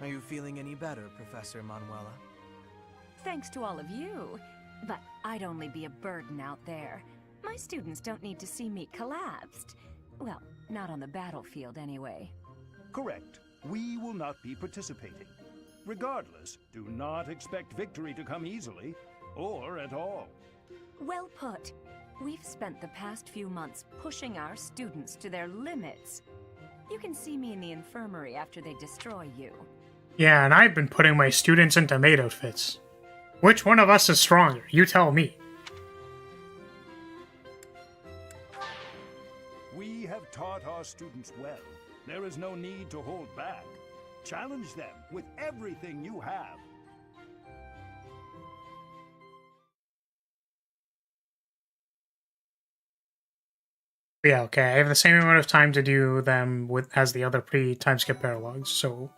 Are you feeling any better, Professor Manuela? Thanks to all of you. But I'd only be a burden out there. My students don't need to see me collapsed. Well, not on the battlefield anyway. Correct. We will not be participating. Regardless, do not expect victory to come easily, or at all. Well put. We've spent the past few months pushing our students to their limits. You can see me in the infirmary after they destroy you. Yeah, and I've been putting my students in tomato fits. Which one of us is stronger? You tell me. We have taught our students well. There is no need to hold back. Challenge them with everything you have. Yeah, okay, I have the same amount of time to do them with as the other pre-time skip paralogs, so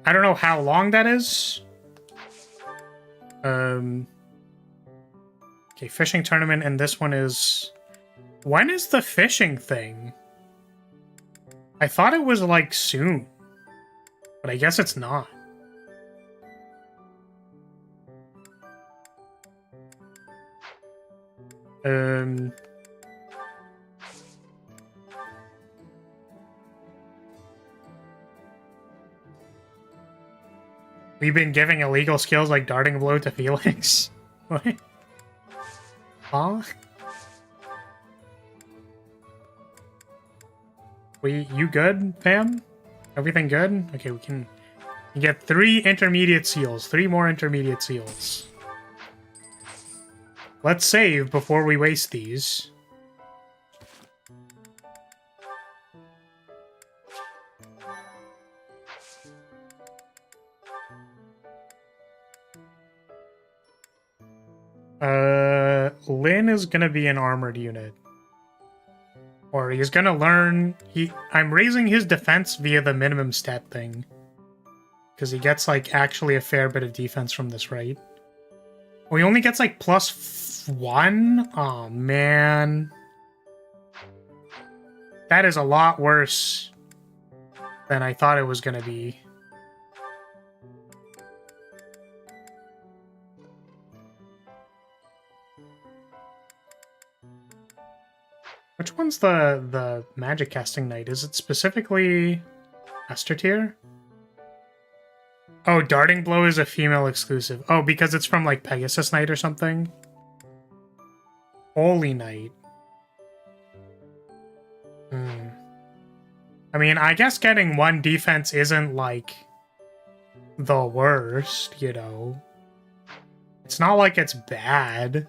I don't know how long that is. Okay, fishing tournament, and this one is... When is the fishing thing? I thought it was, like, soon. But I guess it's not. We've been giving illegal skills like darting blow to Felix. What? Huh? You good, fam? Everything good? Okay, we can... You get 3 intermediate seals. 3 more intermediate seals. Let's save before we waste these. Lynn is gonna be an armored unit. Or he's gonna learn... I'm raising his defense via the minimum stat thing. Because he gets, like, actually a fair bit of defense from this, right? Oh, he only gets, like, +1? Aw, man. That is a lot worse than I thought it was gonna be. Which one's the magic casting knight? Is it specifically Esther tier? Oh, darting blow is a female exclusive. Oh, because it's from like Pegasus Knight or something? Holy Knight. I mean, I guess getting 1 defense isn't like the worst, you know. It's not like it's bad.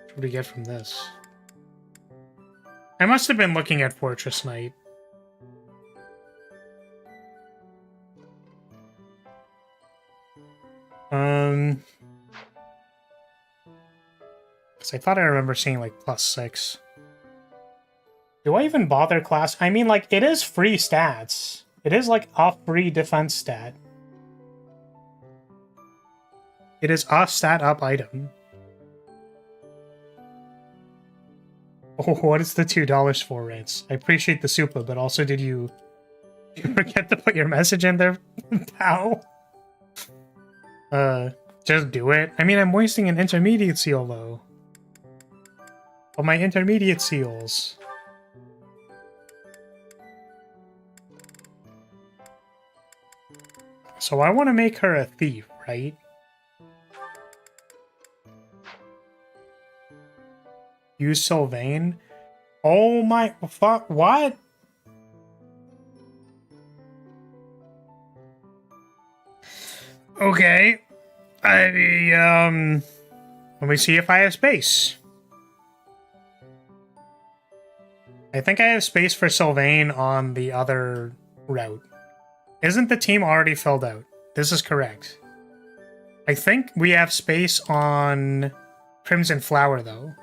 What do we get from this? I must have been looking at Fortress Knight. Because I thought I remember seeing like +6. Do I even bother class? I mean, like, it is free stats. It is like a free defense stat. It is a stat up item. Oh, what is the $2 for, Rance? I appreciate the supla, but also did you forget to put your message in there, pal? Just do it. I mean, I'm wasting an intermediate seal, though. Well, my intermediate seals. So I want to make her a thief, right? Use Sylvain? Oh my... fuck, what? Okay. Let me see if I have space. I think I have space for Sylvain on the other route. Isn't the team already filled out? This is correct. I think we have space on Crimson Flower, though.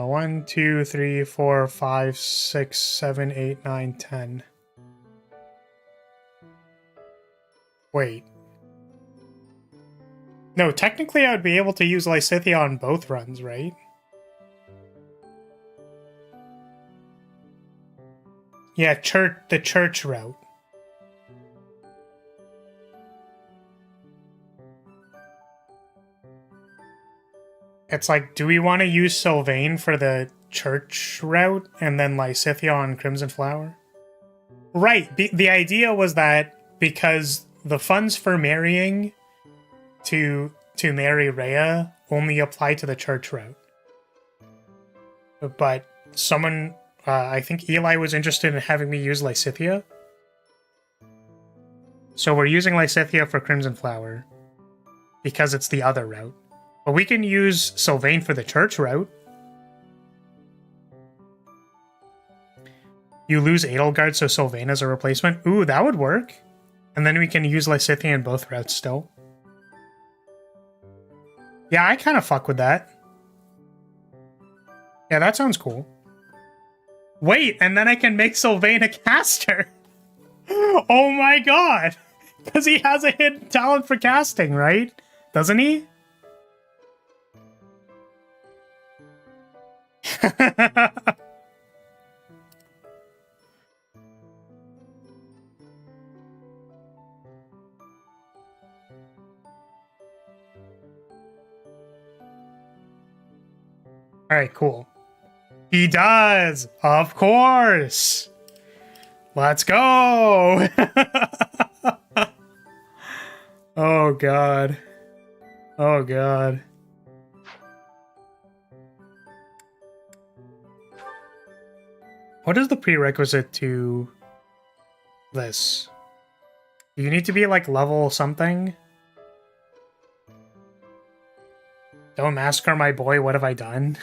One, two, three, 4, 5, 6, 7, 8, 9, 10. Wait. No, technically I would be able to use Lysithea on both runs, right? Yeah, the church route. It's like, do we want to use Sylvain for the church route and then Lysithea on Crimson Flower? Right, the idea was that because the funds for marrying to marry Rhea only apply to the church route. But someone, I think Eli was interested in having me use Lysithea. So we're using Lysithea for Crimson Flower because it's the other route. But we can use Sylvain for the church route. You lose Edelgard, so Sylvain as a replacement. Ooh, that would work. And then we can use Lysithea in both routes still. Yeah, I kind of fuck with that. Yeah, that sounds cool. Wait, and then I can make Sylvain a caster. Oh my god! Because he has a hidden talent for casting, right? Doesn't he? Alright, cool. He does! Of course! Let's go! Oh god. Oh god. What is the prerequisite to this? Do you need to be like level something? Don't massacre my boy, what have I done?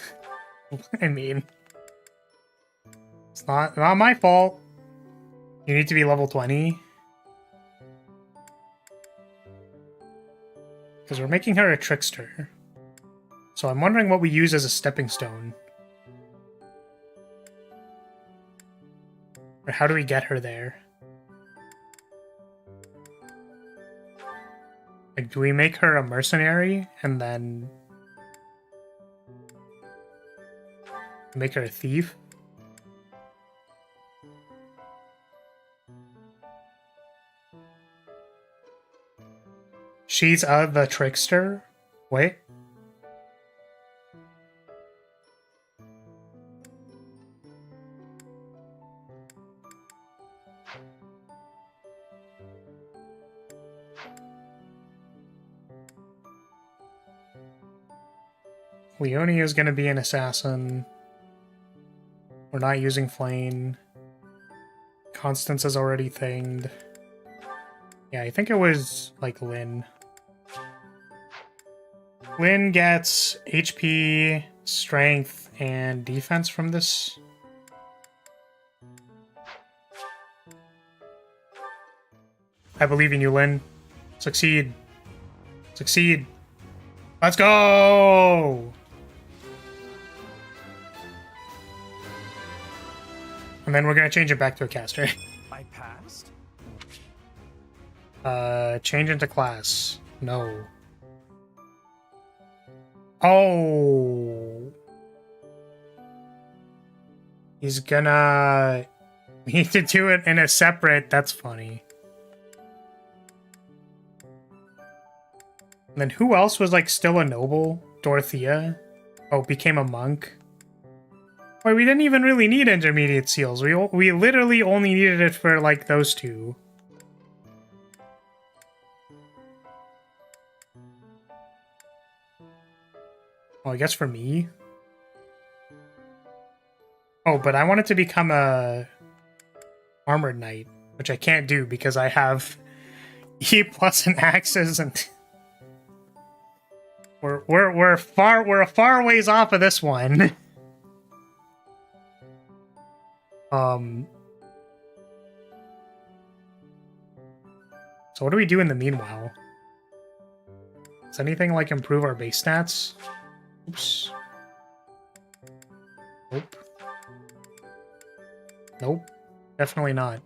I mean, it's not my fault. You need to be level 20. Because we're making her a trickster. So I'm wondering what we use as a stepping stone. Or how do we get her there? Like, do we make her a mercenary and then make her a thief? She's the trickster? Wait. Leonie is going to be an assassin. We're not using Flame. Constance is already thinged. Yeah, I think it was, like, Lynn. Lynn gets HP, strength, and defense from this. I believe in you, Lynn. Succeed. Succeed. Let's go! And then we're gonna change it back to a caster. I passed? Change into class. No. Oh. He's gonna... We need to do it in a separate... That's funny. And then who else was, like, still a noble? Dorothea? Oh, became a monk? Wait, we didn't even really need intermediate seals. We literally only needed it for, like, those two. Well, I guess for me. Oh, but I wanted to become a armored knight, which I can't do because I have E plus and axes, and we're a far ways off of this one. So what do we do in the meanwhile? Does anything like improve our base stats? Oops. Nope. Nope. Definitely not.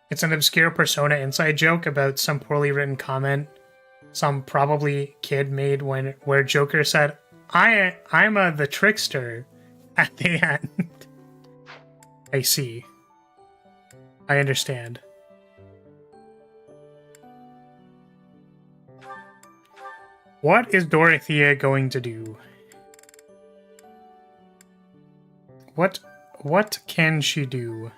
It's an obscure Persona inside joke about some poorly written comment some probably kid made where Joker said, I'm the trickster at the end. I see. I understand. What is Dorothea going to do? What can she do?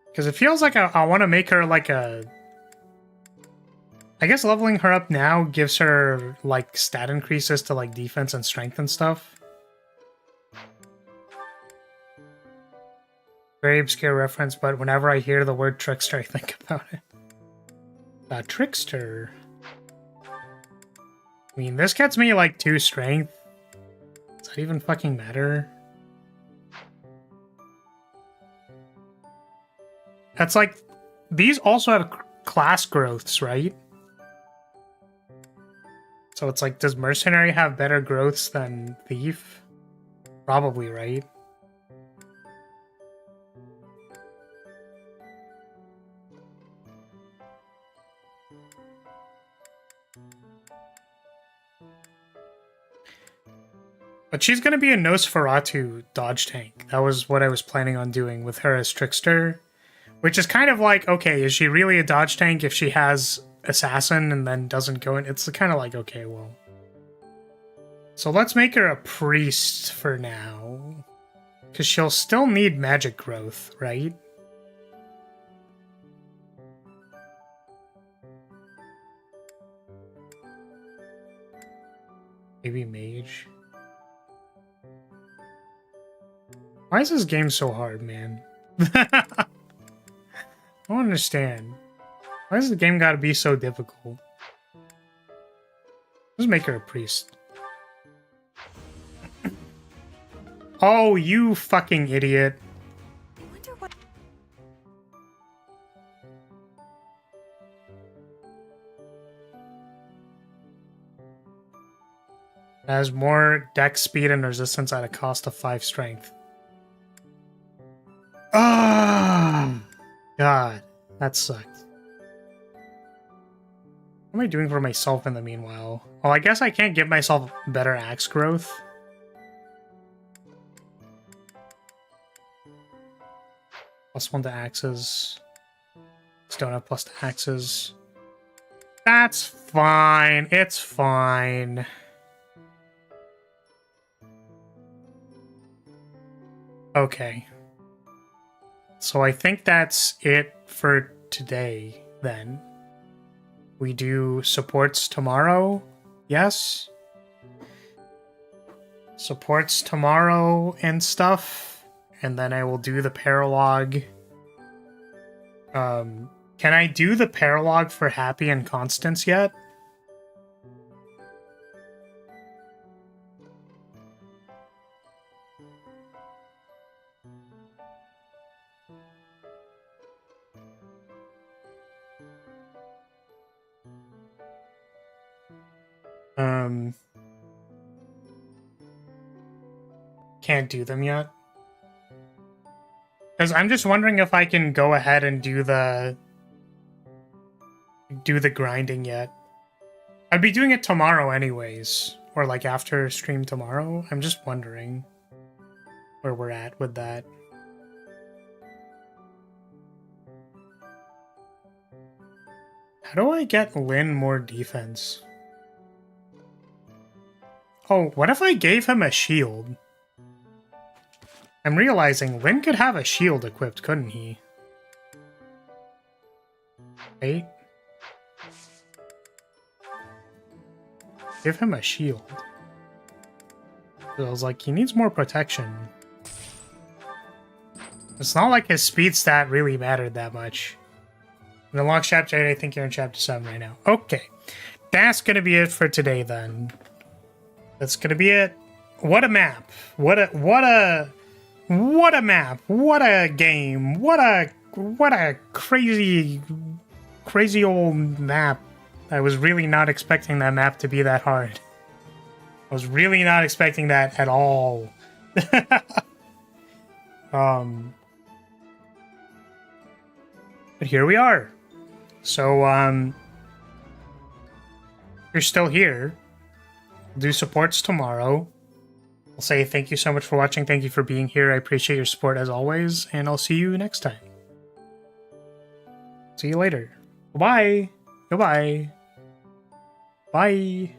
Because it feels like I want to make her like a... I guess leveling her up now gives her like stat increases to like defense and strength and stuff. Very obscure reference, but whenever I hear the word trickster, I think about it. A trickster. I mean, this gets me like 2 strength. Does that even fucking matter? That's like... These also have class growths, right? So it's like, does Mercenary have better growths than Thief? Probably, right? But she's going to be a Nosferatu dodge tank. That was what I was planning on doing with her as Trickster. Which is kind of like, okay, is she really a dodge tank if she has Assassin and then doesn't go in? It's kind of like, okay, well. So let's make her a priest for now. Because she'll still need magic growth, right? Maybe mage. Why is this game so hard, man? I don't understand. Why does the game gotta be so difficult? Let's make her a priest. Oh, you fucking idiot. I wonder what... Has more dex speed and resistance at a cost of 5 strength. Ah, God, that sucked. What am I doing for myself in the meanwhile? Well, I guess I can't give myself better axe growth. +1 to axes. Still don't have plus to axes. That's fine. It's fine. Okay. So I think that's it for today, then. We do supports tomorrow? Yes? Supports tomorrow and stuff. And then I will do the paralog. Can I do the paralog for Happy and Constance yet? Can't do them yet. Because I'm just wondering if I can go ahead and do the do the grinding yet. I'd be doing it tomorrow anyways, or like after stream tomorrow. I'm just wondering where we're at with that. How do I get Lynn more defense? Oh, what if I gave him a shield? I'm realizing Lynn could have a shield equipped, couldn't he? Right? Give him a shield. I was like, he needs more protection. It's not like his speed stat really mattered that much. In the long chapter 8, I think you're in chapter 7 right now. Okay. That's gonna be it for today then. That's gonna be it. What a map. What a map. What a game. What a crazy old map. I was really not expecting that map to be that hard. I was really not expecting that at all. But here we are. So, you're still here. We'll do supports tomorrow. I'll say thank you so much for watching. Thank you for being here. I appreciate your support as always, and I'll see you next time. See you later. Bye-bye. Goodbye. Bye.